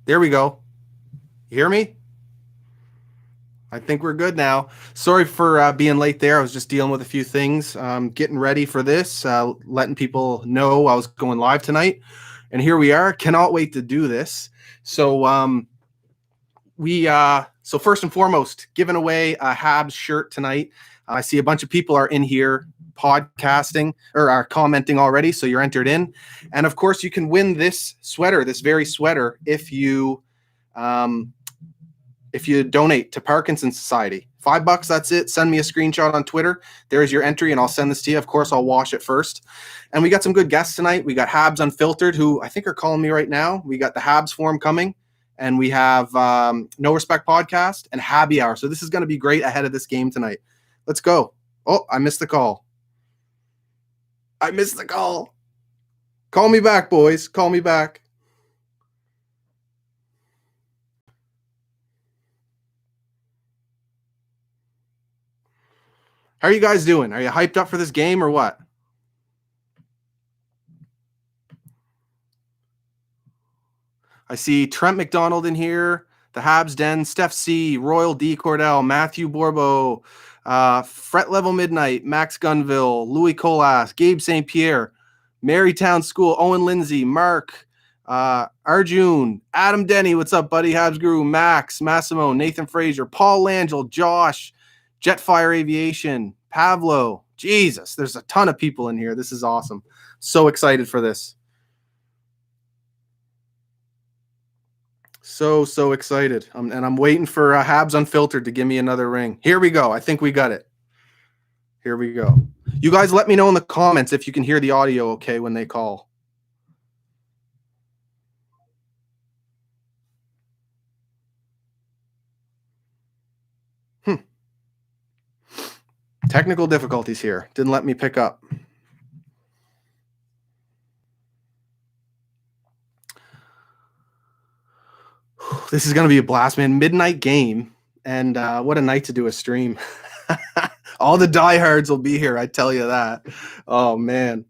There we go. You hear me? I think we're good now. Sorry for being late there. I was just dealing with a few things, getting ready for this, letting people know I was going live tonight. And here we are. Cannot wait to do this. So first and foremost, giving away a Habs shirt tonight. I see a bunch of people are in here podcasting or are commenting already, so you're entered in. And of course, you can win this sweater, this very sweater, if you donate to Parkinson's Society. $5, that's it. Send me a screenshot on Twitter. There's your entry, and I'll send this to you. Of course, I'll wash it first. And we got some good guests tonight. We got Habs Unfiltered, who I think are calling me right now. We got the Habs Forum coming, and we have No Respect Podcast and Habby Hour. So this is going to be great ahead of this game tonight. Let's go. Oh, I missed the call. Call me back, boys. Call me back. How are you guys doing? Are you hyped up for this game or what? I see Trent McDonald in here, the Habs Den, Steph C, Royal D Cordell, Matthew Borbo, Fret Level Midnight, Max Gunville, Louis Colas, Gabe St. Pierre, Marytown School, Owen Lindsay, Mark, Arjun, Adam Denny, what's up, buddy? Habs Guru, Max, Massimo, Nathan Frazier, Paul Langell, Josh, Jetfire Aviation, Pavlo. Jesus, there's a ton of people in here. This is awesome. So excited for this. So excited. And I'm waiting for Habs Unfiltered to give me another ring. Here we go. I think we got it. Here we go. You guys let me know in the comments if you can hear the audio okay when they call. Technical difficulties here. Didn't let me pick up. This is going to be a blast, man. Midnight game. And what a night to do a stream. All the diehards will be here, I tell you that. Oh, man.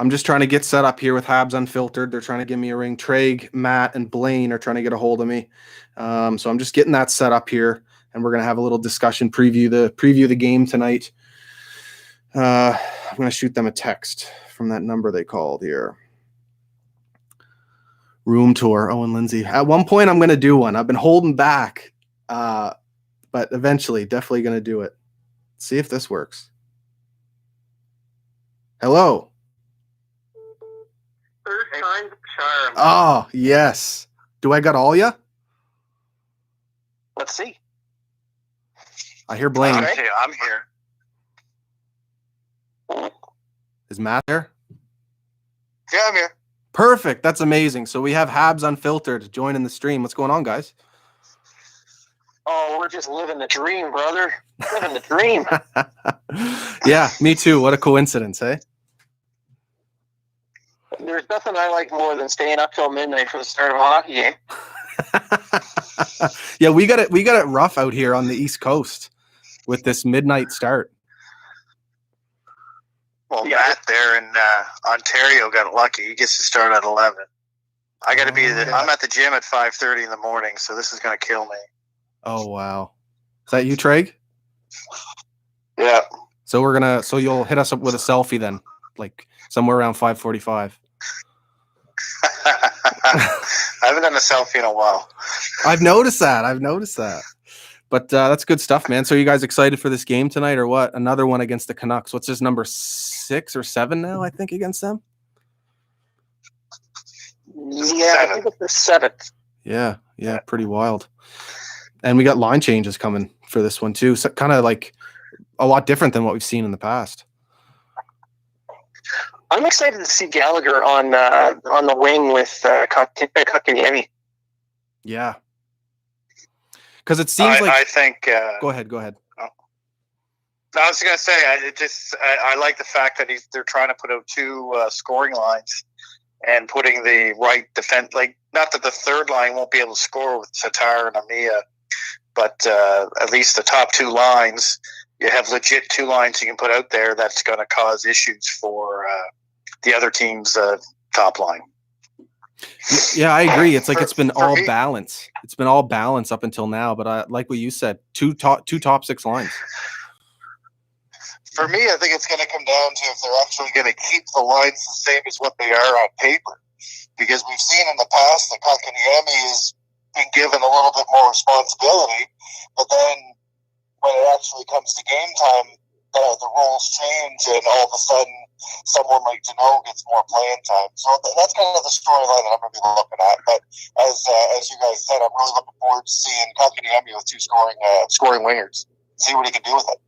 I'm just trying to get set up here with Habs Unfiltered. They're trying to give me a ring. Treg, Matt, and Blaine are trying to get a hold of me. So I'm just getting that set up here, and we're going to have a little discussion, preview the game tonight. I'm going to shoot them a text from that number they called here. Room tour, Owen Lindsay. At one point, I'm going to do one. I've been holding back, but eventually, definitely going to do it. Let's see if this works. Hello. Third time's a charm. Oh, yes. Do I got all ya? Let's see. I hear Blaine. I'm here. Is Matt there? Yeah, I'm here. Perfect. That's amazing. So we have Habs Unfiltered joining the stream. What's going on, guys? Oh, we're just living the dream, brother. Living the dream. Yeah, me too. What a coincidence, eh? There's nothing I like more than staying up till midnight for the start of a hockey game. Yeah, we got it rough out here on the East Coast with this midnight start. Well, yeah. Matt there in Ontario got lucky. He gets to start at 11. I got to be. I'm at the gym at 5:30 in the morning, so this is going to kill me. Oh wow, is that you, Treg? Yeah. So you'll hit us up with a selfie then, like somewhere around 5:45. I haven't done a selfie in a while. I've noticed that. But that's good stuff, man. So you guys excited for this game tonight or what? Another one against the Canucks. What's this, number 6 or 7 now, I think, against them? Yeah, I think it's the 7th. Yeah, pretty wild. And we got line changes coming for this one too. So kind of like a lot different than what we've seen in the past. I'm excited to see Gallagher on the wing with Kotkaniemi. Yeah, because it seems I think. Go ahead. I was going to say, I like the fact that they're trying to put out 2 scoring lines and putting the right defense. Like, not that the third line won't be able to score with Tatar and Amia, but at least the top two lines, you have legit two lines you can put out there that's going to cause issues for the other team's top line. Yeah, I agree. It's like it's been all me, balance. It's been all balance up until now. But like what you said, two top six lines. For me, I think it's going to come down to if they're actually going to keep the lines the same as what they are on paper. Because we've seen in the past that Kotkaniemi has been given a little bit more responsibility, but then when it actually comes to game time, the roles change, and all of a sudden, someone like Deneau gets more playing time. So that's kind of the storyline that I'm going to be looking at. But as you guys said, I'm really looking forward to seeing Kotkaniemi with two scoring wingers. See what he can do with it.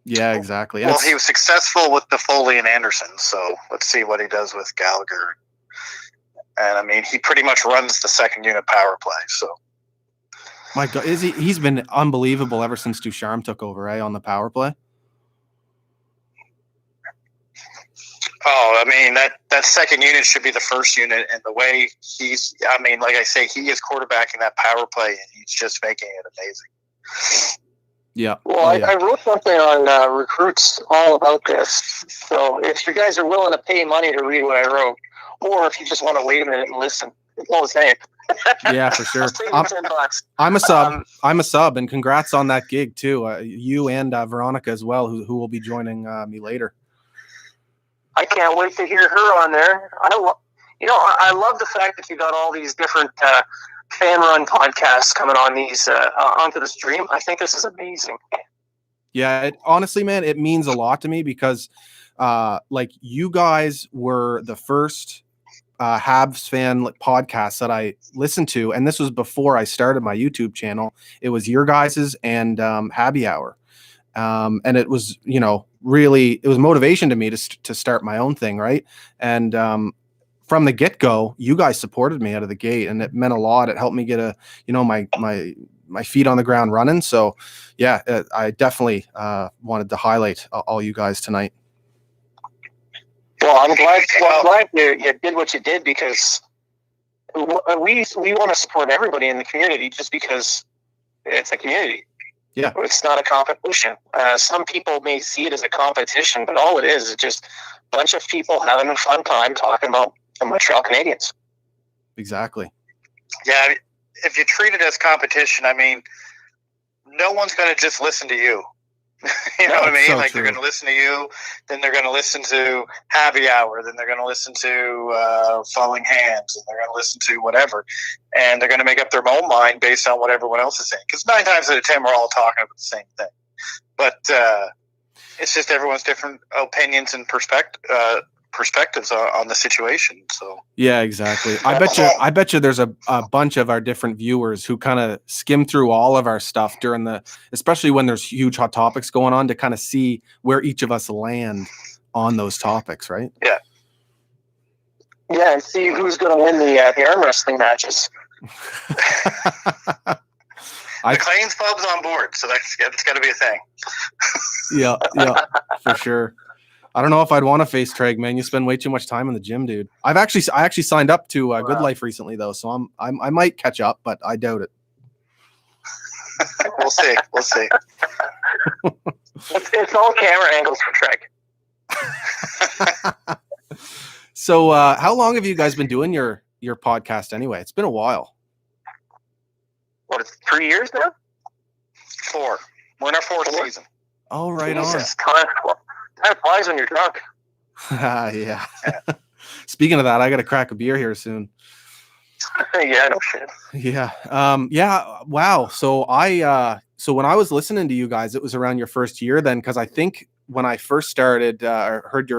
Yeah, exactly. Well, he was successful with Toffoli and Anderson, so let's see what he does with Gallagher. And I mean, he pretty much runs the second unit power play. So, my God, he's been unbelievable ever since Ducharme took over, on the power play. Oh, I mean, that second unit should be the first unit, and the way like I say, he is quarterbacking that power play, and he's just making it amazing. Yeah. Well, I wrote something on recruits all about this. So if you guys are willing to pay money to read what I wrote, or if you just want to wait a minute and listen, it's all the same. Yeah, for sure. $10. I'm a sub. I'm a sub, and congrats on that gig too. You and Veronica as well, who will be joining me later. I can't wait to hear her on there. I love the fact that you got all these different fan-run podcasts coming on these onto the stream. I think this is amazing. Yeah, honestly, man, it means a lot to me because, like, you guys were the first Habs fan podcast that I listened to, and this was before I started my YouTube channel. It was your guys's and Habby Hour, and it was, really, it was motivation to me to start my own thing, right? And from the get-go, you guys supported me out of the gate, and it meant a lot. It helped me get my feet on the ground running. So yeah, I definitely wanted to highlight all you guys tonight. Well, I'm glad you did what you did, because we want to support everybody in the community just because it's a community. Yeah, it's not a competition. Some people may see it as a competition, but all it is just a bunch of people having a fun time talking about the Montreal Canadiens. Exactly. Yeah, if you treat it as competition, I mean, no one's going to just listen to you. You know what I mean? So like true. They're going to listen to you, then they're going to listen to Habby Hour, then they're going to listen to Falling Hands, and they're going to listen to whatever, and they're going to make up their own mind based on what everyone else is saying. Because 9 times out of 10, we're all talking about the same thing. But it's just everyone's different opinions and perspectives on the situation. So yeah, exactly. I bet you there's a bunch of our different viewers who kind of skim through all of our stuff especially when there's huge hot topics going on, to kind of see where each of us land on those topics, right? Yeah, and see who's going to win the arm wrestling matches. The Claims Pub's on board, so that's got to be a thing. Yeah, for sure. I don't know if I'd want to face Treg, man. You spend way too much time in the gym, dude. I actually signed up to Good Life recently, though, so I might catch up, but I doubt it. We'll see. It's all camera angles for Treg. So, how long have you guys been doing your podcast anyway? It's been a while. What, it's 3 years now? 4. We're in our 4th season. Oh, right Jesus, on. Time flies when you're drunk. Yeah. Speaking of that, I got to crack a beer here soon. Yeah, no shit. Yeah. Yeah. Wow. So so when I was listening to you guys, it was around your first year then, because I think when I first started, heard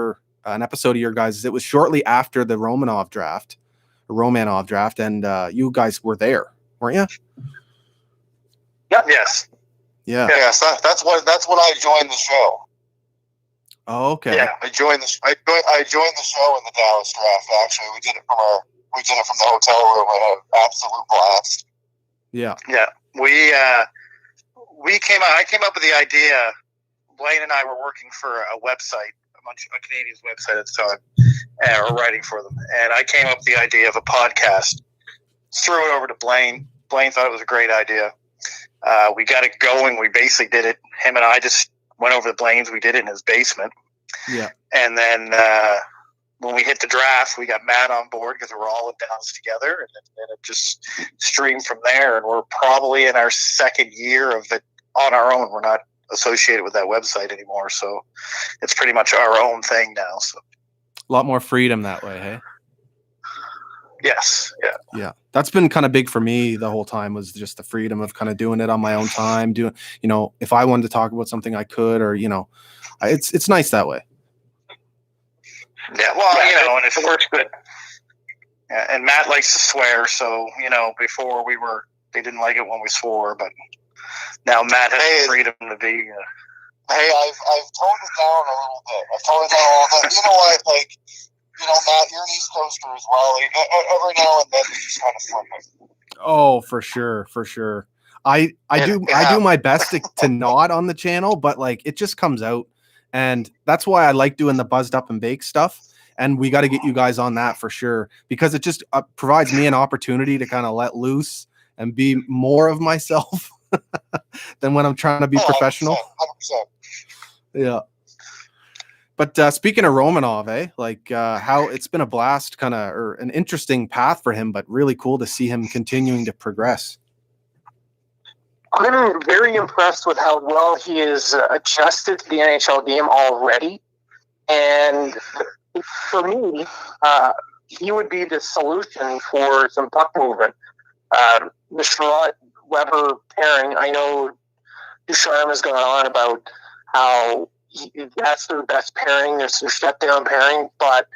an episode of your guys, it was shortly after the Romanov draft, and you guys were there, weren't you? Yeah. Yes. Yeah. Yes. That's when I joined the show. Oh, okay. Yeah, I joined the show in the Dallas draft. Actually, we did it from the hotel room and had an absolute blast. Yeah. Yeah, we came out. I came up with the idea. Blaine and I were working for a website, a Canadiens website at the time, or writing for them. And I came up with the idea of a podcast. Threw it over to Blaine. Blaine thought it was a great idea. We got it going. We basically did it. Him and I just went over the plains. We did it in his basement. Yeah. And then when we hit the draft, we got Matt on board because we're all in Dallas together, and then it just streamed from there. And we're probably in our second year of it on our own. We're not associated with that website anymore, so it's pretty much our own thing now. So a lot more freedom that way, hey? Yes. Yeah. That's been kind of big for me the whole time, was just the freedom of kind of doing it on my own time, doing, if I wanted to talk about something I could, or, it's nice that way. Yeah. Well, and it works good. Yeah, and Matt likes to swear. So, before they didn't like it when we swore, but now Matt has the freedom to be. Hey, I've toned it down a little bit. I've toned it down a little bit. You know what? Matt, you're an East Coaster as well. Every now and then you just kind of flip it. Oh, for sure. I do my best to not on the channel, but it just comes out, and that's why I like doing the buzzed up and baked stuff. And we got to get you guys on that for sure, because it just provides me an opportunity to kind of let loose and be more of myself than when I'm trying to be professional. 100%. Yeah. But speaking of Romanov, how it's been a blast, or an interesting path for him, but really cool to see him continuing to progress. I'm very impressed with how well he is adjusted to the NHL game already. And for me, he would be the solution for some puck movement. The Sherrod-Weber pairing, I know Ducharme has gone on about how that's their best pairing, their shutdown pairing, but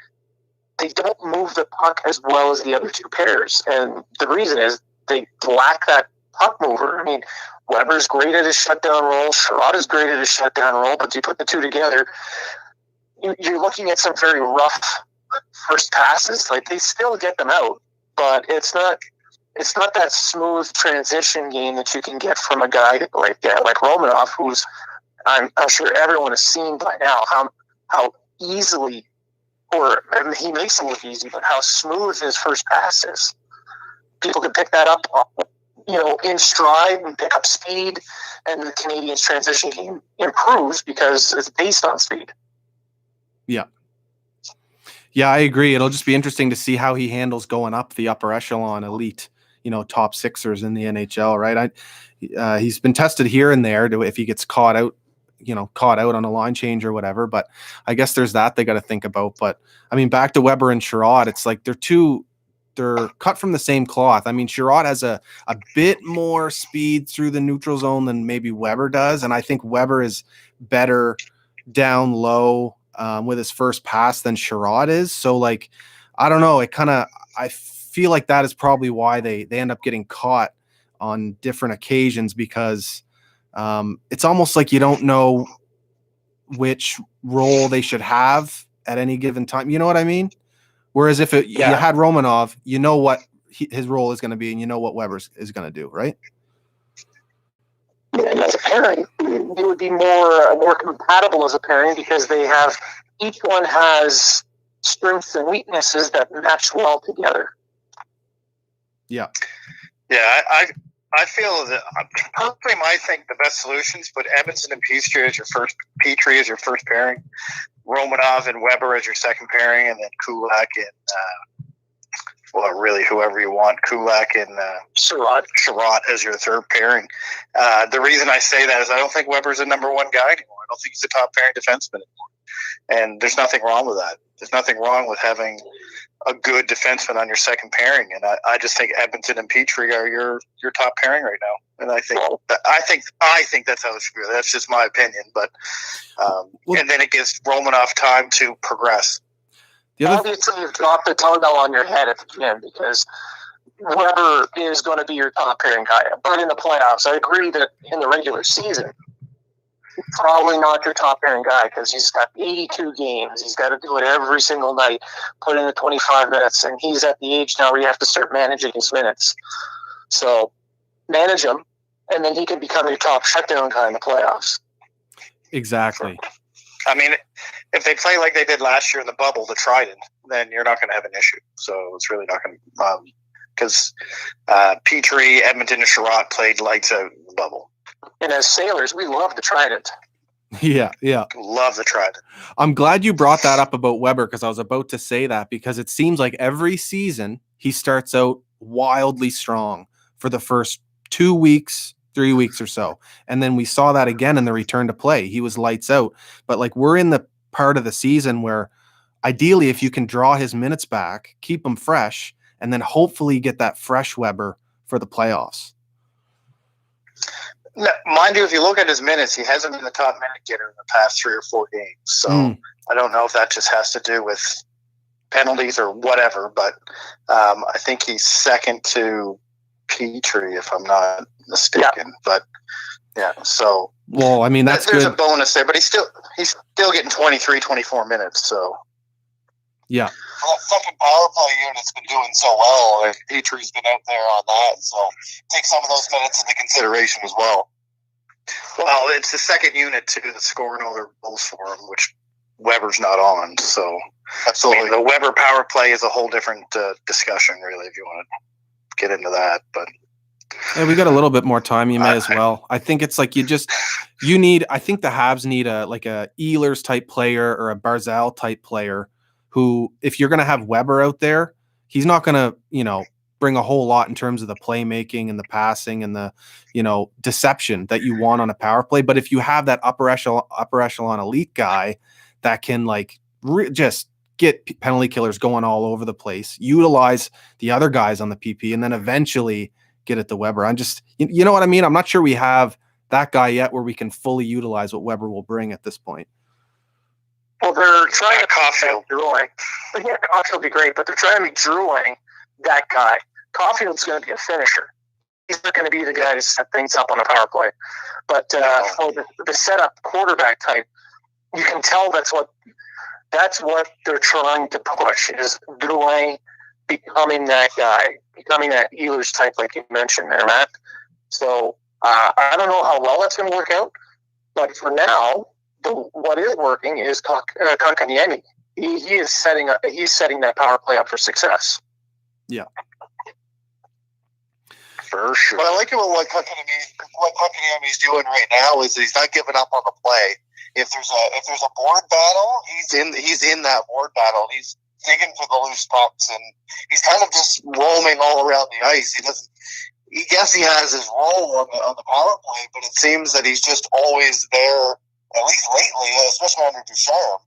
they don't move the puck as well as the other two pairs. And the reason is they lack that puck mover. I mean, Weber's great at his shutdown role, Sherrod is great at his shutdown role, but you put the two together, you're looking at some very rough first passes. They still get them out, but it's not that smooth transition game that you can get from a guy like Romanov, who's I'm sure everyone has seen by now how easily, he makes it look easy, but how smooth his first pass is. People can pick that up, in stride and pick up speed, and the Canadiens' transition game improves because it's based on speed. Yeah. Yeah, I agree. It'll just be interesting to see how he handles going up the upper echelon elite, top sixers in the NHL, right? He's been tested here and there if he gets caught out on a line change or whatever, but I guess there's that they got to think about. But I mean, back to Weber and Sherrod, it's they're cut from the same cloth. I mean, Sherrod has a bit more speed through the neutral zone than maybe Weber does, and I think Weber is better down low with his first pass than Sherrod is. So I don't know, I feel like that is probably why they end up getting caught on different occasions, because it's almost like you don't know which role they should have at any given time. You know what I mean? Whereas if you had Romanov, you know what his role is going to be, and you know what Weber's is going to do, right? Yeah, and as a pairing, they would be more compatible as a pairing, because each one has strengths and weaknesses that match well together. Yeah. Yeah, I feel that personally, I think the best solutions put Edmondson and Petrie as your first pairing, Romanov and Weber as your second pairing, and then Kulak and really whoever you want, Kulak and Sherrod as your third pairing. The reason I say that is I don't think Weber's a number one guy anymore. I don't think he's a top pairing defenseman anymore, and there's nothing wrong with that. There's nothing wrong with having a good defenseman on your second pairing, and I just think Edmonton and Petrie are your top pairing right now, and I think that's how it should be. That's just my opinion, but and then it gives Romanov time to progress. Obviously, you've dropped the toenail on your head at the end, because Weber is going to be your top pairing guy, but in the playoffs, I agree that in the regular season, probably not your top pairing guy, because he's got 82 games. He's got to do it every single night, put in the 25 minutes, and he's at the age now where you have to start managing his minutes. So manage him, and then he can become your top shutdown guy in the playoffs. Exactly. I mean, if they play like they did last year in the bubble, the Trident, then you're not going to have an issue. So it's really not going because Petrie, Edmonton, and Sherratt played lights out in the bubble. And as sailors, we love the Trident. Yeah, yeah. Love the Trident. I'm glad you brought that up about Weber, because I was about to say that, because it seems like every season he starts out wildly strong for the first 2 weeks, 3 weeks or so. And then we saw that again in the return to play. He was lights out. But like, we're in the part of the season where ideally, if you can draw his minutes back, keep him fresh, and then hopefully get that fresh Weber for the playoffs. No, mind you, if you look at his minutes, he hasn't been the top minute getter in the past 3 or 4 games. So I don't know if that just has to do with penalties or whatever, but I think he's second to Petrie, if I'm not mistaken. Yeah. But yeah, so well, I mean, there's a bonus there, but he's still getting 23, 24 minutes. So yeah. Well, that second power play unit's been doing so well, and Petrie's been out there on that, so take some of those minutes into consideration as well. Well, it's the second unit, too, that's scoring all their goals for him, which Weber's not on. So absolutely, I mean, the Weber power play is a whole different discussion, really, if you want to get into that. But yeah, we got a little bit more time. You may as well. I think it's like I think the Habs need a Ehlers type player or a Barzal type player who, if you're going to have Weber out there, he's not going to, bring a whole lot in terms of the playmaking and the passing and the, deception that you want on a power play. But if you have that upper echelon elite guy that can just get penalty killers going all over the place, utilize the other guys on the PP, and then eventually get it to Weber. I'm just, you know what I mean? I'm not sure we have that guy yet where we can fully utilize what Weber will bring at this point. Well, they're trying to Caulfield drooling. Yeah, Caulfield would be great, but they're trying to be drooling that guy. Caulfield's going to be a finisher. He's not going to be the guy to set things up on a power play. But for the setup quarterback type, you can tell that's what they're trying to push, is Drouin becoming that guy, becoming that Ehlers type like you mentioned there, Matt. So I don't know how well that's going to work out, but for now, what is working is Kotkaniemi. He's setting that power play up for success. Yeah, for sure. What I like about what Kotkaniemi's doing right now is he's not giving up on the play. If there's a board battle, he's in that board battle. He's digging for the loose pucks, and he's kind of just roaming all around the ice. He has his role on the power play, but it seems that he's just always there. At least lately, especially under Ducharme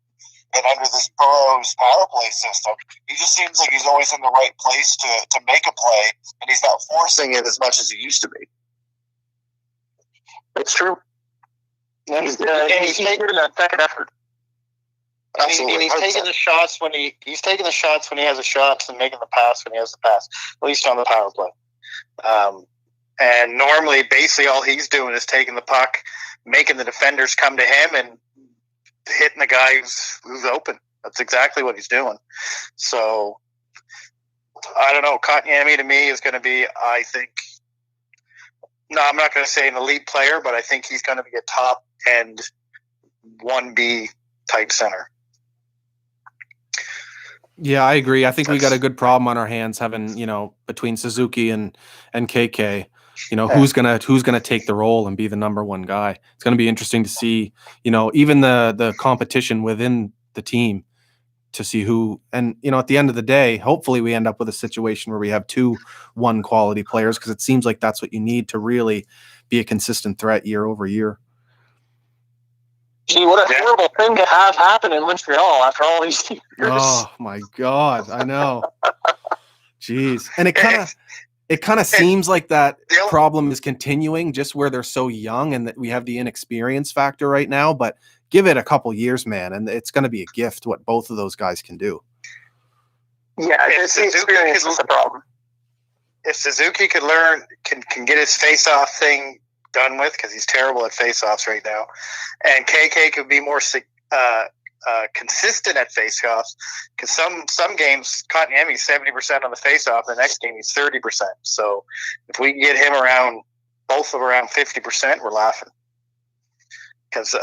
and under this Burrows power play system, he just seems like he's always in the right place to make a play, and he's not forcing it as much as he used to be. It's true. And he's taking that second effort. Absolutely. And he's taking the shots when he has the shots, and making the pass when he has the pass, at least on the power play. And normally, basically, all he's doing is taking the puck, making the defenders come to him, and hitting the guy who's open. That's exactly what he's doing. So, I don't know. Kotkaniemi to me is going to be, I think, no, I'm not going to say an elite player, but I think he's going to be a top end 1B type center. Yeah, I agree. I think we got a good problem on our hands having, between Suzuki and KK. Who's gonna take the role and be the number one guy. It's gonna be interesting to see, even the competition within the team, to see who. And at the end of the day, hopefully we end up with a situation where we have 2 1 quality players, because it seems like that's what you need to really be a consistent threat year over year. Gee, what a horrible thing to have happen in Montreal after all these years. Oh my God, I know. Jeez, and it kind of seems like that problem is continuing, just where they're so young and that we have the inexperience factor right now. But give it a couple years, man, and it's going to be a gift what both of those guys can do. Yeah, it's the experience is the problem. If Suzuki could can get his face-off thing done with, because he's terrible at face-offs right now, and KK could be more consistent at face-offs, because some games Kotkaniemi's 70% on the face-off, the next game he's 30%. So if we can get him both around 50%, we're laughing. Because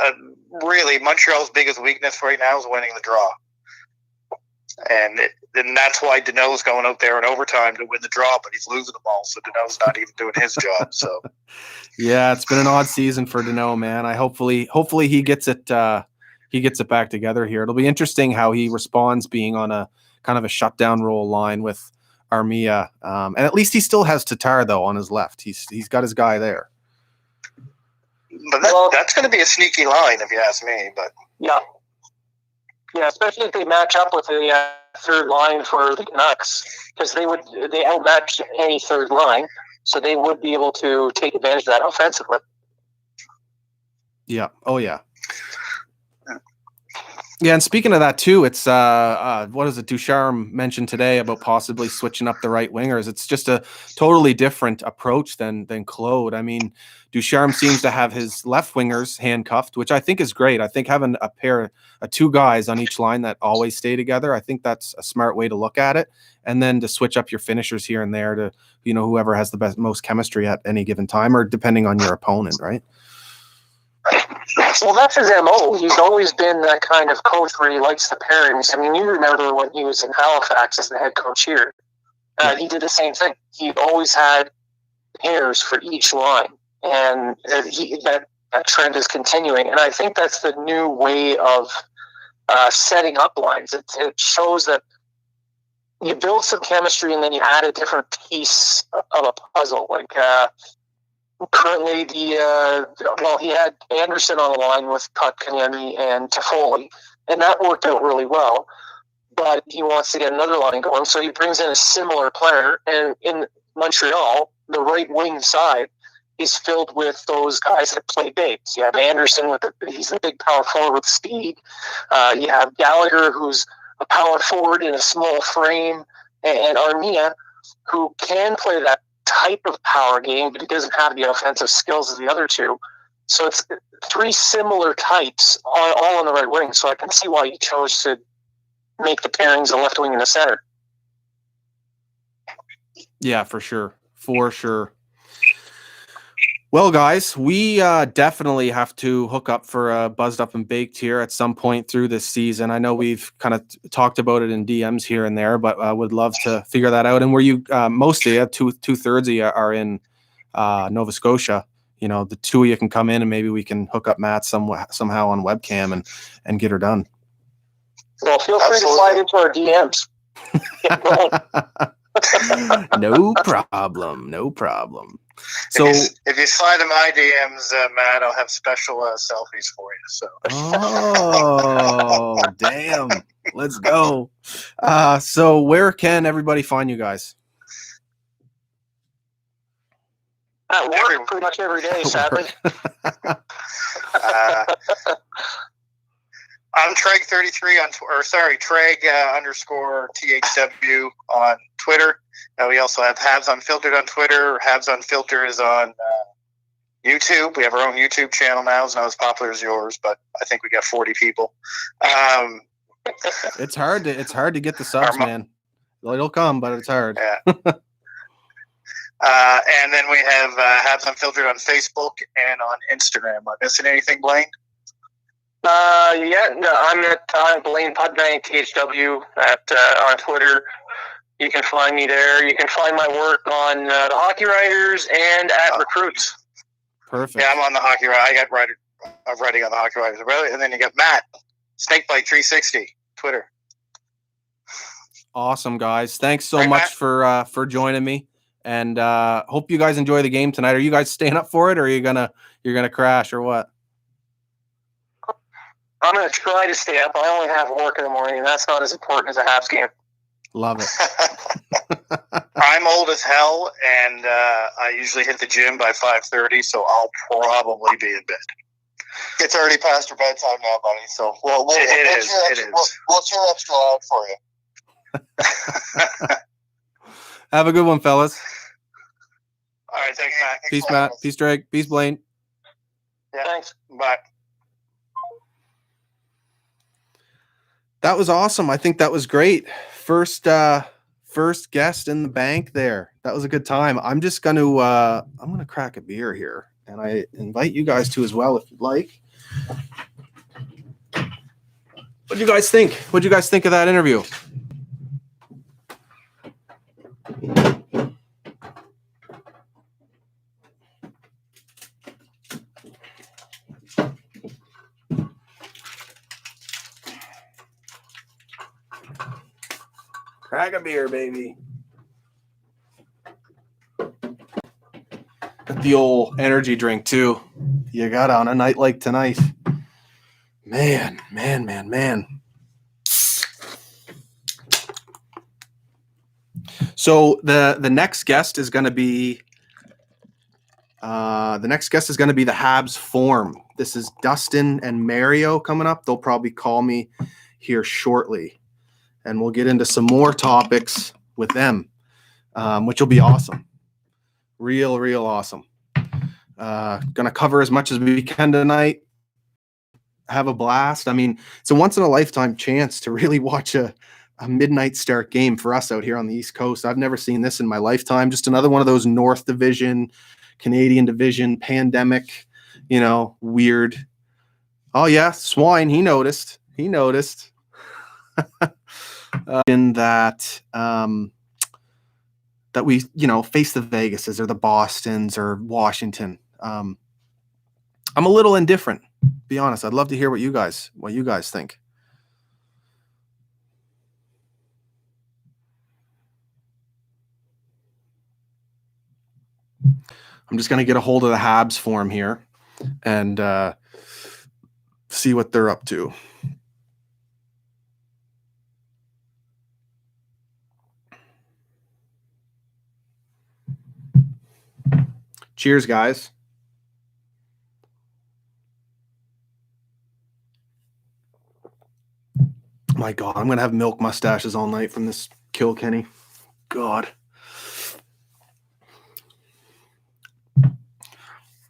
really, Montreal's biggest weakness right now is winning the draw. And that's why Danault's going out there in overtime to win the draw, but he's losing them all. So Danault's not even doing his job. So yeah, it's been an odd season for Danault, man. Hopefully he gets it back together here. It'll be interesting how he responds being on a kind of a shutdown role line with Armia. And at least he still has Tatar though on his left. He's got his guy there. But that's going to be a sneaky line if you ask me. But yeah, especially if they match up with the third line for the Canucks, because they outmatch any third line, so they would be able to take advantage of that offensively. Yeah. Oh yeah. Yeah, and speaking of that too, it's what is it? Ducharme mentioned today about possibly switching up the right wingers. It's just a totally different approach than Claude. I mean, Ducharme seems to have his left wingers handcuffed, which I think is great. I think having a pair of two guys on each line that always stay together, I think that's a smart way to look at it. And then to switch up your finishers here and there to, whoever has the most chemistry at any given time, or depending on your opponent, right? Well, that's his MO. He's always been that kind of coach where he likes the pairings. I mean, you remember when he was in Halifax as the head coach here. He did the same thing. He always had pairs for each line. And that trend is continuing. And I think that's the new way of setting up lines. It shows that you build some chemistry and then you add a different piece of a puzzle. Like, currently, he had Anderson on the line with Kotkaniemi and Toffoli, and that worked out really well. But he wants to get another line going, so he brings in a similar player. And in Montreal, the right wing side is filled with those guys that play big. So you have Anderson he's a big power forward with speed. You have Gallagher, who's a power forward in a small frame, and Armia, who can play that type of power game, but he doesn't have the offensive skills of the other two. So it's three similar types all on the right wing. So I can see why you chose to make the pairings a left wing and a center. Yeah, for sure. For sure. Well, guys, we definitely have to hook up for Buzzed Up and Baked here at some point through this season. I know we've kind of talked about it in DMs here and there, but I would love to figure that out. And where you mostly have two-thirds of you are in Nova Scotia. The two of you can come in and maybe we can hook up Matt somehow on webcam and get her done. Well, feel free to slide into our DMs. No problem. So if you slide in my DMs, Matt, I'll have special selfies for you. So. Oh, damn! Let's go. So where can everybody find you guys? At work, pretty much every day, sadly. I'm Treg33 Treg _ THW on Twitter. We also have Habs Unfiltered on Twitter. Habs Unfiltered is on YouTube. We have our own YouTube channel now. It's not as popular as yours, but I think we got 40 people. It's hard to get the subs, man. It'll come, but it's hard. Yeah. And then we have Habs Unfiltered on Facebook and on Instagram. Am I missing anything, Blaine? I'm at Blaine Pudbank THW on Twitter. You can find me there. You can find my work on the Hockey Writers and at Recruits. Perfect. Yeah, I'm on the Hockey Writers. I'm writing on the Hockey Writers. And then you got Matt, Snakebite 360, Twitter. Awesome, guys. Thanks so much for joining me. And hope you guys enjoy the game tonight. Are you guys staying up for it, or are you're gonna crash, or what? I'm going to try to stay up. I only have work in the morning, and that's not as important as a Habs game. Love it. I'm old as hell, and I usually hit the gym by 5:30, so I'll probably be in bed. It's already past your bedtime now, buddy. So it is. We'll cheer extra loud for you. Have a good one, fellas. All right, thanks, Matt. Peace, Matt. Peace, Drake. Peace, Blaine. Yeah, thanks. Bye. That was awesome. I think that was great. First guest in the bank there. That was a good time. I'm just going to I'm going to crack a beer here, and I invite you guys to as well if you'd like. What do you guys think? What do you guys think of that interview? Crack a beer, baby. Got the old energy drink too. You got on a night like tonight. Man. So the next guest is going to be the Habs Forum. This is Dustin and Mario coming up. They'll probably call me here shortly, and we'll get into some more topics with them, which will be awesome. Real awesome. Gonna cover as much as we can tonight. Have a blast. I mean, it's a once in a lifetime chance to really watch a midnight start game for us out here on the East Coast. I've never seen this in my lifetime. Just another one of those North Division, Canadian Division, pandemic, weird. Oh yeah, Swine, he noticed. In that that we, face the Vegases or the Bostons or Washington. I'm a little indifferent, be honest. I'd love to hear what you guys think. I'm just going to get a hold of the Habs Forum here and see what they're up to. Cheers, guys. My God, I'm going to have milk mustaches all night from this Kilkenny. God.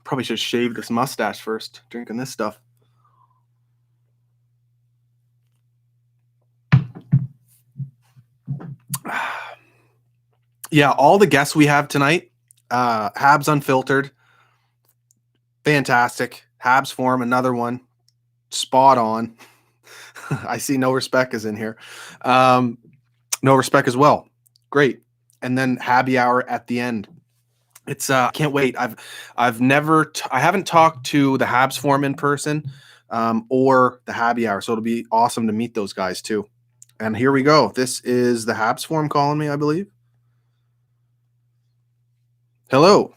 Probably should shave this mustache first, drinking this stuff. Yeah, all the guests we have tonight, Habs Unfiltered, fantastic. Habs Forum, another one, spot on. I see No Respect is in here. No Respect as well. Great. And then Habby Hour at the end. It's can't wait. I haven't talked to the Habs Forum in person or the Habby Hour, so it'll be awesome to meet those guys too. And here we go. This is the Habs Forum calling me, I believe. Hello.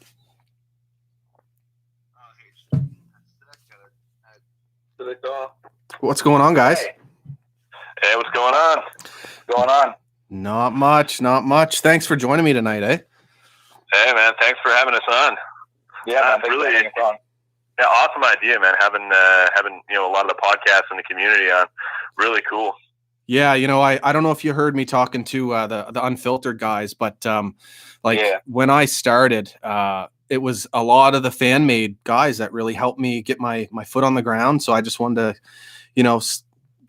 What's going on, guys? Hey, what's going on? Not much. Thanks for joining me tonight, eh? Hey, man, thanks for having us on. Yeah, man, really, yeah, awesome idea, man. Having a lot of the podcasts in the community on, really cool. Yeah, I don't know if you heard me talking to the Unfiltered guys, but when I started, it was a lot of the fan made guys that really helped me get my foot on the ground. So I just wanted to,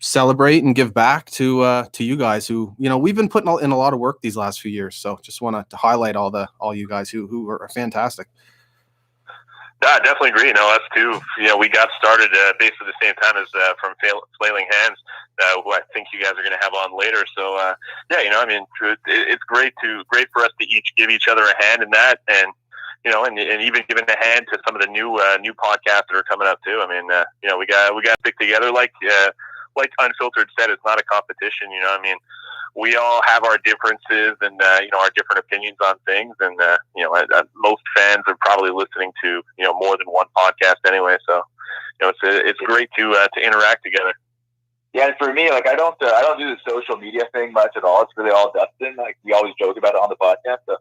celebrate and give back to you guys who, we've been putting in a lot of work these last few years. So just want to highlight all you guys who are fantastic. Yeah, I definitely agree. Us too. We got started basically the same time as from Flailing Hands, who I think you guys are going to have on later. So it's great for us to each give each other a hand in that, and and even giving a hand to some of the new podcasts that are coming up too. I mean, we got to stick together. Like Unfiltered said, it's not a competition. We all have our differences and our different opinions on things, and most fans are probably listening to more than one podcast anyway. So it's great to interact together. Yeah, and for me, I don't do the social media thing much at all. It's really all Dustin. We always joke about it on the podcast. So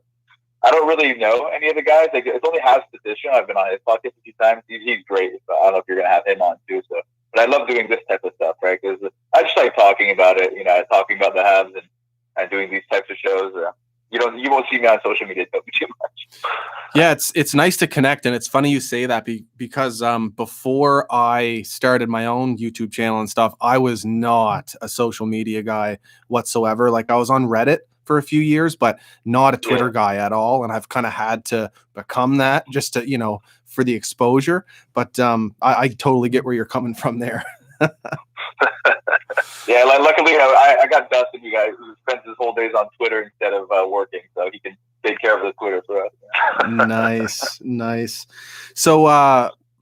I don't really know any of the guys. It's only Habs Petition. I've been on his podcast a few times. He's great. So I don't know if you're gonna have him on too. So. But I love doing this type of stuff, right? Because I just like talking about it, talking about the Habs and doing these types of shows. You won't see me on social media too much. Yeah, it's nice to connect, and it's funny you say that because before I started my own YouTube channel and stuff, I was not a social media guy whatsoever. I was on Reddit for a few years, but not a Twitter guy at all, and I've kind of had to become that just to for the exposure, but I totally get where you're coming from there. Yeah, luckily I got Dustin, you guys, who spends his whole days on Twitter instead of working, so he can take care of the Twitter for us. Nice. So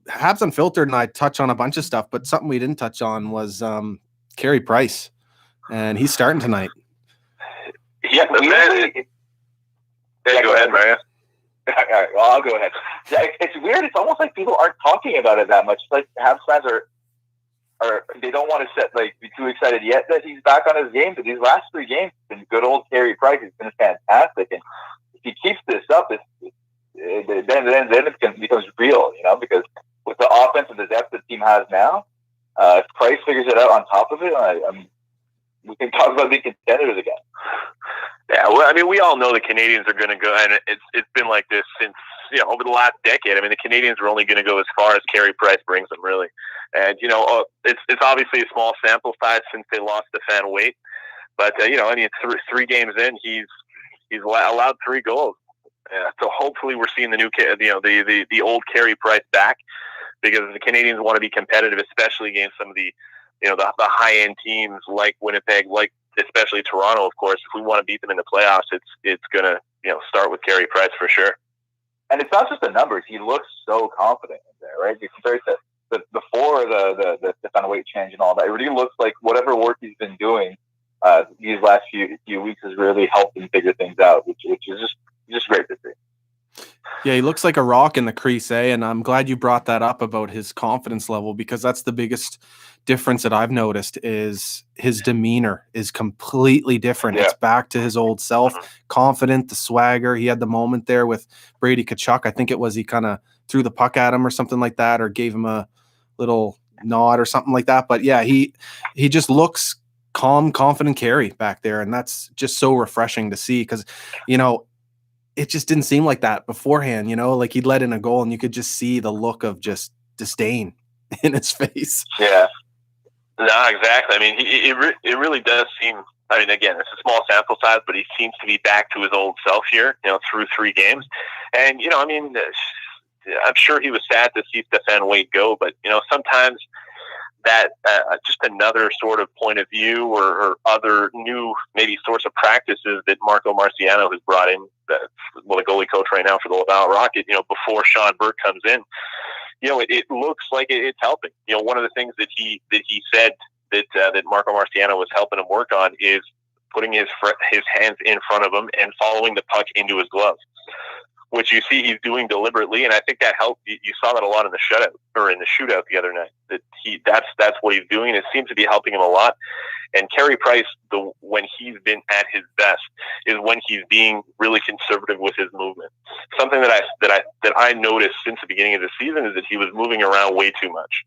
Habs Unfiltered and I touch on a bunch of stuff, but something we didn't touch on was Carey Price, and he's starting tonight. Yeah, weirdly, yeah, go ahead, Mario. All right, well, I'll go ahead. Yeah, it's weird. It's almost like people aren't talking about it that much. It's like Habs fans are they don't want to be too excited yet that he's back on his game. But these last 3 games have been good old Carey Price. He's been fantastic, and if he keeps this up, then it becomes real. Because with the offense and the depth the team has now, if Price figures it out on top of it, we can talk about being contenders again. Yeah, well, I mean, we all know the Canadiens are going to go, and it's been like this since over the last decade. I mean, the Canadiens are only going to go as far as Carey Price brings them, really. And it's obviously a small sample size since they lost the fan weight, but I mean, 3 games in, he's allowed 3 goals. So hopefully, we're seeing the new, the old Carey Price back, because the Canadiens want to be competitive, especially against some of the the high-end teams like Winnipeg, like especially Toronto, of course. If we want to beat them in the playoffs, it's going to start with Carey Price for sure. And it's not just the numbers; he looks so confident in there, right? You compare it to before the fan weight change and all that. It really looks like whatever work he's been doing these last few weeks has really helped him figure things out, which is just great to see. Yeah, he looks like a rock in the crease, and I'm glad you brought that up about his confidence level, because that's the biggest difference that I've noticed is his demeanor is completely different. Yeah. It's back to his old self, confident, the swagger. He had the moment there with Brady Tkachuk. I think it was he kind of threw the puck at him or something like that, or gave him a little nod or something like that. But yeah, he just looks calm, confident Carey back there, and that's just so refreshing to see, because it just didn't seem like that beforehand, like he'd let in a goal and you could just see the look of just disdain in his face. Yeah. No, exactly. I mean, it really does seem, I mean, again, it's a small sample size, but he seems to be back to his old self here, through 3 games. And, I mean, I'm sure he was sad to see Stefan Wade go, but, sometimes that just another sort of point of view or other new maybe source of practices that Marco Marciano has brought in, the goalie coach right now for the Laval Rocket, before Sean Burke comes in, it looks like it's helping. One of the things that he said that Marco Marciano was helping him work on is putting his hands in front of him and following the puck into his gloves, which you see he's doing deliberately, and I think that helped. You saw that a lot in the shootout the other night. That's what he's doing, and it seems to be helping him a lot. And Carey Price, when he's been at his best, is when he's being really conservative with his movement. Something that I noticed since the beginning of the season is that he was moving around way too much,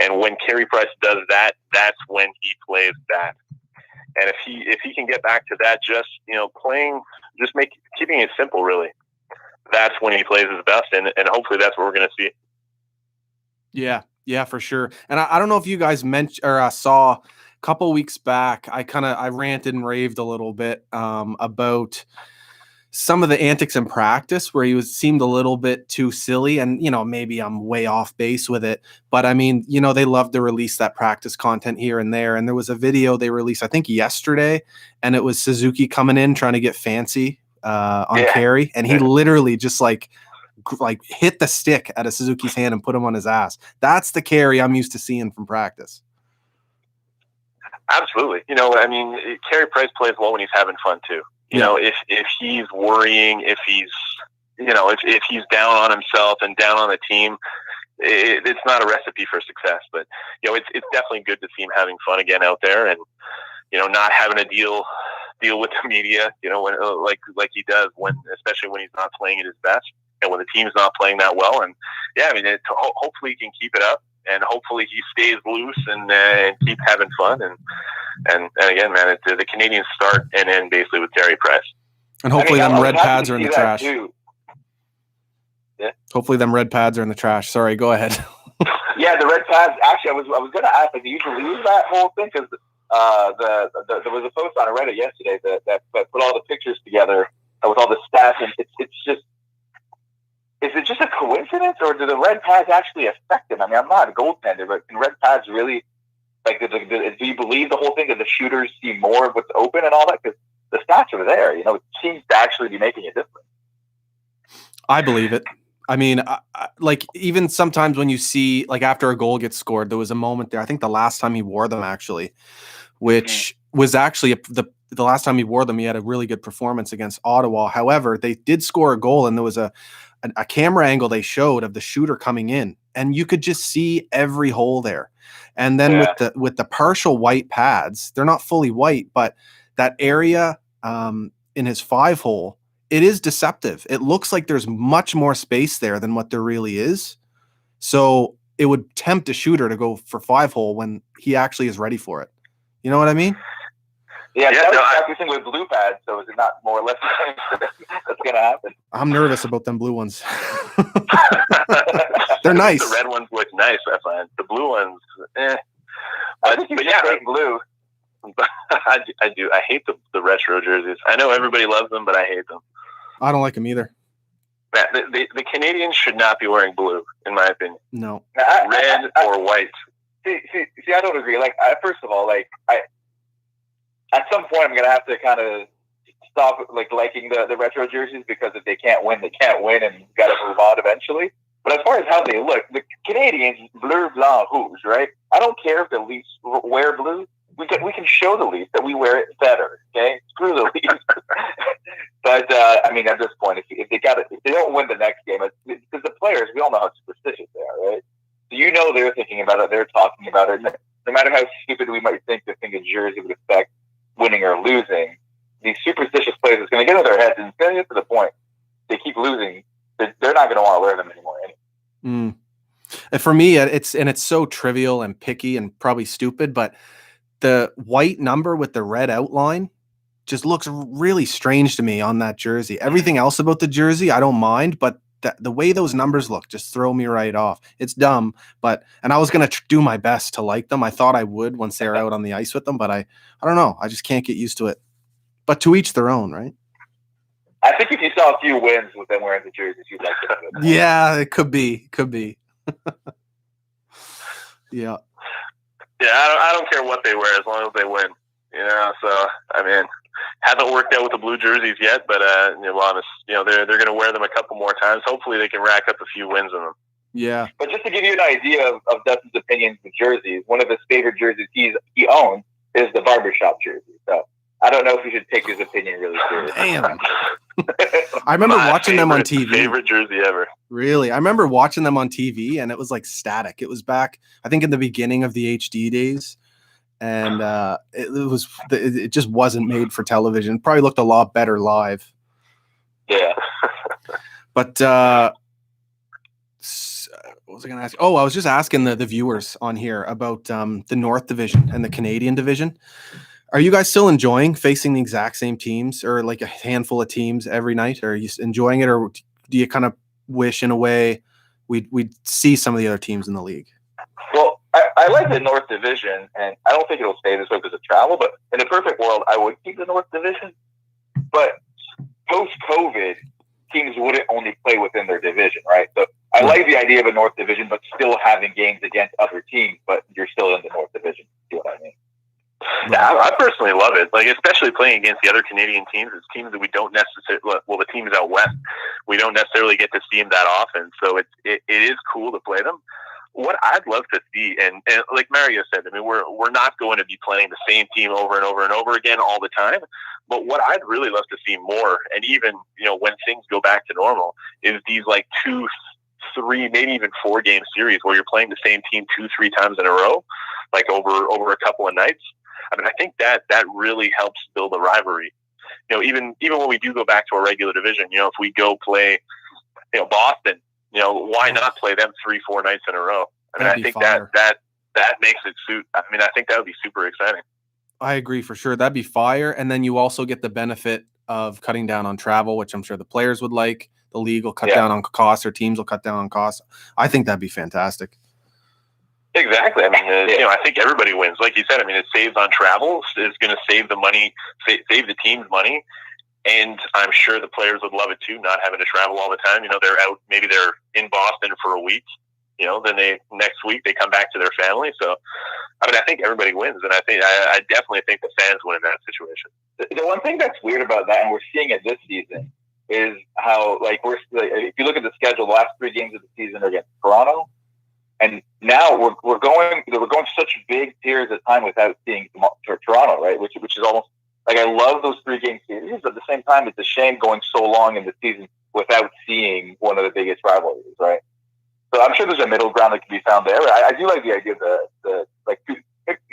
and when Carey Price does that, that's when he plays bad. And if he can get back to that, just keeping it simple, really. That's when he plays his best, and hopefully that's what we're going to see. Yeah, for sure. And I don't know if you guys mentioned or saw a couple weeks back, I ranted and raved a little bit about some of the antics in practice where he seemed a little bit too silly, and maybe I'm way off base with it, but I mean, they love to release that practice content here and there. And there was a video they released, I think yesterday, and it was Suzuki coming in trying to get fancy on Carey, and he literally just like hit the stick out of Suzuki's hand and put him on his ass. That's the Carey I'm used to seeing from practice. Absolutely. I mean, Carey Price plays well when he's having fun too. If he's worrying, if he's if he's down on himself and down on the team, it's not a recipe for success. But it's definitely good to see him having fun again out there, and not having to deal with the media, when, like he does, especially when he's not playing at his best and when the team's not playing that well. And I mean, hopefully he can keep it up, and hopefully he stays loose and keep having fun. And again, man, the Canadiens start and end basically with Carey Price. And hopefully them red pads are in the trash. Too. Yeah. Hopefully them red pads are in the trash. Sorry, go ahead. Yeah, the red pads. Actually, I was going to ask, do you believe that whole thing? Because there was a post on Reddit yesterday that put all the pictures together with all the stats, and it's just, is it just a coincidence, or do the red pads actually affect him? I mean, I'm not a goaltender, but can red pads really, do you believe the whole thing that the shooters see more of what's open and all that? Because the stats are there, it seems to actually be making a difference. I believe it. I mean, even sometimes when you see, after a goal gets scored, there was a moment there, I think the last time he wore them actually, which was actually the the last time he wore them, he had a really good performance against Ottawa. However, they did score a goal, and there was a camera angle they showed of the shooter coming in, and you could just see every hole there. And then with the partial white pads, they're not fully white, but that area in his 5-hole, it is deceptive. It looks like there's much more space there than what there really is. So it would tempt a shooter to go for 5-hole when he actually is ready for it. You know what I mean? Yeah, that was practicing with blue pads, so is it not more or less that's going to happen? I'm nervous about them blue ones. They're nice. The red ones look nice, I find. The blue ones, I think you should blue. I do. I hate the retro jerseys. I know everybody loves them, but I hate them. I don't like them either. Matt, the Canadians should not be wearing blue, in my opinion. No. Red or white. See, I don't agree. Like, first of all, at some point, I'm going to have to kind of stop liking the retro jerseys, because if they can't win, they can't win, and you've got to move on eventually. But as far as how they look, the Canadians, bleu, blanc, rouge, right? I don't care if the Leafs wear blue. We can show the Leafs that we wear it better, okay? Screw the Leafs. But, at this point, if they don't win the next game, because the players, we all know how superstitious they are, right? So they're thinking about it, they're talking about it. No matter how stupid we might think the thing a jersey would affect winning or losing, these superstitious players is going to get in their heads, and it's going to get to the point they keep losing. They're not going to want to wear them anymore. And for me, it's so trivial and picky and probably stupid, but the white number with the red outline just looks really strange to me on that jersey. Everything else about the jersey, I don't mind, but the way those numbers look just throw me right off. It's dumb, and I was going to do my best to like them. I thought I would once they were out on the ice with them, but I don't know. I just can't get used to it. But to each their own, right? I think if you saw a few wins with them wearing the jerseys, you'd like it. Yeah, it could be. Yeah. Yeah, I don't care what they wear as long as they win. So haven't worked out with the blue jerseys yet, but they're going to wear them a couple more times. Hopefully, they can rack up a few wins in them. Yeah. But just to give you an idea of Dustin's opinions with jerseys, one of his favorite jerseys he owns is the barbershop jersey. So I don't know if you should take his opinion really seriously. Damn. I remember watching them on TV. Favorite jersey ever. Really? I remember watching them on TV, and it was like static. It was back, I think, in the beginning of the HD days. And it just wasn't made for television. Probably looked a lot better live. Yeah. But what was I going to ask? Oh, I was just asking the viewers on here about the North Division and the Canadian Division. Are you guys still enjoying facing the exact same teams, or like a handful of teams every night? Are you enjoying it, or do you kind of wish in a way we'd see some of the other teams in the league? Well, I like the North Division, and I don't think it'll stay this way because of travel, but in a perfect world, I would keep the North Division. But post-COVID, teams wouldn't only play within their division, right? So I like the idea of a North Division, but still having games against other teams, but you're still in the North Division. You know what I mean? Yeah, I personally love it. Especially playing against the other Canadian teams. It's teams that we don't necessarily, the teams out west, we don't necessarily get to see them that often. So it is cool to play them. What I'd love to see, and like Mario said, we're not going to be playing the same team over and over and over again all the time. But what I'd really love to see more, and even when things go back to normal, is these 2, 3, maybe even 4 game series where you're playing the same team 2-3 times in a row, over a couple of nights. I think that really helps build a rivalry. Even when we do go back to a regular division, if we go play, Boston, why not play them 3-4 nights in a row? I think that makes it suit. I think that would be super exciting. I agree for sure. That'd be fire. And then you also get the benefit of cutting down on travel, which I'm sure the players would like. The league will cut down on costs, or teams will cut down on costs. I think that'd be fantastic. Exactly. I think everybody wins. Like you said, it saves on travel. It's going to save the money, save the team's money. And I'm sure the players would love it too, not having to travel all the time. They're out, maybe they're in Boston for a week, then next week they come back to their family. So, I think everybody wins. And I definitely think the fans win in that situation. The one thing that's weird about that, and we're seeing it this season, is how, if you look at the schedule, the last 3 games of the season are against Toronto. And now we're going such big periods of time without seeing Toronto, right? Which is almost Like, I love those 3-game series, but at the same time, it's a shame going so long in the season without seeing one of the biggest rivalries, right? So I'm sure there's a middle ground that can be found there. I do like the idea of the like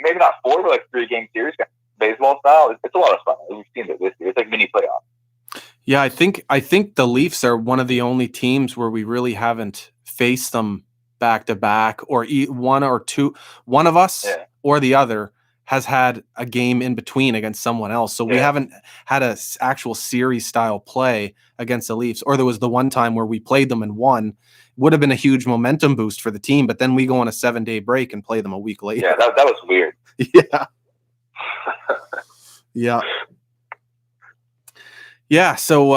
maybe not 4, but like 3-game series, baseball style. It's a lot of fun. We've seen it this year. It's like mini playoffs. Yeah, I think the Leafs are one of the only teams where we really haven't faced them back to back, or one or two. One of us or the other has had a game in between against someone else. So we haven't had a actual series style play against the Leafs. Or there was the one time where we played them and won. Would have been a huge momentum boost for the team, but then we go on a 7-day break and play them a week later. Yeah, that was weird. Yeah. Yeah. Yeah. So,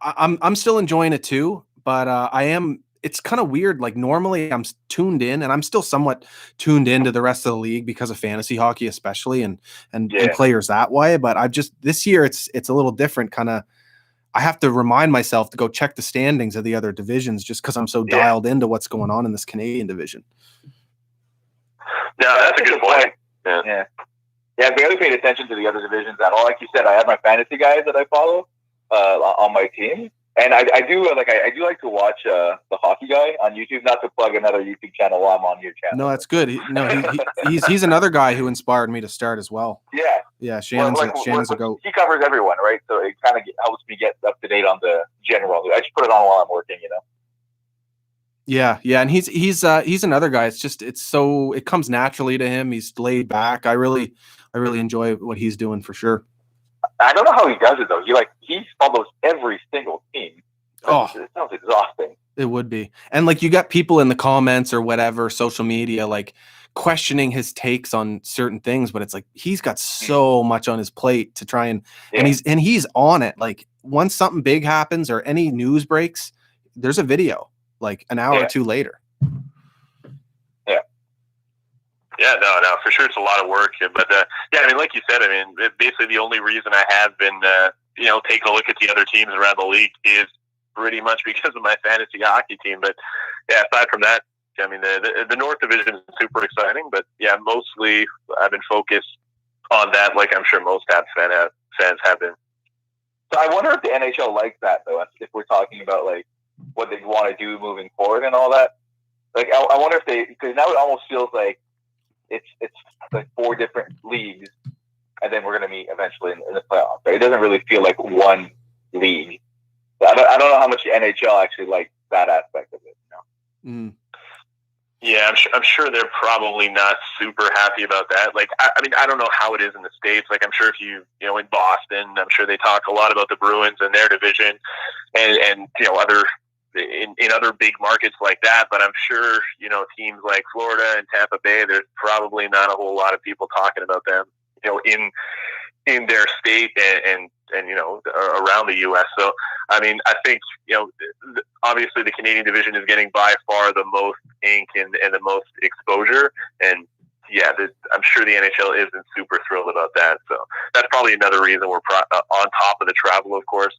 I'm still enjoying it too, but it's kind of weird. Like, normally I'm tuned in, and I'm still somewhat tuned into the rest of the league because of fantasy hockey, especially, and players that way. But this year it's a little different. Kind of, I have to remind myself to go check the standings of the other divisions just because I'm so dialed into what's going on in this Canadian division. No, that's a good point. Yeah. Yeah, I've barely paid attention to the other divisions at all. Like you said, I have my fantasy guys that I follow on my team, and I do like to watch the hockey guy on YouTube. Not to plug another YouTube channel while I'm on your channel. No, that's good. He's another guy who inspired me to start as well. Yeah, Shannon's a goat. He covers everyone, right? So it kind of helps me get up to date on the general. I just put it on while I'm working, you know. Yeah, and he's another guy. It comes naturally to him. He's laid back. I really enjoy what he's doing for sure. I don't know how he does it though. He follows every single team. It sounds exhausting. It would be. And like, you got people in the comments or whatever, social media, like questioning his takes on certain things, but it's like he's got so much on his plate to try and he's on it. Like, once something big happens or any news breaks, there's a video like an hour or two later. Yeah, no, for sure it's a lot of work. But I mean, like you said, I mean, basically the only reason I have been, taking a look at the other teams around the league is pretty much because of my fantasy hockey team. But yeah, aside from that, I mean, the North Division is super exciting. But yeah, mostly I've been focused on that, like I'm sure most Habs fans have been. So I wonder if the NHL likes that, though, if we're talking about like what they want to do moving forward and all that. Like, I wonder if because now it almost feels like it's like 4 different leagues, and then we're going to meet eventually in the playoffs. Right? It doesn't really feel like one league. I don't know how much the NHL actually likes that aspect of it. You know? Yeah, I'm sure they're probably not super happy about that. Like, I mean, I don't know how it is in the States. Like, I'm sure if in Boston, I'm sure they talk a lot about the Bruins and their division, and other. In other big markets like that, but I'm sure, teams like Florida and Tampa Bay, there's probably not a whole lot of people talking about them, in their state and around the U.S. So, I mean, I think, obviously the Canadian division is getting by far the most ink and the most exposure. And yeah, I'm sure the NHL isn't super thrilled about that. So that's probably another reason we're on top of the travel, of course.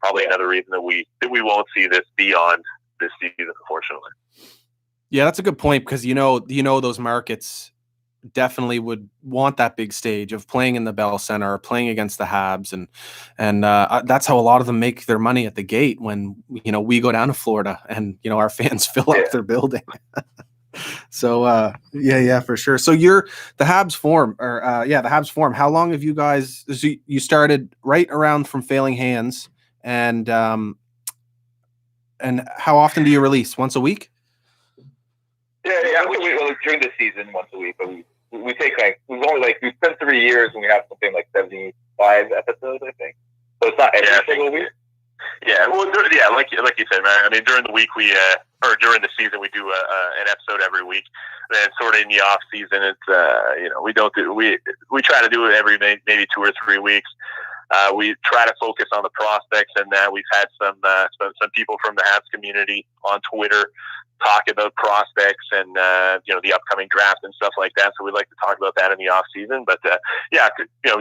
Probably another reason that we won't see this beyond this season, unfortunately. Yeah, that's a good point, because those markets definitely would want that big stage of playing in the Bell Center or playing against the Habs, and that's how a lot of them make their money at the gate when we go down to Florida and our fans fill up their building. So yeah, for sure. So you're the Habs Forum, the Habs Forum. How long have you guys? So you started right around from Failing Hands. And how often do you release? Once a week? Yeah. During the season, once a week. But we take we've spent 3 years and we have something like 75 episodes, I think. So it's not every single week. Yeah, well, like you said, man. I mean, during the week or during the season we do an episode every week. And then sort of in the off season, it's we try to do it every maybe 2 or 3 weeks. We try to focus on the prospects, and we've had some people from the Habs community on Twitter talk about prospects and the upcoming draft and stuff like that. So we'd like to talk about that in the off season. But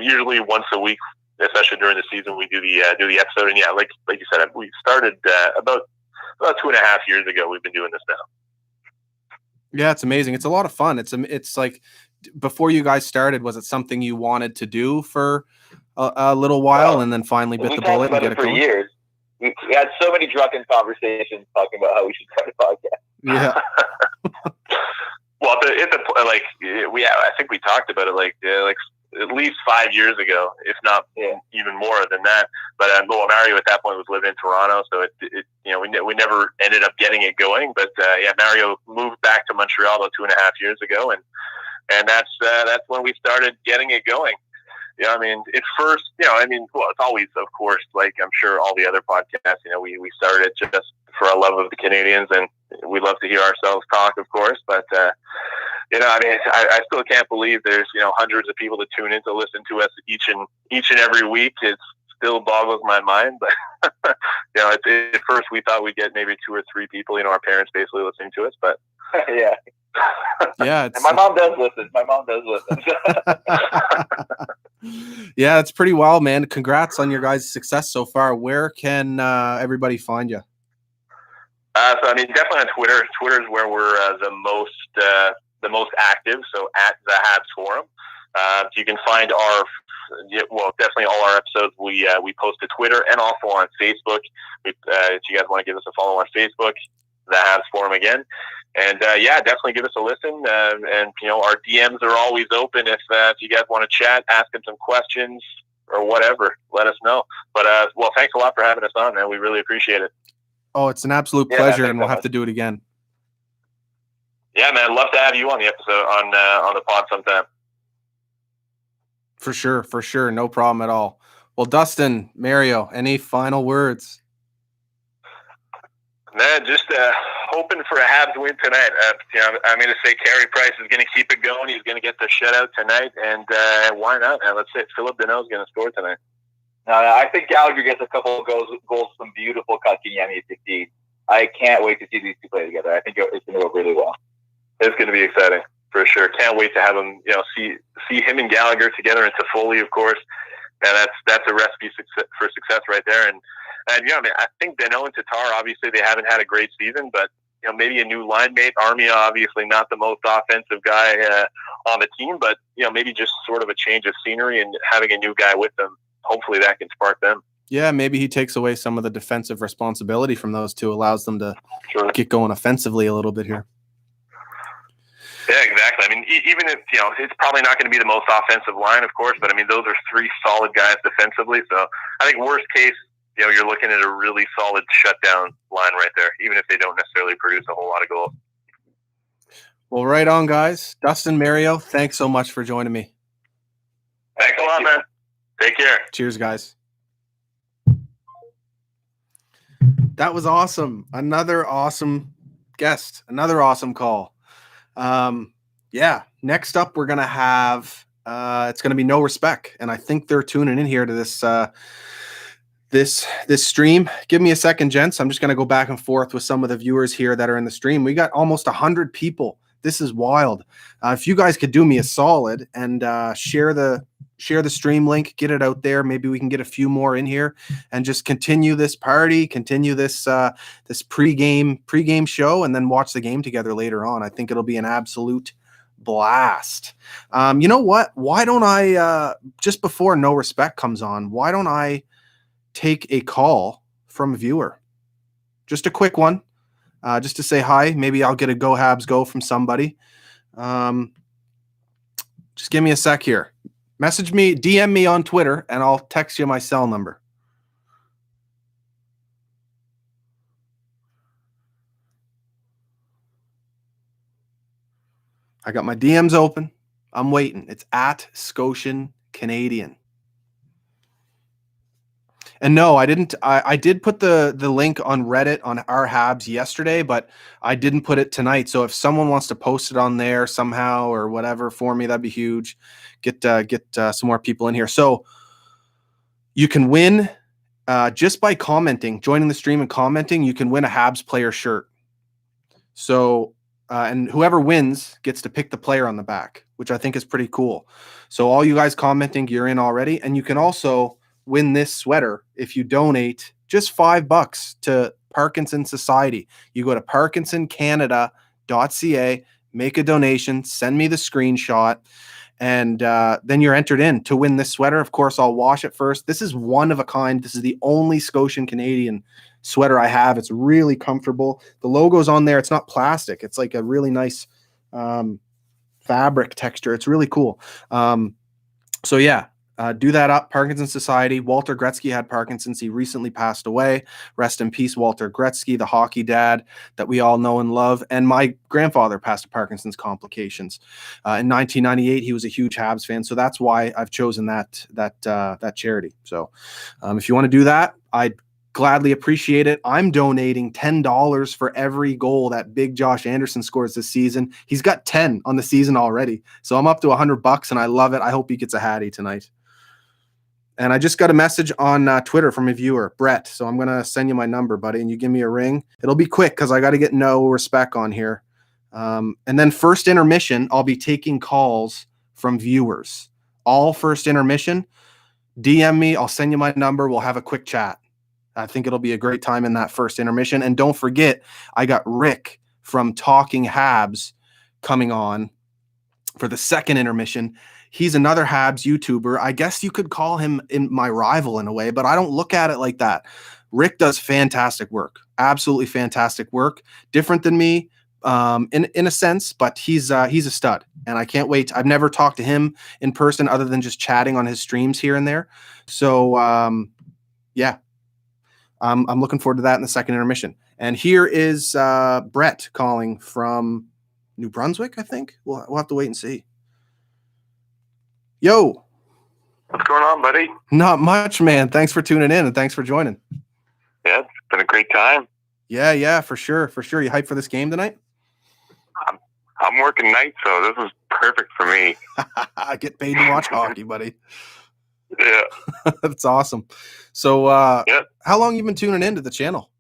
usually once a week, especially during the season, we do the episode. And like you said, we started about 2.5 years ago. We've been doing this now. Yeah, it's amazing. It's a lot of fun. It's like before you guys started, was it something you wanted to do for a little while and then finally bit the bullet and get it going? For years. We had so many drunken conversations talking about how we should start a podcast. Yeah. Well, I think we talked about it like at least 5 years ago, if not even more than that. But Mario at that point was living in Toronto, so we never ended up getting it going. But Mario moved back to Montreal about 2.5 years ago, and that's when we started getting it going. Yeah, I mean, at first, it's always, of course, like I'm sure all the other podcasts, we started just for our love of the Canadiens, and we love to hear ourselves talk, of course. But, I still can't believe there's, hundreds of people that tune in to listen to us each and every week. It still boggles my mind. But, at first we thought we'd get maybe 2 or 3 people, our parents basically listening to us. But, yeah. Yeah, and my mom does listen. Yeah, it's pretty wild, man. Congrats on your guys' success so far. Where can everybody find you? Definitely on Twitter. Twitter is where we're the most active. So at the Habs Forum, you can find definitely all our episodes. We post to Twitter and also on Facebook. If you guys want to give us a follow on Facebook, the Habs Forum again. And definitely give us a listen. And our DMs are always open. If you guys want to chat, ask them some questions or whatever, let us know. But thanks a lot for having us on, man. We really appreciate it. Oh, it's an absolute pleasure, and we'll have to do it again. Yeah, man. Love to have you on the episode on the pod sometime. For sure. No problem at all. Well, Dustin, Mario, any final words? Man, just hoping for a Habs win tonight. I'm going to say Carey Price is going to keep it going. He's going to get the shutout tonight, and why not? And let's say Philip Deneau is going to score tonight. I think Gallagher gets a couple of goals from beautiful Kotkaniemi succeed. I can't wait to see these two play together. I think it's going to go really well. It's going to be exciting for sure. Can't wait to have him. See him and Gallagher together, and Toffoli, of course. And that's a recipe for success right there. And I think Deneau and Tatar, obviously they haven't had a great season, but maybe a new line mate. Armia, obviously not the most offensive guy on the team, but maybe just sort of a change of scenery and having a new guy with them. Hopefully that can spark them. Yeah, maybe he takes away some of the defensive responsibility from those two, allows them to get going offensively a little bit here. Yeah, exactly. Even if, it's probably not going to be the most offensive line, of course, but those are 3 solid guys defensively. So I think worst case, you're looking at a really solid shutdown line right there, even if they don't necessarily produce a whole lot of goals. Well, right on, guys. Dustin, Mario, thanks so much for joining me. Thanks a lot, man. Take care. Cheers, guys. That was awesome. Another awesome guest. Another awesome call. Next up, we're going to have, it's going to be No Respect. And I think they're tuning in here to this stream. Give me a second, gents. I'm just going to go back and forth with some of the viewers here that are in the stream. We got almost 100 people. This is wild. If you guys could do me a solid and share the stream link, get it out there. Maybe we can get a few more in here and just continue this party, continue this pregame show, and then watch the game together later on. I think it'll be an absolute blast. You know what? Why don't I just before No Respect comes on, why don't I take a call from a viewer? Just a quick one. Just to say hi. Maybe I'll get a Go Habs Go from somebody. Just give me a sec here. Message me, DM me on Twitter, and I'll text you my cell number. I got my DMs open. I'm waiting. It's at SCOTIANCANADIEN. And no, I didn't. I did put the link on Reddit on our Habs yesterday, but I didn't put it tonight. So if someone wants to post it on there somehow or whatever for me, that'd be huge. Get some more people in here. So you can win just by commenting, joining the stream and commenting. You can win a Habs player shirt. So and whoever wins gets to pick the player on the back, which I think is pretty cool. So all you guys commenting, you're in already, and you can also win this sweater if you donate just $5 to Parkinson Society. You go to parkinsoncanada.ca, make a donation, send me the screenshot, and then you're entered in to win this sweater. Of course, I'll wash it first. This is one of a kind. This is the only Scotian Canadian sweater I have. It's really comfortable. The logo's on there. It's not plastic. It's like a really nice fabric texture. It's really cool. So yeah, do that up. Parkinson's Society. Walter Gretzky had Parkinson's. He recently passed away. Rest in peace, Walter Gretzky, the hockey dad that we all know and love. And my grandfather passed of Parkinson's complications. In 1998, he was a huge Habs fan. So that's why I've chosen that charity. So if you want to do that, I'd gladly appreciate it. I'm donating $10 for every goal that Big Josh Anderson scores this season. He's got 10 on the season already. So I'm up to $100 and I love it. I hope he gets a Hattie tonight. And I just got a message on Twitter from a viewer, Brett. So I'm going to send you my number, buddy, and you give me a ring. It'll be quick because I got to get no respect on here. And then first intermission, I'll be taking calls from viewers. All first intermission, DM me. I'll send you my number. We'll have a quick chat. I think it'll be a great time in that first intermission. And don't forget, I got Rick from Talking Habs coming on for the second intermission. He's another Habs YouTuber. I guess you could call him my rival in a way, but I don't look at it like that. Rick does fantastic work, absolutely fantastic work. Different than me in a sense, but he's a stud, and I can't wait. I've never talked to him in person other than just chatting on his streams here and there. So yeah, I'm looking forward to that in the second intermission. And here is Brett calling from New Brunswick, I think. We'll have to wait and see. Yo. What's going on, buddy? Not much, man. Thanks for tuning in and thanks for joining. Yeah, it's been a great time. Yeah, for sure. You hyped for this game tonight? I'm working nights, so this is perfect for me. I get paid to watch hockey, buddy. Yeah. That's awesome. So yeah. How long you been tuning into the channel?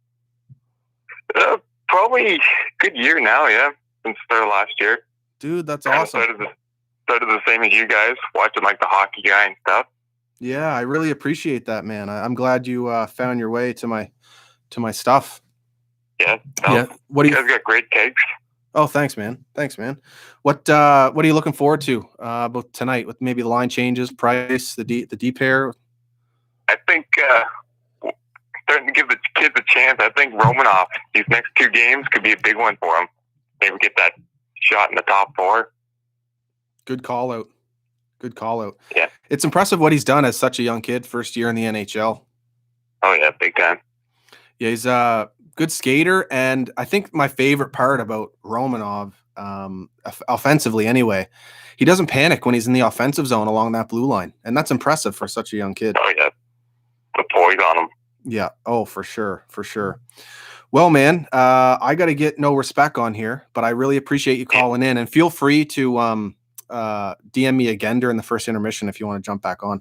Probably a good year now, yeah. Since the start of last year. Dude, that's awesome. Started the same as you guys, watching like the hockey guy and stuff. Yeah, I really appreciate that, man. I'm glad you found your way to my stuff. Yeah. No, yeah. What do you guys got great takes? Oh, thanks, man. What are you looking forward to both tonight with maybe the line changes, price, the D pair? I think starting to give the kids a chance. I think Romanoff, these next two games could be a big one for him. Maybe get that shot in the top four. Good call out. Yeah. It's impressive what he's done as such a young kid, first year in the NHL. Oh, yeah, big time. Yeah, he's a good skater, and I think my favorite part about Romanov, offensively anyway, he doesn't panic when he's in the offensive zone along that blue line, and that's impressive for such a young kid. Oh, yeah. The poise on him. Yeah. Oh, for sure. Well, man, I got to get no respect on here, but I really appreciate you calling in, and feel free to DM me again during the first intermission if you want to jump back on.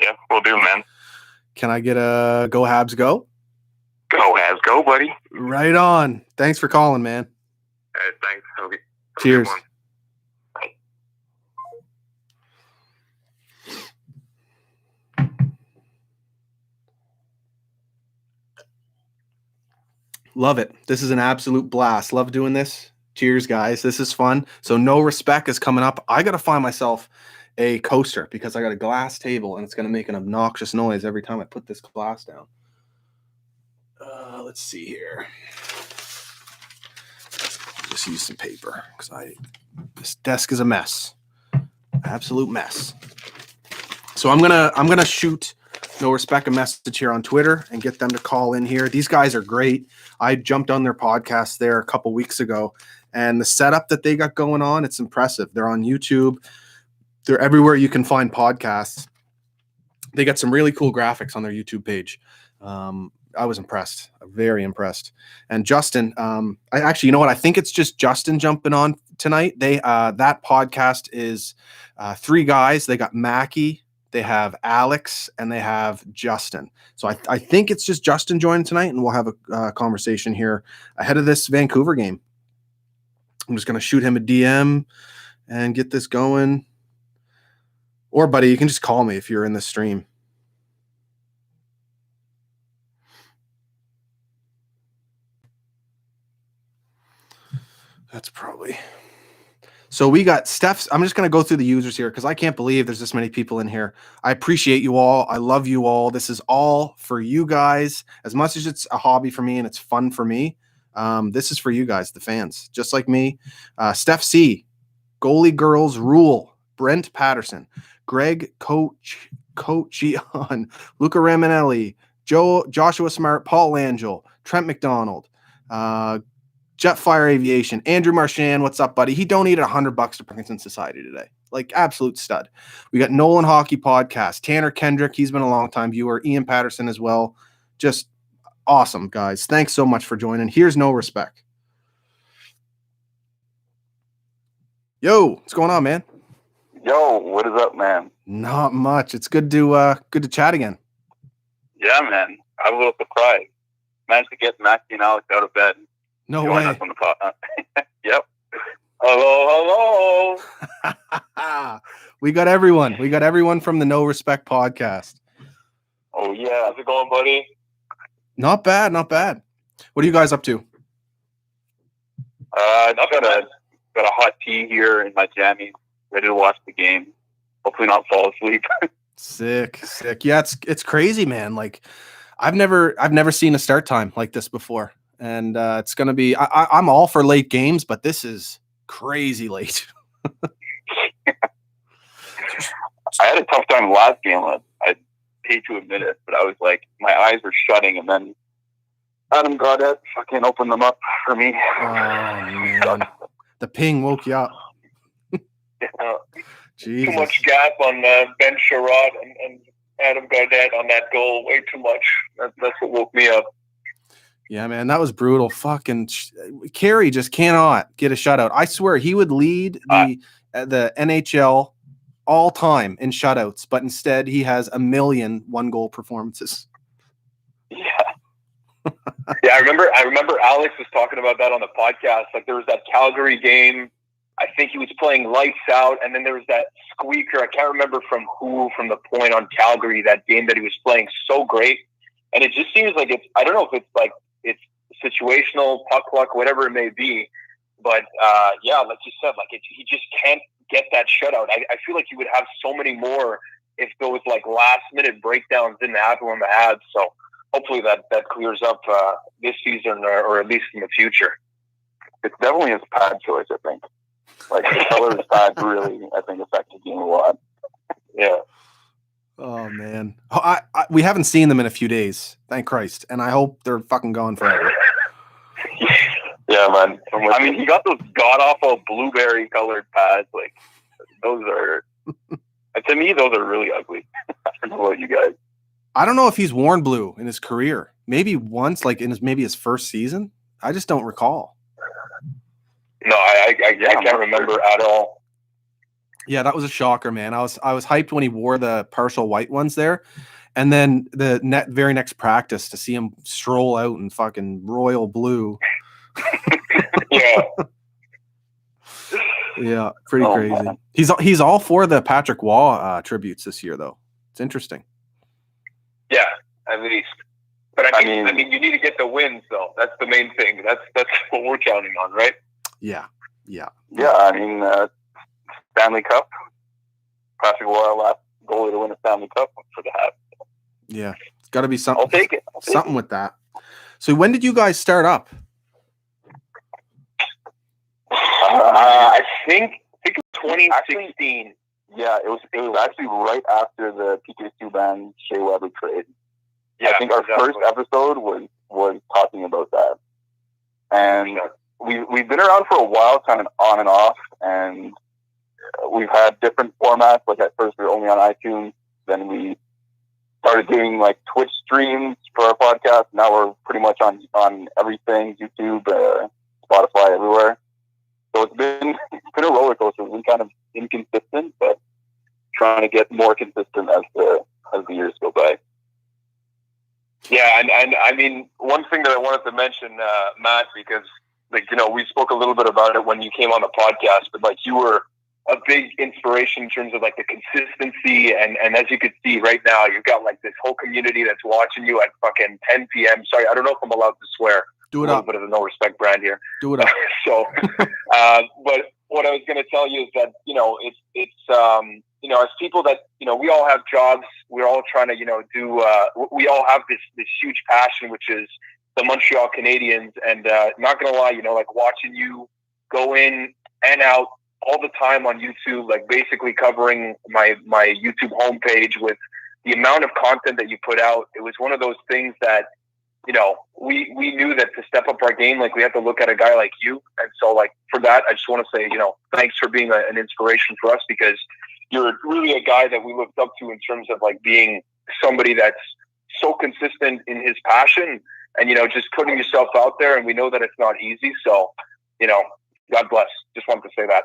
Yeah, we'll do, man. Can I get a go Habs go? Go Habs go, buddy. Right on. Thanks for calling, man. All right, thanks. Okay. Cheers. Love it. This is an absolute blast. Love doing this. Cheers, guys. This is fun. So no respect is coming up. I got to find myself a coaster because I got a glass table and it's going to make an obnoxious noise every time I put this glass down. Let's see here. Just use some paper because this desk is a mess. Absolute mess. So I'm gonna shoot No Respect a message here on Twitter and get them to call in here. These guys are great. I jumped on their podcast there a couple weeks ago, and the setup that they got going on, it's impressive. They're on YouTube. They're everywhere you can find podcasts. They got some really cool graphics on their YouTube page. I was impressed, very impressed. And Justin, I actually, you know what? I think it's just Justin jumping on tonight. That podcast is three guys. They got Mackie, they have Alex, and they have Justin. So I think it's just Justin joining tonight, and we'll have a conversation here ahead of this Vancouver game. I'm just going to shoot him a DM and get this going. Or, buddy, you can just call me if you're in the stream. That's probably So we got Steph's. I'm just going to go through the users here because I can't believe there's this many people in here. I appreciate you all. I love you all. This is all for you guys. As much as it's a hobby for me and it's fun for me, this is for you guys, the fans, just like me. Steph C, Goalie Girls Rule, Brent Patterson, Greg Cochion, Luca Raminelli, Joshua Smart, Paul Langell, Trent McDonald, Jetfire Aviation, Andrew Marchand. What's up, buddy? He donated $100 to Parkinson Society today. Like, absolute stud. We got Nolan Hockey Podcast, Tanner Kendrick. He's been a long time viewer. Ian Patterson as well. Just awesome, guys. Thanks so much for joining. Here's No Respect. Yo, what's going on, man? Yo, what is up, man? Not much. It's good to chat again. Yeah, man. I'm a little surprised. Managed to get Mackie and Alex out of bed. No way. Us on the Yep. Hello. We got everyone. We got everyone from the No Respect podcast. Oh yeah, how's it going, buddy? Not bad, not bad. What are you guys up to? Got a hot tea here in my jammies, ready to watch the game. Hopefully not fall asleep. Sick. Yeah, it's crazy, man. Like I've never seen a start time like this before. And it's going to be I'm all for late games, but this is crazy late. I had a tough time last game. I hate to admit it, but I was like, my eyes were shutting, and then Adam Gaudette fucking opened them up for me. Oh, man. The ping woke you up. Too much gap on Ben Sherrod and Adam Gaudette on that goal. Way too much. That's what woke me up. Yeah, man, that was brutal. Fucking Carey just cannot get a shutout. I swear he would lead the NHL all time in shutouts, but instead he has a million 1-goal performances. Yeah. Yeah, I remember Alex was talking about that on the podcast. Like there was that Calgary game. I think he was playing lights out, and then there was that squeaker. I can't remember from the point on Calgary, that game that he was playing so great. And it just seems like I don't know if it's like it's situational, puck luck, whatever it may be. But yeah, like you said, like he just can't get that shutout. I feel like he would have so many more if those like last minute breakdowns didn't happen on the Habs. So hopefully that clears up this season or at least in the future. It's definitely his pad choice, I think. Like the color of his pad really, I think, affected the game a lot. Yeah. Oh man, we haven't seen them in a few days. Thank Christ, and I hope they're fucking gone forever. Yeah, man. I mean, he got those god awful blueberry colored pads. Like those are, to me, those are really ugly. I don't know about you guys. I don't know if he's worn blue in his career. Maybe once, like in his first season. I just don't recall. No, I can't remember at all. Yeah, that was a shocker, man. I was hyped when he wore the partial white ones there, and then the very next practice to see him stroll out in fucking royal blue. Yeah, yeah, pretty crazy. Man. He's all for the Patrick Waugh tributes this year, though. It's interesting. Yeah, at least. But I mean, you need to get the wins, though. That's the main thing. That's what we're counting on, right? Yeah. I mean. Stanley Cup. Patrick Waugh, last goalie to win a Stanley Cup for the Habs. Yeah, it's got to be something. I'll take it. Something with that. So when did you guys start up? I think it was 2016. Yeah, it was actually right after the PK Subban Shea Weber trade. Yeah, I think our first episode was talking about that, and we've been around for a while, kind of on and off, and we've had different formats. Like at first we were only on iTunes, then we started doing like Twitch streams for our podcast. Now we're pretty much on everything, YouTube, Spotify, everywhere. So it's been a roller coaster. It's been kind of inconsistent, but trying to get more consistent as the years go by. Yeah, and I mean, one thing that I wanted to mention, Matt, because we spoke a little bit about it when you came on the podcast, but like you were a big inspiration in terms of like the consistency, and as you could see right now, you've got like this whole community that's watching you at fucking 10 p.m. Sorry, I don't know if I'm allowed to swear. Do it up. A little bit of a No Respect brand here. Do it up. So, but what I was going to tell you is that, as people that, we all have jobs, we're all trying to, do, we all have this huge passion, which is the Montreal Canadiens. And not going to lie, like watching you go in and out all the time on YouTube, like basically covering my YouTube homepage with the amount of content that you put out. It was one of those things that, we knew that to step up our game, like we have to look at a guy like you. And so like for that, I just want to say, thanks for being an inspiration for us, because you're really a guy that we looked up to in terms of like being somebody that's so consistent in his passion and, just putting yourself out there. And we know that it's not easy. So, God bless. Just wanted to say that.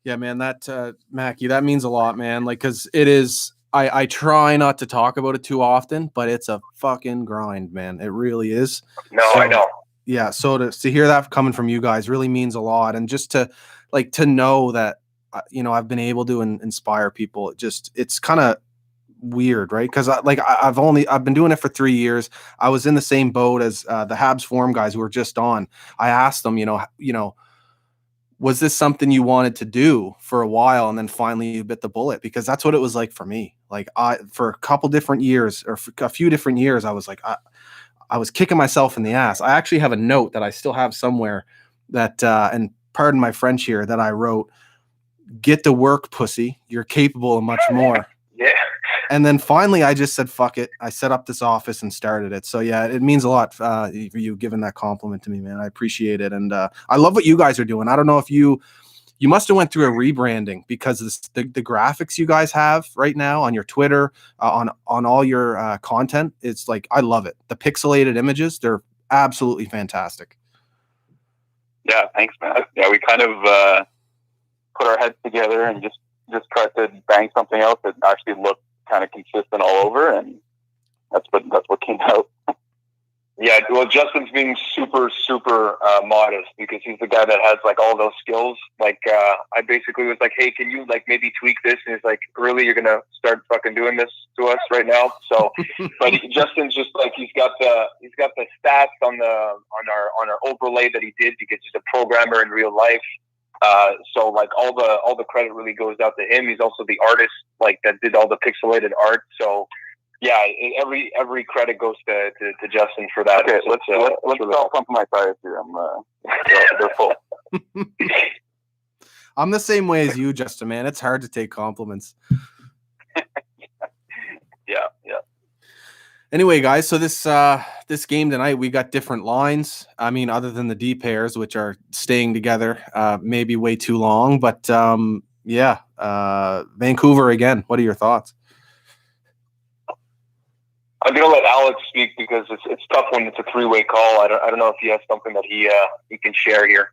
Yeah, man, that, Mackie, that means a lot, man. Like, cause it is, I try not to talk about it too often, but it's a fucking grind, man. It really is. No, I know. Yeah. So to hear that coming from you guys really means a lot. And just to know that, I've been able to inspire people. It's kind of weird, right? Cause I've been doing it for 3 years. I was in the same boat as the Habs Forum guys who were just on. I asked them, was this something you wanted to do for a while and then finally you bit the bullet? Because that's what it was like for me. Like for a couple different years or for a few different years, I was like, I was kicking myself in the ass. I actually have a note that I still have somewhere that, and pardon my French here, that I wrote, "Get to work, pussy. You're capable of much more." Yeah. And then finally I just said, fuck it. I set up this office and started it. So yeah, it means a lot for you giving that compliment to me, man. I appreciate it. And I love what you guys are doing. I don't know if you must have went through a rebranding, because the graphics you guys have right now on your Twitter, on all your content. It's like, I love it. The pixelated images, they're absolutely fantastic. Yeah. Thanks, man. Yeah. We kind of put our heads together and just tried to bang something else that actually looked kind of consistent all over, and that's what came out. Yeah, well, Justin's being super modest, because he's the guy that has like all those skills. Like I basically was like, hey, can you like maybe tweak this? And he's like, really, you're gonna start fucking doing this to us right now? So, but Justin's just like, he's got the stats on our overlay that he did, because he's a programmer in real life. So like all the credit really goes out to him. He's also the artist like that did all the pixelated art. So yeah, every credit goes to Justin for that. Okay, let's all pump my tires here. They're full. I'm the same way as you, Justin, man. It's hard to take compliments. Yeah. Anyway, guys, so this game tonight, we got different lines. I mean, other than the D pairs, which are staying together maybe way too long. But Vancouver again. What are your thoughts? I'm gonna let Alex speak, because it's tough when it's a three-way call. I don't know if he has something that he can share here.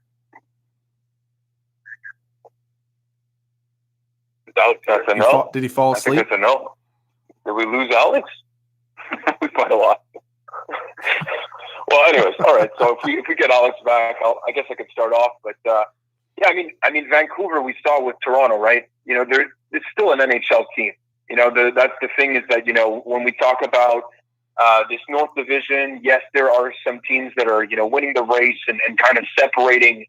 That's a no. Did he fall asleep? I think that's a no. Did we lose Alex? We quite a lot. Well, anyways, all right. So if we get Alex back, I guess I could start off. But yeah, I mean, Vancouver, we saw with Toronto, right? It's still an NHL team. That's the thing, is that when we talk about this North Division, yes, there are some teams that are winning the race and kind of separating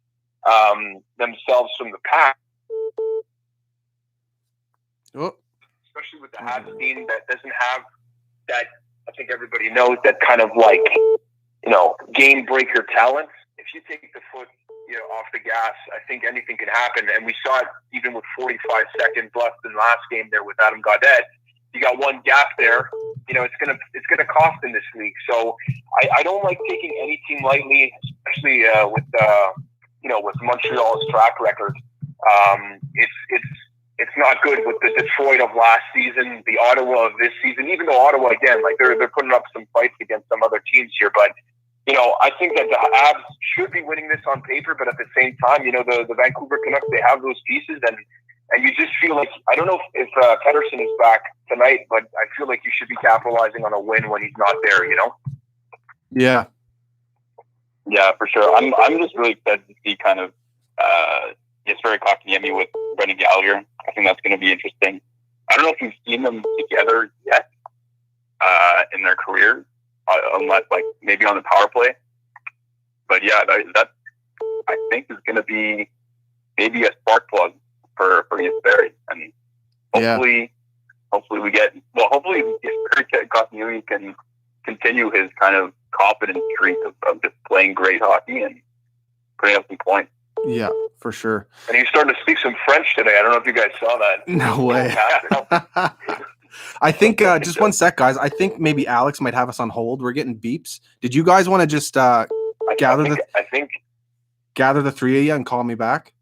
themselves from the pack. Oh. Especially with the Habs team that doesn't have that. I think everybody knows that kind of like, game breaker talent. If you take the foot, off the gas, I think anything can happen. And we saw it even with 45 seconds left in the last game there with Adam Gaudette. You got one gap there. It's gonna cost in this league. So I don't like taking any team lightly, especially with Montreal's track record. It's not good with the Detroit of last season, the Ottawa of this season. Even though Ottawa, again, like they're putting up some fights against some other teams here, but I think that the Habs should be winning this on paper. But at the same time, the Vancouver Canucks, they have those pieces, and you just feel like, I don't know if Pettersson is back tonight, but I feel like you should be capitalizing on a win when he's not there. Yeah. Yeah, for sure. I'm just really excited to see kind of Jesperi Kotkaniemi with Brendan Gallagher. I think that's going to be interesting. I don't know if you've seen them together yet in their career, unless like maybe on the power play. But yeah, that I think is going to be maybe a spark plug for Barry. And hopefully we get Kotkaniemi can continue his kind of confident streak of just playing great hockey and putting up some points. Yeah, for sure. And he's starting to speak some French today. I don't know if you guys saw that. No way. I think, just one sec, guys. I think maybe Alex might have us on hold. We're getting beeps. Did you guys want to just gather the three of you and call me back?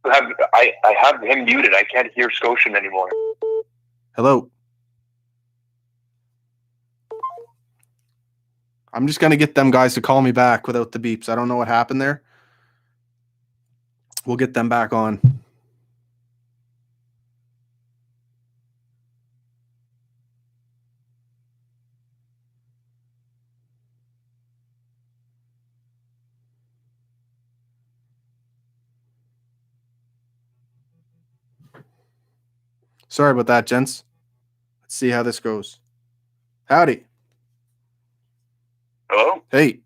I have him muted. I can't hear Scotian anymore. Hello. I'm just going to get them guys to call me back without the beeps. I don't know what happened there. We'll get them back on. Sorry about that, gents. Let's see how this goes. Howdy. Hello? Hey.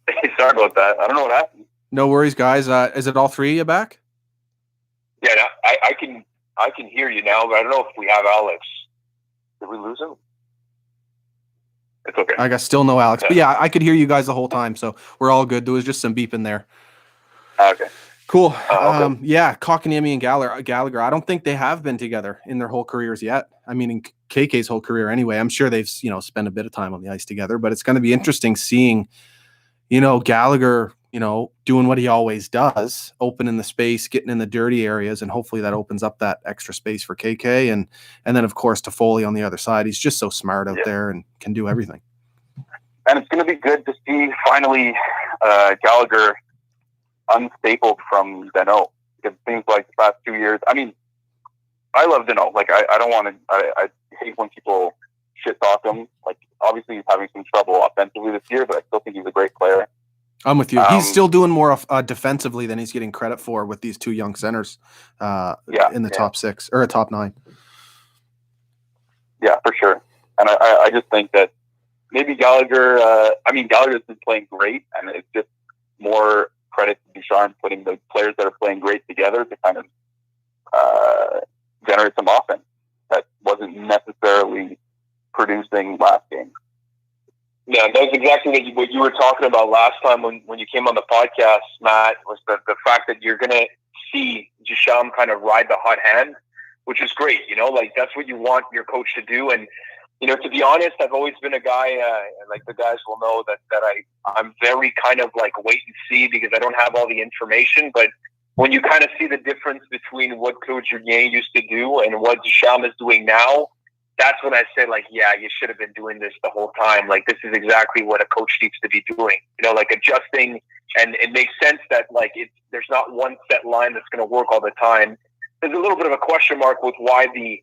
Hey, sorry about that. I don't know what happened. No worries, guys. Is it all three of you back? Yeah, I can hear you now, but I don't know if we have Alex. Did we lose him? It's okay. I got still no Alex. But yeah, I could hear you guys the whole time, so we're all good. There was just some beep in there. Okay. Cool. Okay. Yeah, Kotkaniemi and Gallagher, I don't think they have been together in their whole careers yet. I mean, in KK's whole career anyway. I'm sure they've, spent a bit of time on the ice together, but it's going to be interesting seeing, Gallagher, doing what he always does, opening the space, getting in the dirty areas, and hopefully that opens up that extra space for KK. And then, of course, Toffoli on the other side. He's just so smart out there and can do everything. And it's going to be good to see finally Gallagher unstapled from Danault, because it seems like the past 2 years, I mean, I love Danault. Like, I don't want to, I hate when people shit talk him. Like, obviously he's having some trouble offensively this year, but I still think he's a great player. I'm with you. He's still doing more defensively than he's getting credit for with these two young centers in the top six or top nine. Yeah, for sure. And I just think that maybe Gallagher's been playing great, and it's just more credit to Ducharme putting the players that are playing great together to kind of generate some offense that wasn't necessarily producing last game. Yeah, that was exactly what you were talking about last time when you came on the podcast, Matt, was the fact that you're going to see Ducharme kind of ride the hot hand, which is great. Like, that's what you want your coach to do. And, to be honest, I've always been a guy, like the guys will know that I'm very kind of like wait and see, because I don't have all the information. But when you kind of see the difference between what Claude Julien used to do and what Ducharme is doing now, that's when I say, like, yeah, you should have been doing this the whole time. Like, this is exactly what a coach needs to be doing. Like adjusting, and it makes sense that like there's not one set line that's going to work all the time. There's a little bit of a question mark with why the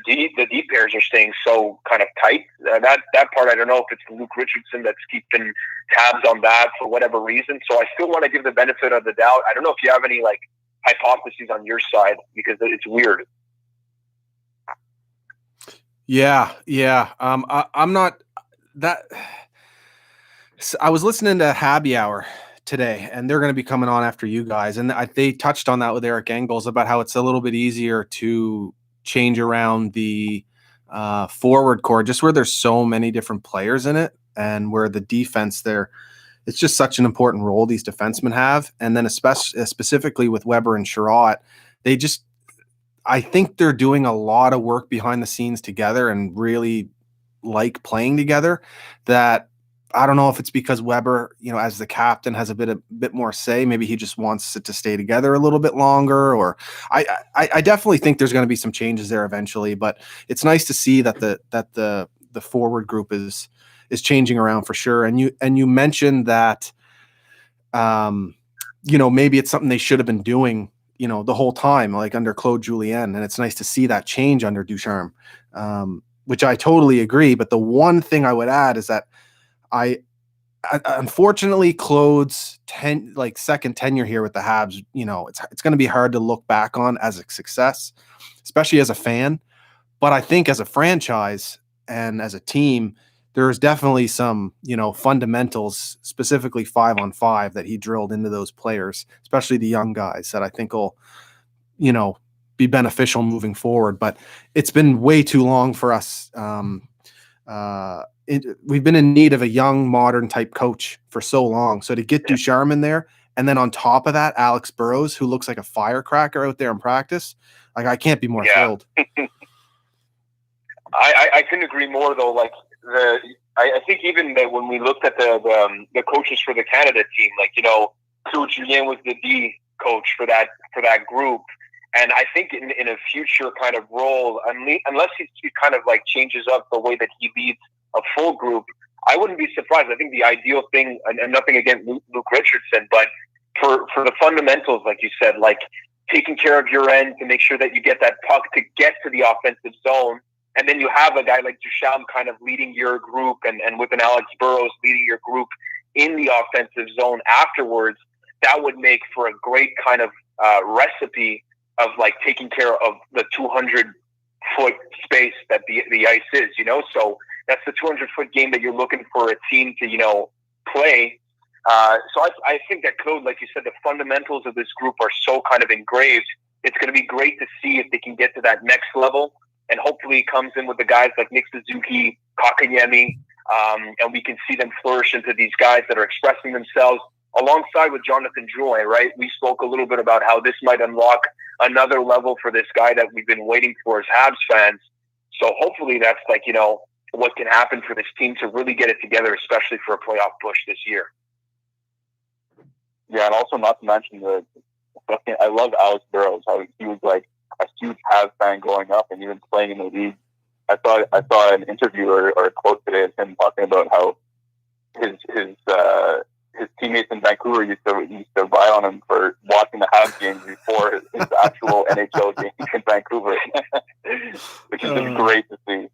deep pairs are staying so kind of tight. That part, I don't know if it's Luke Richardson that's keeping tabs on that for whatever reason. So I still want to give the benefit of the doubt. I don't know if you have any like hypotheses on your side, because it's weird. Yeah. I'm not that. I was listening to Habby Hour today, and they're going to be coming on after you guys. And they touched on that with Eric Engels about how it's a little bit easier to change around the forward core, just where there's so many different players in it, and where the defense there, it's just such an important role these defensemen have. And then especially specifically with Weber and Sherratt, I think they're doing a lot of work behind the scenes together and really like playing together. That I don't know if it's because Weber, as the captain, has a bit more say. Maybe he just wants it to stay together a little bit longer. Or I definitely think there's going to be some changes there eventually. But it's nice to see that the forward group is changing around for sure. And you mentioned that maybe it's something they should have been doing the whole time, like under Claude Julien. And it's nice to see that change under Ducharme, which I totally agree. But the one thing I would add is that I unfortunately, Claude's second tenure here with the Habs, it's going to be hard to look back on as a success, especially as a fan. But I think as a franchise and as a team, there's definitely some, fundamentals, specifically 5-on-5 that he drilled into those players, especially the young guys, that I think will, be beneficial moving forward. But it's been way too long for us. We've been in need of a young, modern type coach for so long. So to get Ducharme in there, and then on top of that, Alex Burrows, who looks like a firecracker out there in practice, like, I can't be more thrilled. I couldn't agree more, though. Like, I think even that when we looked at the coaches for the Canada team, like, Claude Julien was the D coach for that group. And I think in a future kind of role, unless he kind of like changes up the way that he leads a full group, I wouldn't be surprised. I think the ideal thing, and nothing against Luke Richardson, but for the fundamentals, like you said, like taking care of your end to make sure that you get that puck to get to the offensive zone. And then you have a guy like Ducharme kind of leading your group, and with an Alex Burrows leading your group in the offensive zone afterwards. That would make for a great kind of recipe of like taking care of the 200-foot space that the ice is, So that's the 200-foot game that you're looking for a team to, play. So I think that Claude, like you said, the fundamentals of this group are so kind of engraved. It's going to be great to see if they can get to that next level. And hopefully it comes in with the guys like Nick Suzuki, Kakanyemi, and we can see them flourish into these guys that are expressing themselves alongside with Jonathan Drouin, right? We spoke a little bit about how this might unlock another level for this guy that we've been waiting for as Habs fans. So hopefully that's like, what can happen for this team to really get it together, especially for a playoff push this year. Yeah, and also not to mention I love Alex Burrows, how he was like a huge Habs fan growing up and even playing in the league. I saw an interview or a quote today of him talking about how his teammates in Vancouver used to rely on him for watching the Habs games before his actual NHL games in Vancouver, which is just great to see.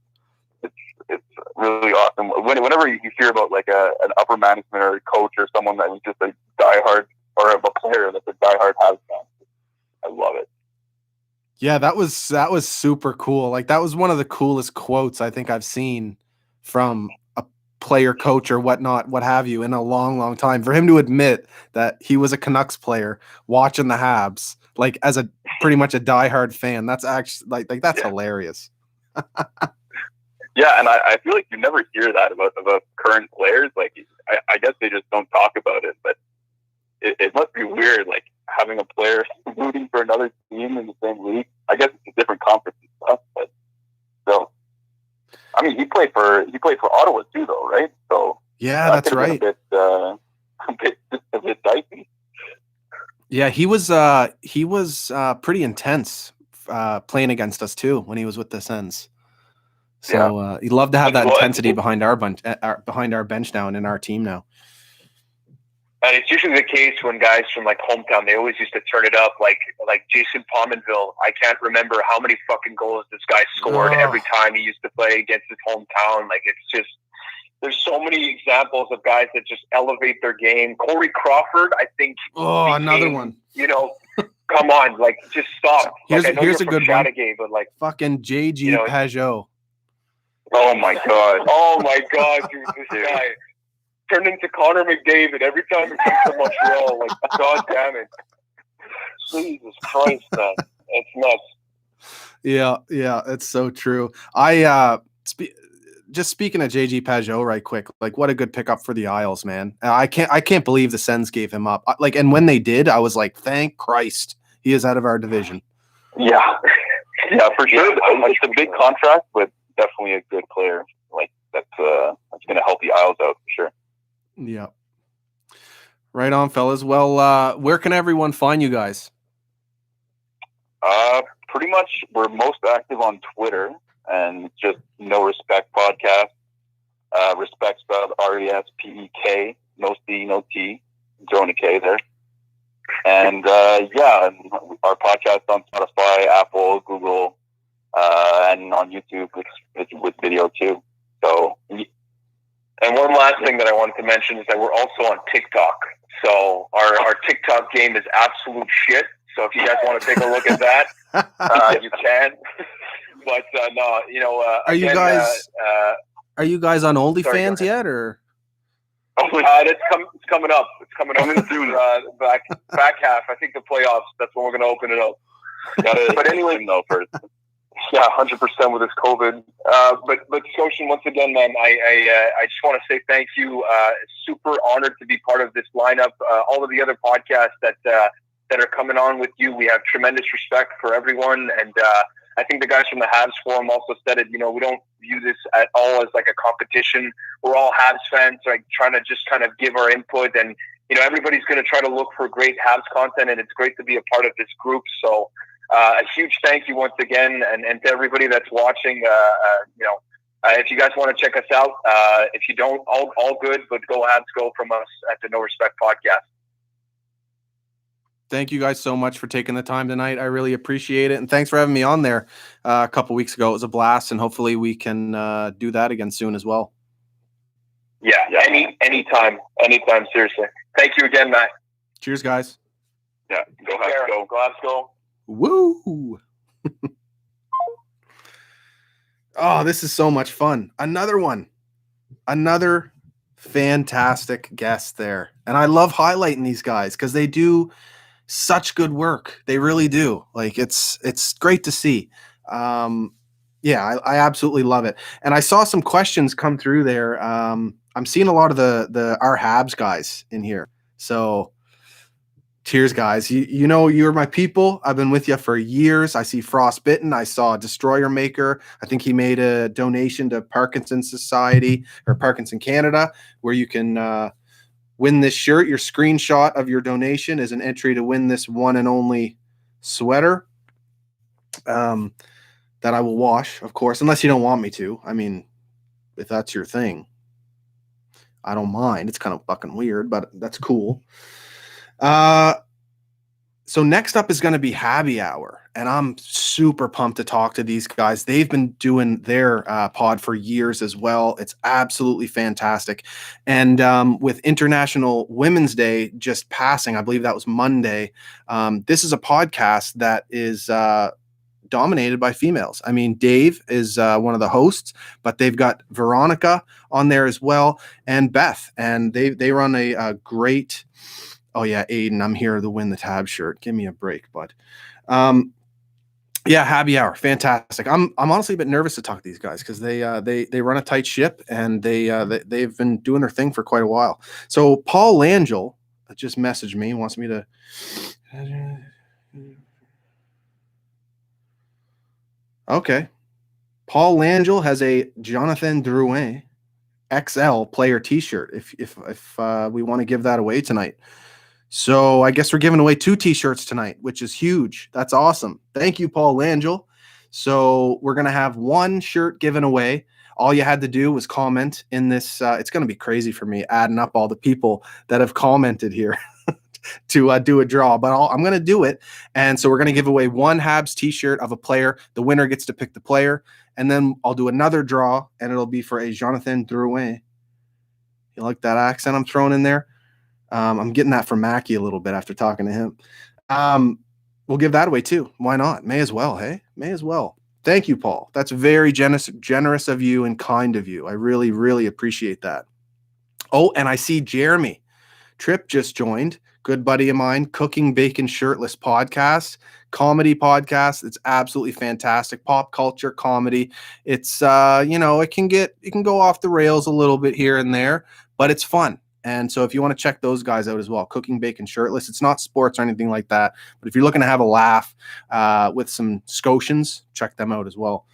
It's really awesome. Whenever you hear about like an upper management or a coach or someone that was just a diehard, or a player that's a diehard Habs fan, I love it. Yeah, that was super cool. Like, that was one of the coolest quotes I think I've seen from a player, coach, or whatnot, what have you, in a long, long time. For him to admit that he was a Canucks player watching the Habs, like as a pretty much a diehard fan, that's actually like that's hilarious. Yeah, and I feel like you never hear that about current players. Like, I guess they just don't talk about it, but it must be weird, like having a player rooting for another team in the same league. I guess it's a different conference and stuff, but still. I mean, he played for Ottawa too, though, right? So yeah, that's right. A bit dicey. Yeah, he was pretty intense playing against us too when he was with the Sens. So he'd love to have that intensity behind our bench now and in our team now. And it's usually the case when guys from like hometown, they always used to turn it up. Like Jason Pominville, I can't remember how many fucking goals this guy scored every time he used to play against his hometown. Like, it's just, there's so many examples of guys that just elevate their game. Corey Crawford, I think. Oh, another one. Come on, like, just stop. Here's a good one. But like fucking JG Pajot. Oh my god, dude, this guy turned into Connor McDavid every time he comes to Montreal. Like, god damn it. Jesus Christ, man. It's nuts. Yeah, it's so true. Just speaking of JG Pajot right quick, like, what a good pickup for the Isles, man. I can't believe the Sens gave him up. Like, and when they did, I was like, thank Christ, he is out of our division. Yeah, for sure. It's a big contract, but definitely a good player. Like, that's going to help the Isles out for sure. Yeah. Right on, fellas. Well, where can everyone find you guys? Pretty much, we're most active on Twitter, and it's just No Respect Podcast. Respect spelled RESPEK, no C, no T, throwing a K there. And our podcast on Spotify, Apple, Google, and on YouTube with video too. So. And one last thing that I wanted to mention is that we're also on TikTok. So our TikTok game is absolute shit. So if you guys want to take a look at that, you can. But no, Are Are you guys on OnlyFans yet, or? It's coming up. It's coming up soon. Back half. I think the playoffs. That's when we're going to open it up. But anyway, no, first. Yeah, 100% with this COVID. But Scotian, once again, man, I just want to say thank you. Super honored to be part of this lineup. All of the other podcasts that are coming on with you, we have tremendous respect for everyone, and I think the guys from the Habs Forum also said it. We don't view this at all as like a competition. We're all Habs fans, like trying to just kind of give our input, and everybody's going to try to look for great Habs content, and it's great to be a part of this group. So a huge thank you once again, and to everybody that's watching. If you guys want to check us out, if you don't, all good, but go Habs go from us at the No Respect Podcast. Thank you guys so much for taking the time tonight. I really appreciate it. And thanks for having me on there a couple weeks ago. It was a blast, and hopefully we can do that again soon as well. Yeah. Anytime, seriously. Thank you again, Matt. Cheers, guys. Yeah, go Habs go. Go Habs go. Woo! Oh, this is so much fun. Another fantastic guest there. And I love highlighting these guys because they do such good work. They really do. Like it's great to see. I absolutely love it. And I saw some questions come through there. I'm seeing a lot of our Habs guys in here. So cheers, guys. You're my people. I've been with you for years. I see Frostbitten. I saw Destroyer Maker. I think he made a donation to Parkinson Society or Parkinson Canada, where you can win this shirt. Your screenshot of your donation is an entry to win this one and only sweater that I will wash, of course, unless you don't want me to. I mean, if that's your thing, I don't mind. It's kind of fucking weird, but that's cool. So next up is going to be Habby Hour, and I'm super pumped to talk to these guys. They've been doing their pod for years as well. It's absolutely fantastic. And with International Women's Day just passing, I believe that was Monday, this is a podcast that is dominated by females. I mean, Dave is one of the hosts, but they've got Veronica on there as well, and Beth, and they run a great... Oh yeah, Aiden, I'm here to win the tab shirt. Give me a break, bud. Habby Hour, fantastic. I'm honestly a bit nervous to talk to these guys because they run a tight ship, and they've been doing their thing for quite a while. So Paul Langell just messaged me, wants me to. Okay, Paul Langell has a Jonathan Drouin XL player T-shirt. If we want to give that away tonight. So I guess we're giving away 2 T-shirts tonight, which is huge. That's awesome. Thank you, Paul Langell. So we're going to have 1 shirt given away. All you had to do was comment in this. It's going to be crazy for me adding up all the people that have commented here to do a draw, but I'm going to do it. And so we're going to give away 1 Habs T-shirt of a player. The winner gets to pick the player. And then I'll do another draw, and it'll be for a Jonathan Drouin. You like that accent I'm throwing in there? I'm getting that from Mackie a little bit after talking to him. We'll give that away too. Why not? May as well, hey? May as well. Thank you, Paul. That's very generous of you and kind of you. I really, really appreciate that. Oh, and I see Jeremy Tripp just joined. Good buddy of mine, Cooking Bacon Shirtless podcast, comedy podcast. It's absolutely fantastic. Pop culture comedy. It's it can go off the rails a little bit here and there, but it's fun. And so if you want to check those guys out as well, Cooking Bacon Shirtless, it's not sports or anything like that. But if you're looking to have a laugh with some Scotians, check them out as well.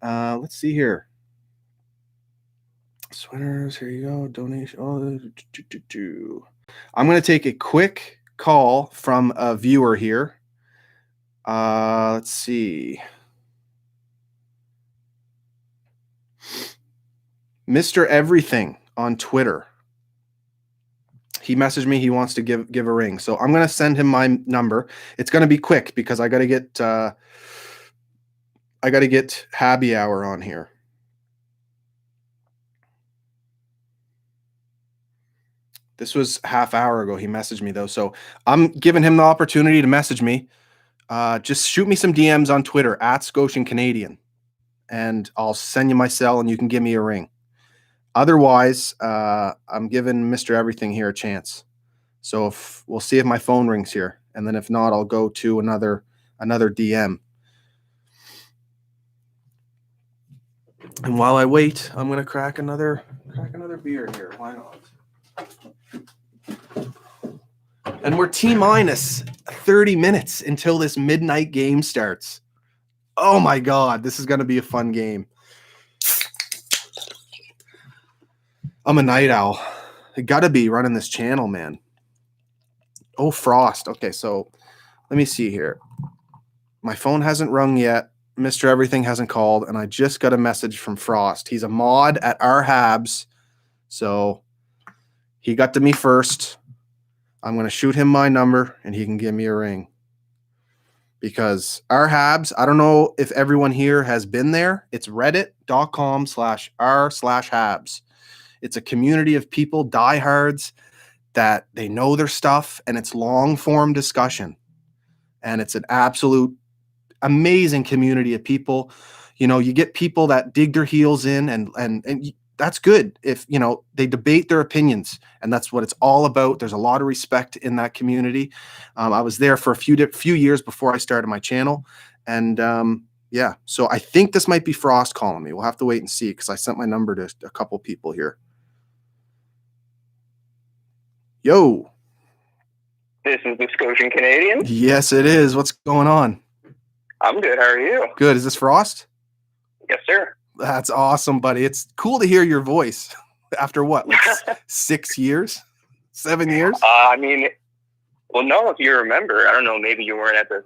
Let's see here. Sweaters, here you go. Donation. I'm going to take a quick call from a viewer here. Let's see. Mr. Everything on Twitter. He messaged me. He wants to give a ring. So I'm going to send him my number. It's going to be quick because I got to get Habby Hour on here. This was half hour ago. He messaged me though. So I'm giving him the opportunity to message me. Just shoot me some DMs on Twitter @ScotianCanadien, and I'll send you my cell and you can give me a ring. Otherwise, I'm giving Mr. Everything here a chance. So if we'll see if my phone rings here, and then if not, I'll go to another DM. And while I wait, I'm gonna crack another beer here. Why not? And we're T-minus 30 minutes until this midnight game starts. Oh my God, this is gonna be a fun game. I'm a night owl. I gotta be running this channel, man. Oh, Frost. Okay, so let me see here. My phone hasn't rung yet. Mr. Everything hasn't called, and I just got a message from Frost. He's a mod at our Habs, so he got to me first. I'm going to shoot him my number, and he can give me a ring. Because our Habs, I don't know if everyone here has been there. It's reddit.com/r/Habs. It's a community of people, diehards, that they know their stuff, and it's long-form discussion. And it's an absolute amazing community of people. You know, you get people that dig their heels in, and that's good if, you know, they debate their opinions, and that's what it's all about. There's a lot of respect in that community. I was there for a few years before I started my channel, and yeah, so I think this might be Frost calling me. We'll have to wait and see, because I sent my number to a couple people here. Yo. This is the Scotian Canadian. Yes, it is. What's going on? I'm good. How are you? Good. Is this Frost? Yes, sir. That's awesome, buddy. It's cool to hear your voice after what, like 6 years, 7 years? I mean, well, no, if you remember, I don't know, maybe you weren't at the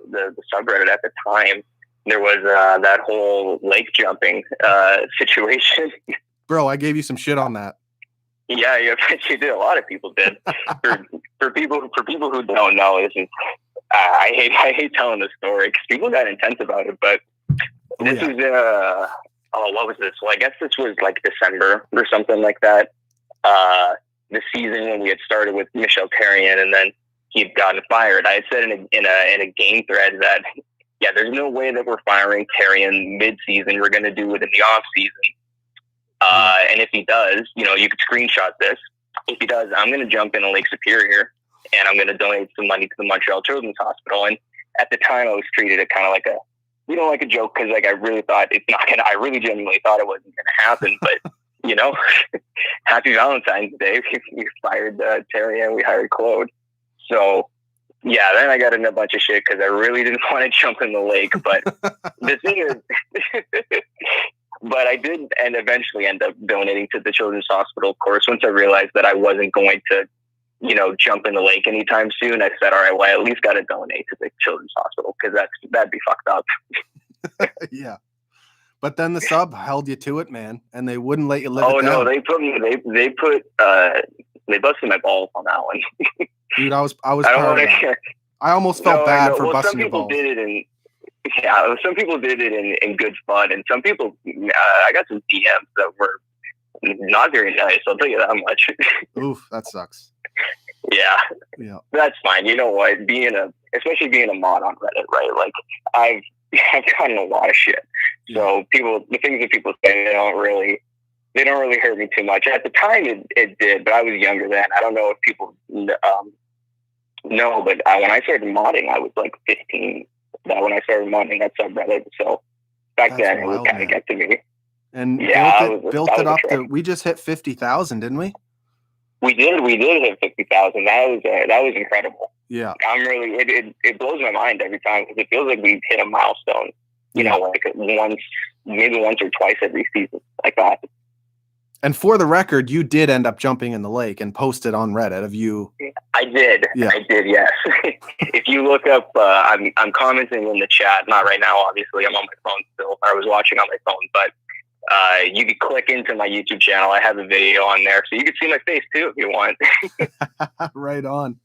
subreddit at the time. There was that whole lake jumping situation. Bro, I gave you some shit on that. Yeah, I bet you did. A lot of people did. for people who don't know, this is I hate telling the story because people got intense about it. But this is what was this? Well, I guess this was like December or something like that. The season when we had started with Michel Therrien, and then he had gotten fired. I had said in a game thread that there's no way that we're firing Therrien mid-season. We're going to do it in the off season. And if he does, you could screenshot this. If he does, I'm going to jump into Lake Superior and I'm going to donate some money to the Montreal Children's Hospital. And at the time, I was treated it kind of like a joke, because I really thought it's not going to. I really genuinely thought it wasn't going to happen. But happy Valentine's Day. We fired Terry and we hired Claude. So then I got in a bunch of shit because I really didn't want to jump in the lake. But the thing is. But I did and eventually end up donating to the Children's Hospital, of course. Once I realized that I wasn't going to, jump in the lake anytime soon, I said, all right, well, I at least got to donate to the Children's Hospital, because that'd be fucked up. Yeah. But then the sub held you to it, man, and they wouldn't let you live it down. No, they busted my balls on that one. Dude, I was proud of that. I almost felt bad for busting your balls. Some people did it in good fun, and some people, I got some DMs that were not very nice, I'll tell you that much. Oof, that sucks. Yeah. That's fine. You know what? Especially being a mod on Reddit, right? Like, I've gotten a lot of shit. So the things that people say, they don't really hurt me too much. At the time, it did, but I was younger then. I don't know if people know, but when I started modding, I was like 15. When I started modding that subreddit, so back then it would kind of get to me. And built it up to. We just hit 50,000, didn't we? We did hit 50,000. That was incredible. Yeah, I'm really. It blows my mind every time, because it feels like we hit a milestone. Like maybe once or twice every season, like that. And for the record, you did end up jumping in the lake and posted on Reddit of you. I did. Yeah. I did, yes. If you look up, I'm commenting in the chat. Not right now, obviously. I'm on my phone still. I was watching on my phone. But you could click into my YouTube channel. I have a video on there. So you can see my face, too, if you want. Right on.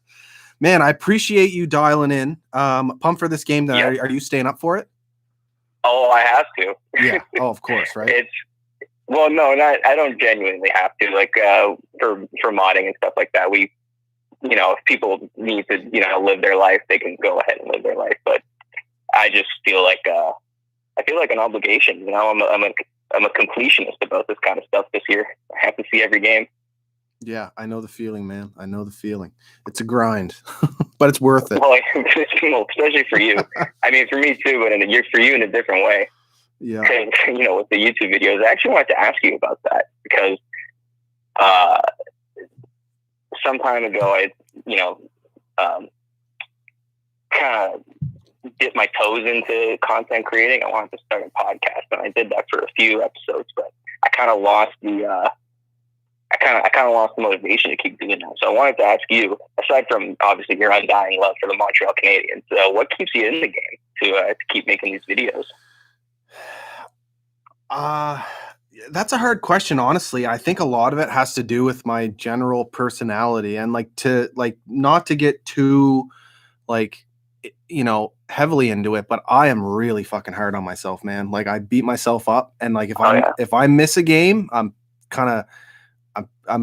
Man, I appreciate you dialing in. Pumped for this game. Then. Yeah. Are you staying up for it? Oh, I have to. Yeah. Oh, of course, right? Well, no, I don't genuinely have to. Like, for modding and stuff like that, if people need to, live their life, they can go ahead and live their life. But I just feel like, an obligation. I'm I'm a completionist about this kind of stuff this year. I have to see every game. Yeah, I know the feeling, man. I know the feeling. It's a grind, but it's worth it. Well, especially for you. I mean, for me too, but for you in a different way. Yeah. Because, with the YouTube videos, I actually wanted to ask you about that because some time ago, I, kind of dip my toes into content creating. I wanted to start a podcast, and I did that for a few episodes, but I kind of lost the lost the motivation to keep doing that. So I wanted to ask you, aside from obviously your undying love for the Montreal Canadiens, what keeps you in the game to keep making these videos? That's a hard question, honestly. I think a lot of it has to do with my general personality and not to get too heavily into it, but I am really fucking hard on myself, man. Like, I beat myself up, and like if I miss a game, I'm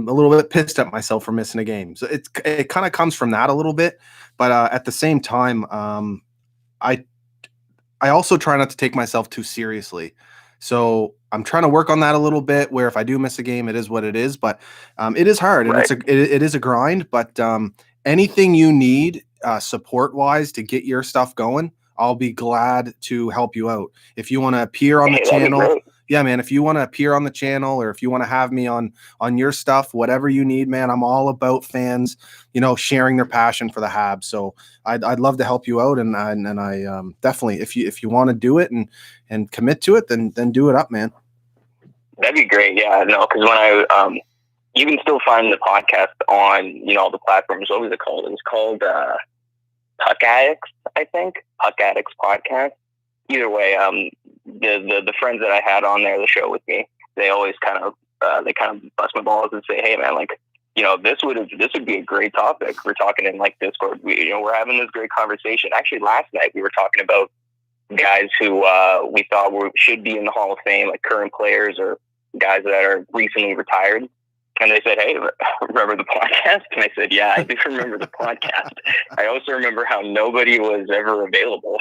a little bit pissed at myself for missing a game. So it kind of comes from that a little bit, but at the same time, I also try not to take myself too seriously. So I'm trying to work on that a little bit, where if I do miss a game, it is what it is, but it is hard, and it is a grind, but anything you need support wise to get your stuff going, I'll be glad to help you out. If you want to appear on the channel, yeah, man, if you want to appear on the channel, or if you want to have me on your stuff, whatever you need, man, I'm all about fans, sharing their passion for the Habs. So I'd love to help you out. And I definitely, if you want to do it and commit to it, then do it up, man. That'd be great. Yeah, no, because when you can still find the podcast on, all the platforms. What was it called? It was called Puck Addicts, I think. Puck Addicts Podcast. Either way, the friends that I had on there, the show with me, they always kind of bust my balls and say, hey man, this would be a great topic. We're talking in Discord. We're having this great conversation. Actually, last night we were talking about guys who we thought should be in the Hall of Fame, like current players or guys that are recently retired. And they said, hey, remember the podcast? And I said, yeah, I do remember the podcast. I also remember how nobody was ever available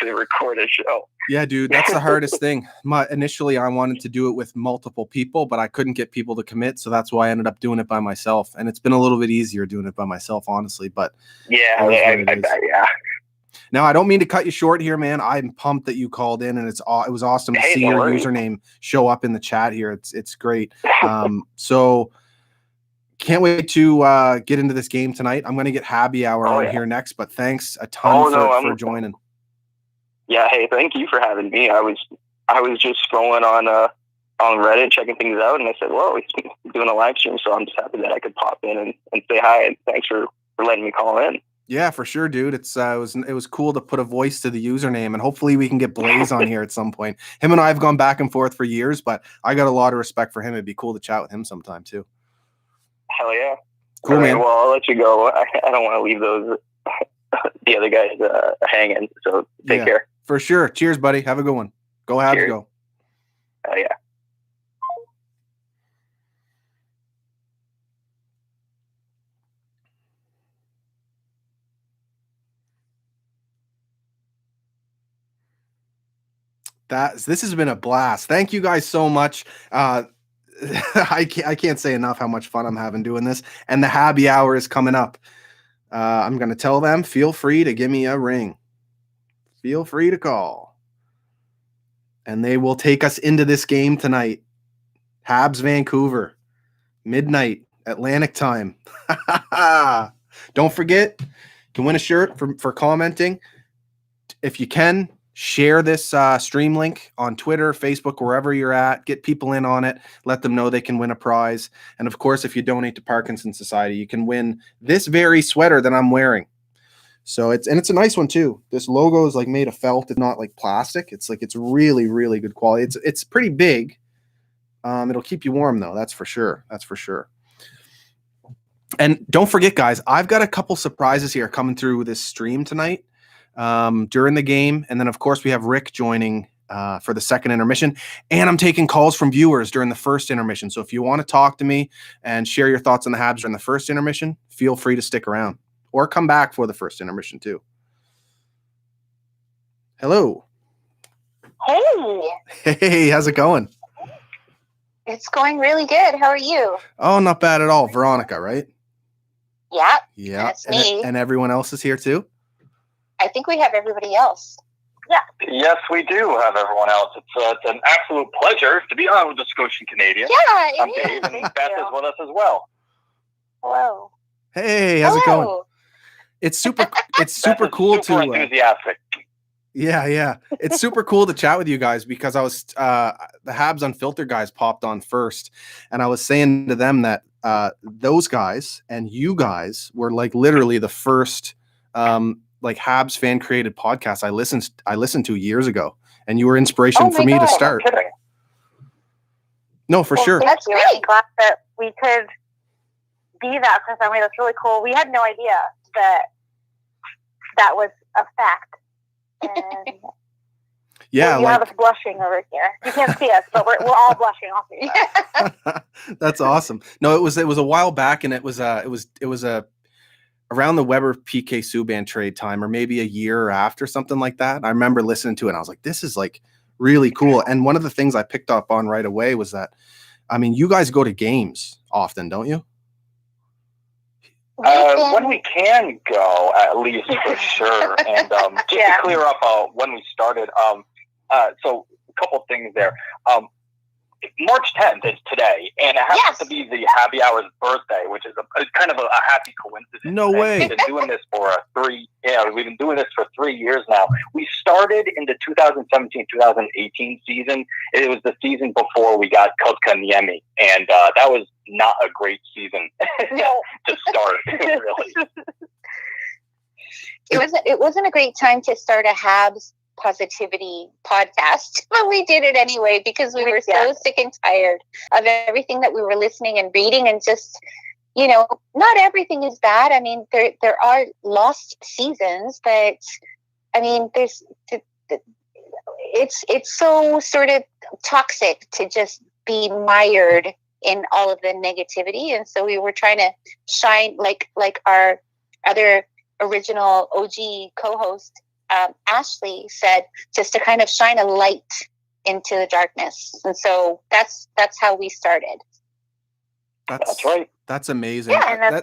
to record a show. Yeah, dude, that's the hardest thing. Initially, I wanted to do it with multiple people, but I couldn't get people to commit. So that's why I ended up doing it by myself. And it's been a little bit easier doing it by myself, honestly. But yeah, I bet, yeah. Now, I don't mean to cut you short here, man. I'm pumped that you called in, and it was awesome to see your username show up in the chat here. It's great. So can't wait to get into this game tonight. I'm going to get Habby Hour on here next, but thanks a ton for joining. Yeah, hey, thank you for having me. I was just scrolling on Reddit, checking things out, and I said, whoa, he's doing a live stream, so I'm just happy that I could pop in and say hi, and thanks for letting me call in. Yeah, for sure, dude. It was cool to put a voice to the username, and hopefully we can get Blaze on here at some point. Him and I have gone back and forth for years, but I got a lot of respect for him. It'd be cool to chat with him sometime too. Hell yeah. Cool, man. Well, I'll let you go. I don't want to leave those the other guys hanging, so take care. For sure. Cheers, buddy. Have a good one. Go Habs, go. Hell yeah. This has been a blast. Thank you guys so much. I can't say enough how much fun I'm having doing this. And the Habby Hour is coming up. I'm going to tell them, feel free to give me a ring. Feel free to call. And they will take us into this game tonight. Habs Vancouver. Midnight, Atlantic time. Don't forget, you can win a shirt for commenting. If you can, share this stream link on Twitter, Facebook, wherever you're at. Get people in on it. Let them know they can win a prize. And of course, if you donate to Parkinson's Society, you can win this very sweater that I'm wearing. So it's a nice one too. This logo is made of felt. It's not like plastic. It's really, really good quality. It's pretty big. It'll keep you warm though. That's for sure. And don't forget, guys, I've got a couple surprises here coming through this stream tonight. During the game, and then of course we have Rick joining for the second intermission, and I'm taking calls from viewers during the first intermission. So if you want to talk to me and share your thoughts on the Habs during the first intermission, feel free to stick around or come back for the first intermission too. Hello. Hey, Hey, how's it going? it's going really good. How are you? Oh, not bad at all. Veronica, right? Yeah, Yeah. that's me. And everyone else is here too? I think we have everybody else. Yes, we do have everyone else. It's an absolute pleasure to be on with the Scotian Canadian. Yeah, I'm it Dave, is. and Thank Beth you. is with us as well. Hello. Hey, how's it going? Hello. It's super Beth super is cool super to enthusiastic. yeah. It's super cool to chat with you guys because I was the Habs Unfiltered guys popped on first, and I was saying to them that those guys and you guys were like literally the first like Habs fan created podcast I listened to years ago, and you were inspiration for me to start. No kidding. No, for sure. That's great. I'm glad that we could be that for somebody. That's really cool. We had no idea that was a fact. And Yeah, you have us blushing over here. You can't see us, but we're all blushing off of you. That's awesome. No, it was a while back, and it was around the Weber PK Subban trade time, or maybe a year after, something like that. I remember listening to it and I was like, this is like really cool. And one of the things I picked up on right away was that, I mean, you guys go to games often, don't you? When we can go, at least for sure. And just to clear up when we started, so a couple things there. March 10th is today, and it happens to be the Habby Hour's birthday, which is kind of a happy coincidence. No way. We've been doing this for 3 years now. We started in the 2017-2018 season. It was the season before we got Kotkaniemi, and that was not a great season to start, really. It wasn't a great time to start a Habs positivity podcast, but we did it anyway because we were so sick and tired of everything that we were listening and reading, and just, you know, not everything is bad. I mean, there are lost seasons, but I mean, it's so sort of toxic to just be mired in all of the negativity, and so we were trying to shine like our other original OG co-host Ashley said, just to kind of shine a light into the darkness. And so that's how we started. That's right. That's amazing. Yeah, and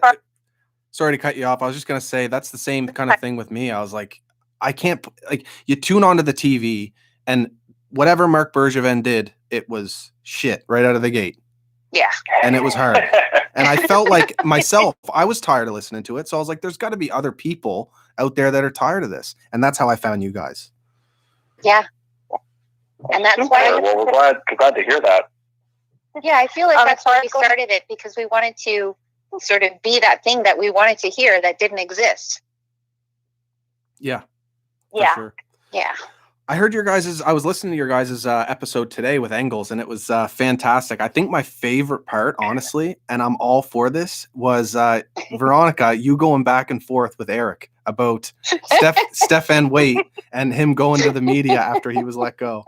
sorry to cut you off. I was just going to say that's the same kind of thing with me. I was like, I can't, like, you tune onto the TV and whatever Mark Bergevin did, it was shit right out of the gate. Yeah. And it was hard. And I felt like myself, I was tired of listening to it. So I was like, there's got to be other people out there that are tired of this. And that's how I found you guys. Yeah. And that's why. Well, we're glad to hear that. Yeah, I feel like that's why we started it, because we wanted to sort of be that thing that we wanted to hear that didn't exist. Yeah. Yeah. Sure. Yeah. I heard I was listening to your guys' episode today with Engels, and it was fantastic. I think my favorite part, honestly, and I'm all for this, was Veronica, you going back and forth with Eric about Stefan Waite and him going to the media after he was let go.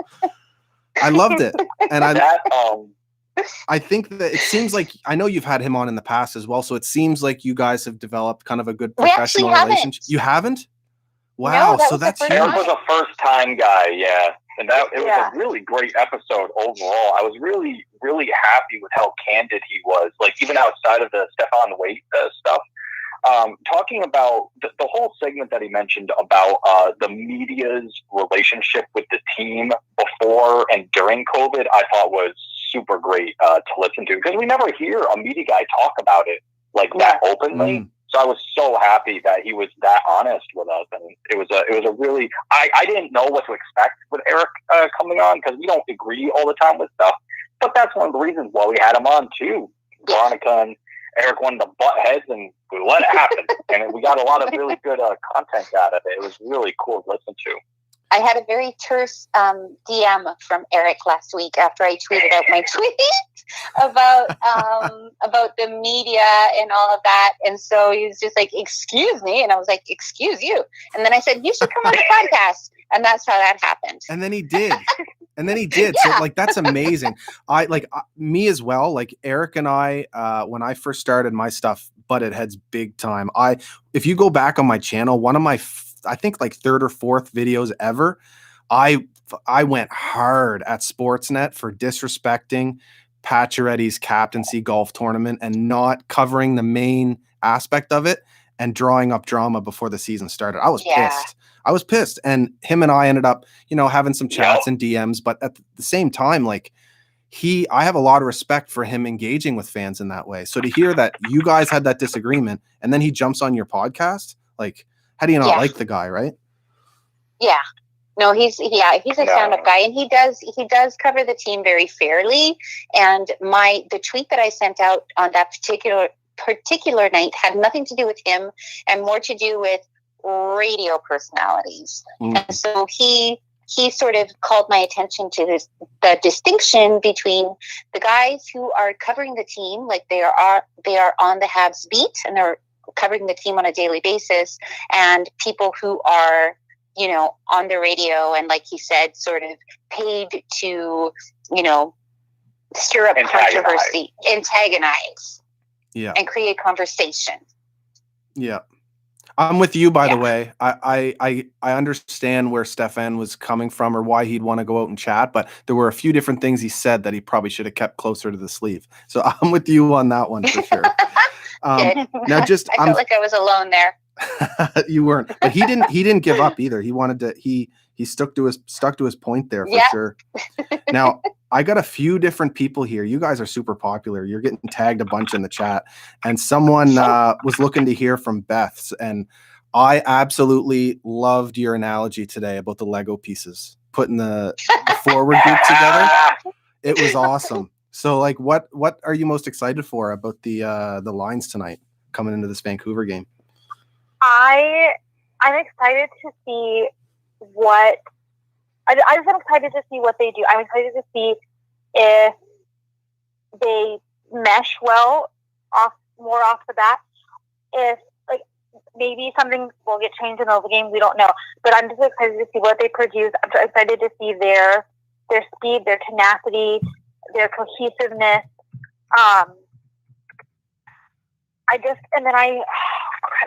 I loved it. And I think that it seems like, I know you've had him on in the past as well, so it seems like you guys have developed kind of a good professional relationship. You haven't? Wow, no, so that's huge. Eric was a first-time guy, yeah. And it was a really great episode overall. I was really, really happy with how candid he was, like even outside of the Stefan Waite stuff. Talking about the whole segment that he mentioned about the media's relationship with the team before and during COVID, I thought was super great to listen to, because we never hear a media guy talk about it like that openly. So I was so happy that he was that honest with us, and it was a really, I didn't know what to expect with Eric coming on, because we don't agree all the time with stuff, but that's one of the reasons why we had him on too. Veronica and Eric wanted to butt heads, and we let it happen, and we got a lot of really good content out of it. It was really cool to listen to. I had a very terse DM from Eric last week after I tweeted out my tweet about the media and all of that. And so he was just like, "Excuse me," and I was like, "Excuse you." And then I said, "You should come on the podcast," and that's how that happened. And then he did. Yeah. So like, that's amazing. Me as well. Like Eric and I, when I first started my stuff, butted heads big time. If you go back on my channel, one of my I think like third or fourth videos ever, I I went hard at Sportsnet for disrespecting Pacioretty's captaincy golf tournament and not covering the main aspect of it and drawing up drama before the season started. I was pissed. I was pissed. And him and I ended up, having some chats and DMs, but at the same time, like I have a lot of respect for him engaging with fans in that way. So to hear that you guys had that disagreement and then he jumps on your podcast, like, how do you not like the guy, right? Yeah. No, he's a stand-up guy, and he does cover the team very fairly. And the tweet that I sent out on that particular night had nothing to do with him and more to do with radio personalities. And so he sort of called my attention to the distinction between the guys who are covering the team, like they are on the Habs beat and they're covering the team on a daily basis, and people who are on the radio and, like he said, sort of paid to, stir up controversy, antagonize, and create conversation. Yeah. I'm with you, by the way. I understand where Stefan was coming from or why he'd want to go out and chat, but there were a few different things he said that he probably should have kept closer to the sleeve. So I'm with you on that one for sure. Now, I felt like I was alone there. You weren't, but he didn't give up either. He wanted to. He stuck to his point there for sure. Now, I got a few different people here. You guys are super popular. You're getting tagged a bunch in the chat, and someone was looking to hear from Beth's, and I absolutely loved your analogy today about the Lego pieces, putting the forward group together. It was awesome. So, like, what are you most excited for about the lines tonight coming into this Vancouver game? I'm excited to see what I just am excited to see what they do. I'm excited to see if they mesh well off the bat. If maybe something will get changed in the game, we don't know. But I'm just excited to see what they produce. I'm excited to see their speed, their tenacity, their cohesiveness.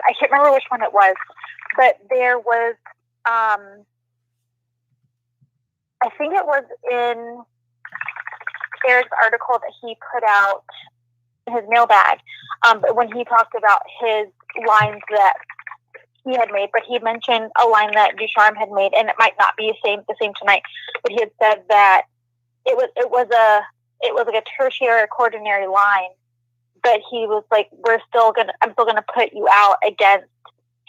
I can't remember which one it was, but there was, I think it was in Eric's article that he put out in his mailbag, but when he talked about his lines that he had made, but he mentioned a line that Ducharme had made, and it might not be the same tonight, but he had said that it was like a tertiary or quaternary line. But he was like, I'm still gonna put you out against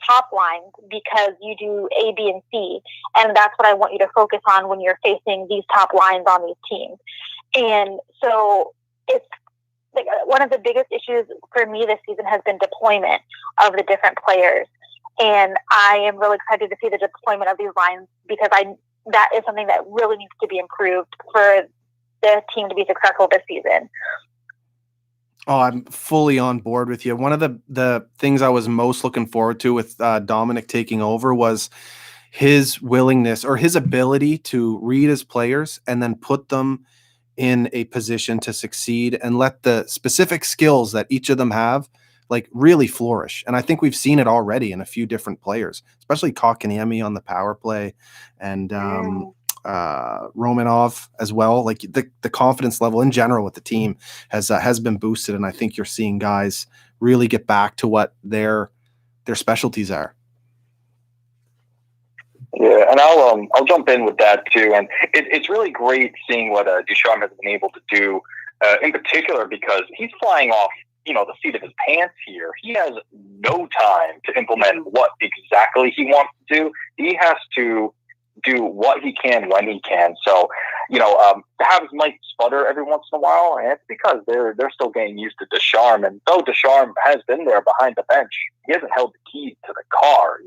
top lines because you do A, B, and C, and that's what I want you to focus on when you're facing these top lines on these teams. And so it's like one of the biggest issues for me this season has been deployment of the different players, and I am really excited to see the deployment of these lines because that is something that really needs to be improved for the team to be successful this season. Oh, I'm fully on board with you. One of the things I was most looking forward to with Dominic taking over was his willingness or his ability to read his players and then put them in a position to succeed and let the specific skills that each of them have really flourish. And I think we've seen it already in a few different players, especially Kotkaniemi on the power play and Romanov as well. Like the confidence level in general with the team has been boosted, and I think you're seeing guys really get back to what their specialties are. Yeah, and I'll jump in with that too. And it's really great seeing what Ducharme has been able to do, in particular because he's flying off the seat of his pants here. He has no time to implement what exactly he wants to do. He has to do what he can when he can. So, the Habs might sputter every once in a while, and it's because they're still getting used to Ducharme. And though Ducharme has been there behind the bench, he hasn't held the keys to the car.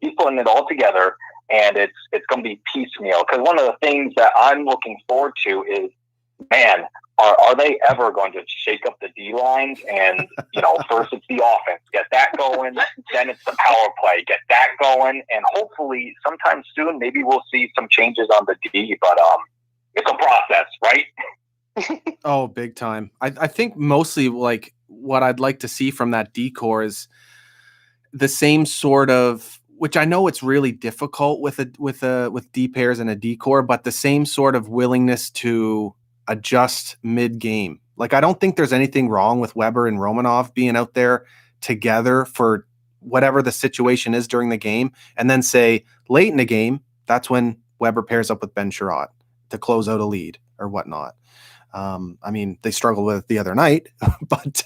He's putting it all together, and it's going to be piecemeal. Because one of the things that I'm looking forward to is, man, are they ever going to shake up the D lines? And first it's the offense, get that going. Then it's the power play, get that going. And hopefully, sometime soon, maybe we'll see some changes on the D. But it's a process, right? Oh, big time. I think mostly what I'd like to see from that D core is the same sort of which I know it's really difficult with D pairs and a D core, but the same sort of willingness to adjust mid game. Like, I don't think there's anything wrong with Weber and Romanov being out there together for whatever the situation is during the game, and then say late in the game, that's when Weber pairs up with Ben Sherratt to close out a lead or whatnot. I mean, they struggled with it the other night, but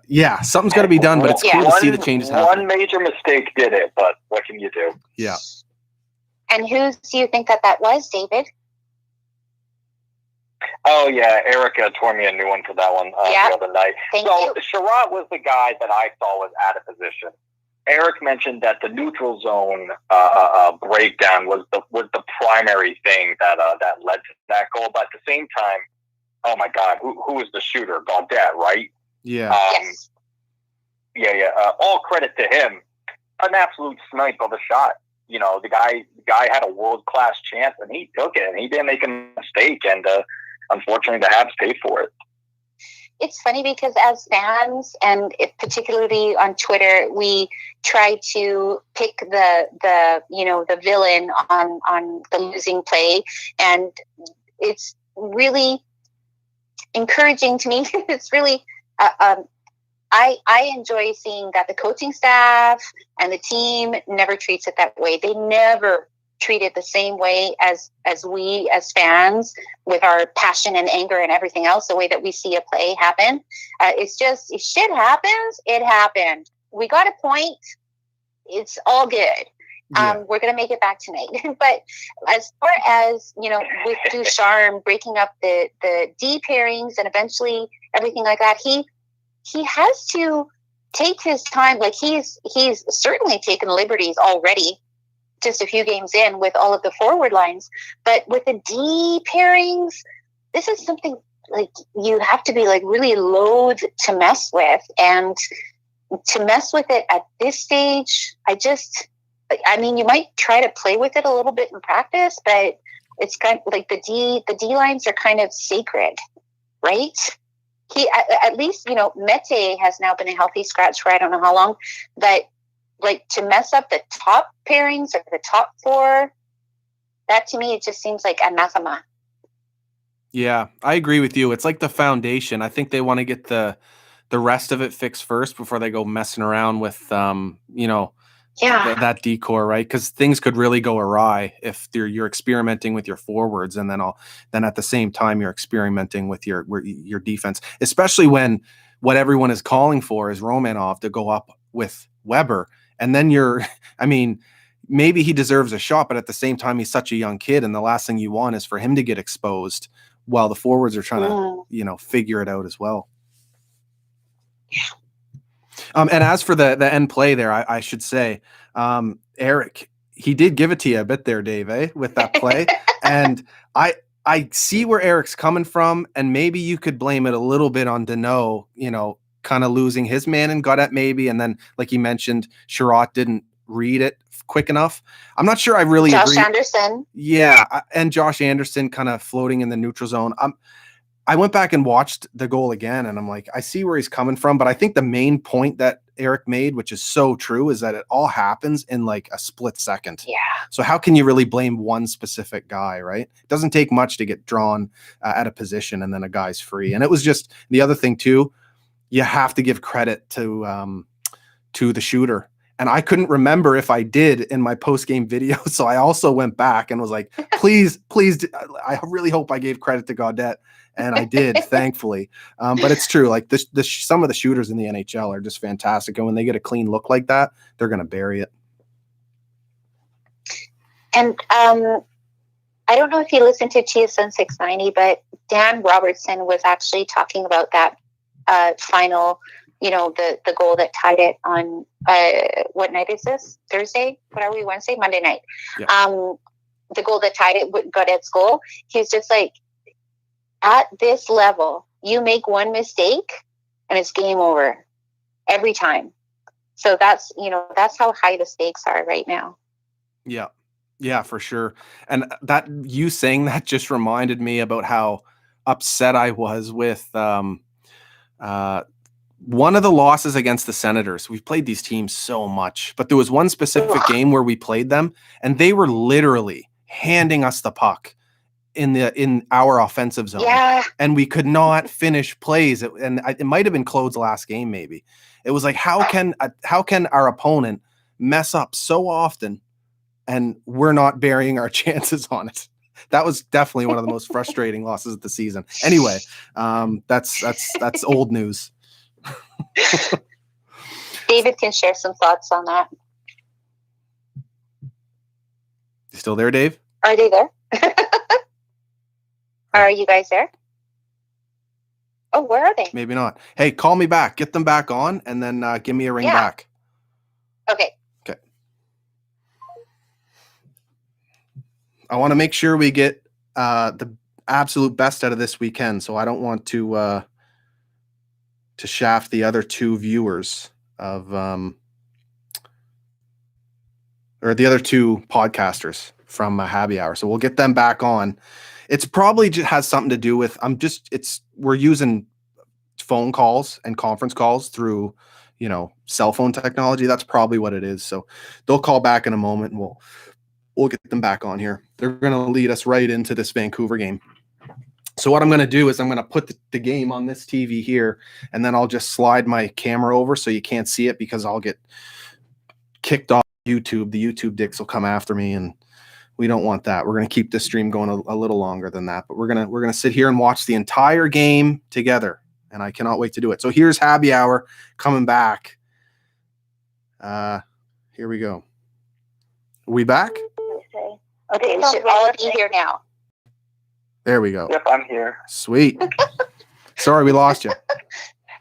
yeah, something's got to be done. But it's cool to see the changes happen. One major mistake did it, but what can you do? Yeah. And who do you think that was, David? Oh yeah, Erica tore me a new one for that one the other night. Thank you. Sherratt was the guy that I saw was out of position. Eric mentioned that the neutral zone breakdown was the primary thing that led to that goal. But at the same time, oh my God, who was the shooter? Gaudette, right? Yeah. Yes. Yeah. All credit to him. An absolute snipe of a shot. You know, the guy had a world class chance and he took it and he didn't make a mistake. And unfortunately, the Habs paid for it. It's funny because as fans, and particularly on Twitter, we try to pick the villain on the losing play, and it's really encouraging to me. It's really I enjoy seeing that the coaching staff and the team never treats it that way. They never treat it the same way as we as fans, with our passion and anger and everything else, the way that we see a play happen. It's just, if shit happens, it happened. We got a point. It's all good. We're going to make it back tonight. But as far as, with Ducharme breaking up the D pairings and eventually everything like that, he has to take his time. Like, he's certainly taken liberties already, just a few games in, with all of the forward lines. But with the D pairings, this is something like you have to be like really loath to mess with. And to mess with it at this stage, you might try to play with it a little bit in practice, but it's kind of like the D lines are kind of sacred, right? He, at least, Mete has now been a healthy scratch for I don't know how long, but like, to mess up the top pairings or the top four, that to me, it just seems like anathema. Yeah, I agree with you. It's like the foundation. I think they want to get the rest of it fixed first before they go messing around with, that decor, right? Because things could really go awry if you're experimenting with your forwards, and then at the same time you're experimenting with your defense, especially when what everyone is calling for is Romanov to go up with Weber. And then maybe he deserves a shot, but at the same time, he's such a young kid. And the last thing you want is for him to get exposed while the forwards are trying to, figure it out as well. And as for the end play there, I should say, Eric, he did give it to you a bit there, Dave, with that play. And I see where Eric's coming from, and maybe you could blame it a little bit on Deneau, kind of losing his man and Gaudette maybe, and then like you mentioned, Sherratt didn't read it quick enough. I'm not sure I really agree. Josh Anderson. Yeah, and Josh Anderson kind of floating in the neutral zone. I went back and watched the goal again, and I'm like, I see where he's coming from, but I think the main point that Eric made, which is so true, is that it all happens in like a split second. Yeah. So how can you really blame one specific guy, right? It doesn't take much to get drawn at a position and then a guy's free. And it was just the other thing too, you have to give credit to the shooter. And I couldn't remember if I did in my post-game video. So I also went back and was like, please, I really hope I gave credit to Gaudette. And I did, thankfully. But it's true. Like some of the shooters in the NHL are just fantastic. And when they get a clean look like that, they're going to bury it. And I don't know if you listened to TSN 690, but Dan Robertson was actually talking about that final, the goal that tied it on, what night is this? Thursday? What are we? Wednesday? Monday night. Yeah. The goal that tied it with Gaudette's goal. He's just like, at this level, you make one mistake and it's game over every time. So that's how high the stakes are right now. Yeah. Yeah, for sure. And that you saying that just reminded me about how upset I was with one of the losses against the Senators, we've played these teams so much, but there was one specific game where we played them and they were literally handing us the puck in our offensive zone. Yeah. And we could not finish plays. It might have been Claude's last game. Maybe it was like, how can our opponent mess up so often and we're not burying our chances on it? That was definitely one of the most frustrating losses of the season. Anyway, that's old news. David can share some thoughts on that. You still there, Dave? Are they there? Are you guys there? Oh, where are they? Maybe not. Hey, call me back. Get them back on, and then give me a ring back. Okay. Okay. I want to make sure we get the absolute best out of this weekend, so I don't want to shaft the other two viewers of or the other two podcasters from Habby Hour. So we'll get them back on. It's probably just has something to do with we're using phone calls and conference calls through, cell phone technology. That's probably what it is. So they'll call back in a moment and we'll get them back on here. They're going to lead us right into this Vancouver game. So what I'm going to do is I'm going to put the game on this TV here, and then I'll just slide my camera over so you can't see it because I'll get kicked off YouTube. The YouTube dicks will come after me, and we don't want that. We're going to keep this stream going a little longer than that, but we're going to sit here and watch the entire game together, and I cannot wait to do it. So here's Habby Hour coming back. Here we go. Are we back? Okay, we should all be here now. There we go. Yep, I'm here. Sweet. Sorry, we lost you.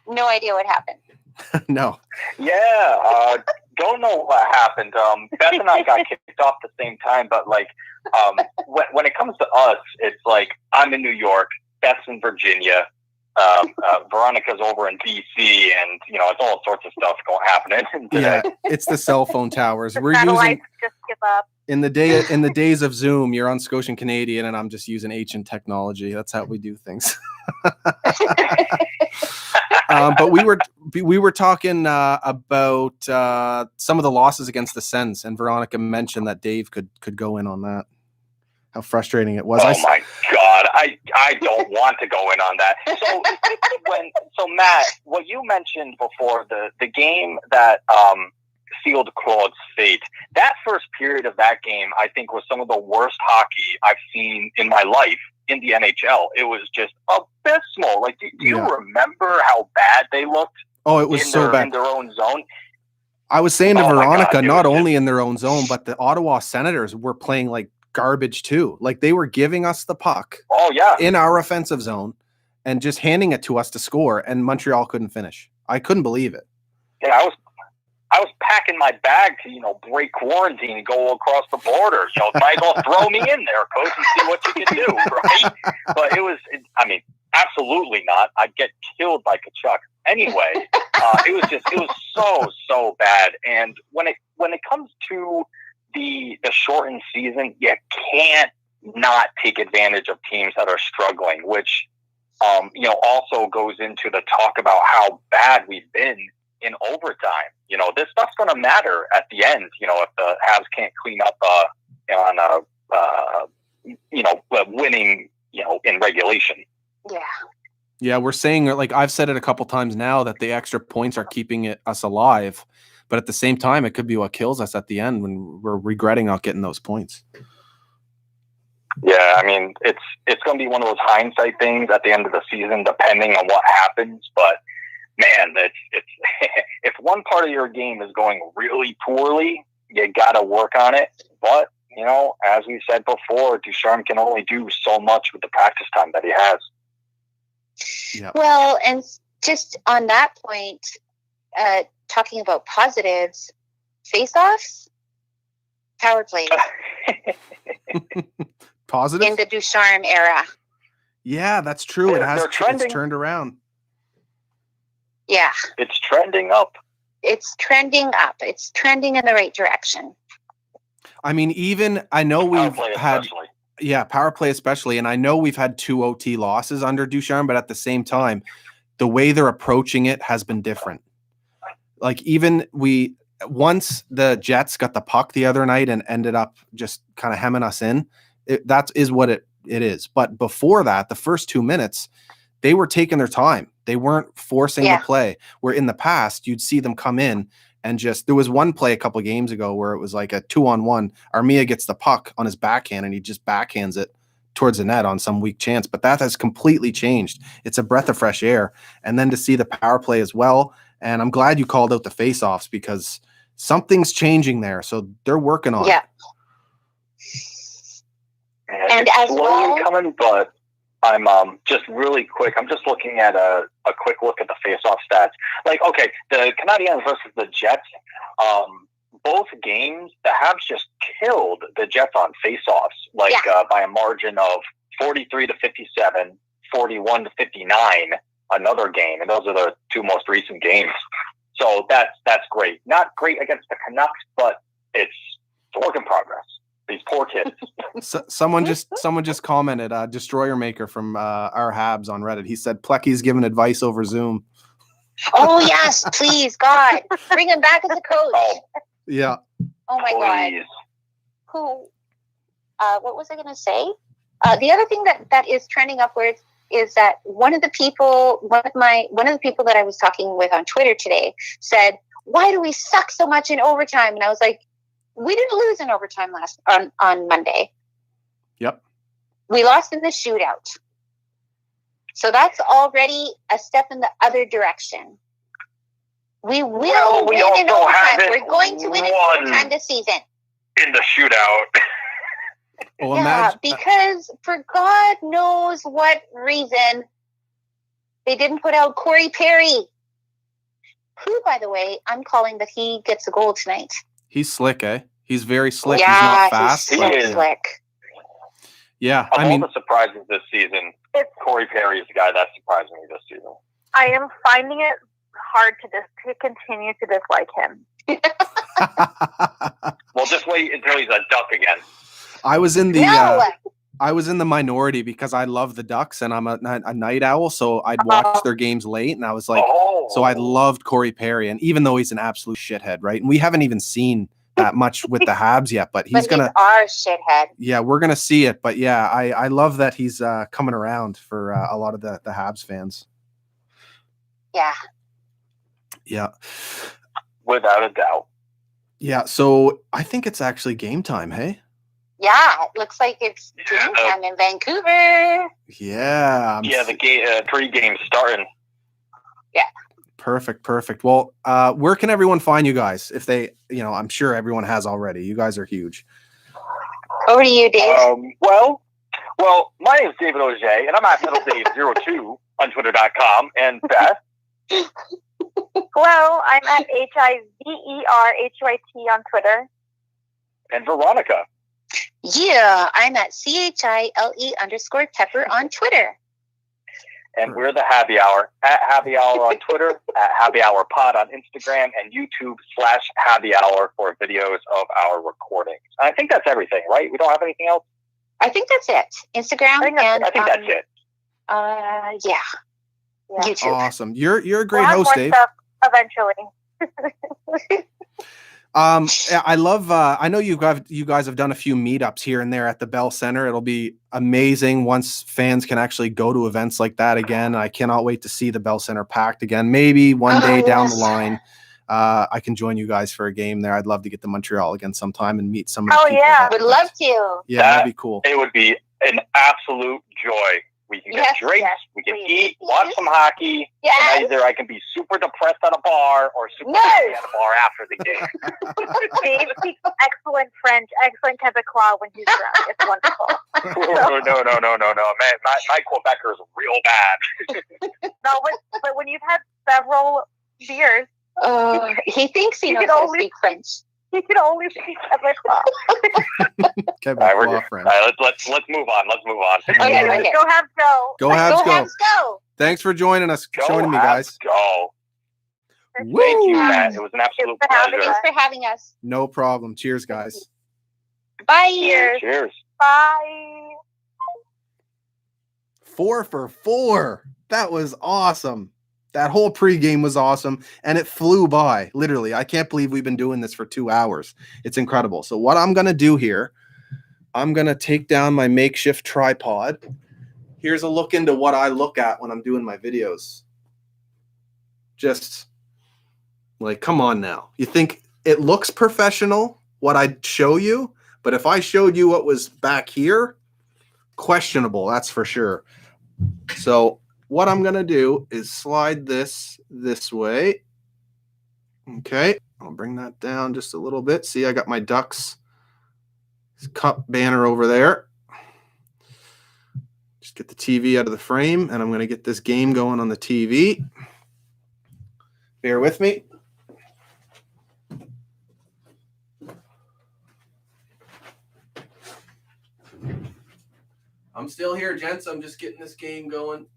No idea what happened. No. Yeah, don't know what happened. Beth and I got kicked off at the same time, but when it comes to us, it's like I'm in New York, Beth's in Virginia, Veronica's over in DC, and it's all sorts of stuff happening today. Yeah, it's the cell phone towers. We're Satellites just give up. in the days of Zoom. You're on Scotian Canadian, and I'm just using ancient technology. That's how we do things. But we were talking about some of the losses against the Sens, and Veronica mentioned that Dave could go in on that. How frustrating it was. Oh my God, I don't want to go in on that. So Matt, what you mentioned before, the game that sealed Claude's fate, that first period of that game, I think was some of the worst hockey I've seen in my life in the NHL. It was just abysmal. Like, do you remember how bad they looked? Oh, it was so bad in their own zone. I was saying to Veronica, not only in their own zone, but the Ottawa Senators were playing like garbage too. Like, they were giving us the puck in our offensive zone and just handing it to us to score, and Montreal couldn't finish. I couldn't believe it. Yeah, I was packing my bag to, break quarantine and go across the border. Might as well throw me in there, coach, and see what you can do, right? But absolutely not. I'd get killed by Kachuk. Anyway, it was so bad. And when it comes to the shortened season, you can't not take advantage of teams that are struggling, which also goes into the talk about how bad we've been in overtime. This stuff's going to matter at the end. If the Habs can't clean up on winning, in regulation. Yeah. Yeah, we're saying, like I've said it a couple times now, that the extra points are keeping us alive. But at the same time, it could be what kills us at the end when we're regretting not getting those points. Yeah, I mean, it's going to be one of those hindsight things at the end of the season, depending on what happens. But man, it's if one part of your game is going really poorly, you got to work on it. But as we said before, Ducharme can only do so much with the practice time that he has. Yeah. Well, and just on that point, talking about positives, face-offs, power plays. Positive? In the Ducharme era. Yeah, that's true. It's turned around. Yeah. It's trending up. It's trending up. It's trending in the right direction. I mean, I know we've had... Yeah, power play especially. And I know we've had 2 OT losses under Ducharme, but at the same time, the way they're approaching it has been different. Like even once the Jets got the puck the other night and ended up just kind of hemming us in, that is what it is. But before that, the first 2 minutes, they were taking their time. They weren't forcing the play. Where in the past, you'd see them come in and there was one play a couple of games ago where it was like a 2-on-1. Armia gets the puck on his backhand and he just backhands it towards the net on some weak chance. But that has completely changed. It's a breath of fresh air. And then to see the power play as well. And I'm glad you called out the face-offs because something's changing there. So they're working on it. And as well, coming, but I'm just really quick. I'm just looking at a quick look at the face-off stats. Like, okay, the Canadiens versus the Jets. Both games, the Habs just killed the Jets on face-offs, by a margin of 43-57, 41-59. Another game, and those are the two most recent games. So that's great. Not great against the Canucks, but it's a work in progress. These poor kids. Someone just commented, Destroyer Maker from our Habs on Reddit. He said Plecky's giving advice over Zoom. Oh yes, please, God, bring him back as a coach. Yeah. Oh my Please. God. Who? What was I going to say? The other thing that is trending upwards is that one of the people that I was talking with on Twitter today said, "Why do we suck so much in overtime?" And I was like, "We didn't lose in overtime on Monday. Yep. We lost in the shootout. So that's already a step in the other direction. We will win in overtime. We're going to win in overtime this season." In the shootout. Because for God knows what reason, they didn't put out Corey Perry, who, by the way, I'm calling that he gets a goal tonight. He's slick, eh? He's very slick. Yeah, he's not fast. He's so slick. Yeah, Of all the surprises this season, Corey Perry is the guy that surprised me this season. I am finding it hard to continue to dislike him. Well, just wait until he's a Duck again. I was in the minority because I love the Ducks and I'm a night owl, so I'd watch their games late, and I was like, so I loved Corey Perry, and even though he's an absolute shithead, right? And we haven't even seen that much with the Habs yet, but he's our shithead. Yeah, we're gonna see it, but yeah, I love that he's coming around for a lot of the Habs fans. Yeah. Yeah. Without a doubt. Yeah, so I think it's actually game time, hey? Yeah, it looks like it's game time in Vancouver. Yeah. The pre-game starting. Yeah. Perfect. Well, where can everyone find you guys? If they, I'm sure everyone has already. You guys are huge. Over to you, Dave. Well, my name is David Auger, and I'm at MiddleDave02 on Twitter.com. And Beth? Hello, I'm at HIVERHUIT on Twitter. And Veronica? Yeah, I'm at CHILE_Pepper on Twitter. And we're the Habby Hour, at Habby Hour on Twitter, at Habby Hour Pod on Instagram, and YouTube/Habby Hour for videos of our recordings. I think that's everything, right? We don't have anything else? I think that's it. Instagram I think that's it. Yeah. YouTube. Awesome. You're a great host, Dave. Stuff eventually. I love. I know you guys have done a few meetups here and there at the Bell Center. It'll be amazing once fans can actually go to events like that again. I cannot wait to see the Bell Center packed again. Maybe one day down the line, I can join you guys for a game there. I'd love to get to Montreal again sometime and meet some of the people. Yeah, would love to. Yeah, that'd be cool. It would be an absolute joy. We can get drinks, we can eat, watch some hockey. And either I can be super depressed at a bar or super happy at a bar after the game. Dave speaks excellent French, excellent Quebecois when he's drunk. It's wonderful. No, man, my Quebecer is real bad. No, but when you've had several beers, he thinks he knows how to speak French. He can only speak Quebecois. Quebecois French. All right, let's move on. Okay. Go Habs go. Go Habs go. Habs go. Thanks for joining us, joining me, guys. Go. Woo! Thank you, Matt. It was an absolute pleasure. Thanks for having us. No problem. Cheers, guys. Bye. Cheers. Bye. 4 for 4. That was awesome. That whole pregame was awesome, and it flew by. Literally, I can't believe we've been doing this for 2 hours. It's incredible. So what I'm going to do here, I'm going to take down my makeshift tripod. Here's a look into what I look at when I'm doing my videos. Just like, come on now. You think it looks professional, what I show you, but if I showed you what was back here, questionable, that's for sure. So what I'm going to do is slide this way. Okay, I'll bring that down just a little bit. See, I got my Ducks Cup banner over there. Just get the TV out of the frame, and I'm going to get this game going on the TV. Bear with me. I'm still here, gents. I'm just getting this game going.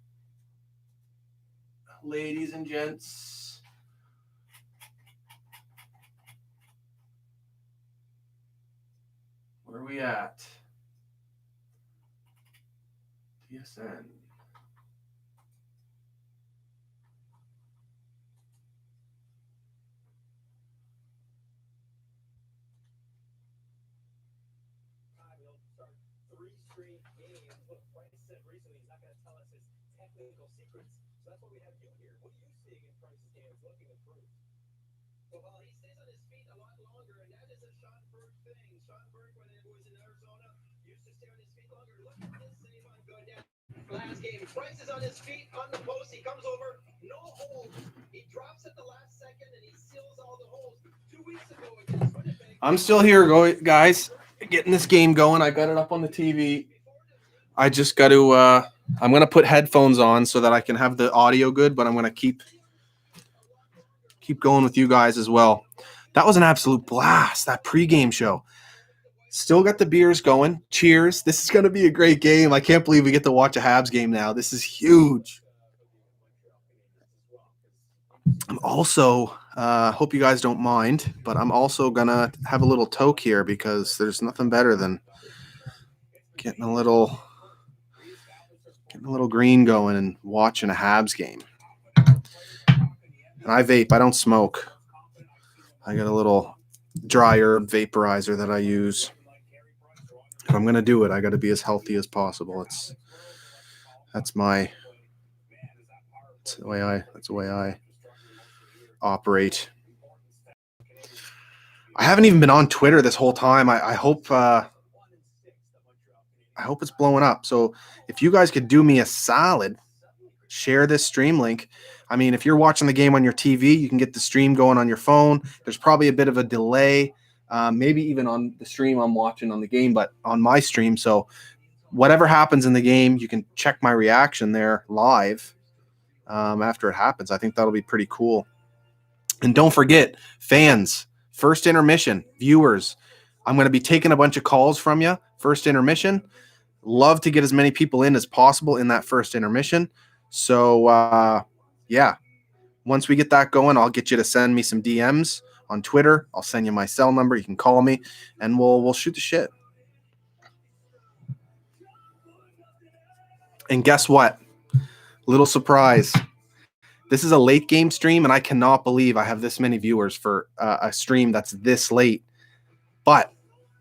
Ladies and gents. Where are we at? TSN. Last game, Price is on his feet on the post. He comes over, no hold. He drops at the last second and he seals all the holes. 2 weeks ago against Winnipeg. I'm still here, guys. Getting this game going. I got it up on the TV. I just got to. I'm gonna put headphones on so that I can have the audio good, but I'm gonna keep going with you guys as well. That was an absolute blast. That pregame show. Still got the beers going. Cheers. This is going to be a great game. I can't believe we get to watch a Habs game now. This is huge. I'm also, hope you guys don't mind, but I'm also going to have a little toke here because there's nothing better than getting a little green going and watching a Habs game. And I vape. I don't smoke. I got a little dry herb vaporizer that I use. If I'm gonna do it, I got to be as healthy as possible. That's the way I operate. I haven't even been on Twitter this whole time. I hope it's blowing up. So if you guys could do me a solid, share this stream link. I mean, if you're watching the game on your TV, you can get the stream going on your phone. There's probably a bit of a delay. Maybe even on the stream I'm watching on the game, but on my stream. So whatever happens in the game, you can check my reaction there live after it happens. I think that'll be pretty cool. And don't forget, fans, first intermission, viewers, I'm going to be taking a bunch of calls from you. First intermission. Love to get as many people in as possible in that first intermission. So, yeah, once we get that going, I'll get you to send me some DMs on Twitter. I'll send you my cell number. You can call me, and we'll shoot the shit. And guess what? Little surprise. This is a late game stream, and I cannot believe I have this many viewers for a stream that's this late. But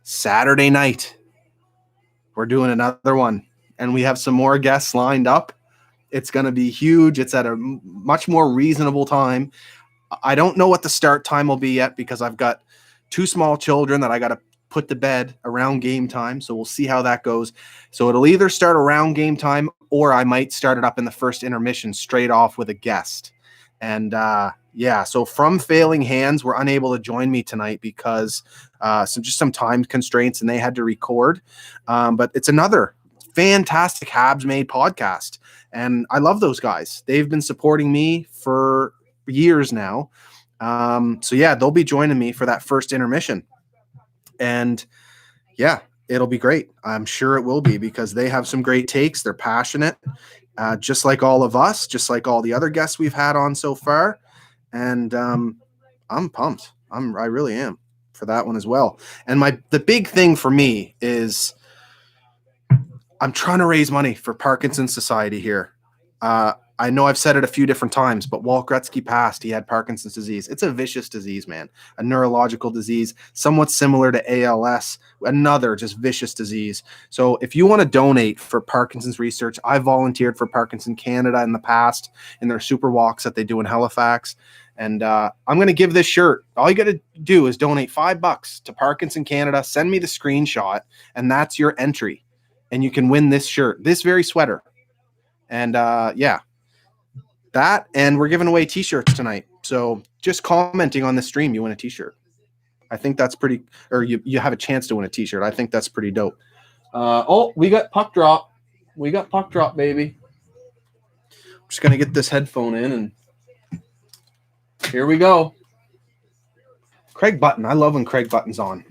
Saturday night, we're doing another one, and we have some more guests lined up. It's going to be huge. It's at a much more reasonable time. I don't know what the start time will be yet because I've got 2 small children that I got to put to bed around game time. So we'll see how that goes. So it'll either start around game time or I might start it up in the first intermission straight off with a guest. And yeah, so from Failing Hands were unable to join me tonight because some time constraints and they had to record. But it's another fantastic Habs made podcast. And I love those guys. They've been supporting me for years now. So yeah, they'll be joining me for that first intermission. And yeah, it'll be great. I'm sure it will be because they have some great takes. They're passionate, just like all of us, just like all the other guests we've had on so far. And I'm pumped. I really am for that one as well. And the big thing for me is I'm trying to raise money for Parkinson's Society here. I know I've said it a few different times, but Walt Gretzky passed. He had Parkinson's disease. It's a vicious disease, man. A neurological disease, somewhat similar to ALS, another just vicious disease. So if you want to donate for Parkinson's research, I volunteered for Parkinson Canada in the past in their super walks that they do in Halifax. And I'm going to give this shirt. All you got to do is donate $5 to Parkinson Canada. Send me the screenshot, and that's your entry. And you can win this shirt, this very sweater. And yeah. That, and we're giving away t-shirts tonight. So just commenting on the stream, you win a t-shirt. I think that's pretty, or you have a chance to win a t-shirt. I think that's pretty dope. Oh, we got puck drop. We got puck drop, baby. I'm just going to get this headphone in, and here we go. Craig Button. I love when Craig Button's on.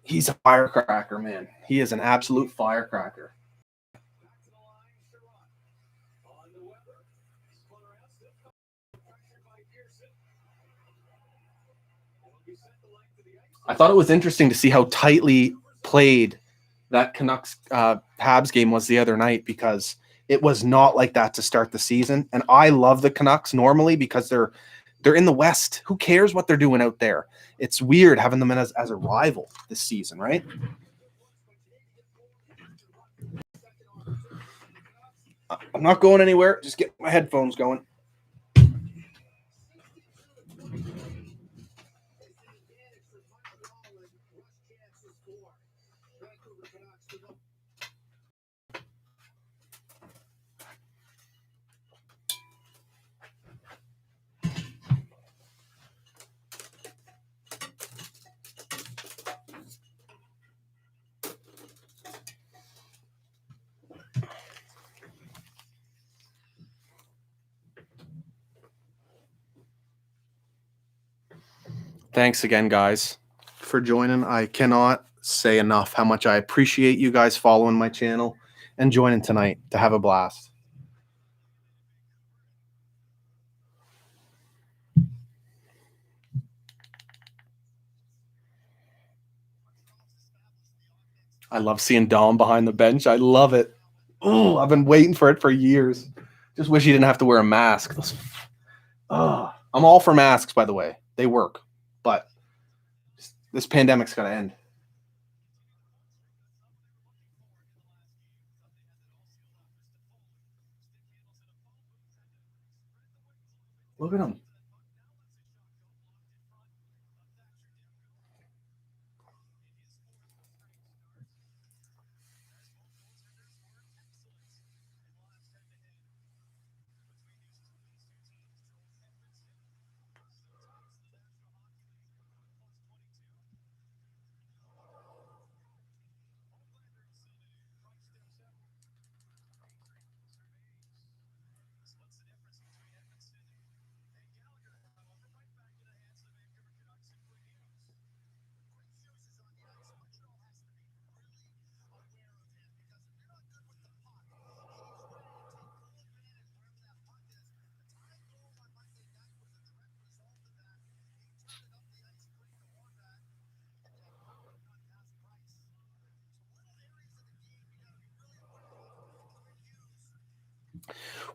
He's a firecracker, man. He is an absolute firecracker. I thought it was interesting to see how tightly played that Canucks Habs game was the other night, because it was not like that to start the season. And I love the Canucks normally because they're in the West. Who cares what they're doing out there? It's weird having them in as a rival this season, right? I'm not going anywhere. Just get my headphones going. Thanks again, guys, for joining. I cannot say enough how much I appreciate you guys following my channel and joining tonight to have a blast. I love seeing Dom behind the bench. I love it. Oh, I've been waiting for it for years. Just wish he didn't have to wear a mask. I'm all for masks, by the way. They work. But this pandemic's got to end. Look at him.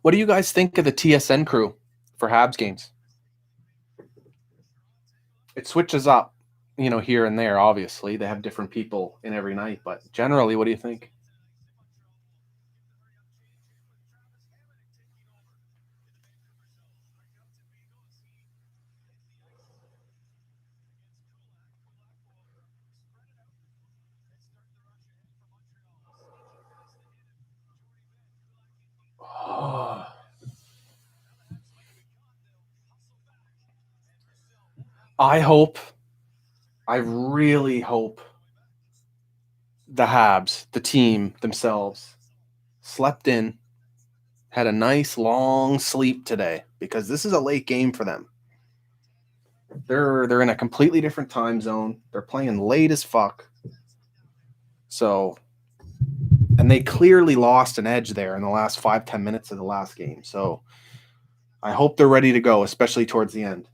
What do you guys think of the TSN crew for Habs games? It switches up, here and there, obviously. They have different people in every night, but generally, what do you think? I really hope the Habs, the team themselves, slept in, had a nice long sleep today, because this is a late game for them. They're in a completely different time zone. They're playing late as fuck. So, and they clearly lost an edge there in the last 5-10 minutes of the last game. So I hope they're ready to go, especially towards the end.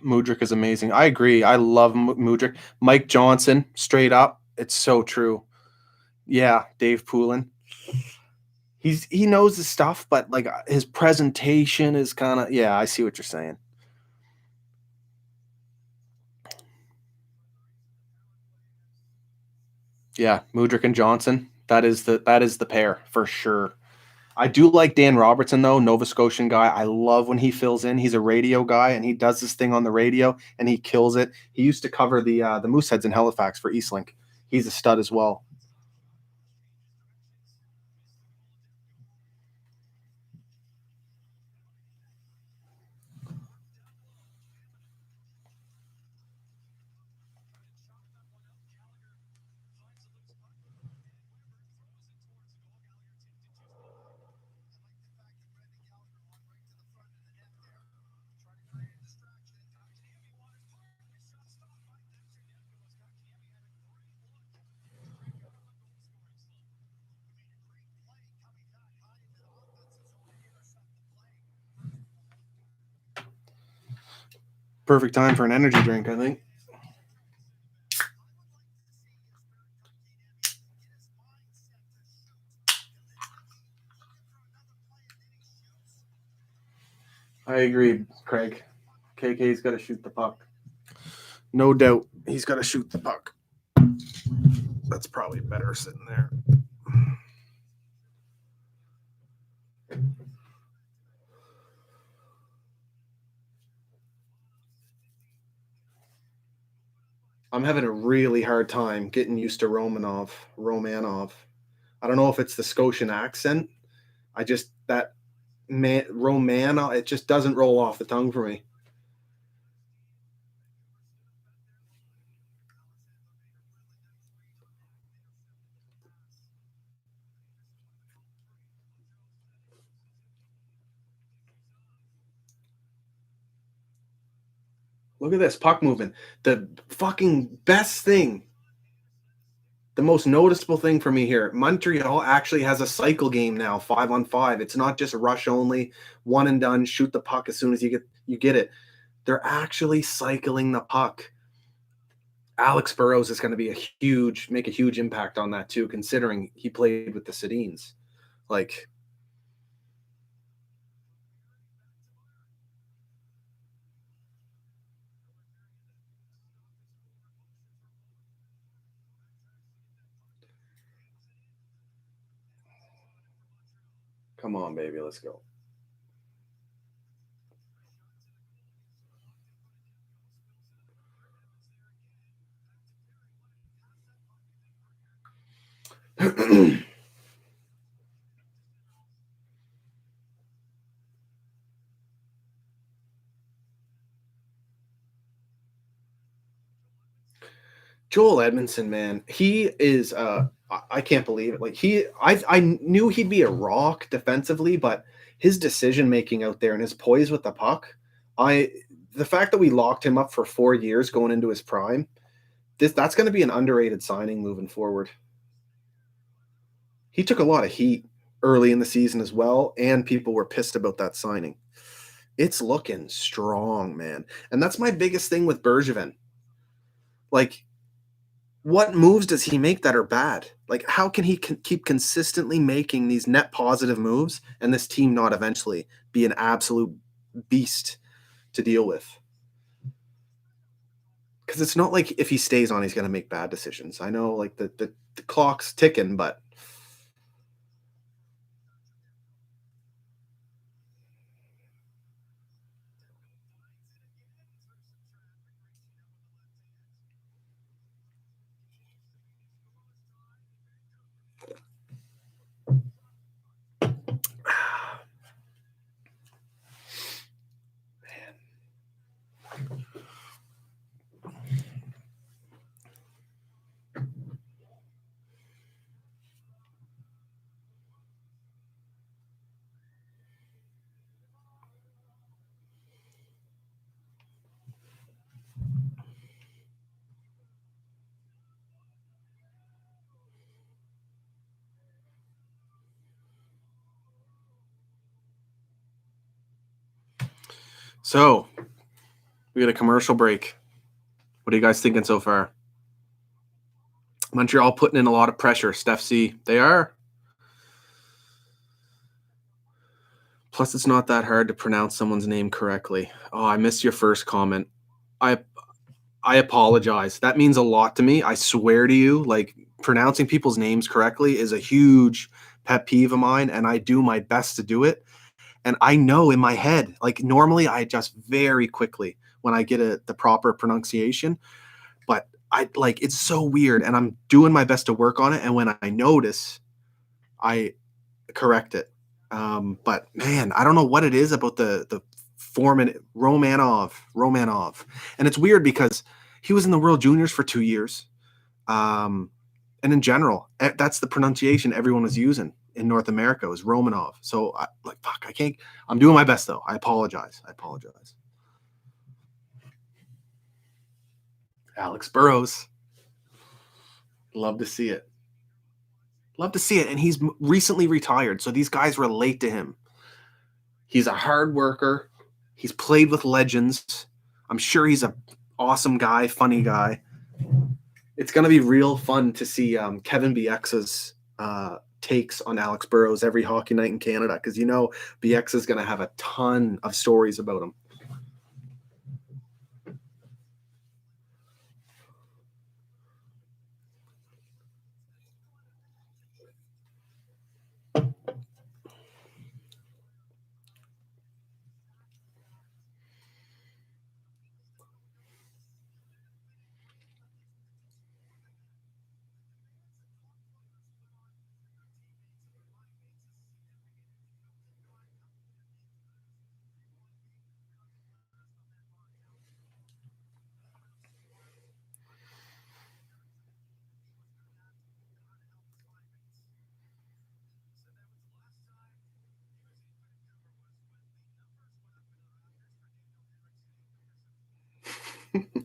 Mudryk is amazing. I agree. I love Mudryk. Mike Johnson, straight up. It's so true. Yeah, Dave Poulin. He knows his stuff, but like his presentation is kind of, yeah, I see what you're saying. Yeah, Mudryk and Johnson. That is the pair for sure. I do like Dan Robertson though, Nova Scotian guy. I love when he fills in. He's a radio guy and he does this thing on the radio and he kills it. He used to cover the Mooseheads in Halifax for Eastlink. He's a stud as well. Perfect time for an energy drink, I think. I agree, Craig. KK's got to shoot the puck. No doubt. He's got to shoot the puck. That's probably better sitting there. I'm having a really hard time getting used to Romanov. I don't know if it's the Scotian accent. Romanov, it just doesn't roll off the tongue for me. Look at this puck movement. The fucking best thing, the most noticeable thing for me here, Montreal actually has a cycle game now, 5-on-5. It's not just rush only, one and done, shoot the puck as soon as you get it. They're actually cycling the puck. Alex Burrows is going to make a huge impact on that too, considering he played with the Sedins. Like, come on, baby, let's go. Joel Edmondson, man, he is I can't believe it. Like I knew he'd be a rock defensively, but his decision making out there and his poise with the puck, the fact that we locked him up for 4 years going into his prime, that's going to be an underrated signing moving forward. He took a lot of heat early in the season as well, and people were pissed about that signing. It's looking strong, man. And that's my biggest thing with Bergevin. Like, what moves does he make that are bad? Like, how can he keep consistently making these net positive moves and this team not eventually be an absolute beast to deal with? Because it's not like if he stays on, he's going to make bad decisions. I know, like, the clock's ticking, but so We got a commercial break. What are you guys thinking so far? Montreal putting in a lot of pressure. Steph C. They are. Plus, it's not that hard to pronounce someone's name correctly. Oh, I missed your first comment. I apologize. That means a lot to me. I swear to you, like, pronouncing people's names correctly is a huge pet peeve of mine, and I do my best to do it. And I know in my head, like, normally I adjust very quickly when I get the proper pronunciation, but it's so weird, and I'm doing my best to work on it. And when I notice, I correct it. But man, I don't know what it is about the Foreman Romanov, and it's weird because he was in the World Juniors for 2 years, and in general, that's the pronunciation everyone was using in North America was Romanov. So I can't. I'm doing my best though. I apologize. Alex Burrows, love to see it. And he's recently retired, so these guys relate to him. He's a hard worker. He's played with legends. I'm sure he's an awesome guy, funny guy. It's going to be real fun to see Kevin BX's takes on Alex Burrows every hockey night in Canada, because BX is going to have a ton of stories about him.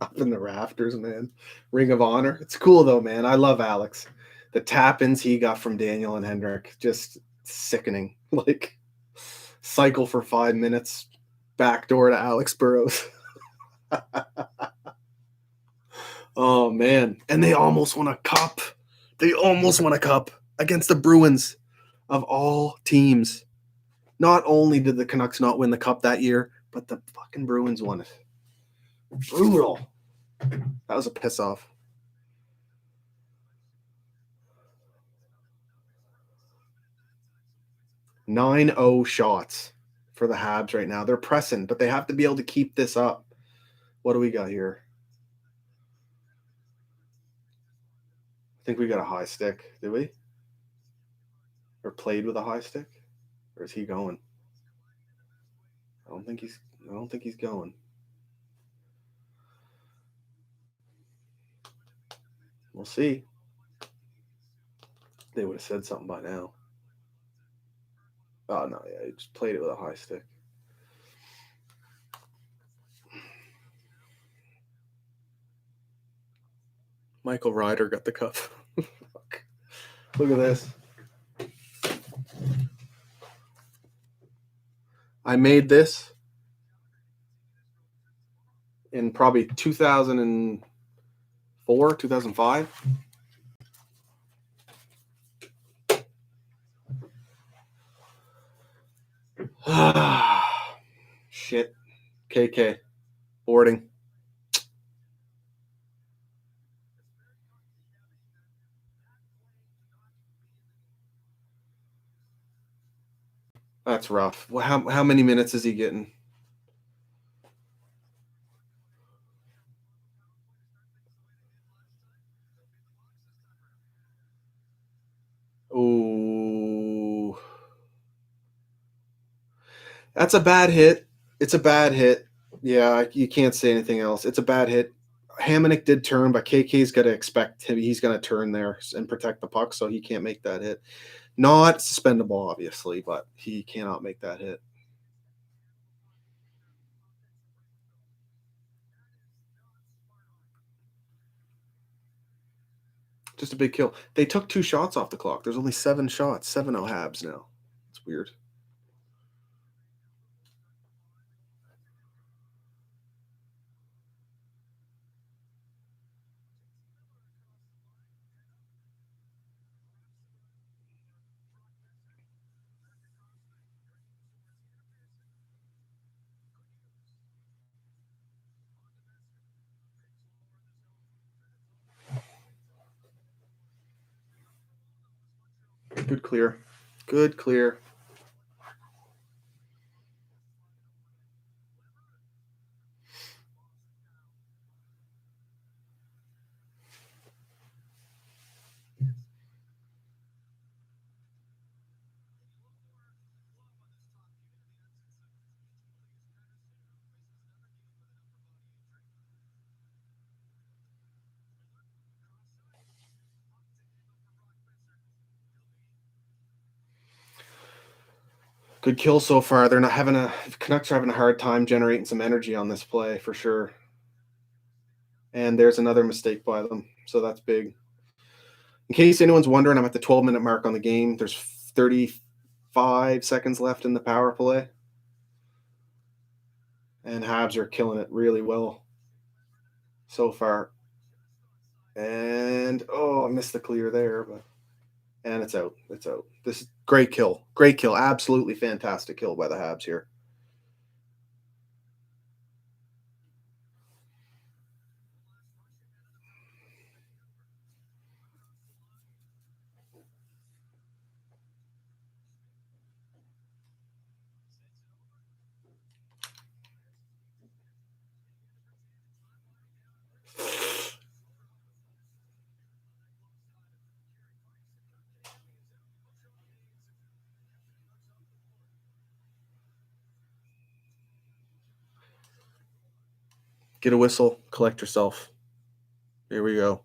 Up in the rafters, man. Ring of Honor. It's cool though, man. I love Alex. The tap-ins he got from Daniel and Hendrick, just sickening. Like, cycle for 5 minutes, backdoor to Alex Burrows. Oh man. And they almost won a cup. Against the Bruins, of all teams. Not only did the Canucks not win the cup that year, but the fucking Bruins won it. Brutal. That was a piss off. 9-0 shots for the Habs right now. They're pressing, but they have to be able to keep this up. What do we got here? I think we got a high stick. Did we? Or played with a high stick? Or is he going? I don't think he's going. We'll see. They would have said something by now. Oh, no, yeah, he just played it with a high stick. Michael Ryder got the cup. Look at this. I made this in probably 2004, 2005. Shit. KK. Boarding. That's rough. Well, how many minutes is he getting? Oh, that's a bad hit. It's a bad hit. Yeah, you can't say anything else. It's a bad hit. Hamonic did turn, but KK's got to expect him. He's going to turn there and protect the puck, so he can't make that hit. Not suspendable, obviously, but he cannot make that hit. Just a big kill. They took 2 shots off the clock. There's only 7 shots. 7-0 Habs now. It's weird. Good clear. Good clear. Good kill so far. They're not having Canucks are having a hard time generating some energy on this play for sure. And there's another mistake by them. So that's big. In case anyone's wondering, I'm at the 12-minute mark on the game. There's 35 seconds left in the power play. And Habs are killing it really well so far. And, I missed the clear there. And it's out. It's out. This is great kill. Great kill. Absolutely fantastic kill by the Habs here. Get a whistle. Collect yourself. Here we go.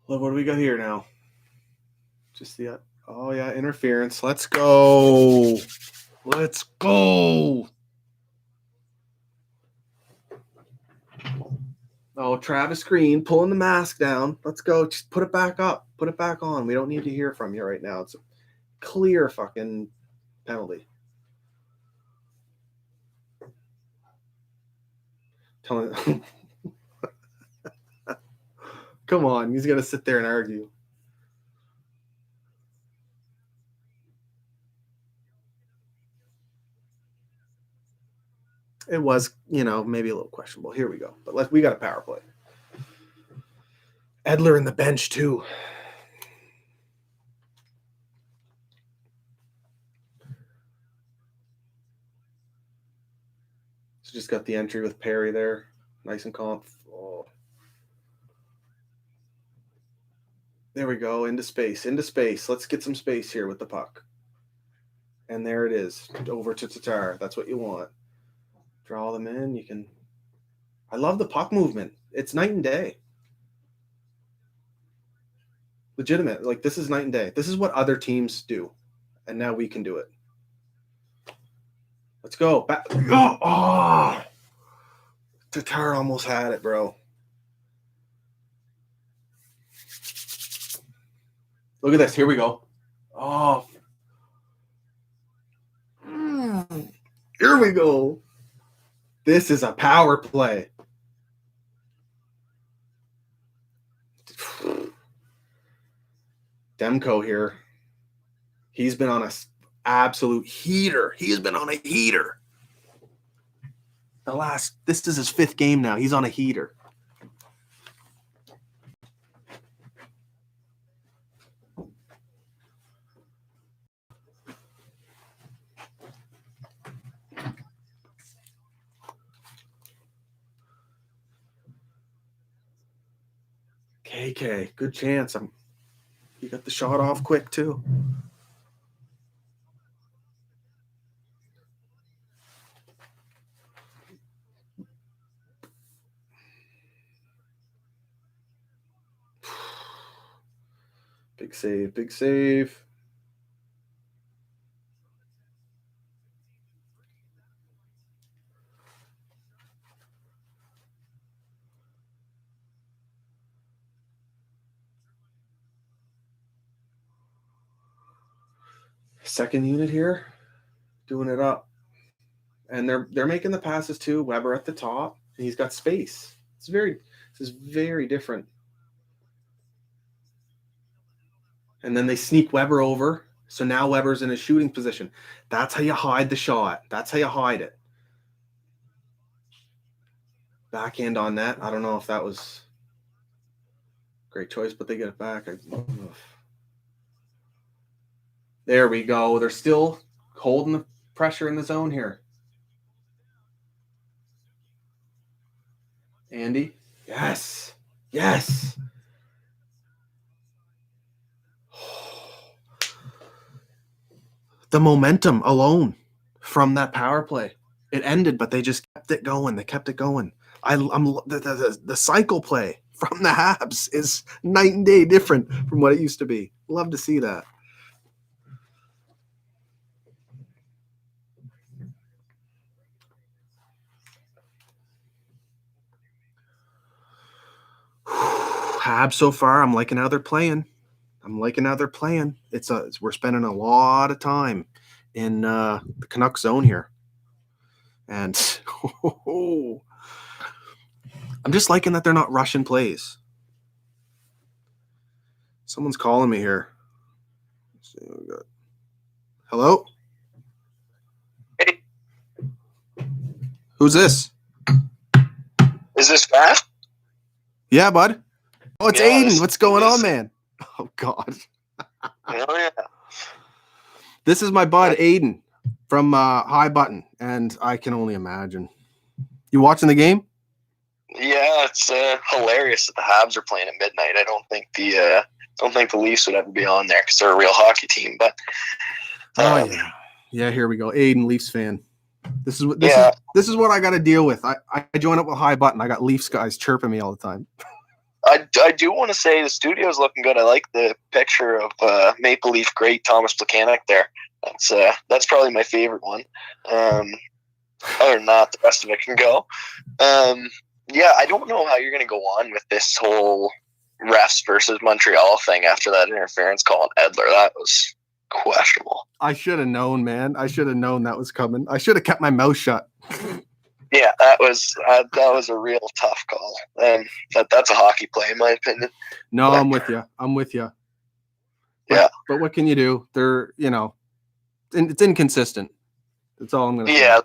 Look, what do we got here now? Just the interference. Let's go. Let's go. Oh, Travis Green pulling the mask down. Let's go. Just put it back up. Put it back on. We don't need to hear from you right now. It's a clear fucking penalty. Telling Come on, he's gonna sit there and argue. It was, maybe a little questionable. Here we go. But we got a power play. Edler in the bench too. So just got the entry with Perry there. Nice and calm. Oh. There we go. Into space. Let's get some space here with the puck. And there it is. Over to Tatar. That's what you want. Draw them in. You can. I love the puck movement. It's night and day. Legitimate. Like, this is night and day. This is what other teams do. And now we can do it. Let's go. Back. Oh! Tatar almost had it, bro. Look at this. Here we go. Oh. Here we go. This is a power play. Demko here. He's been on an absolute heater. He's been on a heater. This is his 5th game now. He's on a heater. KK, good chance. He got the shot off quick too. Big save, big save. Second unit here, doing it up. And they're making the passes too. Weber at the top, and he's got space. This is very different. And then they sneak Weber over. So now Weber's in a shooting position. That's how you hide the shot. That's how you hide it. Backhand on net. I don't know if that was a great choice, but they get it back. There we go. They're still holding the pressure in the zone here. Andy. Yes. Yes. The momentum alone from that power play. It ended, but they just kept it going. They kept it going. The cycle play from the Habs is night and day different from what it used to be. Love to see that. Habs so far, I'm liking how they're playing. We're spending a lot of time in the Canucks zone here. And I'm just liking that they're not rushing plays. Someone's calling me here. Let's see what we got. Hello? Hey. Who's this? Is this Matt? Yeah, bud. Oh, it's Yeah, Aiden. What's going on, man? Oh, God. Oh, yeah. This is my bud, Aiden, from High Button, and I can only imagine. You watching the game? Yeah, it's hilarious that the Habs are playing at midnight. I don't think the Leafs would ever be on there because they're a real hockey team. But yeah. Here we go. Aiden, Leafs fan. This is what I got to deal with. I join up with High Button. I got Leafs guys chirping me all the time. I do want to say the studio's looking good. I like the picture of Maple Leaf great Thomas Plekanec there. That's probably my favorite one. Other than that, the rest of it can go. Yeah, I don't know how you're going to go on with this whole refs versus Montreal thing after that interference call on Edler. That was questionable. I should have known, man. I should have known that was coming. I should have kept my mouth shut. Yeah, that was a real tough call, and that's a hockey play in my opinion. No, I'm with you. But what can you do? They're it's inconsistent. That's all I'm gonna say. Yeah,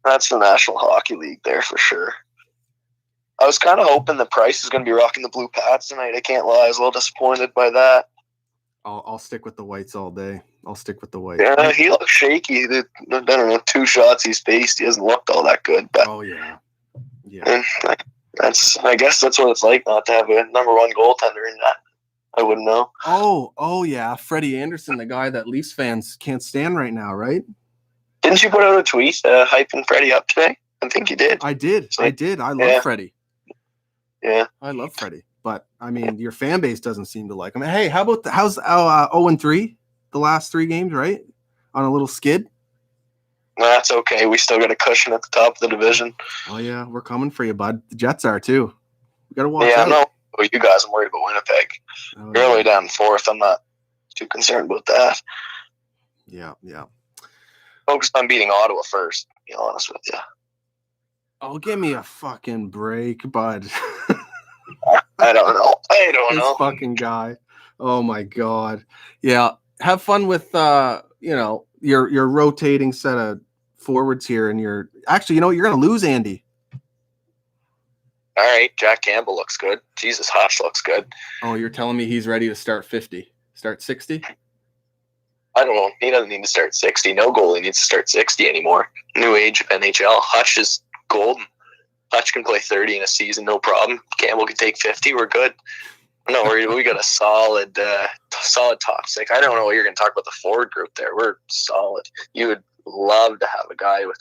that's the National Hockey League there for sure. I was kind of hoping the Price is going to be rocking the blue pads tonight. I can't lie, I was a little disappointed by that. I'll stick with the whites all day. I'll stick with the whites. Yeah, he looks shaky. I don't know, 2 shots he's faced. He hasn't looked all that good. But and I guess that's what it's like not to have a number 1 goaltender in that. I wouldn't know. Oh yeah, Freddie Anderson, the guy that Leafs fans can't stand right now, right? Didn't you put out a tweet hyping Freddie up today? I think you did. I did. I love Freddie. Yeah, I love Freddie. But I mean, your fan base doesn't seem to like him. Hey, how's 0-3 the last 3 games, right? On a little skid. That's okay. We still got a cushion at the top of the division. Oh yeah, we're coming for you, bud. The Jets are too. We gotta watch out. No, well, you guys, I'm worried about Winnipeg. You're all the way down in 4th. I'm not too concerned about that. Yeah. Focused on beating Ottawa first. To be honest with you. Oh, give me a fucking break, bud. I don't know. This fucking guy. Oh my God. Yeah. Have fun with your rotating set of forwards here, and you're gonna lose Andy. All right, Jack Campbell looks good. Jesus, Hodge looks good. Oh, you're telling me he's ready to start 50, start 60? I don't know. He doesn't need to start 60. No goalie needs to start 60 anymore. New age of NHL. Hutch is golden. Hutch can play 30 in a season, no problem. Campbell can take 50. We're good. No, we got a solid toxic. I don't know what you're going to talk about the forward group there. We're solid. You would love to have a guy with,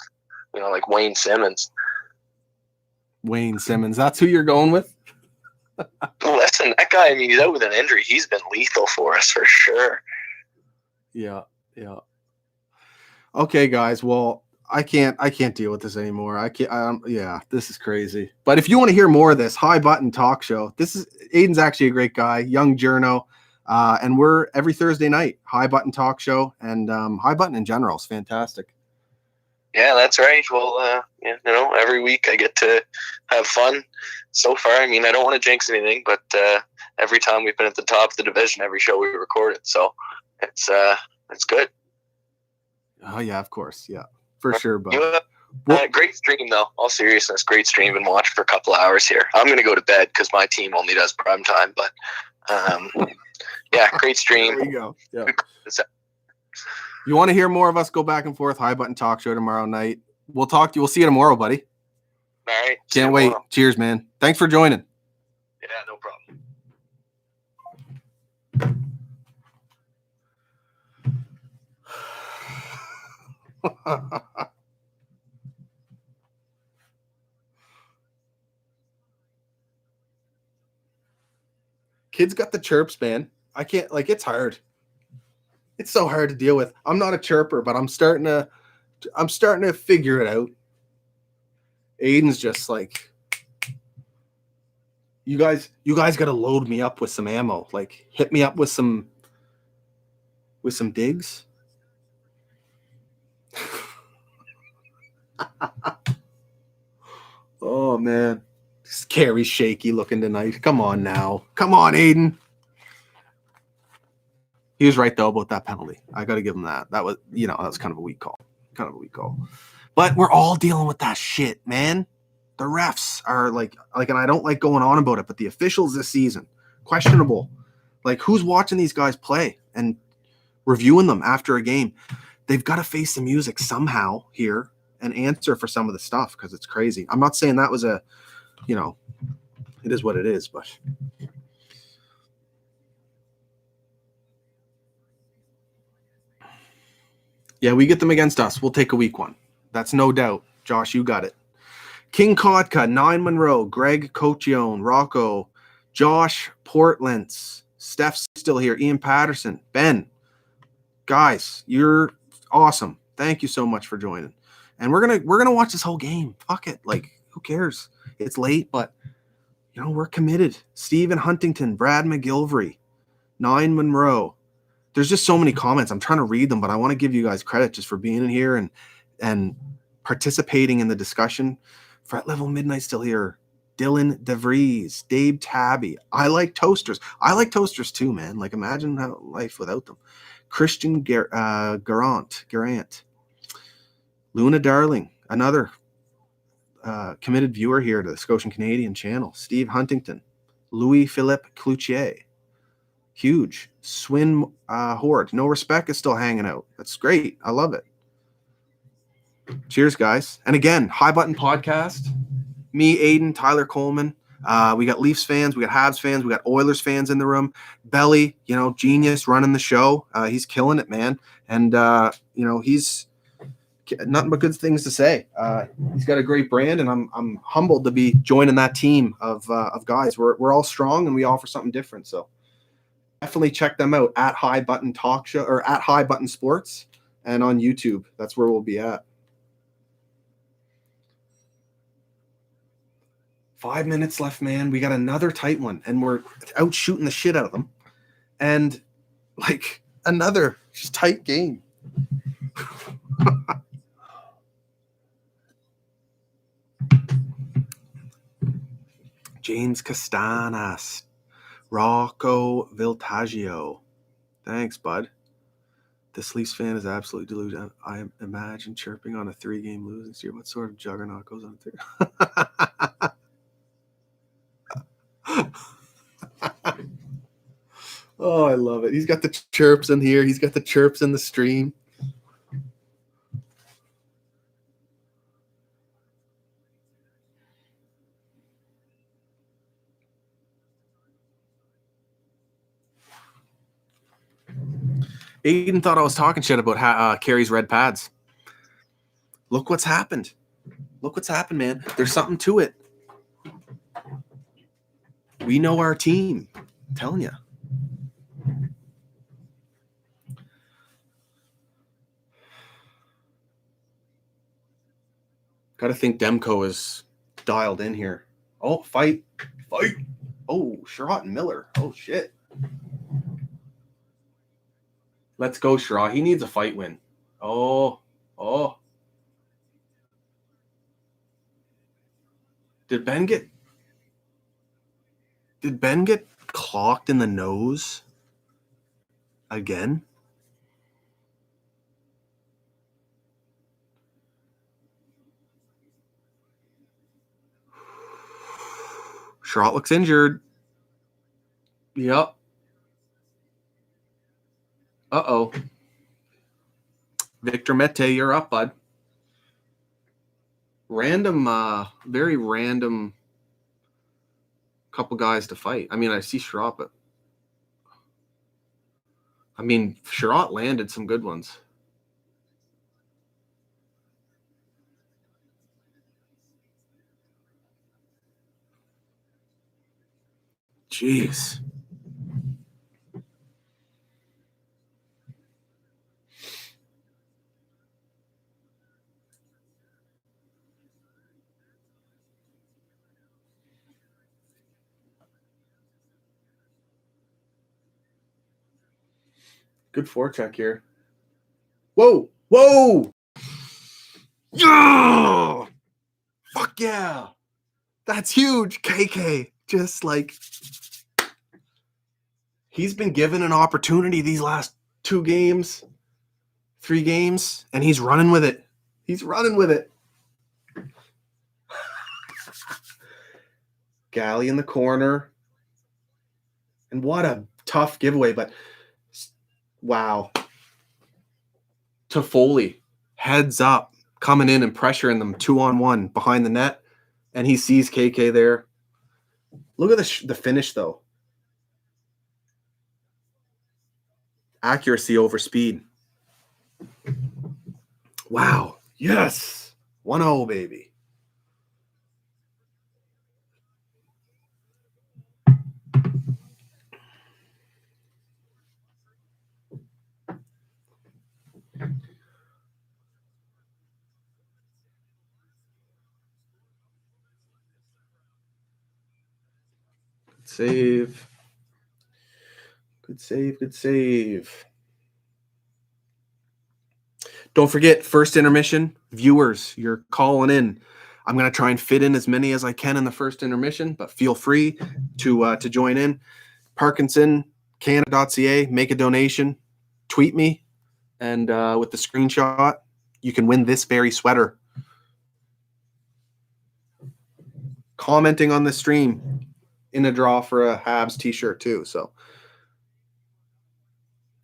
like Wayne Simmons. Wayne Simmons. That's who you're going with? Listen, that guy, he's out with an injury. He's been lethal for us for sure. Yeah. Okay, guys. Well, I can't deal with this anymore. I can't. This is crazy. But if you want to hear more of this High Button Talk Show, Aiden's actually a great guy, young journo, and we're every Thursday night. High Button Talk Show, and High Button in general is fantastic. Yeah, that's right. Well, every week I get to have fun. So far, I don't want to jinx anything, but every time we've been at the top of the division, every show we recorded, so it's good. Oh yeah, of course, yeah. For sure, but great stream though. All seriousness, great stream. Been watching for a couple of hours here. I'm gonna go to bed because my team only does prime time. But yeah, great stream. There we go. Yeah. You want to hear more of us go back and forth? High Button Talk Show tomorrow night. We'll talk to you. We'll see you tomorrow, buddy. All right. Can't wait. Tomorrow. Cheers, man. Thanks for joining. Yeah, no problem. Kids got the chirps, man. I can't, it's hard. It's so hard to deal with. I'm not a chirper, but I'm starting to figure it out. Aiden's just like, you guys got to load me up with some ammo. Like, hit me up with some digs. Oh man, Carey's shaky looking tonight. Come on now, come on, Aiden. He was right though about that penalty. I got to give him that. That was kind of a weak call. But we're all dealing with that shit, man. The refs are like, and I don't like going on about it, but the officials this season, questionable. Like, who's watching these guys play and reviewing them after a game? They've got to face the music somehow here and answer for some of the stuff because it's crazy. I'm not saying that was it is what it is, but yeah, we get them against us. We'll take a weak one. That's no doubt. Josh, you got it. King Kotka, 9 Monroe, Greg Cochione, Rocco, Josh Portlands, Steph's still here, Ian Patterson, Ben. Guys, you're awesome. Thank you so much for joining. And we're gonna watch this whole game. Fuck it. Like, who cares? It's late, but we're committed. Stephen Huntington, Brad McGilvery, 9 Monroe. There's just so many comments. I'm trying to read them, but I want to give you guys credit just for being in here and participating in the discussion. Fret Level Midnight still here. Dylan DeVries, Dave Tabby. I like toasters. I like toasters too, man. Like, imagine life without them. Christian Garant. Luna Darling, another committed viewer here to the Scotian Canadian channel. Steve Huntington. Louis Philippe Cloutier. Huge. Swin Horde. No Respect is still hanging out. That's great. I love it. Cheers, guys. And again, High Button Podcast. Me, Aiden, Tyler Coleman. We got Leafs fans. We got Habs fans. We got Oilers fans in the room. Belly, genius running the show. He's killing it, man. And, he's nothing but good things to say. He's got a great brand, and I'm humbled to be joining that team of guys. We're all strong, and we offer something different. So definitely check them out at High Button Talk Show or at High Button Sports and on YouTube. That's where we'll be at. 5 minutes left, man. We got another tight one, and we're out shooting the shit out of them. And another just tight game. James Castanas, Rocco Viltaggio. Thanks, bud. This Leafs fan is absolutely deluded. I imagine chirping on a 3-game losing streak. What sort of juggernaut goes on 3? Oh, I love it. He's got the chirps in here. He's got the chirps in the stream. Aiden thought I was talking shit about Carey's red pads. Look what's happened. Look what's happened, man. There's something to it. We know our team. I'm telling you. Got to think Demko is dialed in here. Oh, fight. Oh, Sherratt and Miller. Oh, shit. Let's go, Sherratt. He needs a fight win. Oh. Did Ben get clocked in the nose again? Sherratt looks injured. Yep. Uh-oh. Victor Mete, you're up, bud. Very random couple guys to fight. I mean, I see Sherratt, but I mean, Sherratt landed some good ones. Jeez. Good forecheck here. Whoa! Yeah! Fuck yeah! That's huge, KK. Just like he's been given an opportunity these last 3 games, and he's running with it. Galley in the corner. And what a tough giveaway, but wow. Toffoli, heads up, coming in and pressuring them 2-on-1 behind the net, and he sees KK there. Look at the finish, though. Accuracy over speed. Wow. Yes. 1-0, baby. Save. Good save. Don't forget, first intermission, viewers, you're calling in. I'm going to try and fit in as many as I can in the first intermission, but feel free to join in. Parkinson, Canada.ca, make a donation, tweet me, and with the screenshot, you can win this very sweater. Commenting on the stream in a draw for a Habs t-shirt too. So,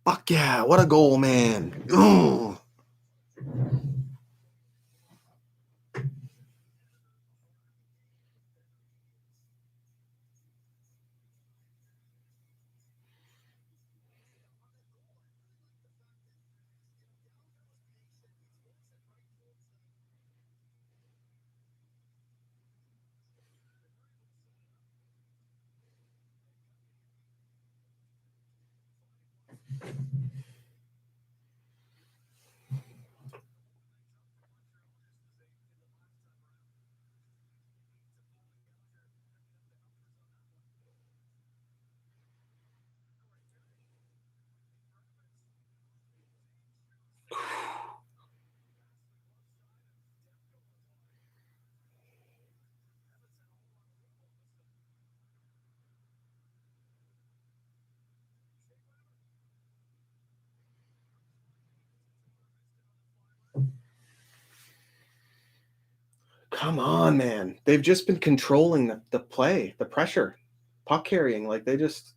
fuck yeah, what a goal, man. Oh. Come on, man. They've just been controlling the play, the pressure, puck carrying. Like it's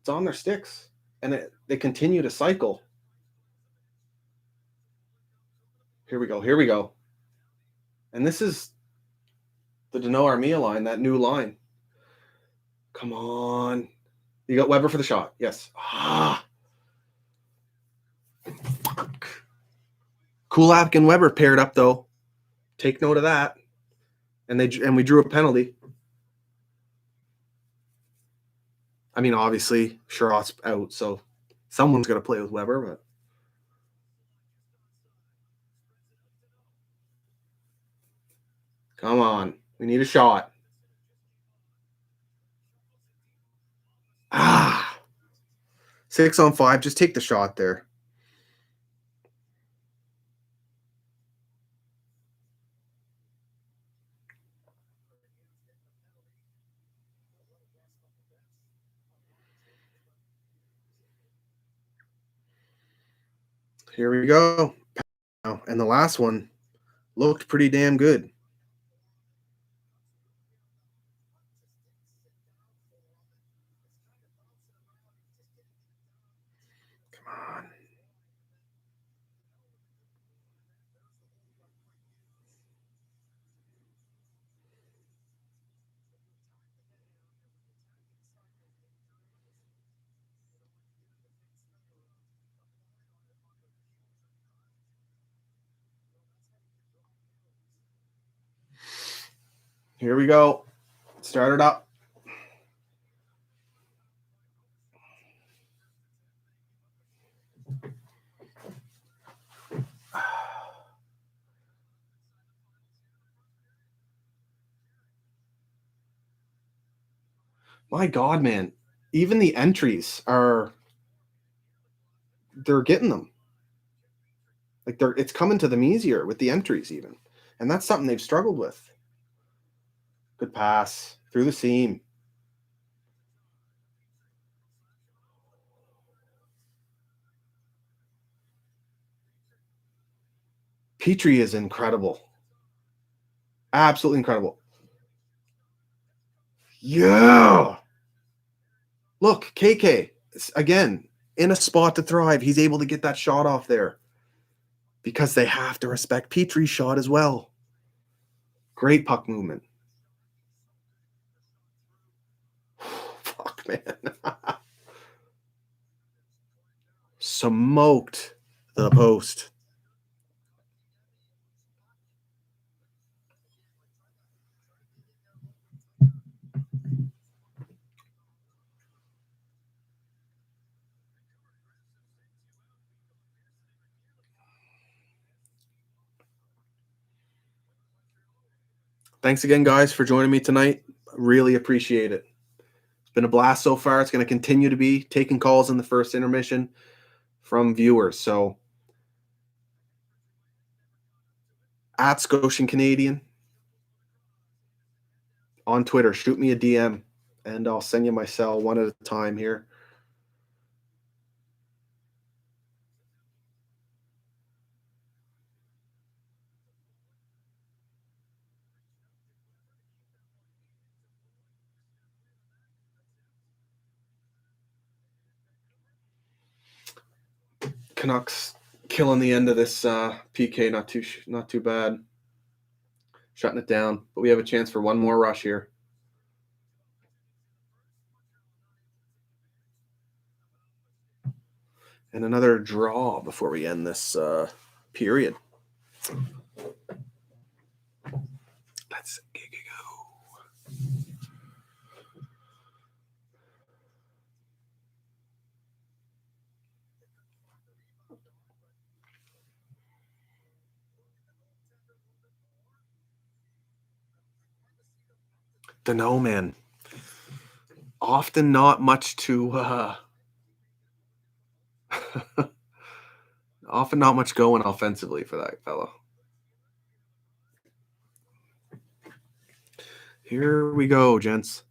on their sticks, and they continue to cycle. Here we go. And this is the Dano Armia line, that new line. Come on. You got Weber for the shot. Yes. Kulak and Weber paired up though. Take note of that. And we drew a penalty. I mean, obviously, Sherrod's out, so someone's going to play with Weber, but come on. We need a shot. 6-on-5. Just take the shot there. Here we go. And the last one looked pretty damn good. Come on. Here we go. Start it up. My God, man. Even the entries they're getting them. Like it's coming to them easier with the entries even. And that's something they've struggled with. Good pass through the seam. Petrie is incredible. Absolutely incredible. Yeah. Look, KK, again, in a spot to thrive. He's able to get that shot off there because they have to respect Petrie's shot as well. Great puck movement. Fuck, man. Smoked the post. Thanks again, guys, for joining me tonight. Really appreciate it. It's been a blast so far. It's going to continue to be taking calls in the first intermission from viewers. So at SCOTIANCANADIEN on Twitter, shoot me a DM and I'll send you my cell one at a time here. Canucks killing the end of this PK. Not too bad. Shutting it down. But we have a chance for one more rush here. And another draw before we end this period. Let's go. Dunno, man. Often not much to often not much going offensively for that fellow. Here we go, gents.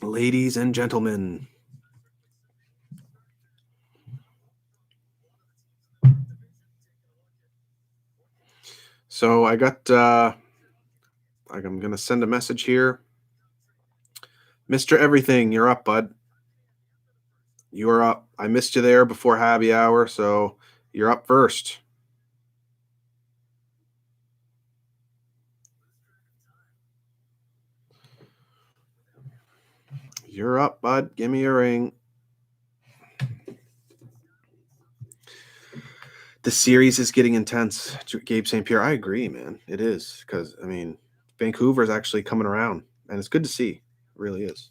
Ladies and gentlemen. So I got I'm going to send a message here. Mr. Everything, you're up, bud. You are up. I missed you there before Habby Hour, so you're up first. You're up, bud. Give me a ring. the series is getting intense. Gabe St. Pierre, I agree, man. It is, because I mean, Vancouver is actually coming around, and it's good to see. It really is.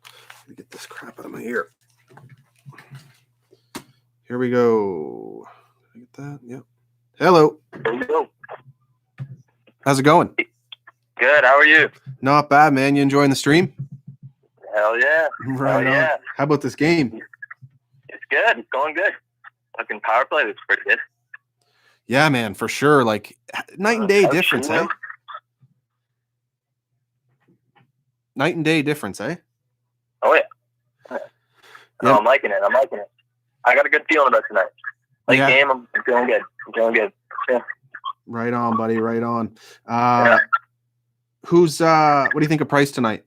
Let me get this crap out of my ear. Here we go. Did I get that? Yep. Hello. Hello. How's it going? Good. How are you? Not bad, man. You enjoying the stream? Hell yeah. Right Hell on. yeah. How about this game? It's good. It's going good. Fucking power play looks pretty good. Yeah, man, for sure. Like night and day difference, eh? Night and day difference, eh? Oh yeah. No, I'm liking it. I got a good feeling about tonight. Game, I'm feeling good. Yeah. Right on, buddy. Right on. Who's what do you think of Price tonight?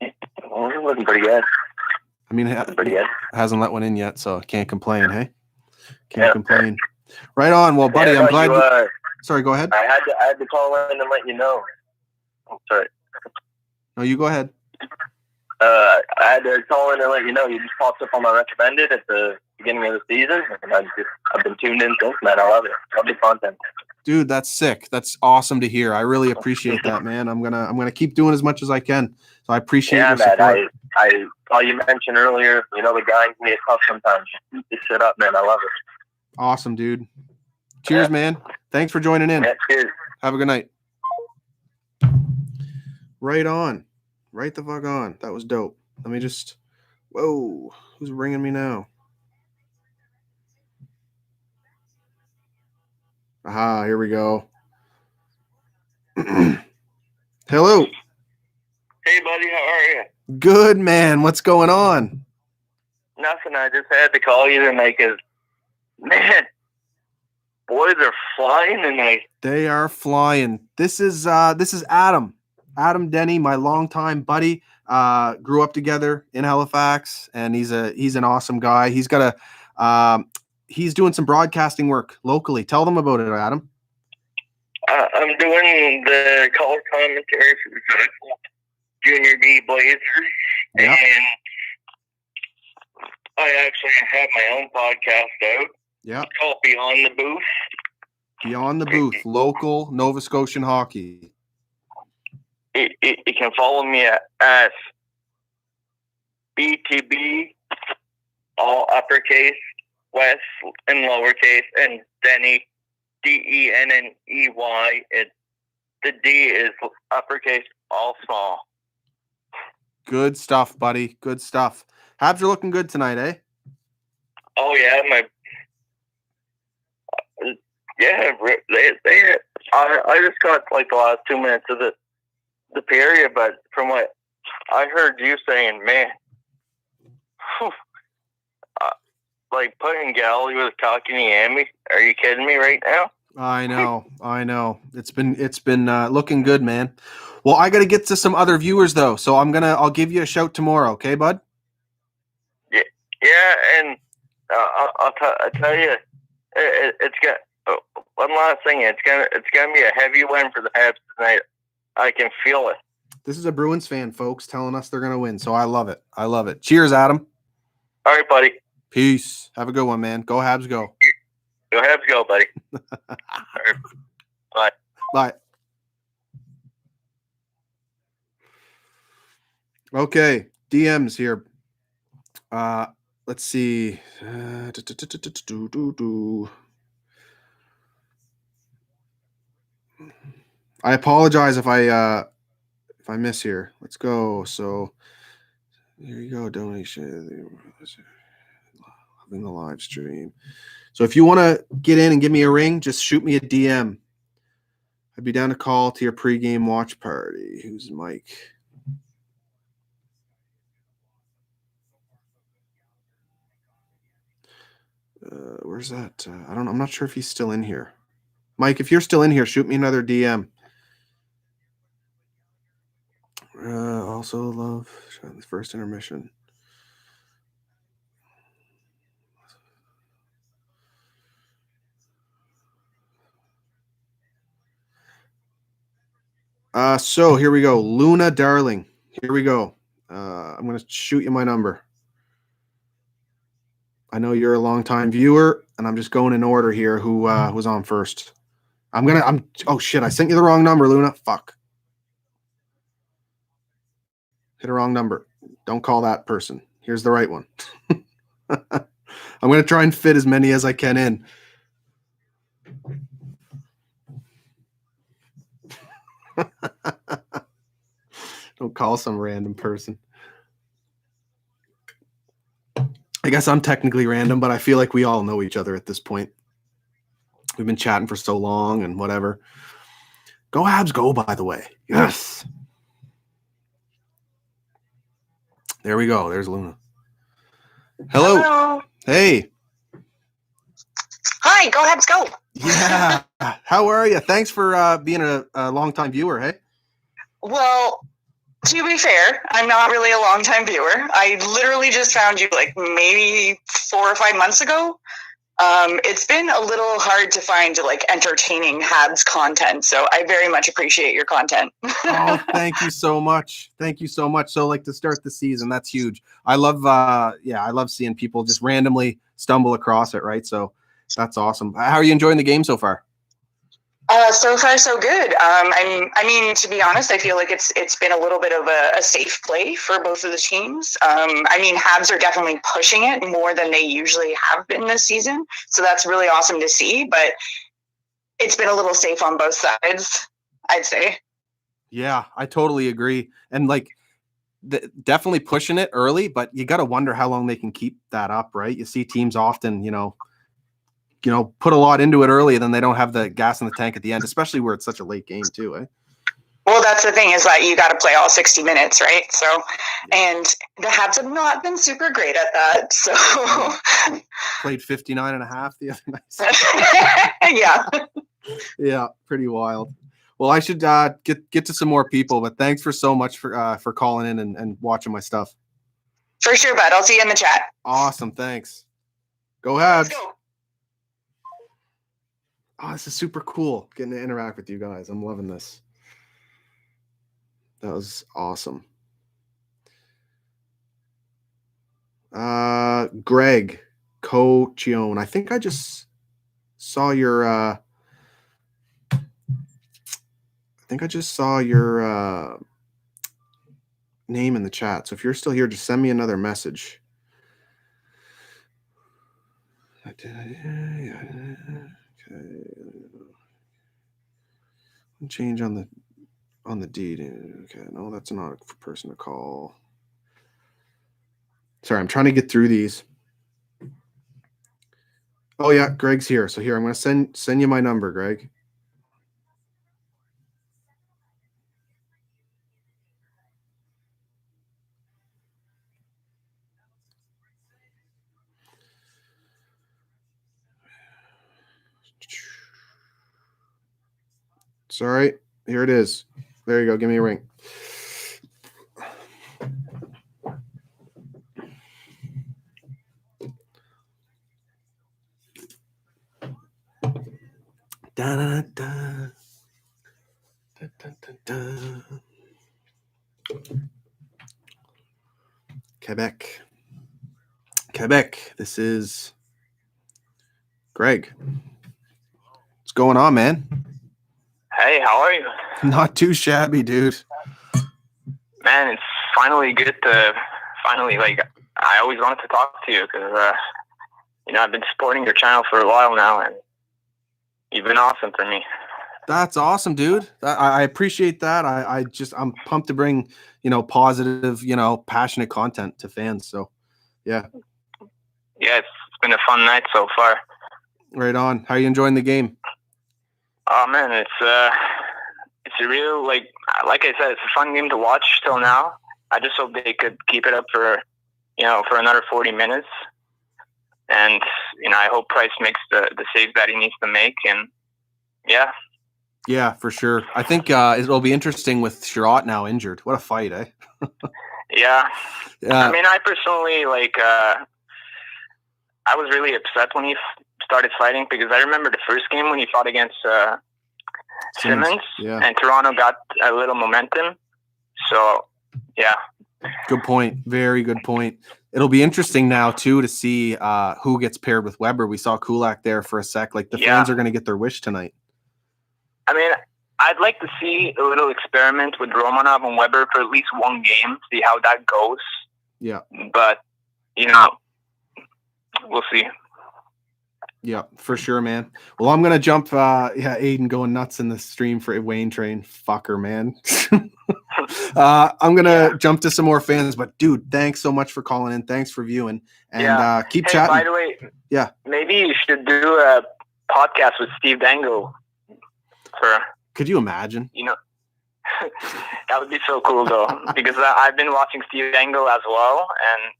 Well, he's looking pretty good. I mean, pretty good. Hasn't let one in yet, so can't complain, hey? Can't complain. Right on. Well, buddy, I'm glad you sorry, go ahead. I had to call in and let you know. Oh, sorry. No, you go ahead. I had to call in and let you know. You just popped up on my recommended at the beginning of the season, and I've been tuned in since, man. I love it. Love the content. Dude, that's sick. That's awesome to hear. I really appreciate that, man. I'm gonna keep doing as much as I can. So I appreciate your support. Man, I saw you mentioned earlier, you know, the guy can get tough sometimes. Just sit up, man. I love it. Awesome, dude. Cheers, man. Thanks for joining in. Yeah, cheers. Have a good night. Right on. Right the fuck on. That was dope. Let me just... Whoa. Who's ringing me now? Aha, here we go. Hello. Hey, buddy. How are you? Good, man. What's going on? Nothing. I just had to call you tonight because, man, boys are flying tonight. They are flying. This is Adam. Adam Denny, my longtime buddy. Grew up together in Halifax, and he's an awesome guy. He's got he's doing some broadcasting work locally. Tell them about it, Adam. I'm doing the color commentary for the Junior B Blazers, and I actually have my own podcast out. Yeah. It's called Beyond the Booth. Beyond the Booth, local Nova Scotian hockey. You can follow me at BTB, all uppercase, West and lowercase, and Denny, Denney. The D is uppercase, all small. Good stuff, buddy. Good stuff. Habs are looking good tonight, eh? Oh yeah, I just got like the last 2 minutes of the period, but from what I heard you saying, man, like putting Galley with Kotkaniemi. Are you kidding me right now? I know. It's been looking good, man. Well, I got to get to some other viewers though, so I'll give you a shout tomorrow, okay, bud? Yeah, and I'll tell you, it's got one last thing. It's gonna be a heavy win for the Habs tonight. I can feel it. This is a Bruins fan, folks, telling us they're gonna win, so I love it. Cheers, Adam. All right, buddy. Peace. Have a good one, man. Go Habs, go. Go Habs, go, buddy. All right. Bye. Bye. Okay, DMs here. Let's see. I apologize if I miss here. Let's go. So here you go. Donation. Loving the live stream. So if you want to get in and give me a ring, just shoot me a DM. I'd be down to call to your pregame watch party. Who's Mike? Where's that? I'm not sure if he's still in here. Mike, if you're still in here, shoot me another DM. Also love the first intermission. So here we go. Luna, darling. Here we go. I'm going to shoot you my number. I know you're a longtime viewer. and I'm just going in order here. Who was on first? Oh shit! I sent you the wrong number, Luna. Fuck. Hit a wrong number. Don't call that person. Here's the right one. I'm gonna try and fit as many as I can in. Don't call some random person. I guess I'm technically random, but I feel like we all know each other at this point. We've been chatting for so long and whatever. Go Habs, go, by the way. Yes. There we go. There's Luna. Hello. Hey. Hi, go Habs, go. Yeah. How are you? Thanks for being a long-time viewer, hey? Well, to be fair, I'm not really a long-time viewer. I literally just found you like maybe 4 or 5 months ago. It's been a little hard to find like entertaining Habs content, so I very much appreciate your content. Oh, thank you so much. Thank you so much. So like to start the season, that's huge. I love seeing people just randomly stumble across it, right? So that's awesome. How are you enjoying the game so far? So far, so good. I mean, to be honest, I feel like it's been a little bit of a safe play for both of the teams. I mean, Habs are definitely pushing it more than they usually have been this season, so that's really awesome to see. But it's been a little safe on both sides, I'd say. Yeah, I totally agree. And like, definitely pushing it early, but you got to wonder how long they can keep that up, right? You see teams often, put a lot into it early, and then they don't have the gas in the tank at the end, especially where it's such a late game too, eh? Well, that's the thing is that you got to play all 60 minutes, right? So, and the Habs have not been super great at that. So played 59 and a half the other night. Yeah. Yeah, pretty wild. Well, I should get to some more people, but thanks so much for calling in and watching my stuff. For sure, bud. I'll see you in the chat. Awesome, thanks. Go Habs. Let's go. Oh, this is super cool getting to interact with you guys. I'm loving this. That was awesome. Greg Cochione. I think I just saw your name in the chat. So if you're still here, just send me another message. Okay. Change on the deed. Okay, no, that's not a person to call. Sorry, I'm trying to get through these. Oh yeah, Greg's here. So here, I'm going to send you my number, Greg. Sorry, here it is. There you go. Give me a ring. Da, da, da. Da, da, da, da. Quebec. This is Greg. What's going on, man? Hey, how are you? Not too shabby, dude. Man, it's finally good to I always wanted to talk to you because, I've been supporting your channel for a while now, and you've been awesome for me. That's awesome, dude. I appreciate that. I'm pumped to bring, positive, passionate content to fans. So, yeah. Yeah, it's been a fun night so far. Right on. How are you enjoying the game? Oh man, it's a real like I said, it's a fun game to watch till now. I just hope they could keep it up for another 40 minutes. And I hope Price makes the save that he needs to make. And yeah. Yeah, for sure. I think it'll be interesting with Sherratt now injured. What a fight, eh? Yeah. I mean, I personally I was really upset when he started fighting because I remember the first game when he fought against Simmons, yeah. And Toronto got a little momentum. So, yeah, Good point. Very good point. It'll be interesting now too to see who gets paired with Weber. We saw Kulak there for a sec. Like the fans are going to get their wish tonight. I mean, I'd like to see a little experiment with Romanov and Weber for at least one game, see how that goes. Yeah. But, you know, we'll see. Yeah, for sure, man. Well, I'm going to jump. Aiden going nuts in the stream for Wayne Train. Fucker, man. I'm going to jump to some more fans. But, dude, thanks so much for calling in. Thanks for viewing. And keep chatting. By the way, yeah, maybe you should do a podcast with Steve Dangle. Could you imagine? You know, that would be so cool, though, because I've been watching Steve Dangle as well. And,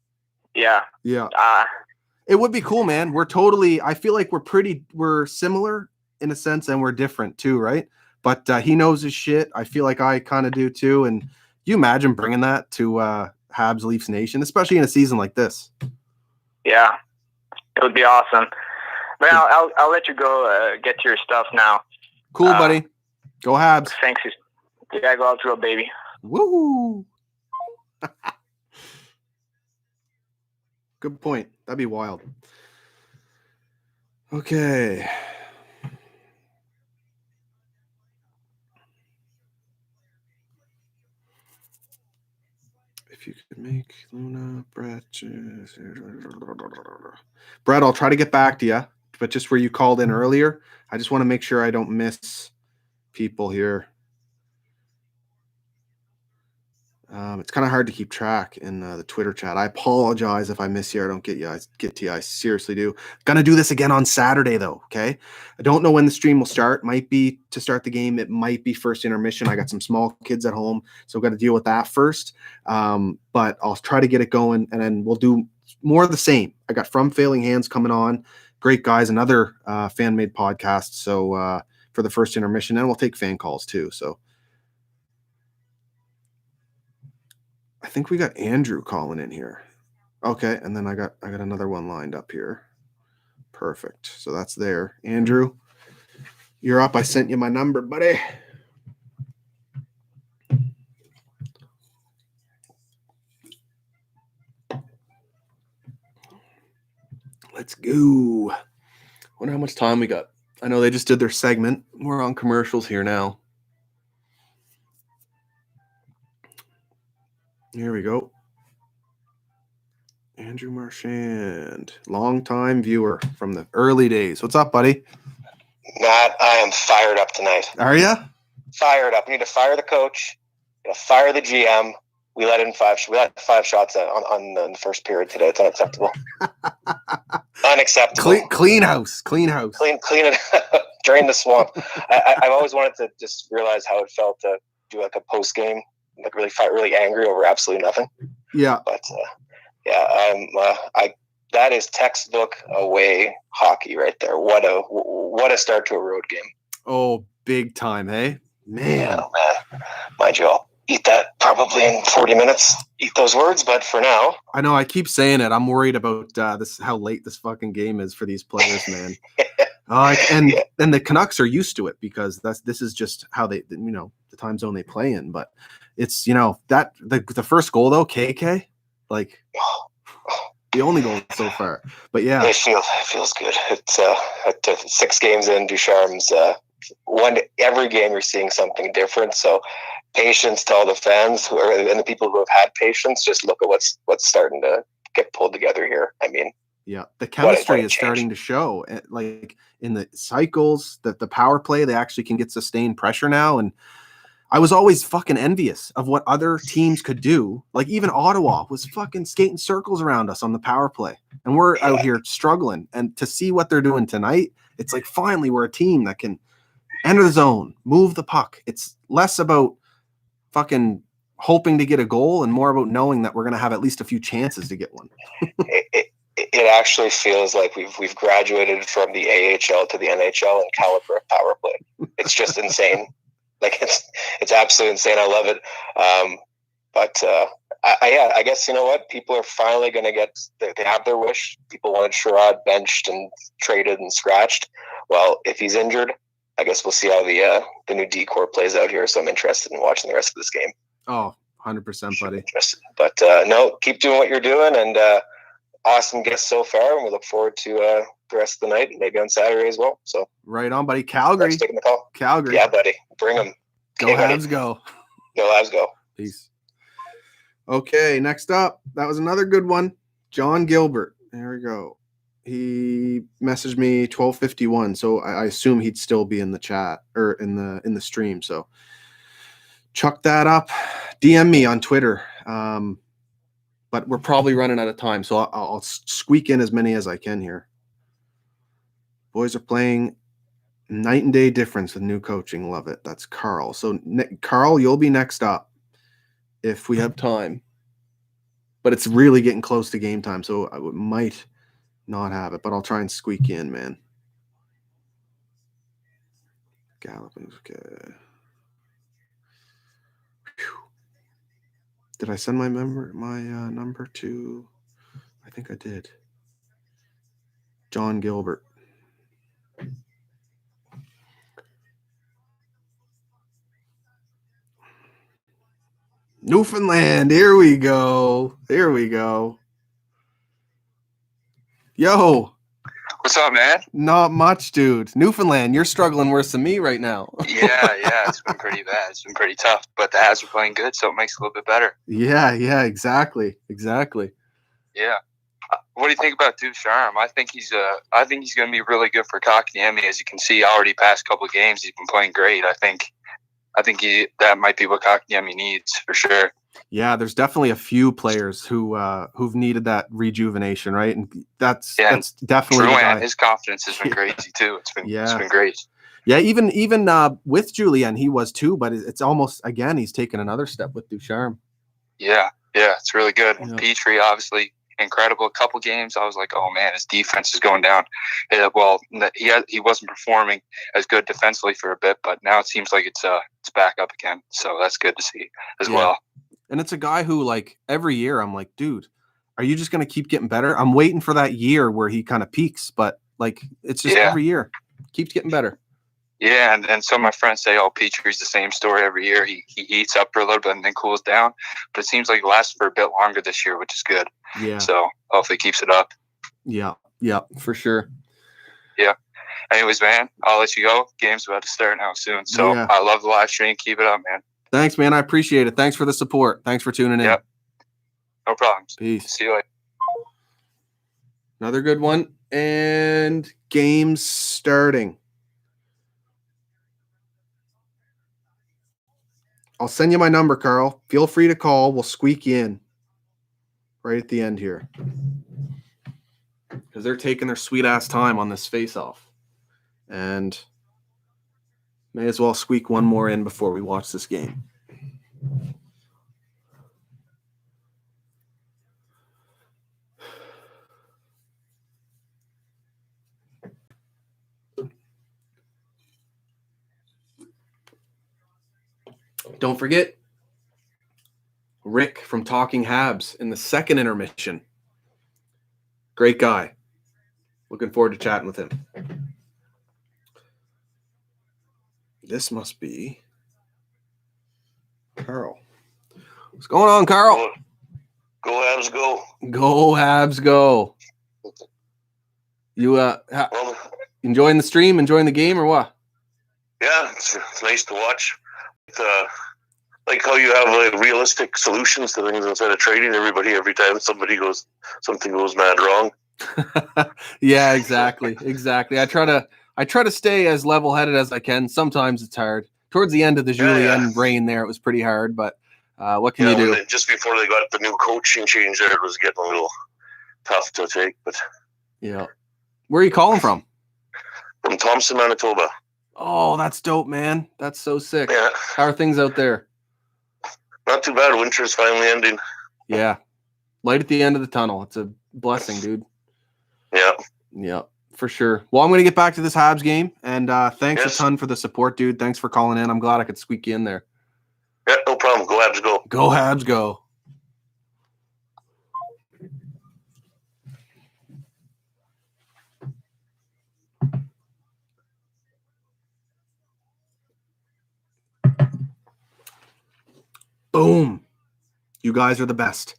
yeah. It would be cool, man. I feel like we're similar in a sense, and we're different too, right? But he knows his shit. I feel like I kind of do too. And you imagine bringing that to Habs Leafs Nation, especially in a season like this? Yeah, it would be awesome. But I'll let you go get to your stuff now. Cool, buddy. Go Habs. Thanks. Yeah, go out to a baby. Woo! Good point. That'd be wild. Okay. If you could make Luna, Brett, I'll try to get back to you, but just where you called in earlier, I just want to make sure I don't miss people here. It's kind of hard to keep track in the Twitter chat. I apologize if I miss you or don't get to you. I seriously do. Gonna do this again on Saturday though. Okay. I don't know when the stream will start. Might be to start the game. It might be first intermission. I got some small kids at home, so I've got to deal with that first. But I'll try to get it going, and then we'll do more of the same. I got From Failing Hands coming on. Great guys, another fan-made podcast. So for the first intermission, and we'll take fan calls too. So. I think we got Andrew calling in here. Okay, and then I got another one lined up here. Perfect. So that's there. Andrew, you're up. I sent you my number, buddy. Let's go. Wonder how much time we got. I know they just did their segment. We're on commercials here now. Here we go. Andrew Marchand, longtime viewer from the early days. What's up, buddy? Matt, I am fired up tonight. Are you? Fired up. We need to fire the coach. We need to fire the GM. We let 5 shots on the first period today. It's unacceptable. Unacceptable. Clean house. Clean it. Drain the swamp. I've always wanted to just realize how it felt to do like a post game. Like really angry over absolutely nothing. Yeah. But that is textbook away hockey right there. What a start to a road game. Oh, big time, hey? Man. Yeah, man. Mind you, I'll eat that probably in 40 minutes. Eat those words, but for now. I know, I keep saying it. I'm worried about how late this fucking game is for these players, man. And the Canucks are used to it because this is just how they, the time zone they play in, but it's, that the first goal though, KK, like the only goal so far. But yeah, it feels good. It's 6 games in. Ducharme's every game you're seeing something different. So patience to all the fans and the people who have had patience. Just look at what's starting to get pulled together here. I mean, yeah, the chemistry is starting to show. Like in the cycles, that the power play, they actually can get sustained pressure now. And I was always fucking envious of what other teams could do. Like even Ottawa was fucking skating circles around us on the power play. And we're out here struggling. And to see what they're doing tonight, it's like finally we're a team that can enter the zone, move the puck. It's less about fucking hoping to get a goal and more about knowing that we're going to have at least a few chances to get one. It actually feels like we've graduated from the AHL to the NHL in caliber of power play. It's just insane. Like it's absolutely insane. I love it. I guess you know what? People are finally going to they have their wish. People wanted Sherrod benched and traded and scratched. Well, if he's injured, I guess we'll see how the new decor plays out here. So I'm interested in watching the rest of this game. Oh, 100%, buddy. But no, keep doing what you're doing, and awesome guests so far, and we look forward to the rest of the night and maybe on Saturday as well. So right on, buddy. Calgary. Thanks for taking the call. Calgary. Yeah, buddy. Bring them. Go Habs, go. Go Habs, go. Peace. Okay, next up, that was another good one. John Gilbert. There we go. He messaged me 12:51, so I assume he'd still be in the chat or in the stream. So chuck that up. DM me on Twitter. But we're probably running out of time, so I'll squeak in as many as I can here. Boys are playing night and day difference with new coaching. Love it. That's Carl. So Carl, you'll be next up if we have time. But it's really getting close to game time, so I might not have it, but I'll try and squeak in, man. Galloping. Okay. Whew. Did I send my number to? I think I did. John Gilbert. Newfoundland. Here we go. Here we go. Yo. What's up, man? Not much, dude. Newfoundland, you're struggling worse than me right now. yeah, it's been pretty bad. It's been pretty tough, but the Habs are playing good, so it makes it a little bit better. Yeah, exactly. Yeah. What do you think about Ducharme? I think he's going to be really good for Kotkaniemi. As you can see, already past couple of games, he's been playing great. I think that might be what Kotkaniemi needs for sure. Yeah, there's definitely a few players who've needed that rejuvenation, right? And that's definitely Drouin, his confidence has been crazy too. It's been great. Yeah, even with Julien, he was too, but it's almost again he's taken another step with Ducharme. Yeah, it's really good. Yeah. Petrie, obviously incredible. A couple games, I was like, oh man, his defense is going down. Well, he wasn't performing as good defensively for a bit, but now it seems like it's back up again. So that's good to see as well. And it's a guy who, like, every year I'm like, dude, are you just going to keep getting better? I'm waiting for that year where he kind of peaks, but like it's just every year keeps getting better. Yeah, and some of my friends say, oh, Petrie's the same story every year. He heats up for a little bit and then cools down. But it seems like it lasts for a bit longer this year, which is good. Yeah. So hopefully he keeps it up. Yeah, for sure. Yeah. Anyways, man, I'll let you go. Game's about to start now soon. So I love the live stream. Keep it up, man. Thanks, man. I appreciate it. Thanks for the support. Thanks for tuning in. Yep. No problem. Peace. See you later. Another good one. And game's starting. I'll send you my number, Carl. Feel free to call. We'll squeak you in right at the end here. Because they're taking their sweet-ass time on this face-off. And may as well squeak one more in before we watch this game. Don't forget, Rick from Talking Habs in the second intermission. Great guy. Looking forward to chatting with him. This must be Carl. What's going on, Carl? Go Habs, go. Go Habs, go. You enjoying the stream, enjoying the game, or what? Yeah, it's nice to watch. Like how you have realistic solutions to things instead of trading everybody every time something goes mad wrong. Yeah, exactly. I try to stay as level-headed as I can. Sometimes it's hard. Towards the end of the Julien reign there, it was pretty hard, but what can you do? Just before they got the new coaching change there, it was getting a little tough to take. But yeah. Where are you calling from? From Thompson, Manitoba. Oh, that's dope, man. That's so sick. Yeah. How are things out there? Not too bad. Winter's finally ending. Yeah. Light at the end of the tunnel. It's a blessing, dude. Yeah, for sure. Well, I'm going to get back to this Habs game, and thanks a ton for the support, dude. Thanks for calling in. I'm glad I could squeak you in there. Yeah, no problem. Go Habs, go. Go Habs, go. Boom. You guys are the best.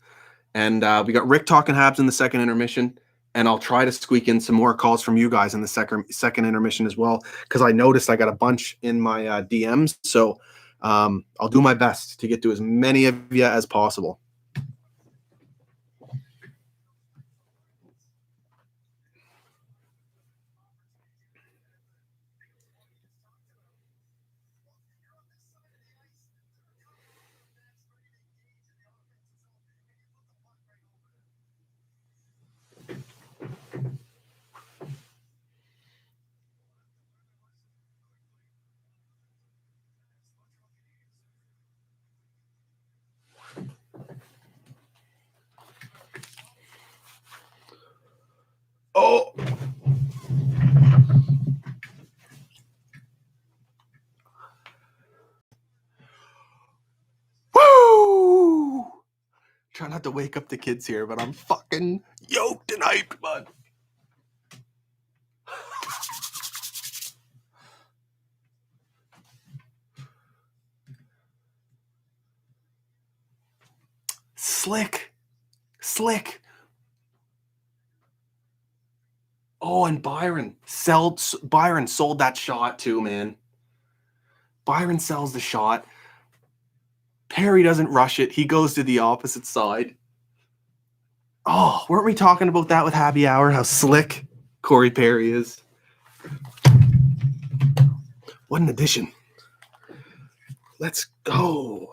And we got Rick talking Habs in the second intermission. And I'll try to squeak in some more calls from you guys in the second intermission as well, because I noticed I got a bunch in my DMs. So I'll do my best to get to as many of you as possible. Oh, woo! Try not to wake up the kids here, but I'm fucking yoked and hyped, bud. Slick. Oh, and Byron sold that shot too, man. Byron sells the shot. Perry doesn't rush it. He goes to the opposite side. Oh, weren't we talking about that with Habby Hour? How slick Corey Perry is. What an addition. Let's go.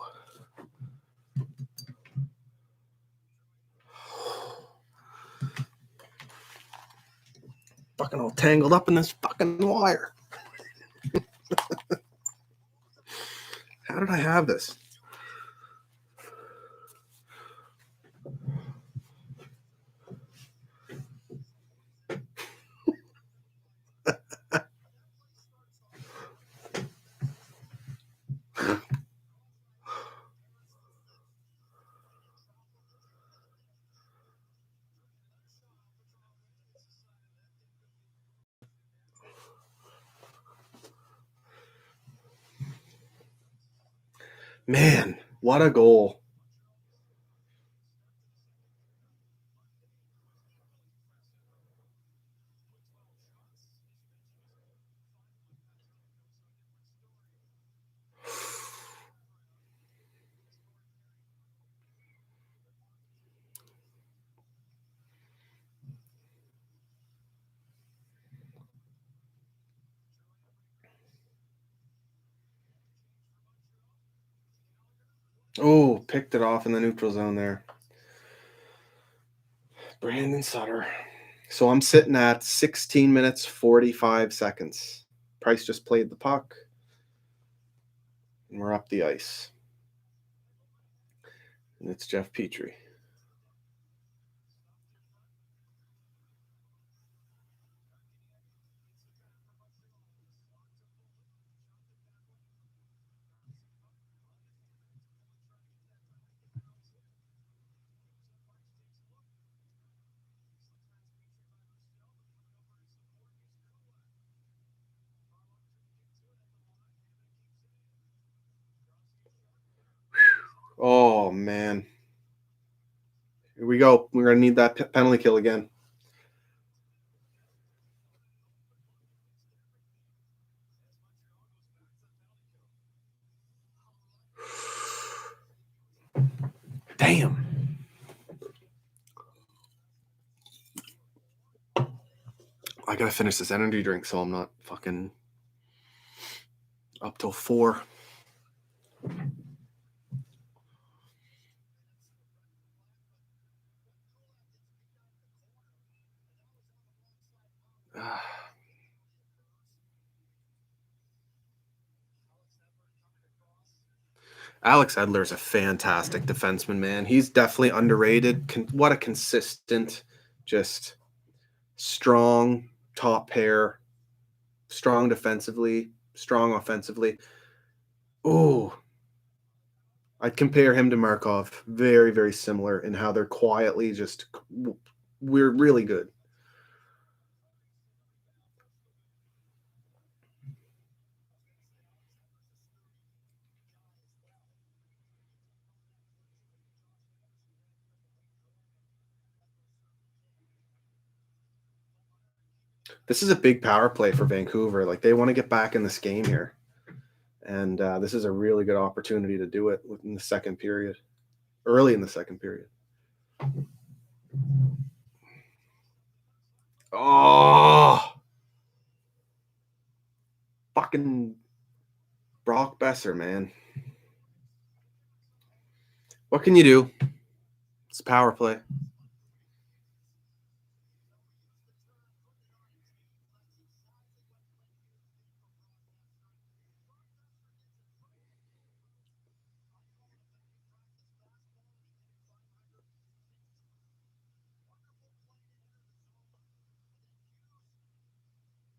Fucking all tangled up in this fucking wire. How did I have this? Man, what a goal. Oh, picked it off in the neutral zone there. Brandon Sutter. So I'm sitting at 16 minutes, 45 seconds. Price just played the puck. And we're up the ice. And it's Jeff Petrie. Oh, man. Here we go. We're going to need that penalty kill again. Damn. I got to finish this energy drink so I'm not fucking up till 4. Alex Edler is a fantastic defenseman, man. He's definitely underrated. What a consistent, just strong top pair, strong defensively, strong offensively. Oh, I'd compare him to Markov. Very, very similar in how they're quietly just, we're really good. This is a big power play for Vancouver. Like, they want to get back in this game here. And this is a really good opportunity to do it in the second period, early in the second period. Oh, fucking Brock Besser, man. What can you do? It's power play.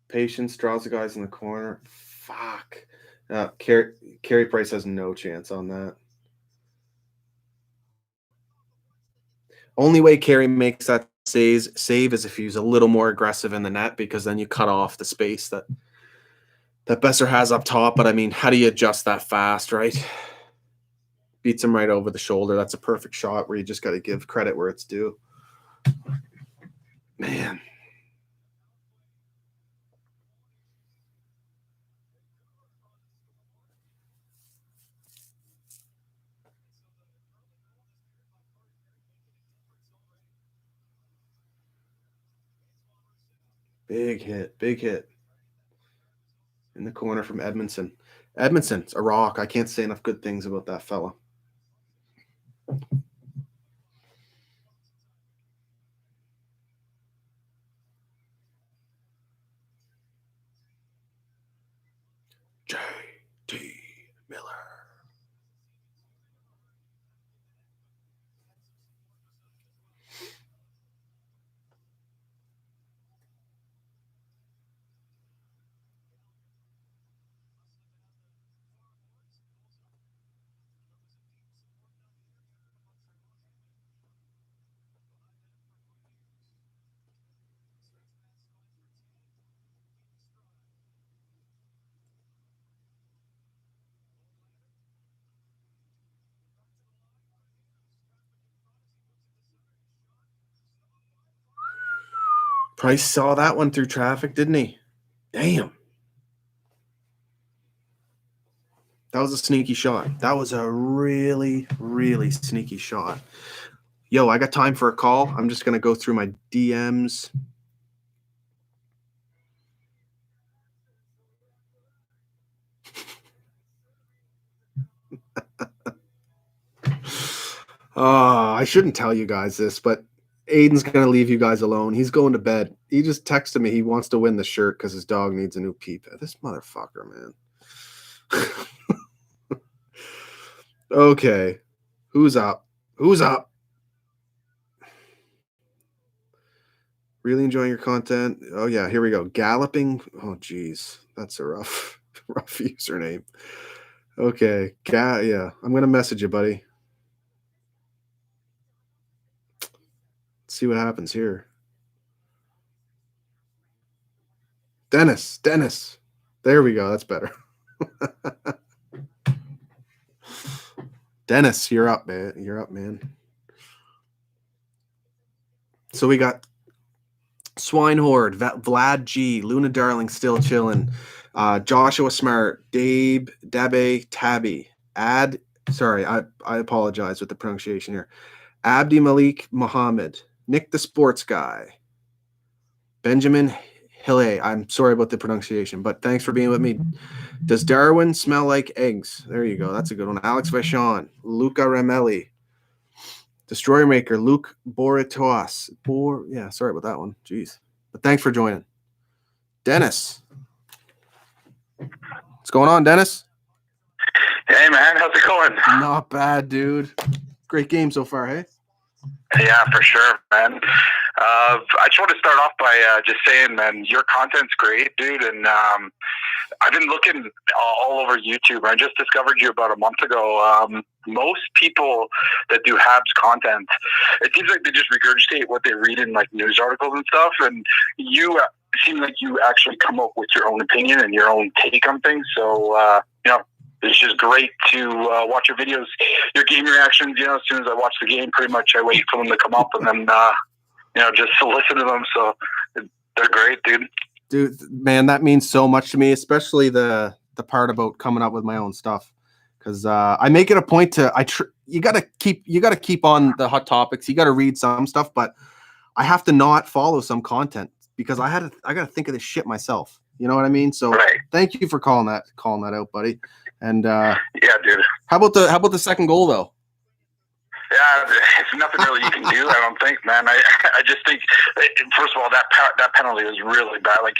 Patience draws the guys in the corner. Fuck. Carey Price has no chance on that. Only way Carey makes that save is if he's a little more aggressive in the net, because then you cut off the space that Besser has up top. But I mean, how do you adjust that fast, right? Beats him right over the shoulder. That's a perfect shot where you just got to give credit where it's due. Man. Big hit. In the corner from Edmondson. Edmondson's a rock. I can't say enough good things about that fella. J.T. Miller. Price saw that one through traffic, didn't he? Damn. That was a sneaky shot. That was a really, really sneaky shot. Yo, I got time for a call. I'm just going to go through my DMs. I shouldn't tell you guys this, but Aiden's going to leave you guys alone. He's going to bed. He just texted me he wants to win the shirt because his dog needs a new peep. This motherfucker, man. Okay. Who's up? Really enjoying your content. Oh, yeah. Here we go. Galloping. Oh, geez. That's a rough username. Okay. Yeah. I'm going to message you, buddy. Let's see what happens here. Dennis. There we go. That's better. Dennis, you're up, man. So we got Swinehorde, Vlad G, Luna Darling still chilling, Joshua Smart, Dabe Tabby, sorry, I apologize with the pronunciation here. Abdi Malik Muhammad, Nick the Sports Guy, Benjamin Hille. I'm sorry about the pronunciation, but thanks for being with me. Does Darwin smell like eggs? There you go. That's a good one. Alex Vachon, Luca Ramelli, Destroyer Maker, Luke Boritoas. Yeah, sorry about that one. Jeez. But thanks for joining. Dennis. What's going on, Dennis? Hey, man. How's it going? Not bad, dude. Great game so far, hey? Yeah, for sure, man. I just want to start off by just saying, man, your content's great, dude. And I've been looking all over YouTube. I just discovered you about a month ago. Most people that do Habs content, it seems like they just regurgitate what they read in like news articles and stuff. And you seem like you actually come up with your own opinion and your own take on things. So, it's just great to watch your videos, your game reactions. As soon as I watch the game, pretty much I wait for them to come up and then, just to listen to them. So They're great, dude. Dude, man, that means so much to me, especially the part about coming up with my own stuff. Because I make it a point to you gotta keep on the hot topics. You gotta read some stuff, but I have to not follow some content because I gotta think of this shit myself. You know what I mean? So thank you for calling that out, buddy. And yeah, dude. How about the second goal though? Yeah, it's nothing really you can do. I don't think, man. I just think, first of all, that penalty was really bad. Like,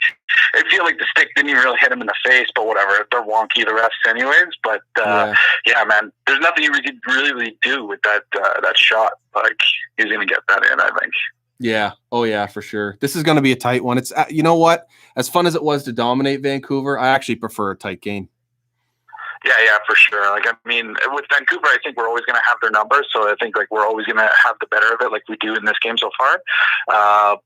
I feel like the stick didn't even really hit him in the face, but whatever. They're wonky, the refs, anyways. But yeah, man, there's nothing you could really do with that shot. Like, he's gonna get that in, I think. Yeah. Oh yeah, for sure. This is gonna be a tight one. It's you know what? As fun as it was to dominate Vancouver, I actually prefer a tight game. Yeah, for sure. Like, I mean, with Vancouver, I think we're always going to have their number. So I think, like, we're always going to have the better of it, like we do in this game so far.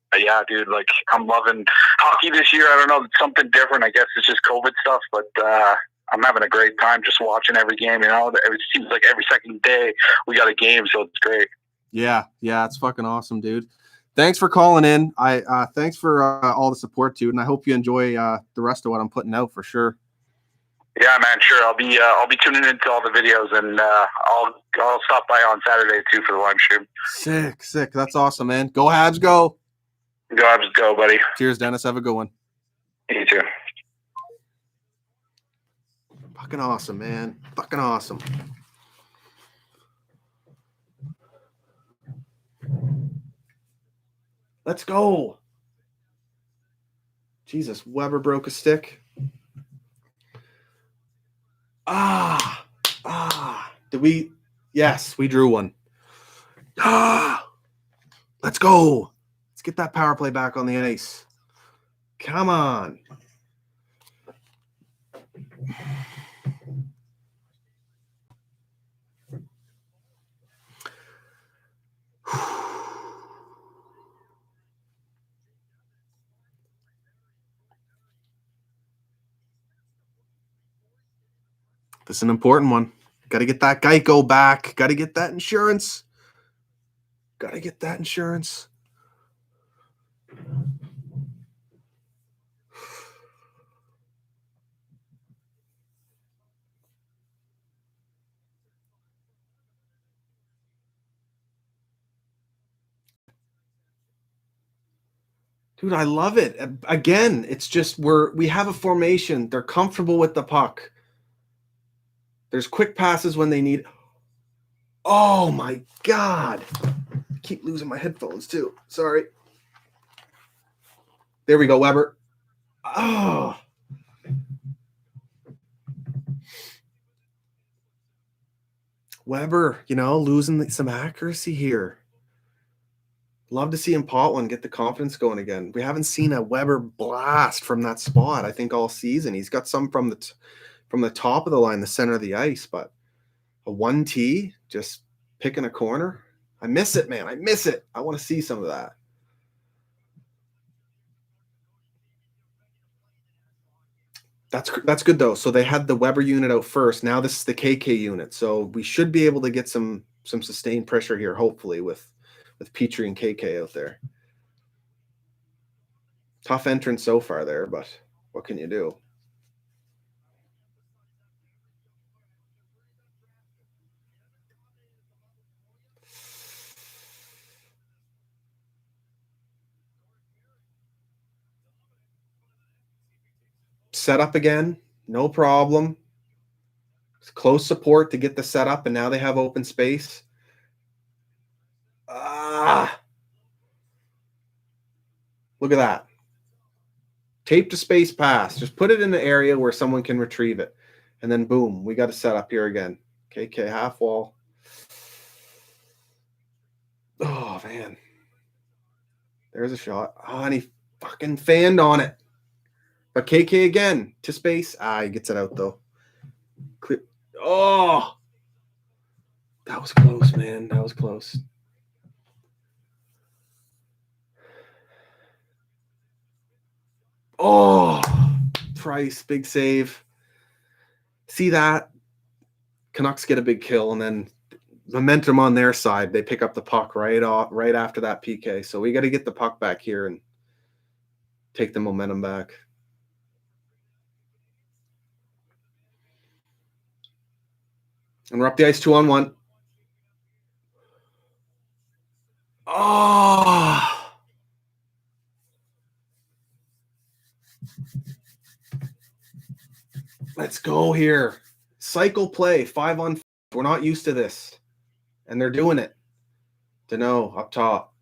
But yeah, dude, like, I'm loving hockey this year. I don't know, it's something different. I guess it's just COVID stuff, but I'm having a great time just watching every game. You know, it seems like every second day we got a game, so it's great. Yeah, it's fucking awesome, dude. Thanks for calling in. Thanks for all the support, dude, and I hope you enjoy the rest of what I'm putting out for sure. Yeah, man, sure. I'll be tuning into all the videos, and I'll stop by on Saturday too for the live stream. Sick. That's awesome, man. Go Habs, go. Go Habs, go, buddy. Cheers, Dennis. Have a good one. You too. Fucking awesome, man. Fucking awesome. Let's go. Jesus, Weber broke a stick. Did we? Yes, we drew one. Let's go. Let's get that power play back on the ice. Come on. This is an important one. Got to get that Geico back. Got to get that insurance. Dude, I love it. Again, it's just we have a formation. They're comfortable with the puck. There's quick passes when they need. Oh my God. I keep losing my headphones too. Sorry. There we go, Weber. Oh. Weber, losing some accuracy here. Love to see him pot one, get the confidence going again. We haven't seen a Weber blast from that spot, I think, all season. He's got some from the top of the line, the center of the ice, but a 1T, just picking a corner. I miss it, man. I miss it. I want to see some of that. That's good, though. So they had the Weber unit out first. Now this is the KK unit. So we should be able to get some sustained pressure here, hopefully, with Petrie and KK out there. Tough entrance so far there, but what can you do? Set up again, no problem. It's close support to get the setup, and now they have open space. Look at that. Tape to space pass. Just put it in an area where someone can retrieve it. And then boom, we got a setup here again. KK half wall. Oh, man. There's a shot. And he fucking fanned on it. But KK again to space. He gets it out though. Clear. Oh, that was close, man. That was close. Oh, Price, big save. See that? Canucks get a big kill, and then momentum on their side. They pick up the puck right after that PK. So we got to get the puck back here and take the momentum back. And we're up the ice 2-on-1. Oh! Let's go here. Cycle play, 5-on-5. We're not used to this. And they're doing it. Deneau up top.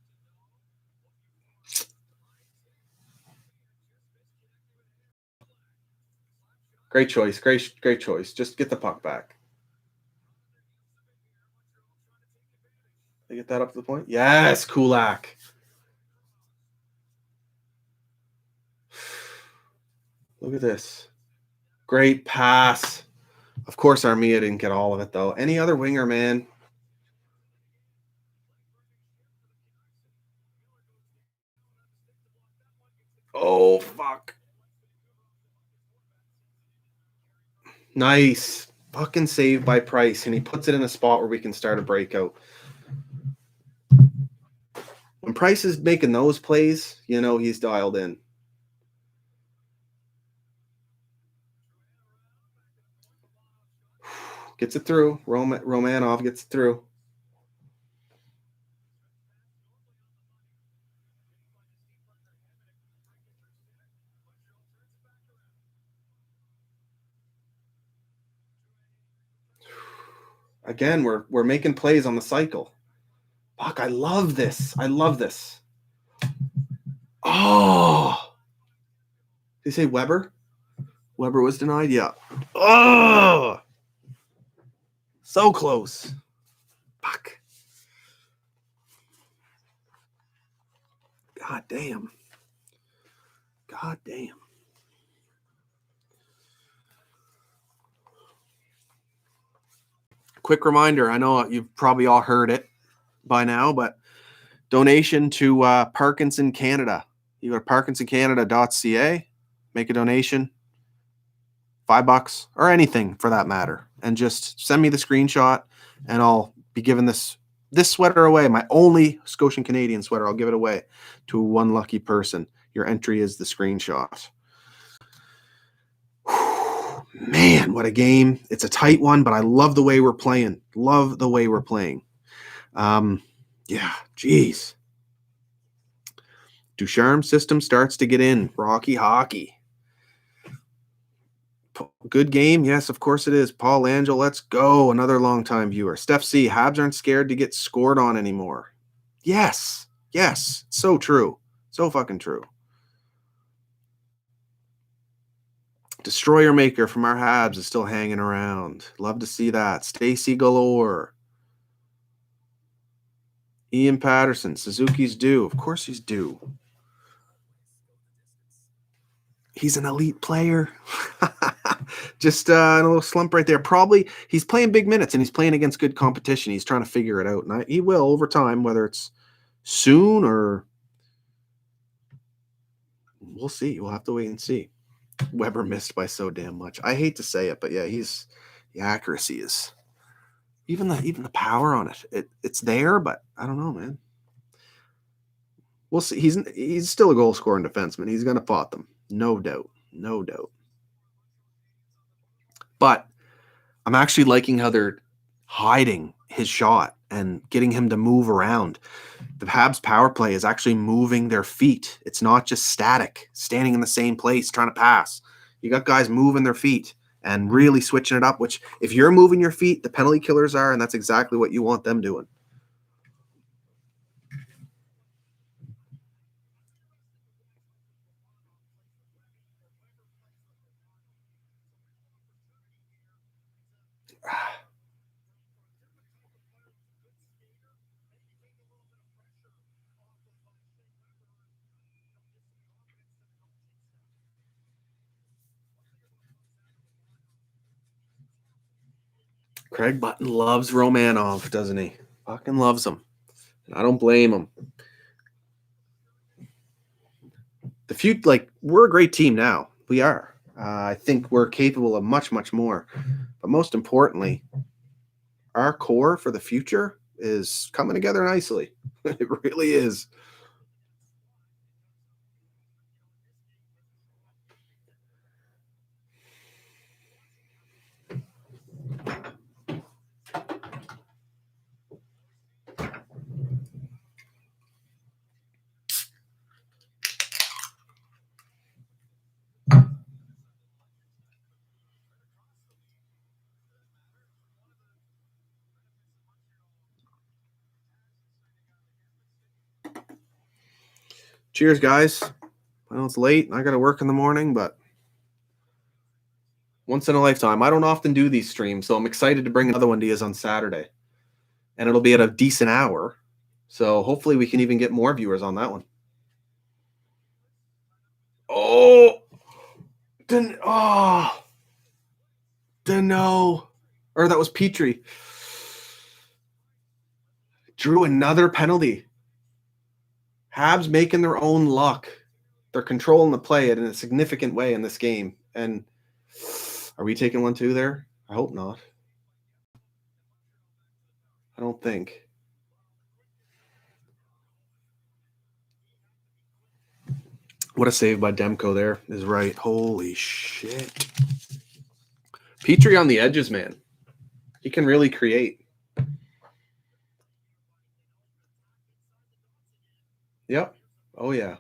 Great choice. Great choice. Just get the puck back. They get that up to the point? Yes, Kulak. Look at this. Great pass. Of course, Armia didn't get all of it, though. Any other winger, man? Oh, fuck. Nice. Fucking save by Price, and he puts it in a spot where we can start a breakout. When Price is making those plays, you know he's dialed in. Gets it through. Romanov gets it through. Again, we're making plays on the cycle. Fuck, I love this. I love this. Oh! Did you say Weber? Weber was denied? Yeah. Oh! So close. Fuck. God damn. God damn. Quick reminder, I know you've probably all heard it by now, but donation to Parkinson Canada. You go to parkinsoncanada.ca, make a donation, $5 or anything for that matter, and just send me the screenshot, and I'll be giving this sweater away, my only Scotian Canadian sweater. I'll give it away to one lucky person. Your entry is the screenshot. Man, what a game. It's a tight one, but I love the way we're playing. Love the way we're playing. Yeah, geez. Ducharme's system starts to get in. Rocky hockey. Good game. Yes, of course it is. Paul Angel, let's go. Another longtime viewer. Steph C, Habs aren't scared to get scored on anymore. Yes. Yes. So true. So fucking true. Destroyer Maker from our Habs is still hanging around. Love to see that. Stacy Galore. Ian Patterson. Suzuki's due. Of course he's due. He's an elite player. Just in a little slump right there. Probably he's playing big minutes and he's playing against good competition. He's trying to figure it out. And he will over time, whether it's soon or we'll see. We'll have to wait and see. Weber missed by so damn much. I hate to say it, but yeah, the accuracy is even the power on it. It's there, but I don't know, man. We'll see. He's still a goal scoring defenseman. He's gonna pot them. No doubt. No doubt. But I'm actually liking how they're hiding his shot and getting him to move around. The Habs power play is actually moving their feet. It's not just static, standing in the same place, trying to pass. You got guys moving their feet and really switching it up, which if you're moving your feet, the penalty killers are, and that's exactly what you want them doing. Craig Button loves Romanov, doesn't he? Fucking loves him. And I don't blame him. We're a great team now. We are. I think we're capable of much, much more. But most importantly, our core for the future is coming together nicely. It really is. Cheers, guys. I know it's late and I got to work in the morning, but once in a lifetime. I don't often do these streams, so I'm excited to bring another one to you on Saturday. And it'll be at a decent hour. So hopefully we can even get more viewers on that one. Oh, Dano. Or that was Petrie. Drew another penalty. Habs making their own luck. They're controlling the play in a significant way in this game. And are we taking 1-2 there? I hope not. I don't think. What a save by Demko there is right. Holy shit. Petrie on the edges, man. He can really create. Yep. Oh, yeah.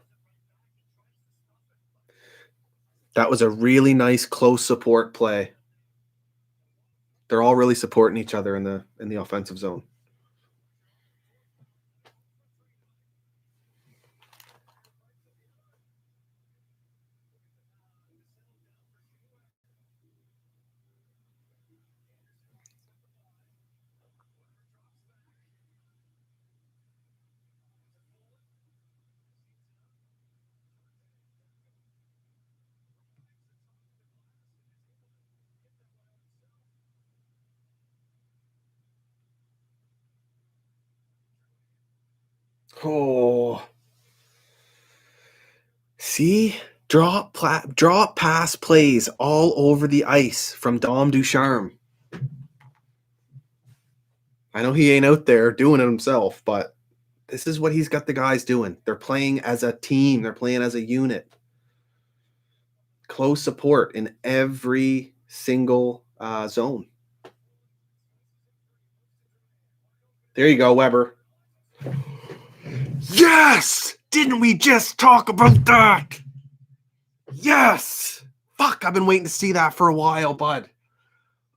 That was a really nice close support play. They're all really supporting each other in the offensive zone. Oh. See? Drop pass plays all over the ice from Dom Ducharme. I know he ain't out there doing it himself, but this is what he's got the guys doing. They're playing as a team. They're playing as a unit. Close support in every single zone. There you go, Weber. Yes! Didn't we just talk about that? Yes! Fuck, I've been waiting to see that for a while, bud.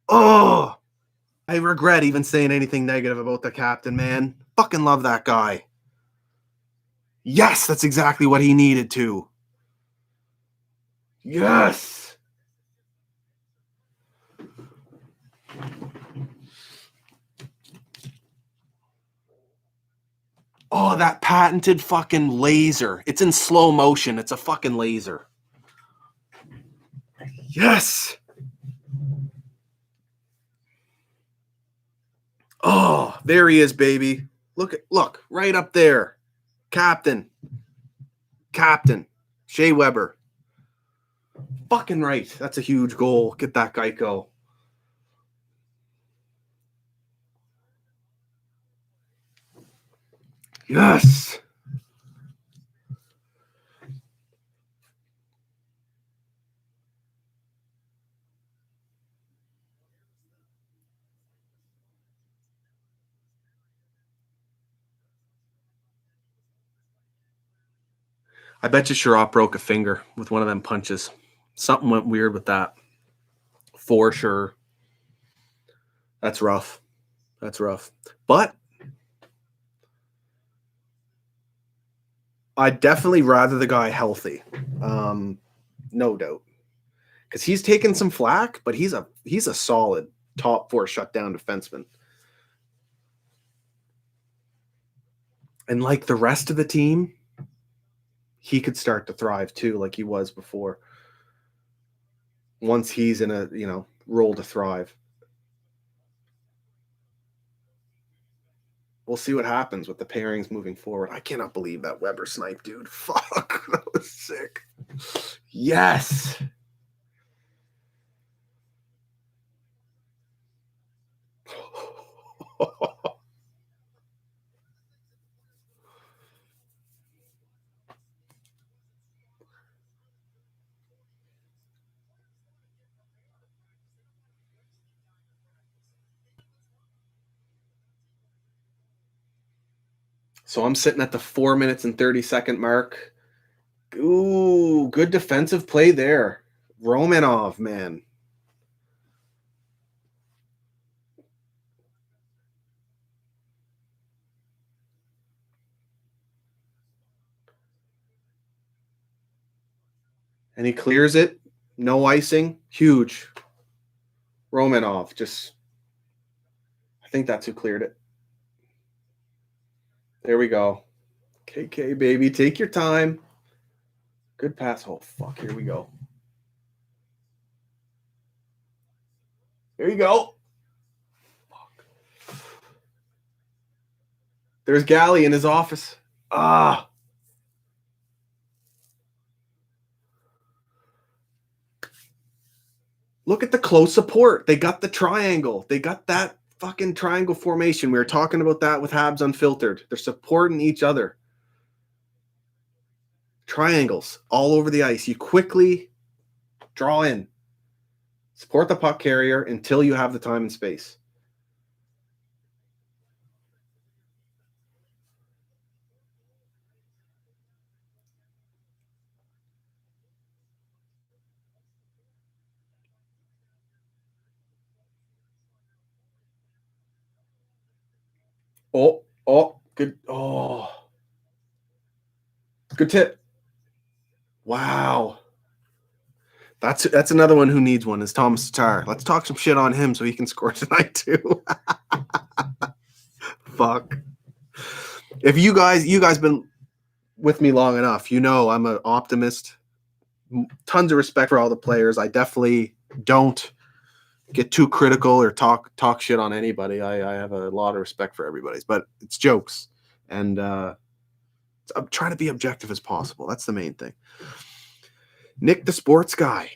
Oh! I regret even saying anything negative about the captain, man. Fucking love that guy. Yes, that's exactly what he needed to. Yes! Oh, that patented fucking laser. It's in slow motion. It's a fucking laser. Yes! Oh, there he is, baby. Look, right up there. Captain. Shea Weber. Fucking right. That's a huge goal. Get that Geico. Yes. I bet you Sherratt broke a finger with one of them punches. Something went weird with that. For sure. That's rough. But I'd definitely rather the guy healthy. No doubt. Because he's taken some flack, but he's a solid top 4 shutdown defenseman. And like the rest of the team, he could start to thrive too, like he was before. Once he's in a, role to thrive. We'll see what happens with the pairings moving forward. I cannot believe that Weber snipe, dude. Fuck, that was sick. Yes. So I'm sitting at the 4 minutes and 30-second mark. Ooh, good defensive play there. Romanov, man. And he clears it. No icing. Huge. Romanov just, I think that's who cleared it. There we go. KK, baby. Take your time. Good pass. Oh, fuck. Here we go. Here you go. Fuck. There's Galley in his office. Ah. Look at the close support. They got the triangle. They got that fucking triangle formation. We were talking about that with Habs Unfiltered. They're supporting each other. Triangles all over the ice. You quickly draw in. Support the puck carrier until you have the time and space. Oh, good. Oh, good tip. Wow. That's another one who needs one is Thomas Tatar. Let's talk some shit on him so he can score tonight too. Fuck. If you guys been with me long enough, you know I'm an optimist. Tons of respect for all the players. I definitely don't get too critical or talk shit on anybody. I have a lot of respect for everybody's, but it's jokes. And I'm trying to be objective as possible. That's the main thing. Nick, the sports guy.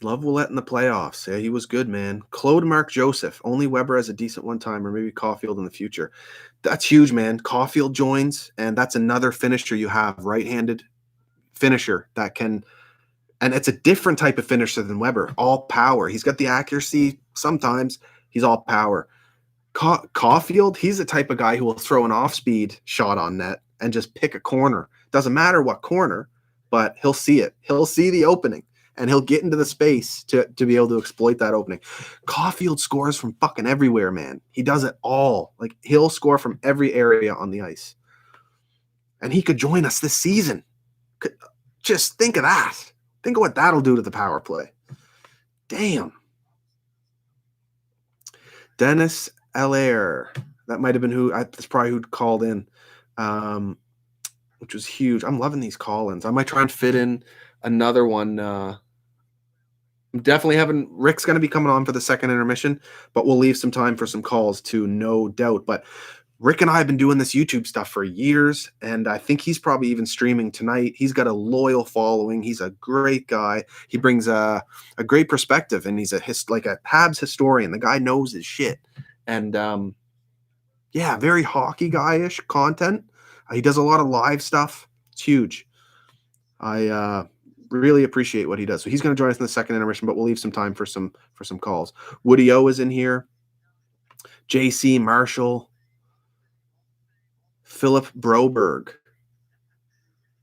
Love Willette in the playoffs. Yeah, he was good, man. Claude Mark Joseph. Only Weber has a decent one time, or maybe Caulfield in the future. That's huge, man. Caulfield joins, and that's another finisher you have, right-handed finisher that can, and it's a different type of finisher than Weber. All power. He's got the accuracy. Sometimes he's all power. Caulfield, he's the type of guy who will throw an off-speed shot on net and just pick a corner. Doesn't matter what corner, but he'll see it. He'll see the opening, and he'll get into the space to be able to exploit that opening. Caulfield scores from fucking everywhere, man. He does it all. Like, he'll score from every area on the ice. And he could join us this season. Just think of that. Think of what that'll do to the power play. Damn. Dennis Allaire. That might have been that's probably who called in, which was huge. I'm loving these call-ins. I might try and fit in another one. I'm definitely having Rick's going to be coming on for the second intermission, but we'll leave some time for some calls too, no doubt. But Rick and I have been doing this YouTube stuff for years, and I think he's probably even streaming tonight. He's got a loyal following. He's a great guy. He brings a great perspective, and he's like a Habs historian. The guy knows his shit. And yeah, very hockey guy-ish content. He does a lot of live stuff. It's huge. I really appreciate what he does. So he's going to join us in the second intermission, but we'll leave some time for some calls. Woody O is in here. JC Marshall. Philip Broberg.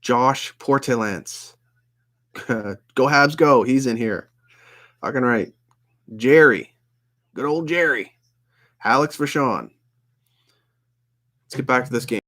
Josh Portelance. Go Habs go. He's in here. Fucking right. Jerry. Good old Jerry. Alex Vachon. Let's get back to this game.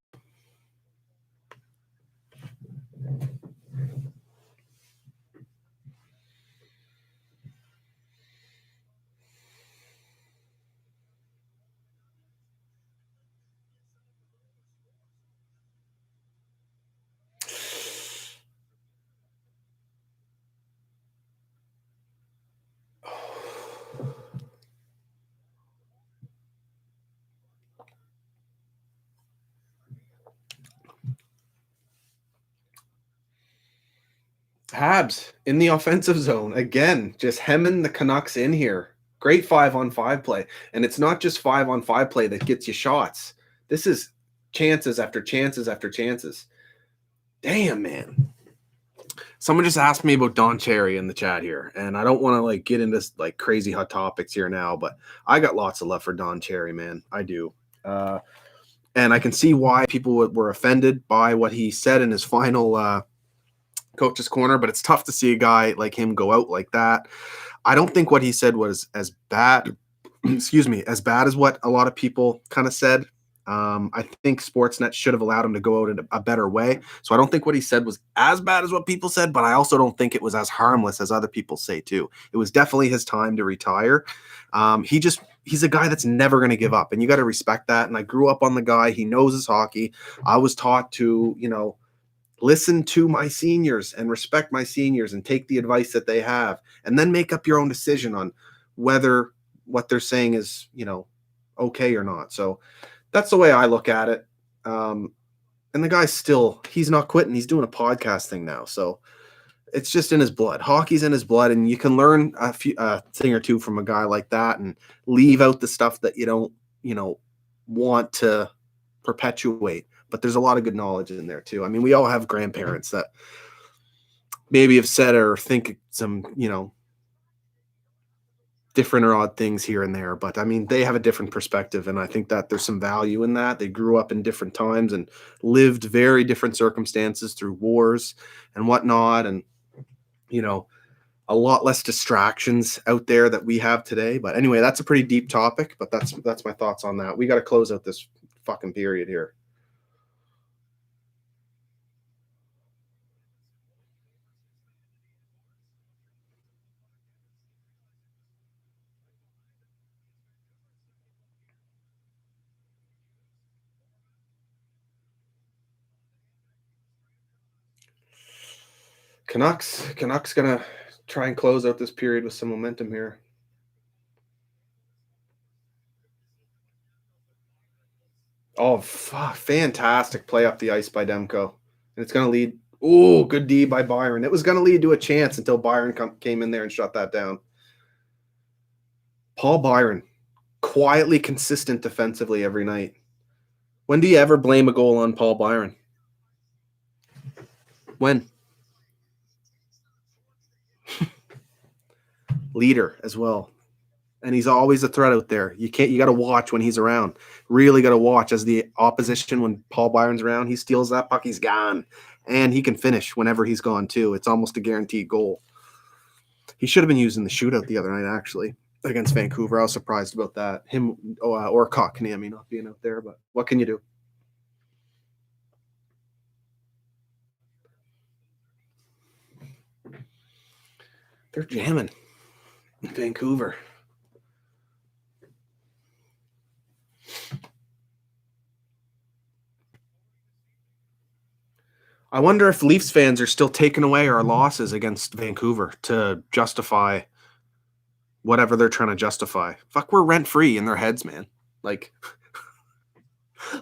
Habs in the offensive zone again, just hemming the Canucks in here. Great 5-on-5 play, and it's not just 5-on-5 play that gets you shots. This is chances after chances after chances. Damn, man. Someone just asked me about Don Cherry in the chat here, and I don't want to like get into like crazy hot topics here now, but I got lots of love for Don Cherry, man. I do. And I can see why people were offended by what he said in his final Coach's Corner, but it's tough to see a guy like him go out like that. I don't think what he said was as bad, as bad as what a lot of people kind of said. I think Sportsnet should have allowed him to go out in a better way. So I don't think what he said was as bad as what people said, but I also don't think it was as harmless as other people say too. It was definitely his time to retire. He's a guy that's never going to give up, and you got to respect that. And I grew up on the guy. He knows his hockey. I was taught to, listen to my seniors and respect my seniors and take the advice that they have, and then make up your own decision on whether what they're saying is, okay or not. So that's the way I look at it. And the guy's he's not quitting. He's doing a podcast thing now. So it's just in his blood. Hockey's in his blood, and you can learn a thing or two from a guy like that and leave out the stuff that you don't, want to perpetuate. But there's a lot of good knowledge in there too. I mean, we all have grandparents that maybe have said or think some, different or odd things here and there. But I mean, they have a different perspective. And I think that there's some value in that. They grew up in different times and lived very different circumstances through wars and whatnot. And, a lot less distractions out there that we have today. But anyway, that's a pretty deep topic, but that's my thoughts on that. We got to close out this fucking period here. Canucks gonna try and close out this period with some momentum here. Oh, fantastic play up the ice by Demko. And it's gonna lead. Oh, good D by Byron. It was gonna lead to a chance until Byron came in there and shut that down. Paul Byron, quietly consistent defensively every night. When do you ever blame a goal on Paul Byron? When? Leader as well, and he's always a threat out there. You got to watch when he's around. Really got to watch as the opposition, when Paul Byron's around, he steals that puck, he's gone, and he can finish whenever he's gone too. It's almost a guaranteed goal. He should have been using the shootout the other night actually against Vancouver. I was surprised about that. Him or Kotkaniemi not being out there, but what can you do? They're jamming. Vancouver. I wonder if Leafs fans are still taking away our losses against Vancouver to justify whatever they're trying to justify. Fuck, we're rent-free in their heads, man. Like,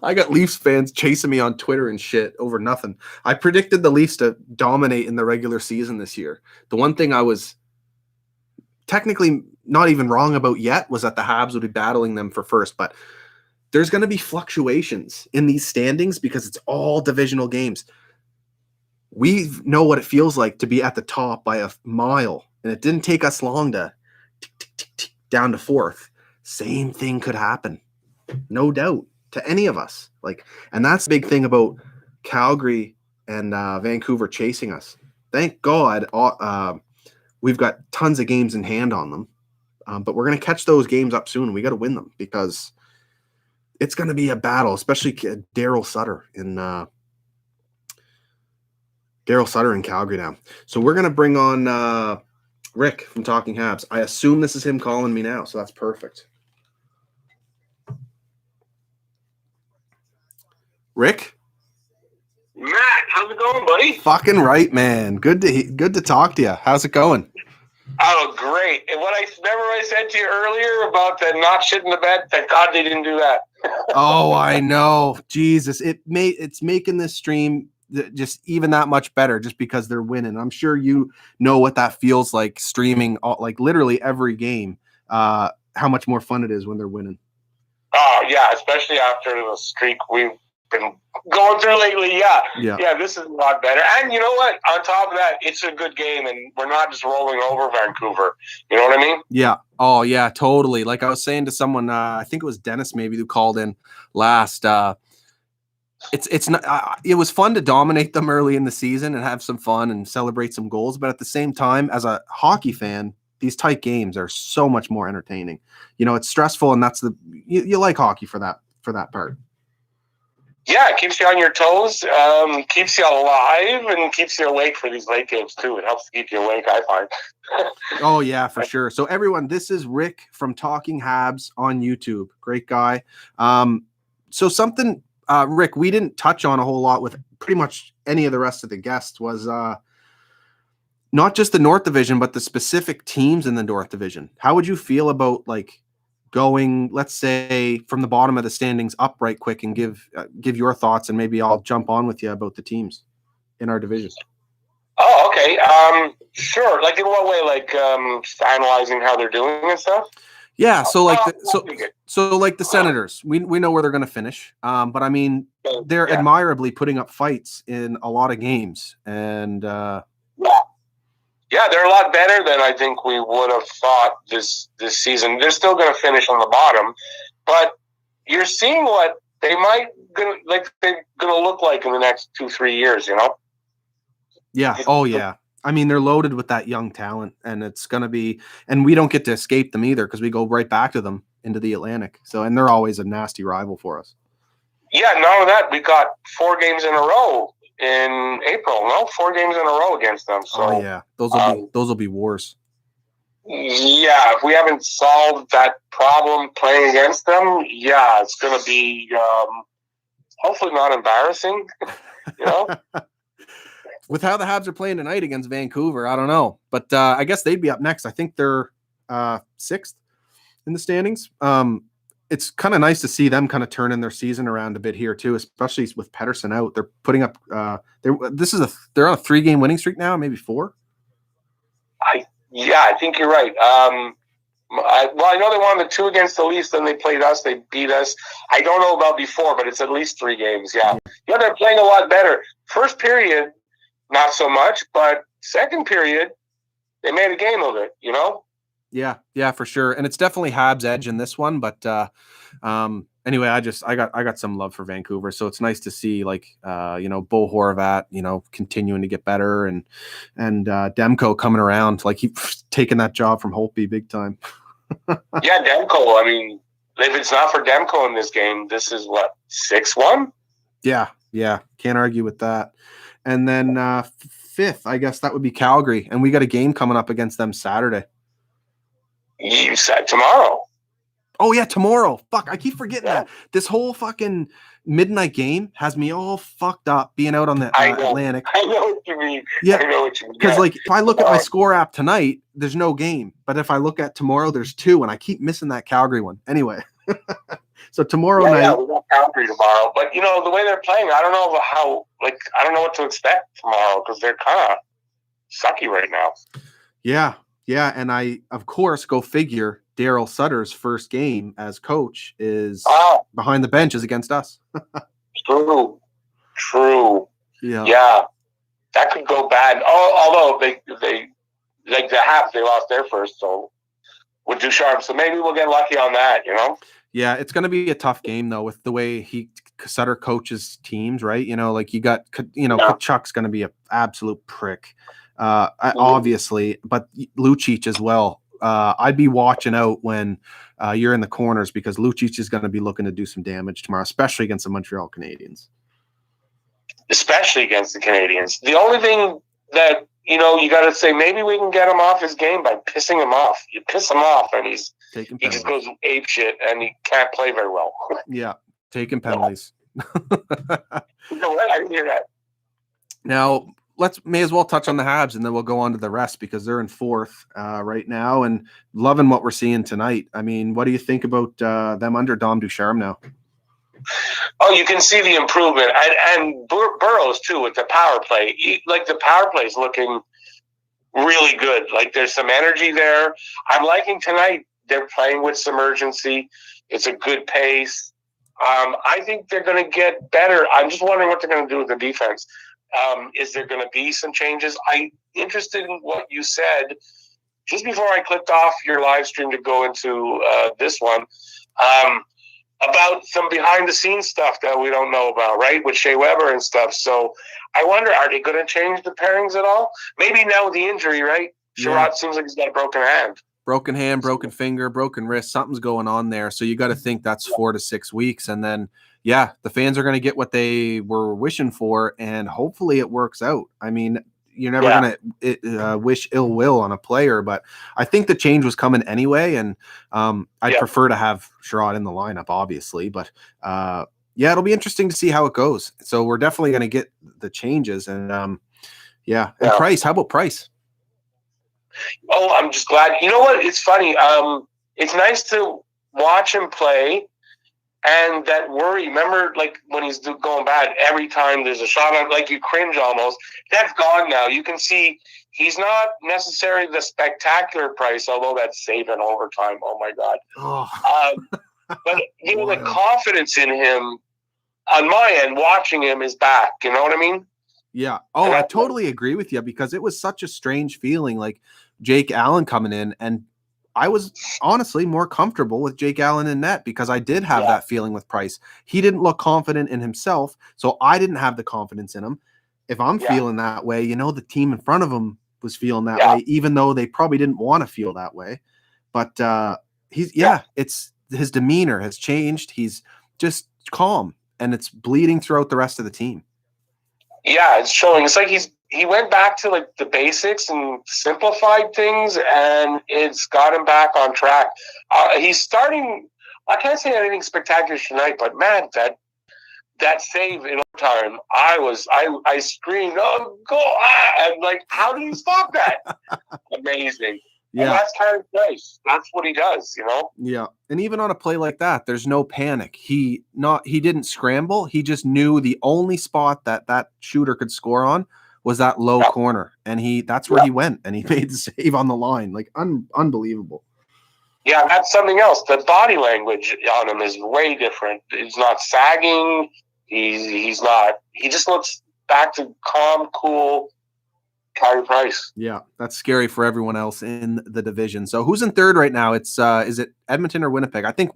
I got Leafs fans chasing me on Twitter and shit over nothing. I predicted the Leafs to dominate in the regular season this year. The one thing I was technically not even wrong about yet was that the Habs would be battling them for first, but there's going to be fluctuations in these standings because it's all divisional games. We know what it feels like to be at the top by a mile, and it didn't take us long to tick, down to fourth. Same thing could happen, no doubt, to any of us. And that's the big thing about Calgary and Vancouver chasing us. Thank God. We've got tons of games in hand on them, but we're going to catch those games up soon. We got to win them because it's going to be a battle, especially Daryl Sutter in Calgary now. So we're going to bring on Rick from Talking Habs. I assume this is him calling me now, so that's perfect. Rick? Matt, how's it going, buddy? Fucking right, man. Good to talk to you. How's it going? Oh, great. And what I said to you earlier about the not shitting the bed, thank God they didn't do that. Oh, I know. Jesus. It's making this stream just even that much better just because they're winning. I'm sure you know what that feels like, streaming literally every game, how much more fun it is when they're winning. Oh, yeah, especially after the streak we've been going through lately. Yeah, this is a lot better. And you know what? On top of that, it's a good game, and we're not just rolling over Vancouver. You know what I mean? Yeah. Oh, yeah, totally. Like I was saying to someone, I think it was Dennis maybe who called in last. It's not. It was fun to dominate them early in the season and have some fun and celebrate some goals. But at the same time, as a hockey fan, these tight games are so much more entertaining. It's stressful, and that's you like hockey for that part. Yeah, it keeps you on your toes, keeps you alive, and keeps you awake for these late games, too. It helps to keep you awake, I find. Oh, yeah, for sure. So, everyone, this is Rick from Talking Habs on YouTube. Great guy. So, something, Rick, we didn't touch on a whole lot with pretty much any of the rest of the guests was not just the North Division, but the specific teams in the North Division. How would you feel about, like, going, let's say, from the bottom of the standings up right quick and give your thoughts, and maybe I'll jump on with you about the teams in our division. Oh, okay. Sure. Like, in what way? Like, analyzing how they're doing and stuff? Yeah. So like, like the Senators, we know where they're going to finish. But I mean, they're admirably putting up fights in a lot of games, and yeah, they're a lot better than I think we would have thought this season. They're still going to finish on the bottom, but you're seeing what they're going to look like in the next 2-3 years. You know? Yeah. Oh, yeah. I mean, they're loaded with that young talent, and it's going to be, and we don't get to escape them either because we go right back to them into the Atlantic. So, and they're always a nasty rival for us. Yeah. Not only that, we got 4 games in a row in April. No, 4 games in a row against them. So, oh yeah, those will be wars. Yeah, if we haven't solved that problem playing against them, yeah, it's going to be hopefully not embarrassing. You know. With how the Habs are playing tonight against Vancouver, I don't know. But I guess they'd be up next. I think they're 6th in the standings. It's kind of nice to see them kind of turning their season around a bit here too, especially with Pettersson out. They're putting up they're on a 3-game winning streak now, maybe 4. I think you're right. I know they won the 2 against the Leafs, then they played us, they beat us. I don't know about before, but it's at least 3 games. Yeah, they're playing a lot better. First period, not so much, but second period, they made a game of it, you know? Yeah, for sure. And it's definitely Habs' edge in this one. But anyway, I got some love for Vancouver. So it's nice to see, like, Bo Horvat, continuing to get better, and Demko coming around, like he's taking that job from Holtby big time. Yeah, Demko. I mean, if it's not for Demko in this game, this is what, 6-1? Yeah. Can't argue with that. And then 5th, I guess that would be Calgary. And we got a game coming up against them Saturday. You said tomorrow. Oh, yeah, tomorrow. Fuck, I keep forgetting that. This whole fucking midnight game has me all fucked up being out on the Atlantic. I know what you mean. Yeah, I know what you mean. because, like, if I look at my score app tonight, there's no game. But if I look at tomorrow, there's 2, and I keep missing that Calgary one. Anyway. So tomorrow night. Yeah, we got Calgary tomorrow. But, the way they're playing, I don't know I don't know what to expect tomorrow because they're kind of sucky right now. Yeah, and I, of course, go figure, Daryl Sutter's first game as coach is behind the bench is against us. True. Yeah, that could go bad. Although they like the Habs, they lost their first, so with Ducharme, so maybe we'll get lucky on that. Yeah, it's going to be a tough game though with the way Sutter coaches teams, right? Like you got, Kachuk's going to be an absolute prick. Obviously, but Lucic as well. I'd be watching out when you're in the corners because Lucic is going to be looking to do some damage tomorrow, especially against the Montreal Canadiens. Especially against the Canadiens. The only thing that, you got to say, maybe we can get him off his game by pissing him off. You piss him off and he just goes ape shit and he can't play very well. Yeah, taking penalties. I didn't hear that. Now, may as well touch on the Habs and then we'll go on to the rest because they're in 4th right now and loving what we're seeing tonight. I mean, what do you think about them under Dom Ducharme now? Oh, you can see the improvement. And Burrows, too, with the power play. The power play is looking really good. Like, there's some energy there. I'm liking tonight. They're playing with some urgency. It's a good pace. I think they're going to get better. I'm just wondering what they're going to do with the defense. Is there going to be some changes? I'm interested in what you said just before I clicked off your live stream to go into this one about some behind-the-scenes stuff that we don't know about, right, with Shea Weber and stuff. So I wonder, are they going to change the pairings at all? Maybe now with the injury, right? Sherrod seems like he's got a broken hand. broken hand, broken finger, broken wrist, something's going on there. So you got to think that's 4 to 6 weeks. And then, yeah, the fans are going to get what they were wishing for, and hopefully it works out. I mean, you're never going to wish ill will on a player, but I think the change was coming anyway. And I'd prefer to have Sherrod in the lineup, obviously, but yeah, it'll be interesting to see how it goes. So we're definitely going to get the changes. And And Price, how about Price? Oh, I'm just glad. You know what? It's funny. It's nice to watch him play, and that worry. Remember, like when he's going bad, every time there's a shot on, like you cringe almost. That's gone now. You can see he's not necessarily the spectacular Price, although that's saving overtime. Oh my God! But you know, the confidence in him on my end, watching him, is back. You know what I mean? Yeah. Oh, I totally agree with you, because it was such a strange feeling, like Jake Allen coming in, and I was honestly more comfortable with Jake Allen in net because I did have that feeling with Price. He didn't look confident in himself, so I didn't have the confidence in him. If I'm feeling that way, you know, the team in front of him was feeling that way, even though they probably didn't want to feel that way. But it's his demeanor has changed. He's just calm, and it's bleeding throughout the rest of the team. Yeah, it's showing. It's like he went back to like the basics and simplified things, and it's got him back on track. He's starting. I can't say anything spectacular tonight, but man, that save in overtime, I screamed, "Oh, go!" And like, how do you stop that? Amazing. Yeah, and that's kind of nice. That's what he does, you know. Yeah, and even on a play like that, there's no panic. He didn't scramble. He just knew the only spot that shooter could score on was that low corner, and that's where he went, and he made the save on the line. Like unbelievable. Yeah, that's something else. The body language on him is way different. He's not sagging. He's not. He just looks back to calm, cool. Carey Price. Yeah, that's scary for everyone else in the division. So who's in third right now? It's is it Edmonton or Winnipeg? I think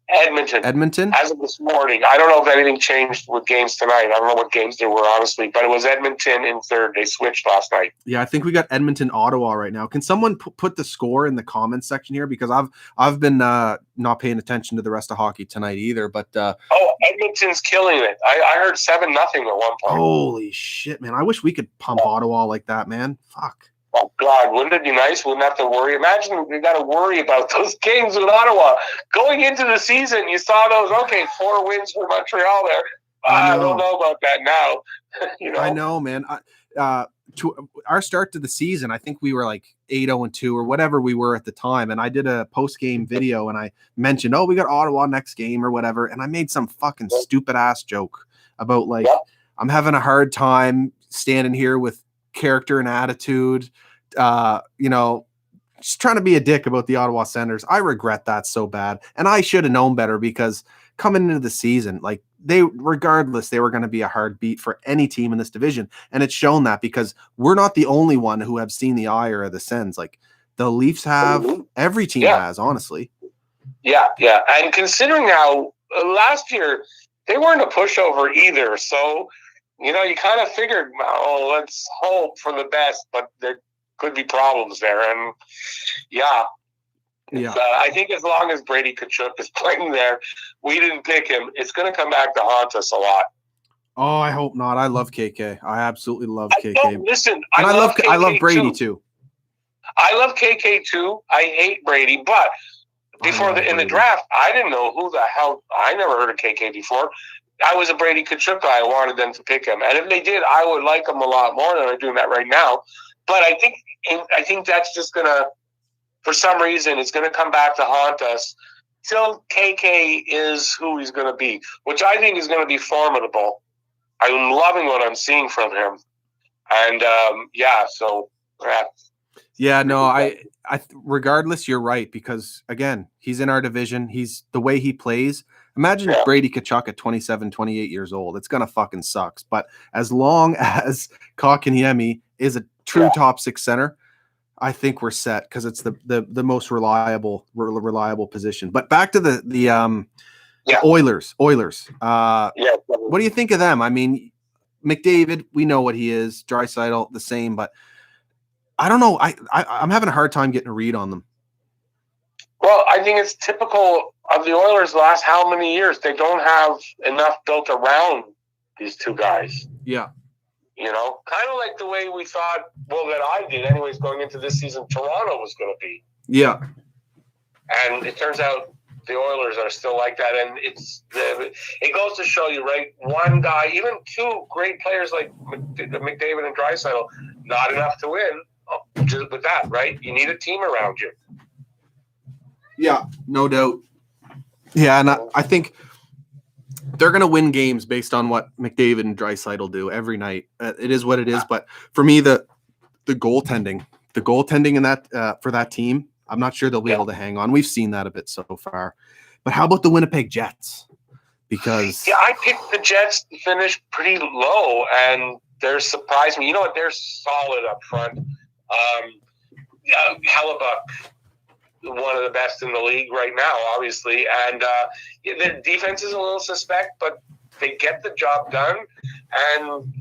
Edmonton. Edmonton? As of this morning. I don't know if anything changed with games tonight. I don't know what games there were, honestly, but it was Edmonton in third. They switched last night. Yeah, I think we got Edmonton, Ottawa right now. Can someone put the score in the comments section here? Because I've been not paying attention to the rest of hockey tonight either. But Edmonton's killing it. I heard 7-0 at one point. Holy shit, man. I wish we could pump Ottawa like that, man. Fuck. Oh, God, wouldn't it be nice? Wouldn't have to worry. Imagine we got to worry about those games with Ottawa. Going into the season, you saw those, 4 wins for Montreal there. I don't know about that now. You know? I know, man. To our start to the season, I think we were like 8-0-2 or whatever we were at the time. And I did a post-game video, and I mentioned, we got Ottawa next game or whatever. And I made some fucking stupid-ass joke about, like, I'm having a hard time standing here with character and attitude, just trying to be a dick about the Ottawa Senators. I regret that so bad, and I should have known better, because coming into the season, like, they were going to be a hard beat for any team in this division, and it's shown that, because we're not the only one who have seen the ire of the Sens. Like, the Leafs have, every team has, honestly. Yeah, and considering how last year they weren't a pushover either, so you kind of figured, let's hope for the best, but there could be problems there. And I think as long as Brady Tkachuk is playing there, we didn't pick him. It's going to come back to haunt us a lot. Oh, I hope not. I love KK. I absolutely love KK. Listen, I love Brady too. I love KK too. I hate Brady, but in the draft, I didn't know who the hell. I never heard of KK before. I was a Brady Tkachuk guy. I wanted them to pick him, and if they did, I would like him a lot more than I'm doing that right now. But I think that's just gonna, for some reason, it's gonna come back to haunt us till KK is who he's gonna be, which I think is gonna be formidable. I'm loving what I'm seeing from him, and I regardless, you're right, because again, he's in our division. He's the way he plays. Imagine Brady Tkachuk at 27, 28 years old. It's going to fucking suck. But as long as Kotkaniemi is a true top 6 center, I think we're set, because it's the most reliable position. But back to the Oilers. What do you think of them? I mean, McDavid, we know what he is. Draisaitl, the same. But I don't know. I'm having a hard time getting a read on them. Well, I think it's typical of the Oilers the last how many years. They don't have enough built around these two guys. Yeah. You know, kind of like the way we thought, well, that I did anyways, going into this season, Toronto was going to be. Yeah. And it turns out the Oilers are still like that. And it goes to show you, right? One guy, even two great players like McDavid and Draisaitl, not enough to win. Just with that, right? You need a team around you. Yeah, no doubt. Yeah, and I think they're going to win games based on what McDavid and Draisaitl do every night. It is what it is. But for me, the goaltending in that for that team, I'm not sure they'll be able to hang on. We've seen that a bit so far. But how about the Winnipeg Jets? Because I picked the Jets to finish pretty low, and they're surprised me. You know what? They're solid up front. Hellebuck, one of the best in the league right now, obviously. And the defense is a little suspect, but they get the job done. And,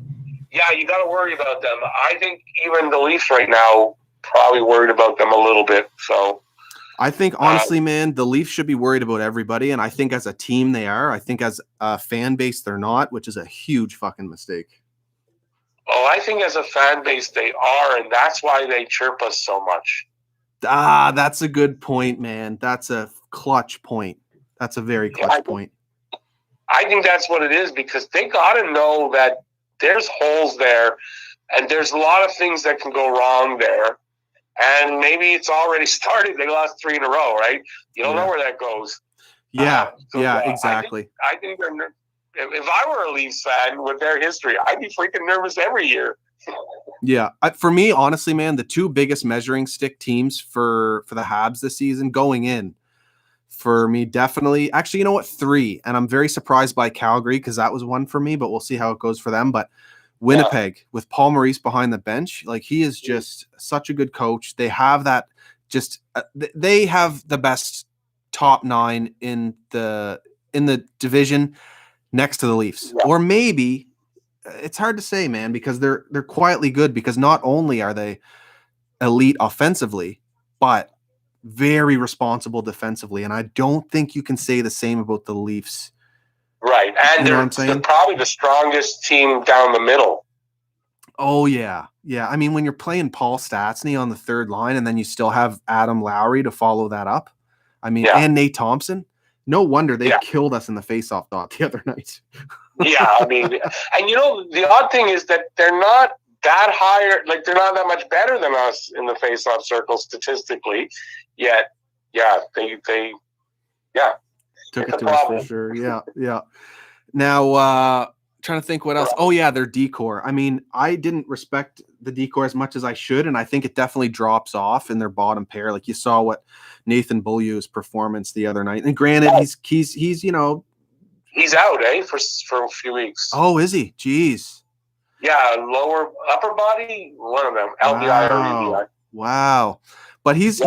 you got to worry about them. I think even the Leafs right now probably worried about them a little bit. So I think, honestly, man, the Leafs should be worried about everybody. And I think as a team they are. I think as a fan base they're not, which is a huge fucking mistake. Oh, I think as a fan base they are, and that's why they chirp us so much. That's a good point, man. That's a clutch point. That's a very clutch point. I think that's what it is, because they got to know that there's holes there, and there's a lot of things that can go wrong there. And maybe it's already started. They lost 3 in a row, right? You don't know where that goes. Yeah, exactly. I think they're. If I were a Leafs fan with their history, I'd be freaking nervous every year. Yeah, for me, honestly, man, the two biggest measuring stick teams for the Habs this season going in, for me, definitely. Actually, you know what? 3, and I'm very surprised by Calgary because that was one for me, but we'll see how it goes for them. But Winnipeg with Paul Maurice behind the bench, like he is just such a good coach. They have that. They have the best top 9 in the division. Next to the Leafs, or maybe it's hard to say, man, because they're quietly good. Because not only are they elite offensively, but very responsible defensively, and I don't think you can say the same about the Leafs. Right, and they're probably the strongest team down the middle. Oh yeah. I mean, when you're playing Paul Stastny on the third line, and then you still have Adam Lowry to follow that up. I mean, and Nate Thompson. No wonder they killed us in the faceoff dot the other night. I mean, and you know, the odd thing is that they're not that higher, like they're not that much better than us in the faceoff circle statistically, yet, they took it to us for sure. Yeah. Now, trying to think what else. Oh yeah, their decor. I mean, I didn't respect the decor as much as I should, and I think it definitely drops off in their bottom pair. Like you saw what Nathan Beaulieu's performance the other night, and granted, he's he's out, for a few weeks. Oh, is he? Jeez. Yeah, upper body, one of them, LBI or EBI. Wow. But he's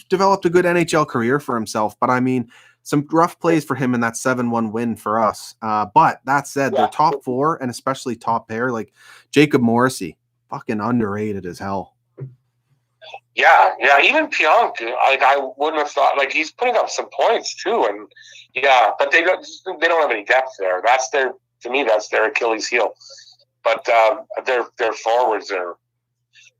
developed a good NHL career for himself. But I mean, some rough plays for him in that 7-1 win for us. But that said, their top 4 and especially top pair, like Jacob Morrissey, fucking underrated as hell. Yeah. Even Pionk, I wouldn't have thought. Like he's putting up some points too, and but they don't have any depth there. That's their Achilles heel. But their forwards are.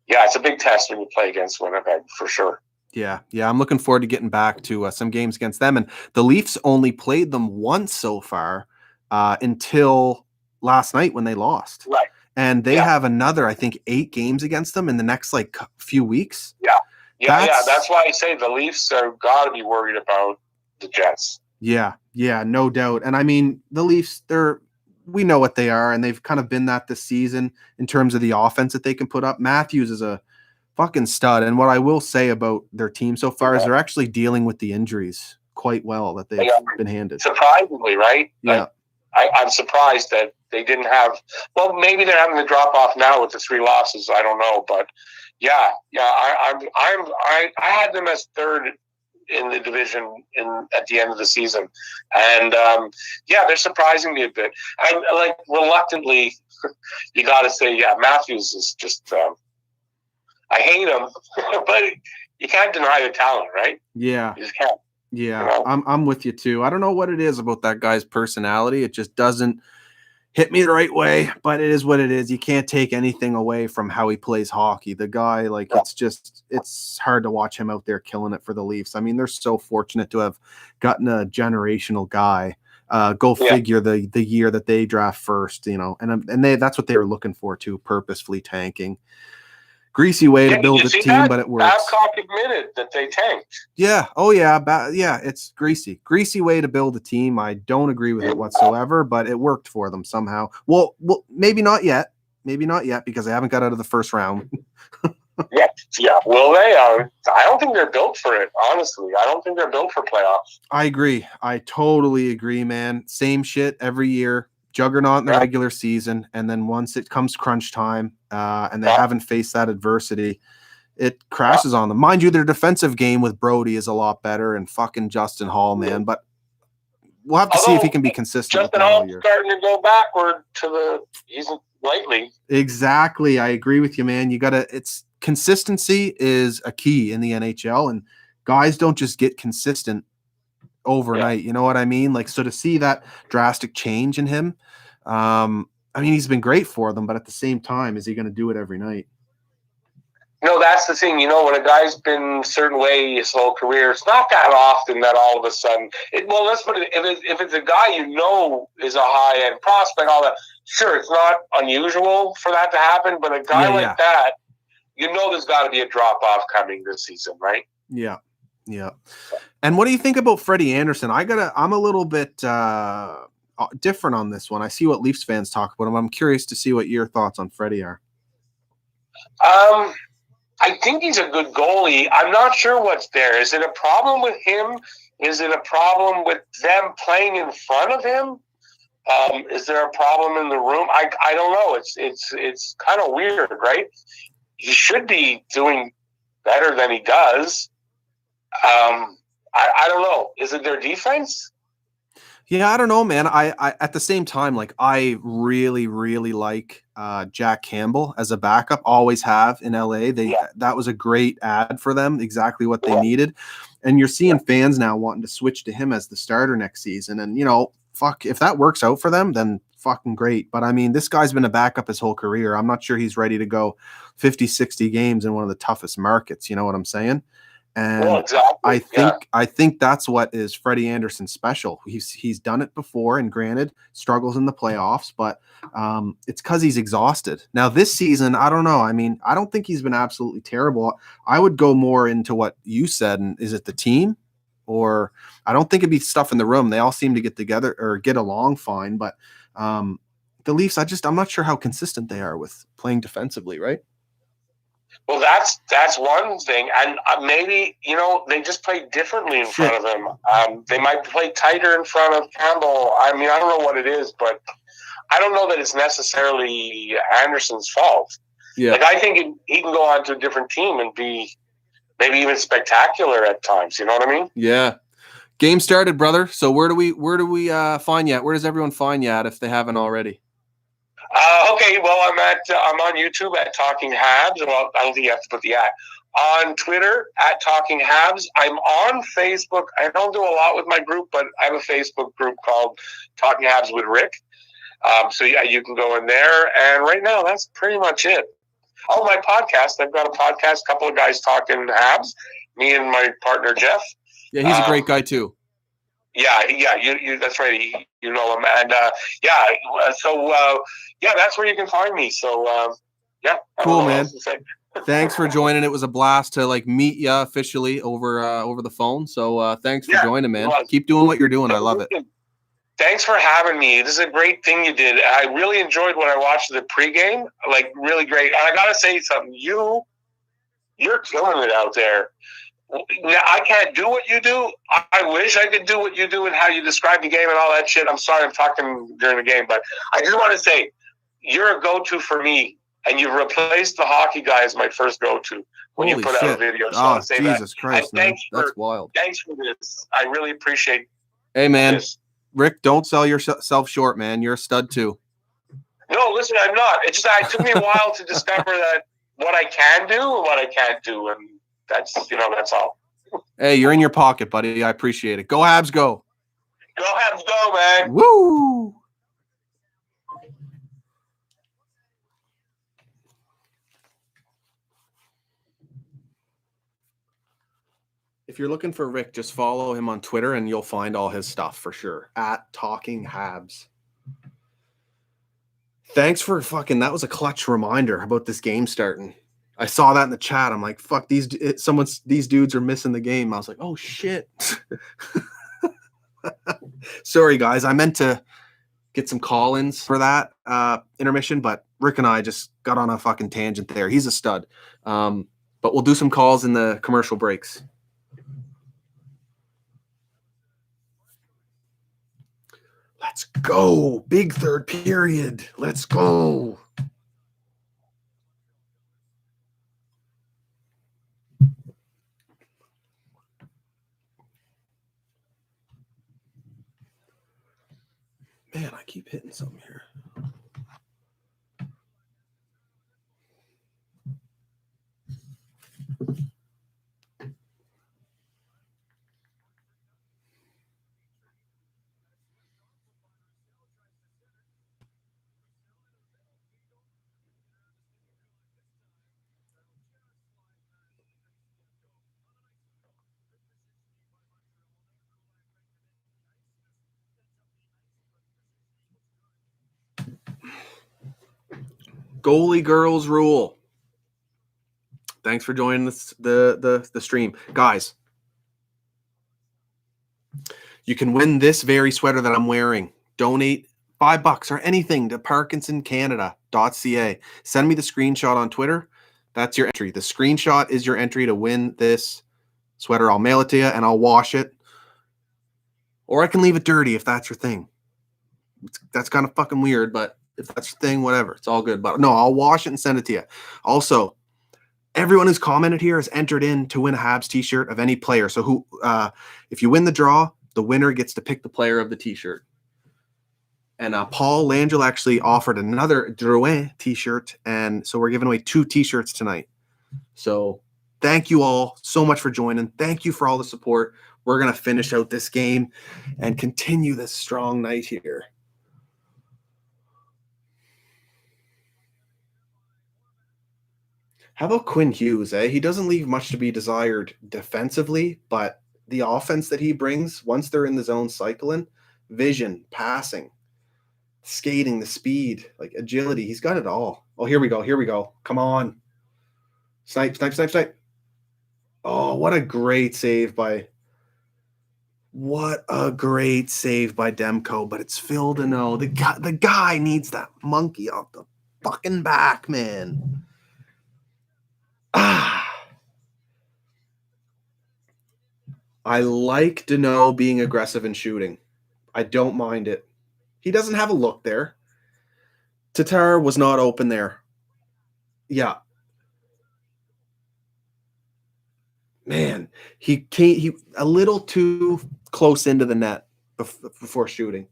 Yeah, it's a big test when you play against Winnipeg for sure. Yeah, I'm looking forward to getting back to some games against them. And the Leafs only played them once so far until last night when they lost. Right. And they have another, I think, 8 games against them in the next few weeks. Yeah. That's why I say the Leafs are got to be worried about the Jets. Yeah, no doubt. And I mean, the Leafs, we know what they are, and they've kind of been that this season in terms of the offense that they can put up. Matthews is a fucking stud. And what I will say about their team so far is they're actually dealing with the injuries quite well that they've been handed. Surprisingly, right? Yeah. I'm surprised that they didn't have. Well, maybe they're having the drop off now with the 3 losses. I don't know, but I had them as third in the division at the end of the season, and they're surprising me a bit. I'm reluctantly, you got to say, Matthews is just. I hate him, but you can't deny the talent, right? Yeah. You just can't. Yeah, You know? I'm with you too. I don't know what it is about that guy's personality. It just doesn't hit me the right way, but it is what it is. You can't take anything away from how he plays hockey. The guy, like, it's hard to watch him out there killing it for the Leafs. I mean, they're so fortunate to have gotten a generational guy. Go figure the year that they draft first, you know, and that's what they were looking for too, purposefully tanking. Greasy way to build a team, but it works. Babcock admitted that they tanked. Yeah. Oh, yeah. Yeah. It's greasy way to build a team. I don't agree with it whatsoever, but it worked for them somehow. Well, maybe not yet. Because they haven't got out of the first round. Yeah. Will they? I don't think they're built for it. Honestly, I don't think they're built for playoffs. I agree. I totally agree, man. Same shit every year. Juggernaut in the regular season, and then once it comes crunch time, and they haven't faced that adversity, it crashes on them. Mind you, their defensive game with Brody is a lot better, and fucking Justin Hall, man. But we'll have to see if he can be consistent. Justin Hall's starting to go backward he's lightly. Exactly, I agree with you, man. It's consistency is a key in the NHL, and guys don't just get consistent overnight. You know what I mean? Like, so to see that drastic change in him, I mean, he's been great for them, but at the same time, is he going to do it every night? No, that's the thing. You know, when a guy's been a certain way his whole career, it's not that often that all of a sudden. Let's put it. If it's a guy you know is a high end prospect, all that. Sure, it's not unusual for that to happen, but a guy like that, you know, there's got to be a drop off coming this season, right? Yeah. Yeah. And what do you think about Freddie Anderson? I'm a little bit different on this one. I see what Leafs fans talk about him. I'm curious to see what your thoughts on Freddie are. I think he's a good goalie. I'm not sure what's there. Is it a problem with him? Is it a problem with them playing in front of him? Is there a problem in the room? I don't know. It's kind of weird, right? He should be doing better than he does. I don't know. Is it their defense? Yeah, I don't know, man. I at the same time, like, I really, really like Jack Campbell as a backup. Always have in LA. That was a great ad for them. Exactly what they needed. And you're seeing fans now wanting to switch to him as the starter next season. And, you know, fuck, if that works out for them, then fucking great. But I mean, this guy's been a backup his whole career. I'm not sure he's ready to go 50, 60 games in one of the toughest markets. You know what I'm saying? And I think that's what is Freddie Anderson special. He's done it before, and granted, struggles in the playoffs, but it's because he's exhausted. Now this season, I don't know. I mean, I don't think he's been absolutely terrible. I would go more into what you said. And is it the team? Or I don't think it'd be stuff in the room. They all seem to get together or get along fine. But the Leafs, I'm not sure how consistent they are with playing defensively, right? Well, that's one thing, and maybe, you know, they just play differently in front of him. They might play tighter in front of Campbell. I mean, I don't know what it is, but I don't know that it's necessarily Anderson's fault. Yeah, like, I think he can go on to a different team and be maybe even spectacular at times. You know what I mean? Yeah. Game started, brother. So where do we find you at? Where does everyone find you at if they haven't already? Okay, well, I'm on YouTube at Talking Habs. Well, I don't think you have to put the at. On Twitter at Talking Habs. I'm on Facebook. I don't do a lot with my group, but I have a Facebook group called Talking Habs with Rick. So yeah, you can go in there. And right now, that's pretty much it. Oh, my podcast. I've got a podcast. A couple of guys talking Habs. Me and my partner Jeff. Yeah, he's a great guy too. Yeah, you that's right. You know him, and that's where you can find me. So cool, man. Thanks for joining. It was a blast to meet you officially over the phone. So thanks for joining, man. Keep doing what you're doing. I love it. Thanks for having me. This is a great thing you did. I really enjoyed when I watched the pregame. Like, really great. And I gotta say something. You're killing it out there. Now, I can't do what you do. I wish I could do what you do and how you describe the game and all that shit. I'm sorry I'm talking during the game, but I just want to say you're a go-to for me, and you've replaced the hockey guy as my first go-to when you put out a video. So I want to say Jesus Christ, man. That's wild. Thanks for this. I really appreciate Hey, man. this. Rick, don't sell yourself short, man. You're a stud, too. No, listen, I'm not. It took me a while to discover that what I can do and what I can't do, and that's all. Hey, you're in your pocket, buddy. I appreciate it. Go Habs, go. Go Habs, go, man. Woo! If you're looking for Rick, just follow him on Twitter and you'll find all his stuff for sure. At Talking Habs. Thanks for that was a clutch reminder about this game starting. I saw that in the chat. I'm like, fuck, these dudes are missing the game. I was like, oh shit. Sorry guys, I meant to get some call-ins for that intermission, but Rick and I just got on a fucking tangent there. He's a stud. But we'll do some calls in the commercial breaks. Let's go. Big third period. Let's go. Man, I keep hitting something here. Goalie girls rule. Thanks for joining the stream. Guys, you can win this very sweater that I'm wearing. Donate $5 or anything to ParkinsonCanada.ca. Send me the screenshot on Twitter. That's your entry. The screenshot is your entry to win this sweater. I'll mail it to you and I'll wash it. Or I can leave it dirty if that's your thing. That's kind of fucking weird, but if that's your thing, whatever. It's all good. But no, I'll wash it and send it to you. Also, everyone who's commented here has entered in to win a Habs t-shirt of any player. So if you win the draw, the winner gets to pick the player of the t-shirt. And Paul Langell actually offered another Drouin t-shirt. And so we're giving away 2 t-shirts tonight. So thank you all so much for joining. Thank you for all the support. We're going to finish out this game and continue this strong night here. How about Quinn Hughes, eh? He doesn't leave much to be desired defensively, but the offense that he brings, once they're in the zone cycling, vision, passing, skating, the speed, like agility, he's got it all. Oh, here we go. Come on. Snipe. Oh, what a great save by Demko, but it's Phil Deneau. The guy needs that monkey off the fucking back, man. I like Deneau being aggressive and shooting. I don't mind it. He doesn't have a look there. Tatar was not open there. Yeah. Man, he a little too close into the net before shooting.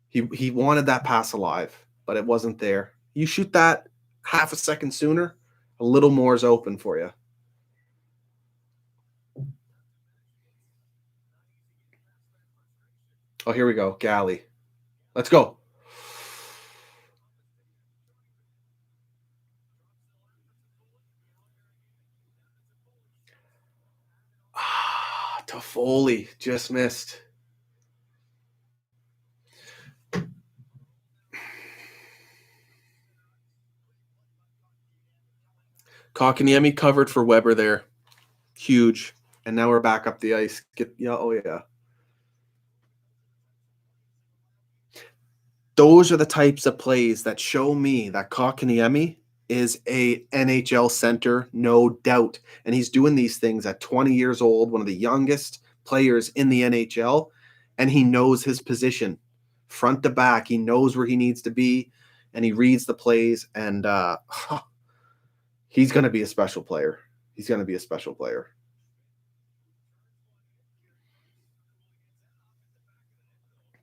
He wanted that pass alive, but it wasn't there. You shoot that half a second sooner, a little more is open for you. Oh, here we go. Galley. Let's go. Toffoli just missed. Kotkaniemi covered for Weber there. Huge. And now we're back up the ice. Yeah. Those are the types of plays that show me that Kotkaniemi is a NHL center, no doubt. And he's doing these things at 20 years old, one of the youngest players in the NHL, and he knows his position. Front to back, he knows where he needs to be, and he reads the plays, and he's going to be a special player.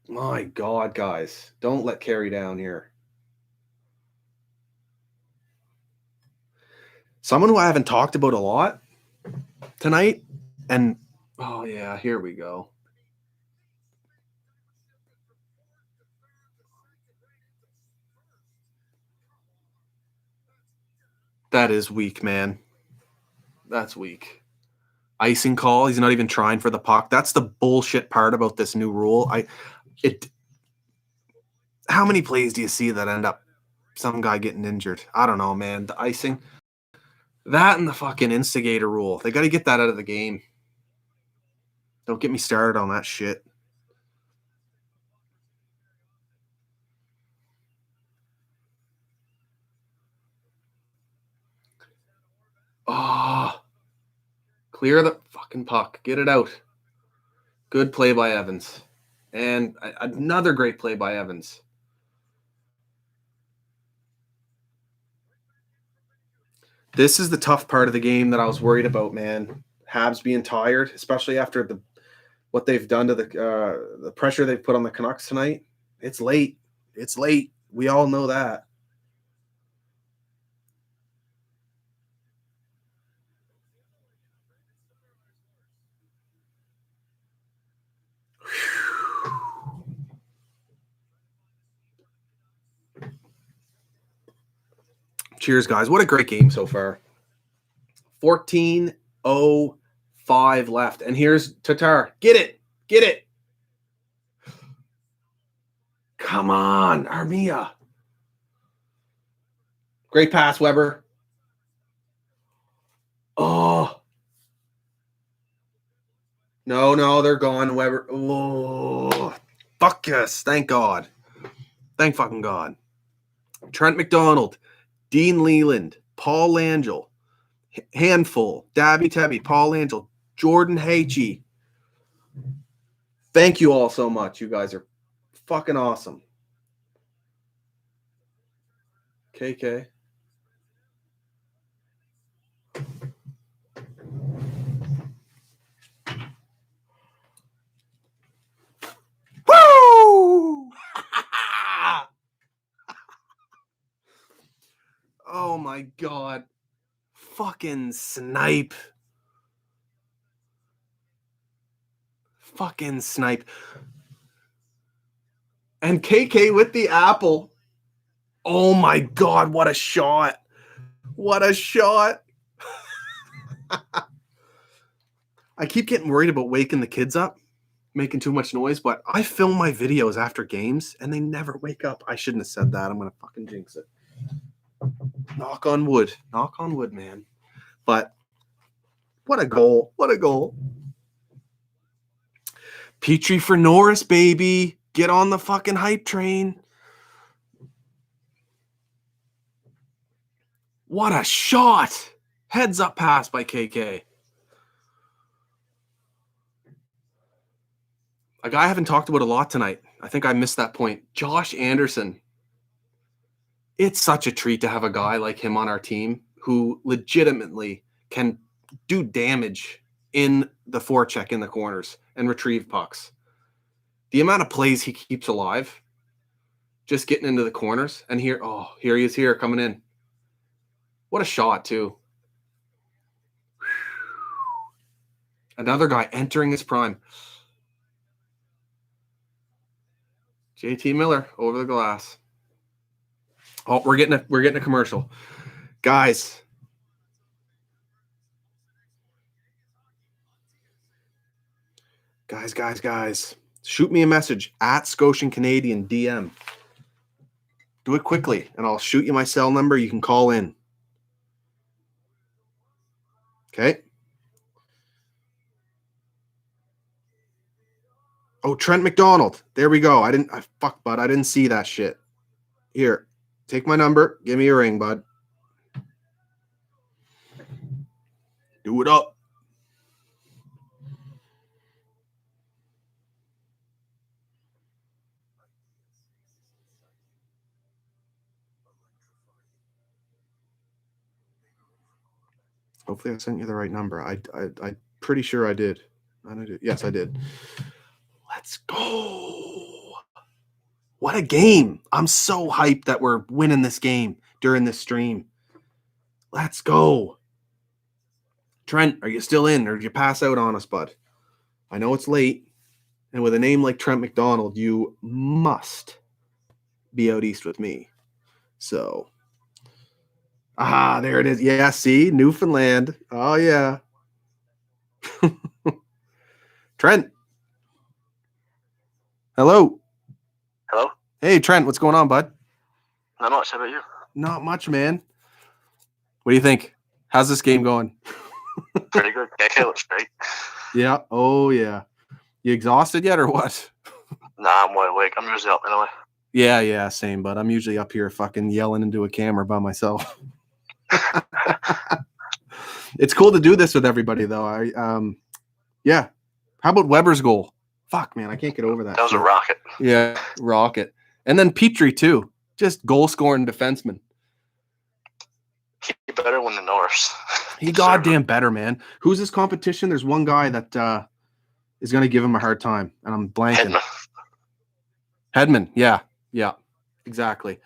My God, guys, don't let Carey down here. Someone who I haven't talked about a lot tonight, and oh yeah, here we go. That is weak, man. That's weak. Icing call. He's not even trying for the puck. That's the bullshit part about this new rule. How many plays do you see that end up some guy getting injured? I don't know, man. The icing. That and the fucking instigator rule. They got to get that out of the game. Don't get me started on that shit. Oh, clear the fucking puck. Get it out. Good play by Evans. And another great play by Evans. This is the tough part of the game that I was worried about, man. Habs being tired, especially after what they've done to the pressure they've put on the Canucks tonight. It's late. It's late. We all know that. Cheers, guys. What a great game so far. 14-0-5 left. And here's Tatar. Get it. Get it. Come on, Armia. Great pass, Weber. Oh. No, they're gone, Weber. Oh. Fuck yes. Thank God. Thank fucking God. Trent McDonald. Dean Leland. Paul Langell. Handful. Dabby Tebby. Paul Langell. Jordan Hagee. Thank you all so much. You guys are fucking awesome. KK. Woo! Oh my God. Fucking snipe. Fucking snipe. And KK with the apple. Oh my God, what a shot. What a shot. I keep getting worried about waking the kids up, making too much noise, but I film my videos after games and they never wake up. I shouldn't have said that. I'm going to fucking jinx it. Knock on wood. Knock on wood, man. But what a goal. What a goal. Petrie for Norris, baby. Get on the fucking hype train. What a shot. Heads up pass by KK. A guy I haven't talked about a lot tonight. I think I missed that point. Josh Anderson. It's such a treat to have a guy like him on our team who legitimately can do damage in the forecheck in the corners and retrieve pucks. The amount of plays he keeps alive, just getting into the corners. And here he is here coming in. What a shot, too. Another guy entering his prime. JT Miller over the glass. Oh, we're getting a commercial. Guys. Guys. Shoot me a message at SCOTIANCANADIEN DM. Do it quickly, and I'll shoot you my cell number. You can call in. Okay. Oh, Trent McDonald. There we go. I didn't see that shit. Here, take my number. Give me a ring, bud. Do it up. Hopefully I sent you the right number. I'm pretty sure I did. Yes, I did. Let's go. What a game. I'm so hyped that we're winning this game during this stream. Let's go. Trent, are you still in, or did you pass out on us, bud? I know it's late, and with a name like Trent McDonald, you must be out east with me. So, there it is. Yeah, see? Newfoundland. Oh, yeah. Trent. Hello. Hello? Hey, Trent, what's going on, bud? Not much. How about you? Not much, man. What do you think? How's this game going? Pretty good. KK looks great. Yeah. Oh, yeah. You exhausted yet or what? Nah, I'm wide awake. I'm usually up anyway. Yeah, same, but I'm usually up here fucking yelling into a camera by myself. It's cool to do this with everybody, though. Yeah. How about Weber's goal? Fuck, man, I can't get over that. That was a rocket. Yeah, rocket. And then Petrie, too. Just goal-scoring defenseman. He better win the Norris. He goddamn better, man. Who's this competition? There's one guy that is going to give him a hard time, and I'm blanking. Hedman, yeah, exactly.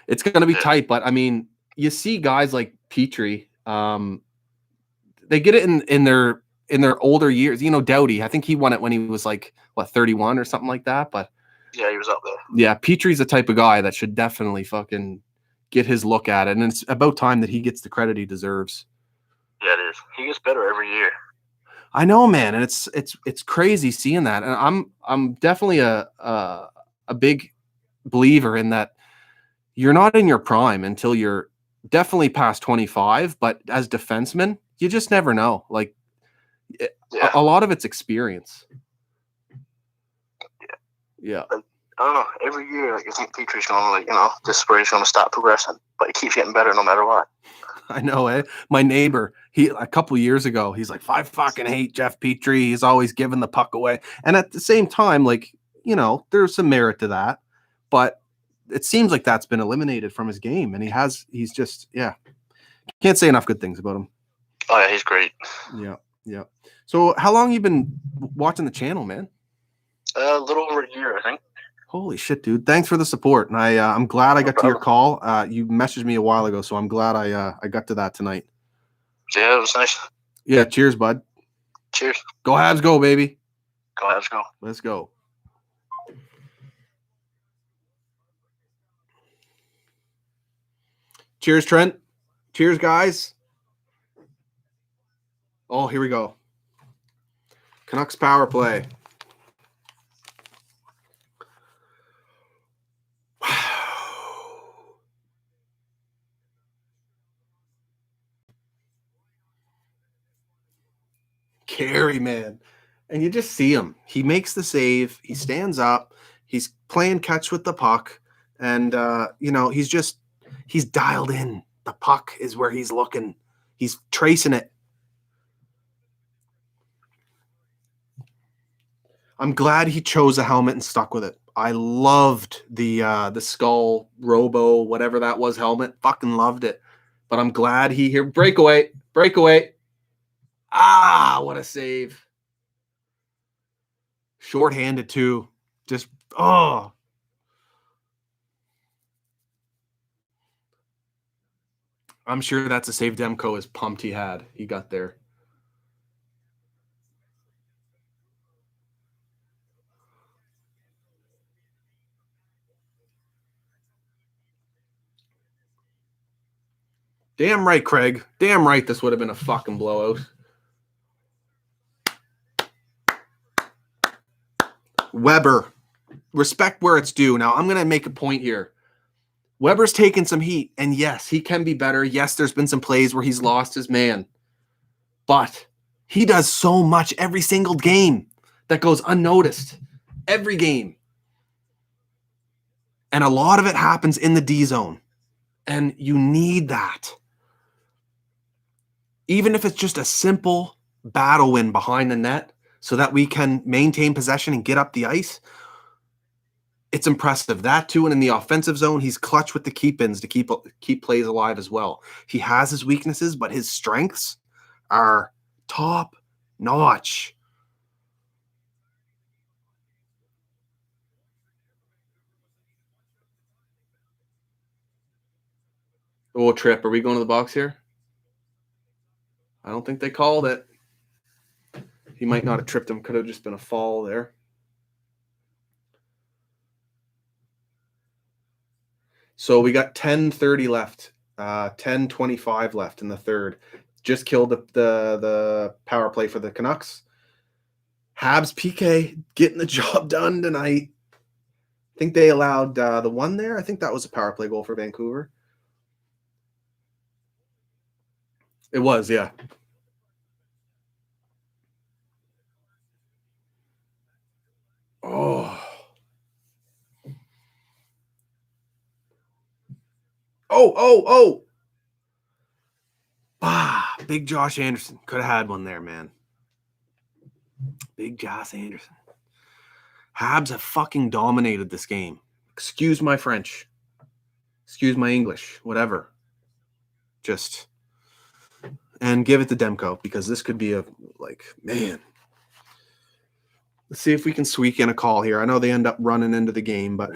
It's going to be tight, but, I mean, you see guys like Petrie, they get it in their older years. You know, Doughty, I think he won it when he was like, 31 or something like that, but yeah, he was up there. Yeah, Petrie's the type of guy that should definitely fucking get his look at it, and it's about time that he gets the credit he deserves. Yeah, it is. He gets better every year. I know, man, and it's crazy seeing that, and I'm definitely a big believer in that. You're not in your prime until you're definitely past 25, but as defensemen, you just never know. Like, a lot of it's experience. Yeah. I don't know. Every year, like, you think Petrie's going to, this spring's going to stop progressing, but he keeps getting better no matter what. I know, eh? My neighbor, a couple years ago, he's like, I fucking hate Jeff Petrie. He's always giving the puck away. And at the same time, like, there's some merit to that, but it seems like that's been eliminated from his game. And he's just, can't say enough good things about him. Oh, yeah, he's great. Yeah. So how long you been watching the channel, man? A little over a year, I think. Holy shit, dude. Thanks for the support. And I'm glad I got to your call. You messaged me a while ago, so I'm glad I got to that tonight. Yeah, it was nice. Yeah, cheers, bud. Cheers. Go Habs, go, baby. Go Habs, go. Let's go. Cheers, Trent. Cheers, guys. Oh, here we go. Canucks power play. Carey, man. And you just see him. He makes the save. He stands up. He's playing catch with the puck. And, he's dialed in. The puck is where he's looking. He's tracing it. I'm glad he chose a helmet and stuck with it. I loved the skull, robo, whatever that was, helmet. Fucking loved it. But I'm glad he here. Breakaway. Ah, what a save. Short-handed, too. Just, oh. I'm sure that's a save Demko is pumped he got there. Damn right, Craig. Damn right this would have been a fucking blowout. Weber. Respect where it's due. Now, I'm going to make a point here. Weber's taken some heat, and yes, he can be better. Yes, there's been some plays where he's lost his man. But he does so much every single game that goes unnoticed. Every game. And a lot of it happens in the D zone. And you need that. Even if it's just a simple battle win behind the net so that we can maintain possession and get up the ice, it's impressive. That too, and in the offensive zone, he's clutch with the keep-ins to keep plays alive as well. He has his weaknesses, but his strengths are top-notch. Oh, Trip, are we going to the box here? I don't think they called it. He might not have tripped him. Could have just been a fall there. So we got 10:30 left. 10:25 left in the third. Just killed the power play for the Canucks. Habs PK getting the job done tonight. I think they allowed the one there. I think that was a power play goal for Vancouver. It was, yeah. Oh. Oh. Ah, big Josh Anderson. Could have had one there, man. Big Josh Anderson. Habs have fucking dominated this game. Excuse my French. Excuse my English. Whatever. Just. And give it to Demko, because this could be man. Let's see if we can squeak in a call here. I know they end up running into the game, but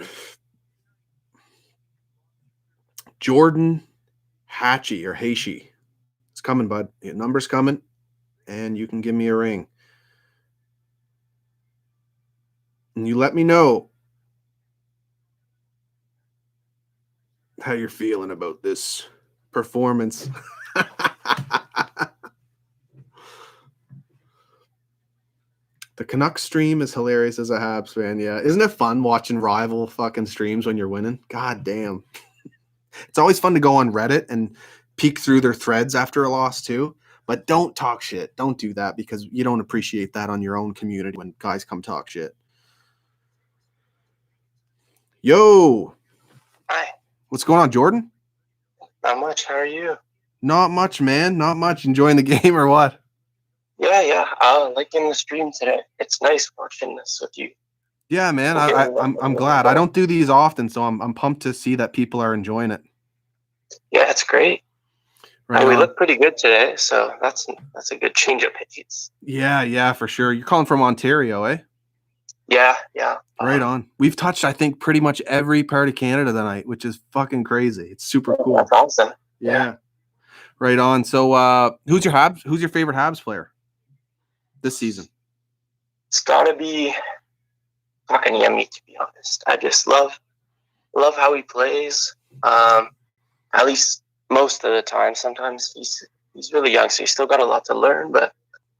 Jordan Hatchie or Heishi. It's coming, bud. Your number's coming, and you can give me a ring. And you let me know how you're feeling about this performance. The Canucks stream is hilarious as a Habs fan. Yeah. Isn't it fun watching rival fucking streams when you're winning? God damn. It's always fun to go on Reddit and peek through their threads after a loss too. But don't talk shit. Don't do that, because you don't appreciate that on your own community when guys come talk shit. Yo. Hi. What's going on, Jordan? Not much. How are you? Not much, man. Not much. Enjoying the game or what? Yeah. Liking the stream today. It's nice watching this with you. Yeah, man. I'm glad. I don't do these often, so I'm pumped to see that people are enjoying it. Yeah, it's great. Right we on. look pretty good today, so that's a good change of pace. Yeah, for sure. You're calling from Ontario, eh? Yeah. Right on. We've touched, I think, pretty much every part of Canada tonight, which is fucking crazy. It's super cool. That's awesome. Yeah. Right on. So who's your favorite Habs player this season? It's gotta be Kotkaniemi, to be honest. I just love how he plays. At least most of the time. Sometimes he's really young, so he's still got a lot to learn. But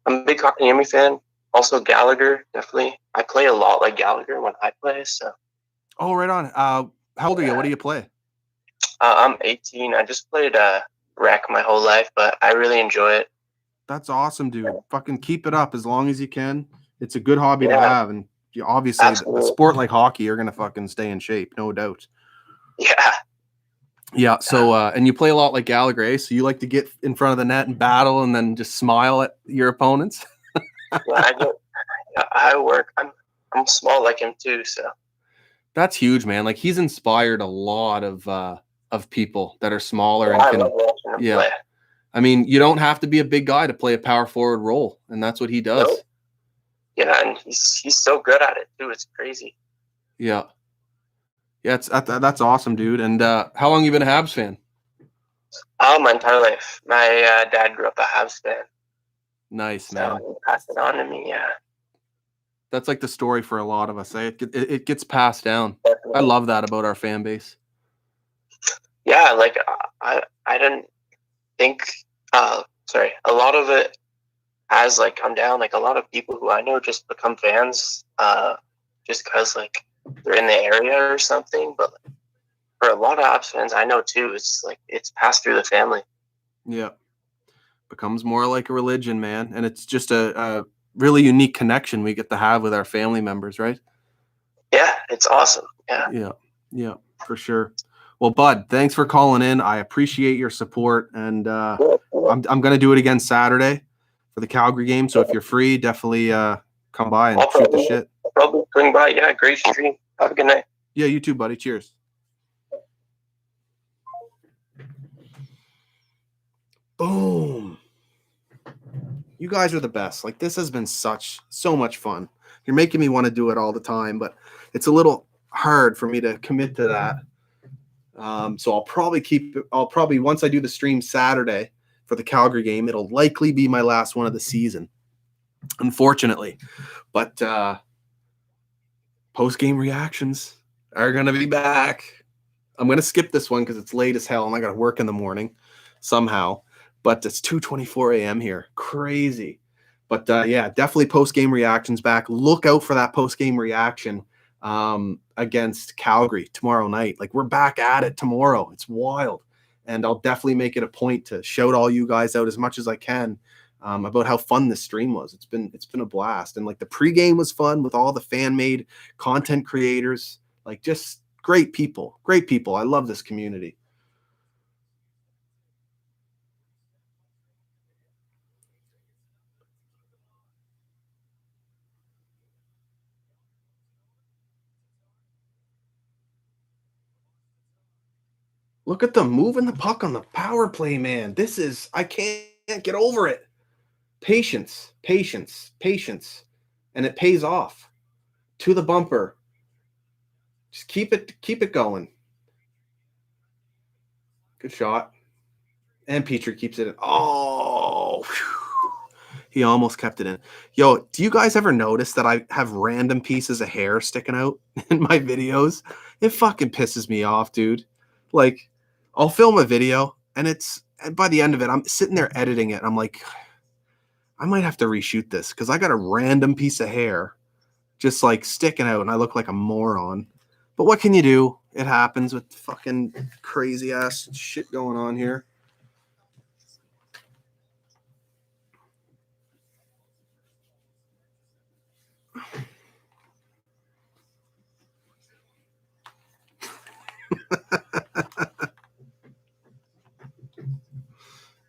I'm a big Kotkaniemi fan. Also Gallagher, definitely. I play a lot like Gallagher when I play. So. Oh, right on. How old are you? What do you play? I'm 18. I just played rec my whole life, but I really enjoy it. That's awesome, dude. Fucking keep it up as long as you can. It's a good hobby to have, and obviously a sport like hockey, you're gonna fucking stay in shape, no doubt. Yeah. So and you play a lot like Gallagher, eh? So you like to get in front of the net and battle, and then just smile at your opponents. I work. I'm small like him too, so. That's huge, man. Like, he's inspired a lot of people that are smaller and I can. love watching him play. I mean, you don't have to be a big guy to play a power forward role, and that's what he does. Nope. Yeah, and he's so good at it too. It's crazy. Yeah, that's awesome, dude. And how long you been a Habs fan? My entire life. My dad grew up a Habs fan. Nice, man. So he passed it on to me. Yeah. That's like the story for a lot of us. Eh? It gets passed down. I love that about our fan base. Yeah, like I didn't think. Sorry, a lot of it has like come down. Like a lot of people who I know just become fans, just because like they're in the area or something. But like, for a lot of Habs fans I know too, it's like it's passed through the family. Yeah, becomes more like a religion, man, and it's just a really unique connection we get to have with our family members, right? Yeah, it's awesome. Yeah. Yeah, for sure. Well, Bud, thanks for calling in. I appreciate your support, and I'm going to do it again Saturday for the Calgary game. So if you're free, definitely come by and shoot the shit. I'll probably swing by. Yeah, great stream. Have a good night. Yeah, you too, buddy. Cheers. Boom. You guys are the best. Like, this has been so much fun. You're making me want to do it all the time, but it's a little hard for me to commit to that. So I'll probably once I do the stream Saturday, for the Calgary game. It'll likely be my last one of the season, unfortunately. But post-game reactions are going to be back. I'm going to skip this one because it's late as hell and I got to work in the morning somehow. But it's 2:24 a.m. here. Crazy. But yeah, definitely post-game reactions back. Look out for that post-game reaction against Calgary tomorrow night. Like, we're back at it tomorrow. It's wild. And I'll definitely make it a point to shout all you guys out as much as I can about how fun this stream was. It's been a blast. And like, the pregame was fun with all the fan-made content creators. Like, just great people. Great people. I love this community. Look at them moving the puck on the power play, man. This is, I can't get over it. Patience, patience, patience. And it pays off. To the bumper. Just keep it going. Good shot. And Petrie keeps it in. Oh, whew. He almost kept it in. Yo, do you guys ever notice that I have random pieces of hair sticking out in my videos? It fucking pisses me off, dude. Like, I'll film a video and by the end of it, I'm sitting there editing it. And I'm like, I might have to reshoot this because I got a random piece of hair just like sticking out and I look like a moron. But what can you do? It happens with fucking crazy ass shit going on here.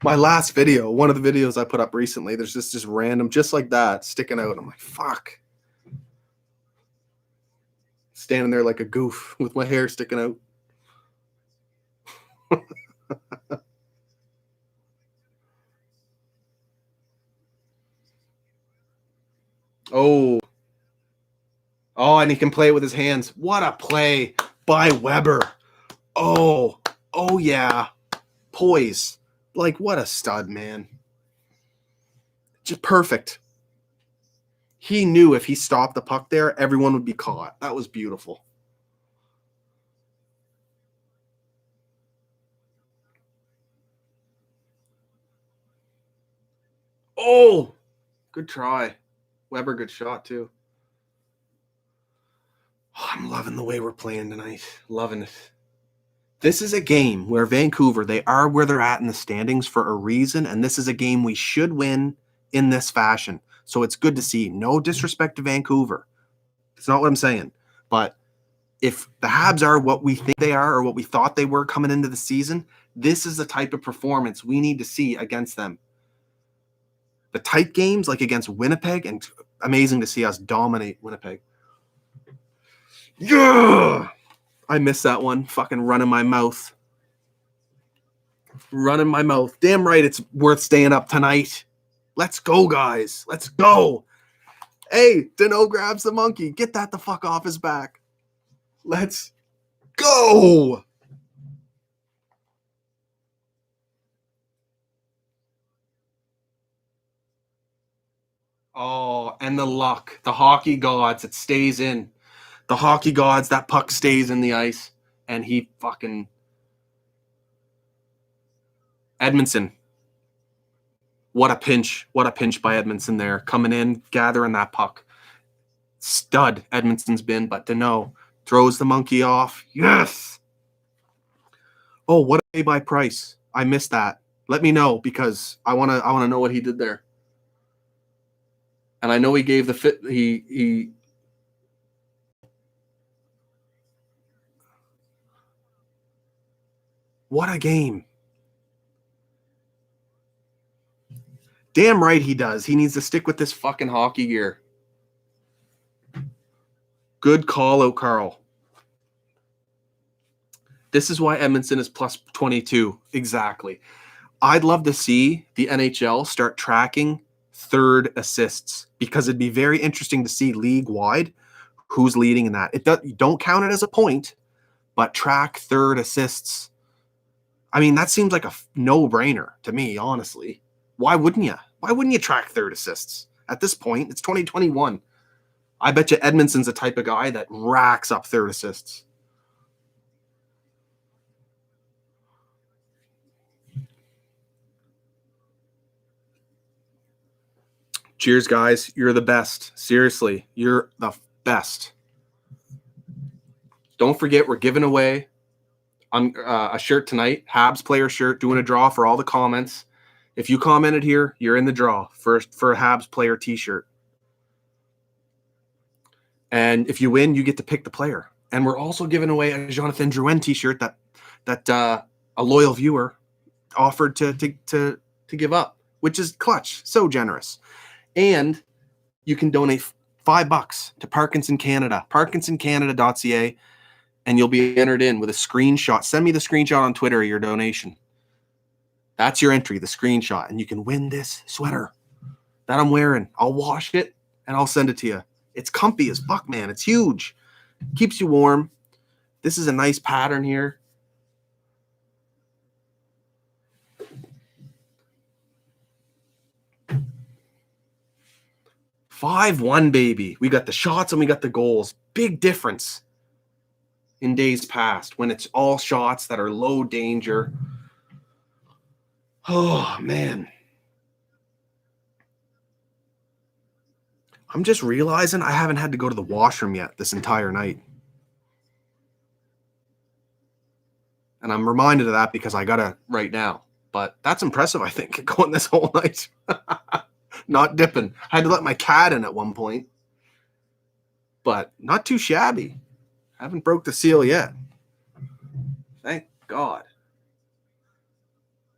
My last video, one of the videos I put up recently, there's just random, just like that, sticking out. I'm like, fuck. Standing there like a goof with my hair sticking out. Oh, and he can play it with his hands. What a play by Weber. Oh yeah. Poise. Like, what a stud, man. Just perfect. He knew if he stopped the puck there, everyone would be caught. That was beautiful. Oh, good try. Weber, good shot, too. Oh, I'm loving the way we're playing tonight. Loving it. This is a game where Vancouver, they are where they're at in the standings for a reason, and this is a game we should win in this fashion. So it's good to see. No disrespect to Vancouver. It's not what I'm saying. But if the Habs are what we think they are or what we thought they were coming into the season, this is the type of performance we need to see against them. The tight games, like against Winnipeg, and amazing to see us dominate Winnipeg. Yeah! I missed that one. Fucking running my mouth. Running my mouth. Damn right it's worth staying up tonight. Let's go, guys. Let's go. Hey, Dano grabs the monkey. Get that the fuck off his back. Let's go. Oh, and the luck. The hockey gods. It stays in. The hockey gods, that puck stays in the ice, and he fucking... Edmondson. What a pinch. What a pinch by Edmondson there. Coming in, gathering that puck. Stud Edmondson's been, but Dano throws the monkey off. Yes! Oh, what a pay by Price. I missed that. Let me know, because I want to know what he did there. And I know he gave the fit... He What a game. Damn right he does. He needs to stick with this fucking hockey gear. Good call out, Carl. This is why Edmondson is plus 22. Exactly. I'd love to see the NHL start tracking third assists, because it'd be very interesting to see league-wide who's leading in that. You don't count it as a point, but track third assists. I mean, that seems like a no-brainer to me, honestly. Why wouldn't you? Why wouldn't you track third assists? At this point, it's 2021. I bet you Edmondson's the type of guy that racks up third assists. Cheers, guys. You're the best. Seriously, you're the best. Don't forget, we're giving away a shirt tonight, Habs player shirt, doing a draw for all the comments. If you commented here, you're in the draw for a Habs player t-shirt. And if you win, you get to pick the player. And we're also giving away a Jonathan Drouin t-shirt that a loyal viewer offered to give up, which is clutch, so generous. And you can donate $5 to Parkinson Canada, parkinsoncanada.ca, and you'll be entered in with a screenshot. Send me the screenshot on Twitter of your donation. That's your entry, the screenshot, and you can win this sweater that I'm wearing. I'll wash it, and I'll send it to you. It's comfy as fuck, man. It's huge. Keeps you warm. This is a nice pattern here. "5-1, baby." We got the shots and we got the goals. Big difference in days past when it's all shots that are low danger. Oh, man. I'm just realizing I haven't had to go to the washroom yet this entire night. And I'm reminded of that because I got to right now. But that's impressive, I think, going this whole night. Not dipping. I had to let my cat in at one point. But not too shabby. Haven't broke the seal yet. Thank God.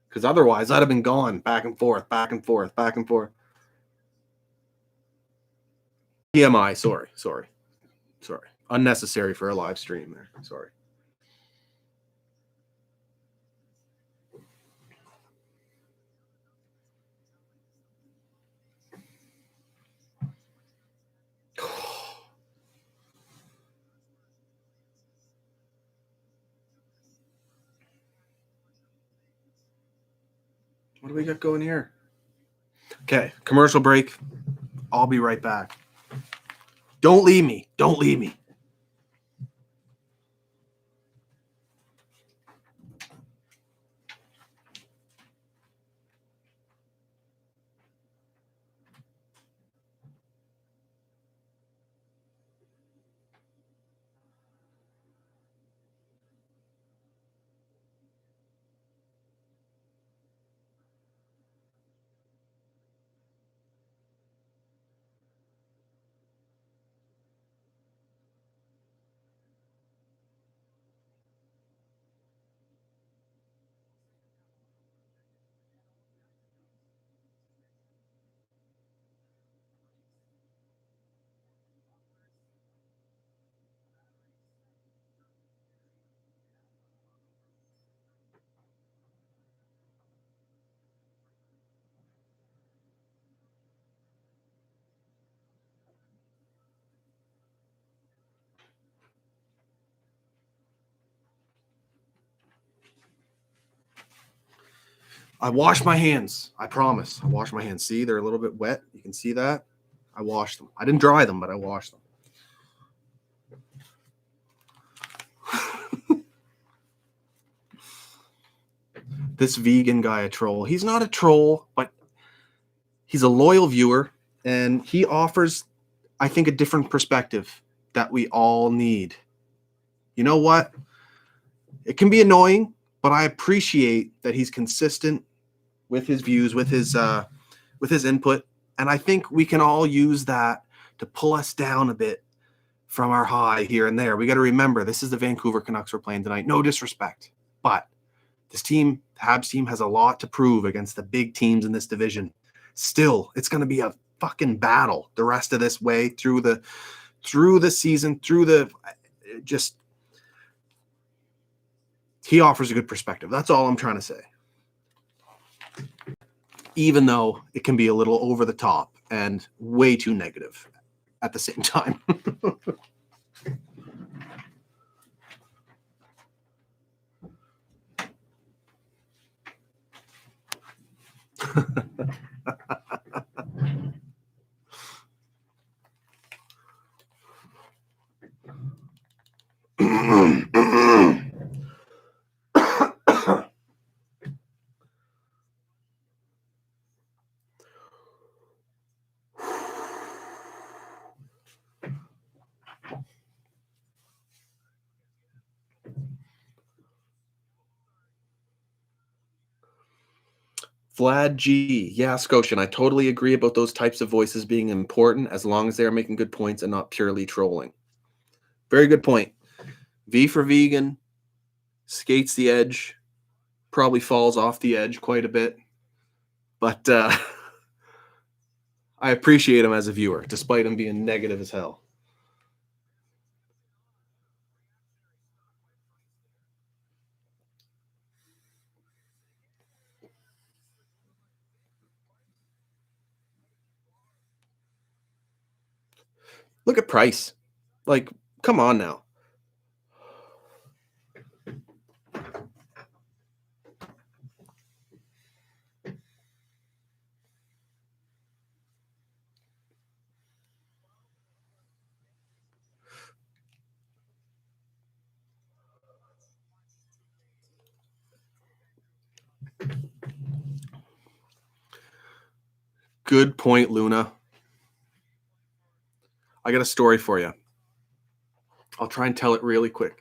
Because otherwise, I'd have been gone back and forth, back and forth, back and forth. TMI, sorry. Unnecessary for a live stream there. Sorry. What do we got going here? Okay, commercial break. I'll be right back. Don't leave me. Don't leave me. I wash my hands. I promise. I wash my hands. See, they're a little bit wet. You can see that. I washed them. I didn't dry them, but I washed them. This vegan guy a troll. He's not a troll, but he's a loyal viewer, and he offers, I think, a different perspective that we all need. You know what? It can be annoying, but I appreciate that he's consistent with his views, with his input, and I think we can all use that to pull us down a bit from our high here and there. We got to remember, this is the Vancouver Canucks we're playing tonight. No disrespect, but this team, the Habs team, has a lot to prove against the big teams in this division. Still, it's going to be a fucking battle the rest of this way through the season, he offers a good perspective. That's all I'm trying to say. Even though it can be a little over the top and way too negative at the same time. Vlad G. Yeah, Scotian, I totally agree about those types of voices being important as long as they are making good points and not purely trolling. Very good point. V for vegan, skates the edge, probably falls off the edge quite a bit. But I appreciate him as a viewer, despite him being negative as hell. Look at Price. Like, come on now. Good point, Luna. I got a story for you. I'll try and tell it really quick.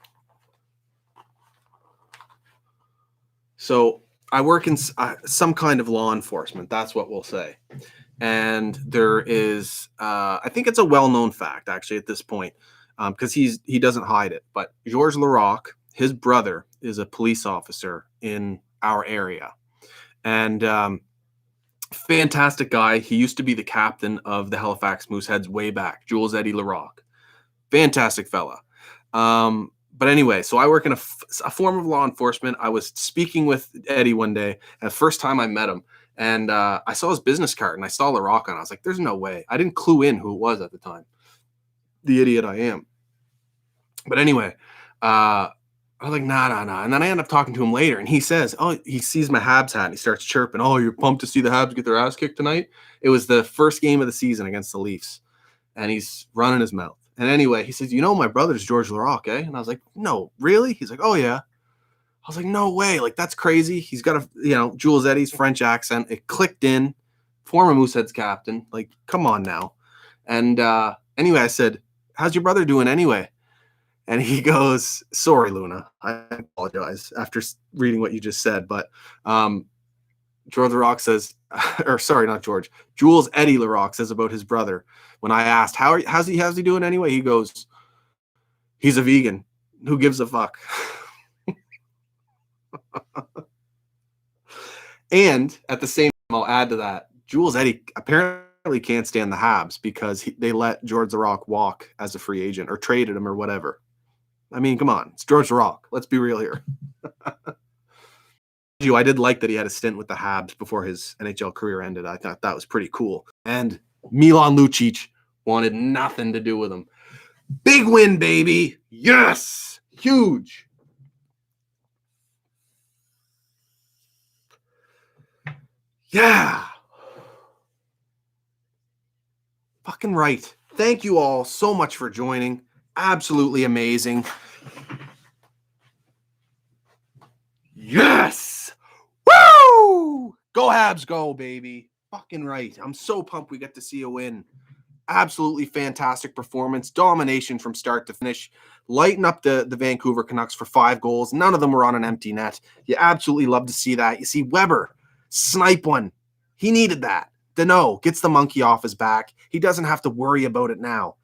So I work in some kind of law enforcement. That's what we'll say. And there is, I think it's a well-known fact, actually, at this point, because he doesn't hide it. But Georges Laraque, his brother, is a police officer in our area. And fantastic guy. He used to be the captain of the Halifax Mooseheads way back, Jules Eddie Laraque. Fantastic fella. But anyway, so I work in a form of law enforcement. I was speaking with Eddie one day, and the first time I met him, and I saw his business card, and I saw Laraque on it. I was like, there's no way. I didn't clue in who it was at the time. The idiot I am. But anyway, I was like, nah. And then I end up talking to him later, and he says, he sees my Habs hat, and he starts chirping, you're pumped to see the Habs get their ass kicked tonight? It was the first game of the season against the Leafs, and he's running his mouth. And anyway, he says, my brother's Georges Laraque, eh? And I was like, no, really? He's like, oh, yeah. I was like, no way. Like, that's crazy. He's got Jules Eddie's French accent. It clicked in. Former Mooseheads captain. Like, come on now. And anyway, I said, how's your brother doing anyway? And he goes, sorry, Luna. I apologize after reading what you just said. But George Laraque says, or sorry, not George. Jules Eddie Laraque says about his brother. When I asked, how's he doing anyway? He goes, he's a vegan. Who gives a fuck? And at the same time, I'll add to that, Jules Eddie apparently can't stand the Habs because they let George Laraque walk as a free agent or traded him or whatever. I mean, come on. It's George Laraque. Let's be real here. I did like that he had a stint with the Habs before his NHL career ended. I thought that was pretty cool. And Milan Lucic wanted nothing to do with him. Big win, baby. Yes. Huge. Yeah. Fucking right. Thank you all so much for joining. Absolutely amazing. Yes. Woo! Go Habs, go, baby. Fucking right. I'm so pumped we get to see a win. Absolutely fantastic performance. Domination from start to finish. Lighten up the Vancouver Canucks for 5 goals. None of them were on an empty net. You absolutely love to see that. You see Weber snipe one. He needed that. Deneau gets the monkey off his back. He doesn't have to worry about it now.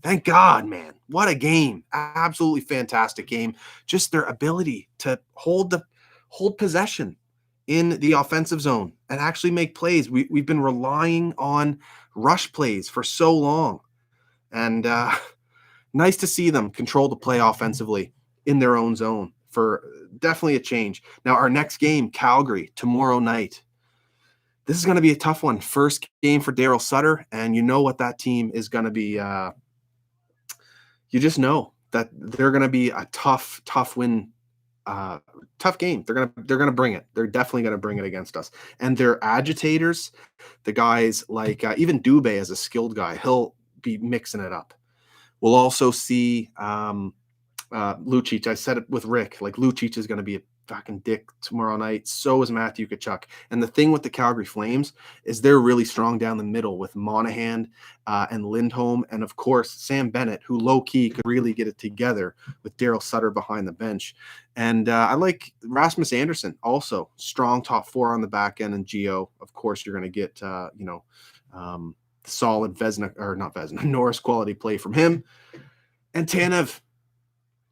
Thank God, man. What a game. Absolutely fantastic game. Just their ability to hold possession in the offensive zone and actually make plays. We've been relying on rush plays for so long. And nice to see them control the play offensively in their own zone for definitely a change. Now, our next game, Calgary, tomorrow night. This is going to be a tough one. First game for Daryl Sutter, and you know what that team is going to be. You just know that they're going to be a tough win tough game. They're gonna bring it. They're definitely gonna bring it against us. And their agitators, the guys like even Dubé as a skilled guy, he'll be mixing it up. We'll also see Lucic. I said it with Rick. Like Lucic is gonna be a fucking dick tomorrow night. So is Matthew Tkachuk. And the thing with the Calgary Flames is they're really strong down the middle with Monahan and Lindholm, and of course Sam Bennett, who low key could really get it together with Daryl Sutter behind the bench. And I like Rasmus Anderson, also strong top four on the back end, and Gio. Of course, you're going to get solid Norris quality play from him, and Tanev.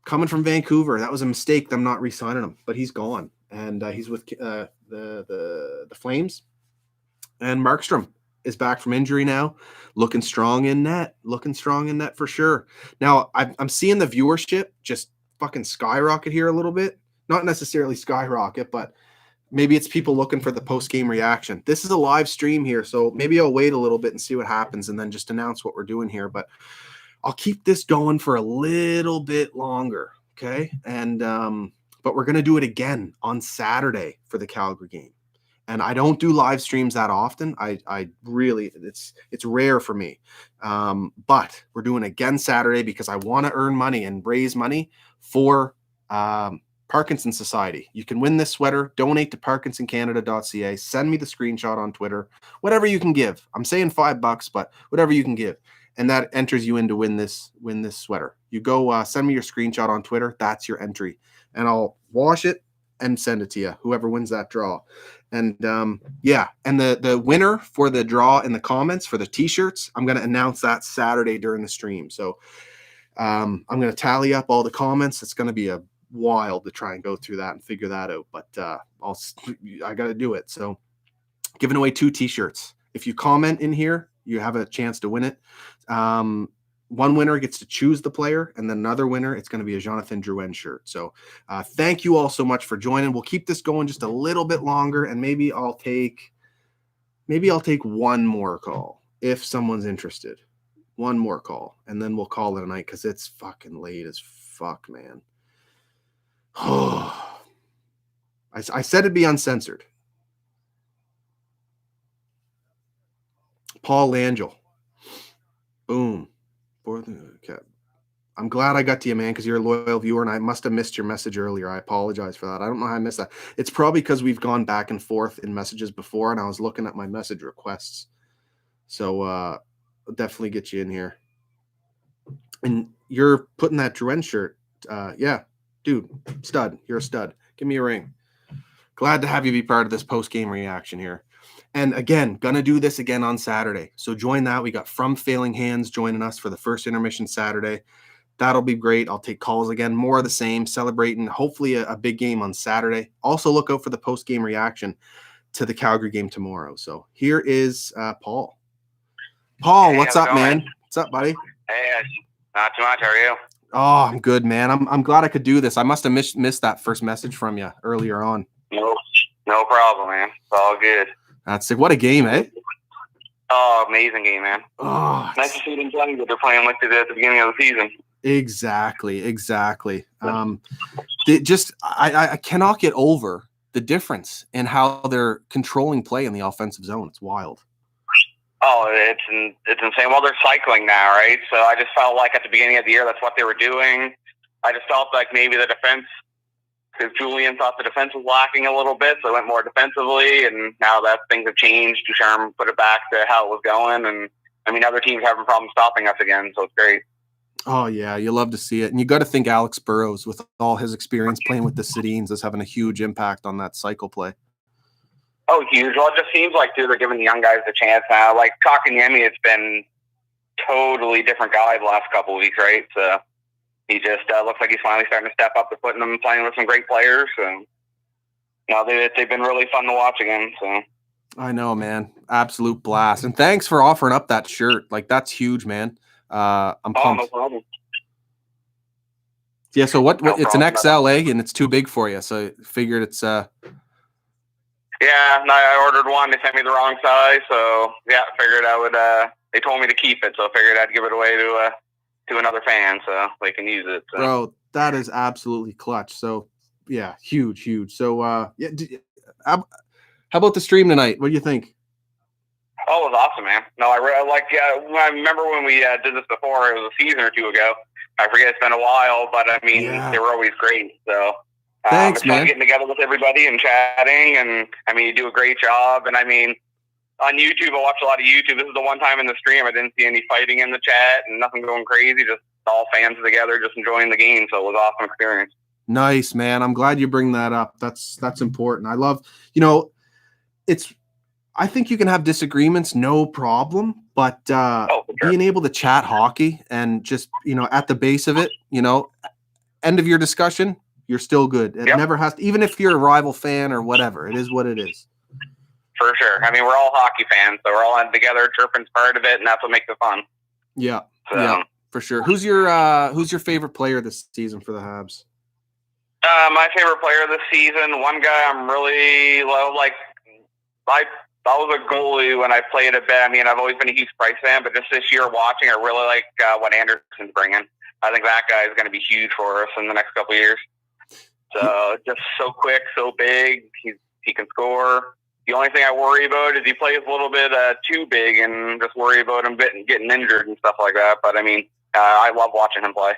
Coming from Vancouver, that was a mistake. Them not re-signing him, but he's gone, and he's with the Flames. And Markstrom is back from injury now, looking strong in net for sure. Now I'm seeing the viewership just fucking skyrocket here a little bit. Not necessarily skyrocket, but maybe it's people looking for the post-game reaction. This is a live stream here, so maybe I'll wait a little bit and see what happens, and then just announce what we're doing here. But I'll keep this going for a little bit longer, okay? And but we're gonna do it again on Saturday for the Calgary game. And I don't do live streams that often. I really it's rare for me. But we're doing it again Saturday because I want to earn money and raise money for Parkinson's Society. You can win this sweater. Donate to ParkinsonCanada.ca. Send me the screenshot on Twitter. Whatever you can give. I'm saying $5, but whatever you can give. And that enters you in to win this sweater. You go send me your screenshot on Twitter. That's your entry. And I'll wash it and send it to you, whoever wins that draw. And and the winner for the draw in the comments for the t-shirts, I'm going to announce that Saturday during the stream. So I'm going to tally up all the comments. It's going to be a wild to try and go through that and figure that out. But I got to do it. So giving away 2 t-shirts. If you comment in here, you have a chance to win it. One winner gets to choose the player, and then another winner, it's going to be a Jonathan Drouin shirt. So thank you all so much for joining. We'll keep this going just a little bit longer, and maybe I'll take one more call if someone's interested. One more call, and then we'll call it a night because it's fucking late as fuck, man. I said it'd be uncensored. Paul Langell. Boom. I'm glad I got to you, man, because you're a loyal viewer, and I must have missed your message earlier. I apologize for that. I don't know how I missed that. It's probably because we've gone back and forth in messages before, and I was looking at my message requests. So I'll definitely get you in here. And you're putting that Drouin shirt. Yeah, dude, stud. You're a stud. Give me a ring. Glad to have you be part of this post-game reaction here. And again, gonna do this again on Saturday. So join that. We got From Failing Hands joining us for the first intermission Saturday. That'll be great. I'll take calls again. More of the same, celebrating hopefully a big game on Saturday. Also look out for the post-game reaction to the Calgary game tomorrow. So here is Paul. Paul, hey, what's up, man? What's up, buddy? Hey, not too much. How are you? Oh, I'm good, man. I'm glad I could do this. I must have missed that first message from you earlier on. No problem, man. It's all good. That's it. What a game, eh? Oh, amazing game, man. Oh, nice to see them playing, but they're playing like they did at the beginning of the season. Exactly. I cannot get over the difference in how they're controlling play in the offensive zone. It's wild. Oh, it's insane. Well, they're cycling now, right? So I just felt like at the beginning of the year, that's what they were doing. I just felt like maybe the defense, because Julian thought the defense was lacking a little bit, so they went more defensively, and now that things have changed, Ducharme put it back to how it was going, and I mean, other teams having problems stopping us again, so it's great. Oh, yeah, you love to see it. And you got to think Alex Burrows, with all his experience playing with the Sedins, is having a huge impact on that cycle play. Oh, huge. Well, it just seems like, too, they're giving the young guys a chance now. Like, Kotkaniemi, it's been totally different guy the last couple of weeks, right? So he just looks like he's finally starting to step up to putting them playing with some great players. And they've been really fun to watch again. So I know, man. Absolute blast. And thanks for offering up that shirt. Like, that's huge, man. I'm pumped. No problem. Yeah, so what it's an XL, and it's too big for you. So figured it's Yeah, no, I ordered one. They sent me the wrong size, so yeah, figured I would they told me to keep it, so I figured I'd give it away to another fan so they can use it. So. Bro, that is absolutely clutch. So yeah, huge. So yeah, how about the stream tonight? What do you think? Oh, it was awesome, man. No, I I remember when we did this before. It was a season or two ago. I forget, it's been a while, but I mean, they were always great. So Thanks, it's fun man. getting together with everybody and chatting. And I mean, you do a great job. And I mean, on YouTube, I watch a lot of YouTube. This is the one time in the stream I didn't see any fighting in the chat and nothing going crazy. Just all fans together, just enjoying the game. So it was an awesome experience. Nice, man. I'm glad you bring that up. That's important. I love, I think you can have disagreements, no problem, but being able to chat hockey and just, at the base of it, end of your discussion, you're still good. It never has to, even if you're a rival fan or whatever, it is what it is. For sure. I mean, we're all hockey fans, so we're all in together. Chirping's part of it, and that's what makes it fun. Yeah, So, yeah, for sure. Who's your favorite player this season for the Habs? My favorite player this season, one guy I'm really like. I was a goalie when I played a bit. I mean, I've always been a huge Price fan, but just this year watching, I really like what Anderson's bringing. I think that guy is going to be huge for us in the next couple of years. So just so quick, so big. He can score. The only thing I worry about is he plays a little bit too big, and just worry about him getting injured and stuff like that. But I mean, I love watching him play.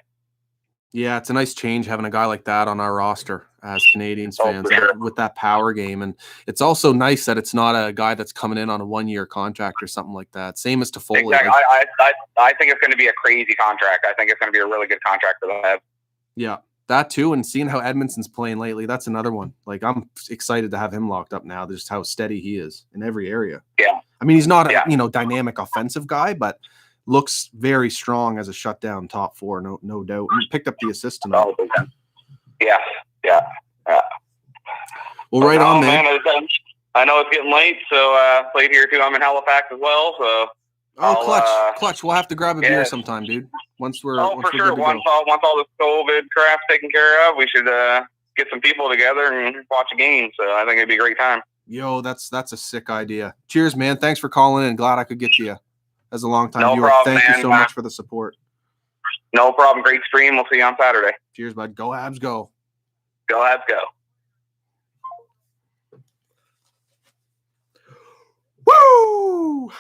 Yeah, it's a nice change having a guy like that on our roster as Canadiens fans with that power game. And it's also nice that it's not a guy that's coming in on a 1-year contract or something like that. Same as Toffoli. Exactly. I think it's going to be a crazy contract. I think it's going to be a really good contract for the Habs. Yeah, that too. And seeing how Edmondson's playing lately, that's another one. Like, I'm excited to have him locked up now. Just how steady he is in every area. Yeah. I mean, he's not a dynamic offensive guy, but looks very strong as a shutdown top four, no doubt. And picked up the assist tonight. Yeah. Well, right on, man. I know it's getting late, so late here too. I'm in Halifax as well, so. Clutch. We'll have to grab a beer sometime, dude. Once we're for sure. Once all this COVID crap's taken care of, we should get some people together and watch a game. So I think it'd be a great time. Yo, that's a sick idea. Cheers, man. Thanks for calling in. Glad I could get to you. As a long-time viewer, thank you so much for the support. No problem. Great stream. We'll see you on Saturday. Cheers, bud. Go Habs, go. Go Habs, go. Woo!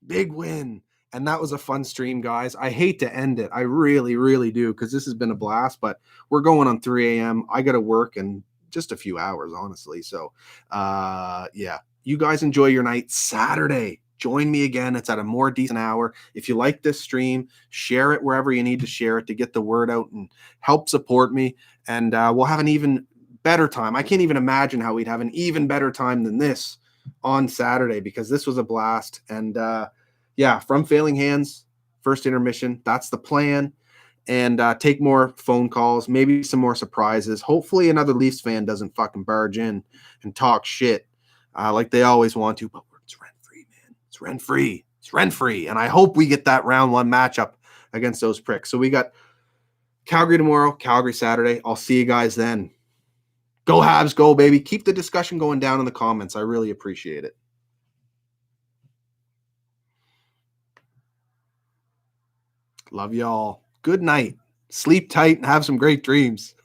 Big win. And that was a fun stream, guys. I hate to end it. I really, really do, because this has been a blast, but we're going on 3 a.m. I got to work in just a few hours, honestly. So, yeah. You guys enjoy your night. Saturday, join me again. It's at a more decent hour. If you like this stream, share it wherever you need to share it to get the word out and help support me. And we'll have an even better time. I can't even imagine how we'd have an even better time than this on Saturday, because this was a blast. And yeah, from Failing Hands, first intermission. That's the plan. And take more phone calls, maybe some more surprises. Hopefully another Leafs fan doesn't fucking barge in and talk shit. Like they always want to, but it's rent-free, man. It's rent-free. It's rent-free. And I hope we get that round 1 matchup against those pricks. So we got Calgary tomorrow, Calgary Saturday. I'll see you guys then. Go Habs, go, baby. Keep the discussion going down in the comments. I really appreciate it. Love y'all. Good night. Sleep tight and have some great dreams.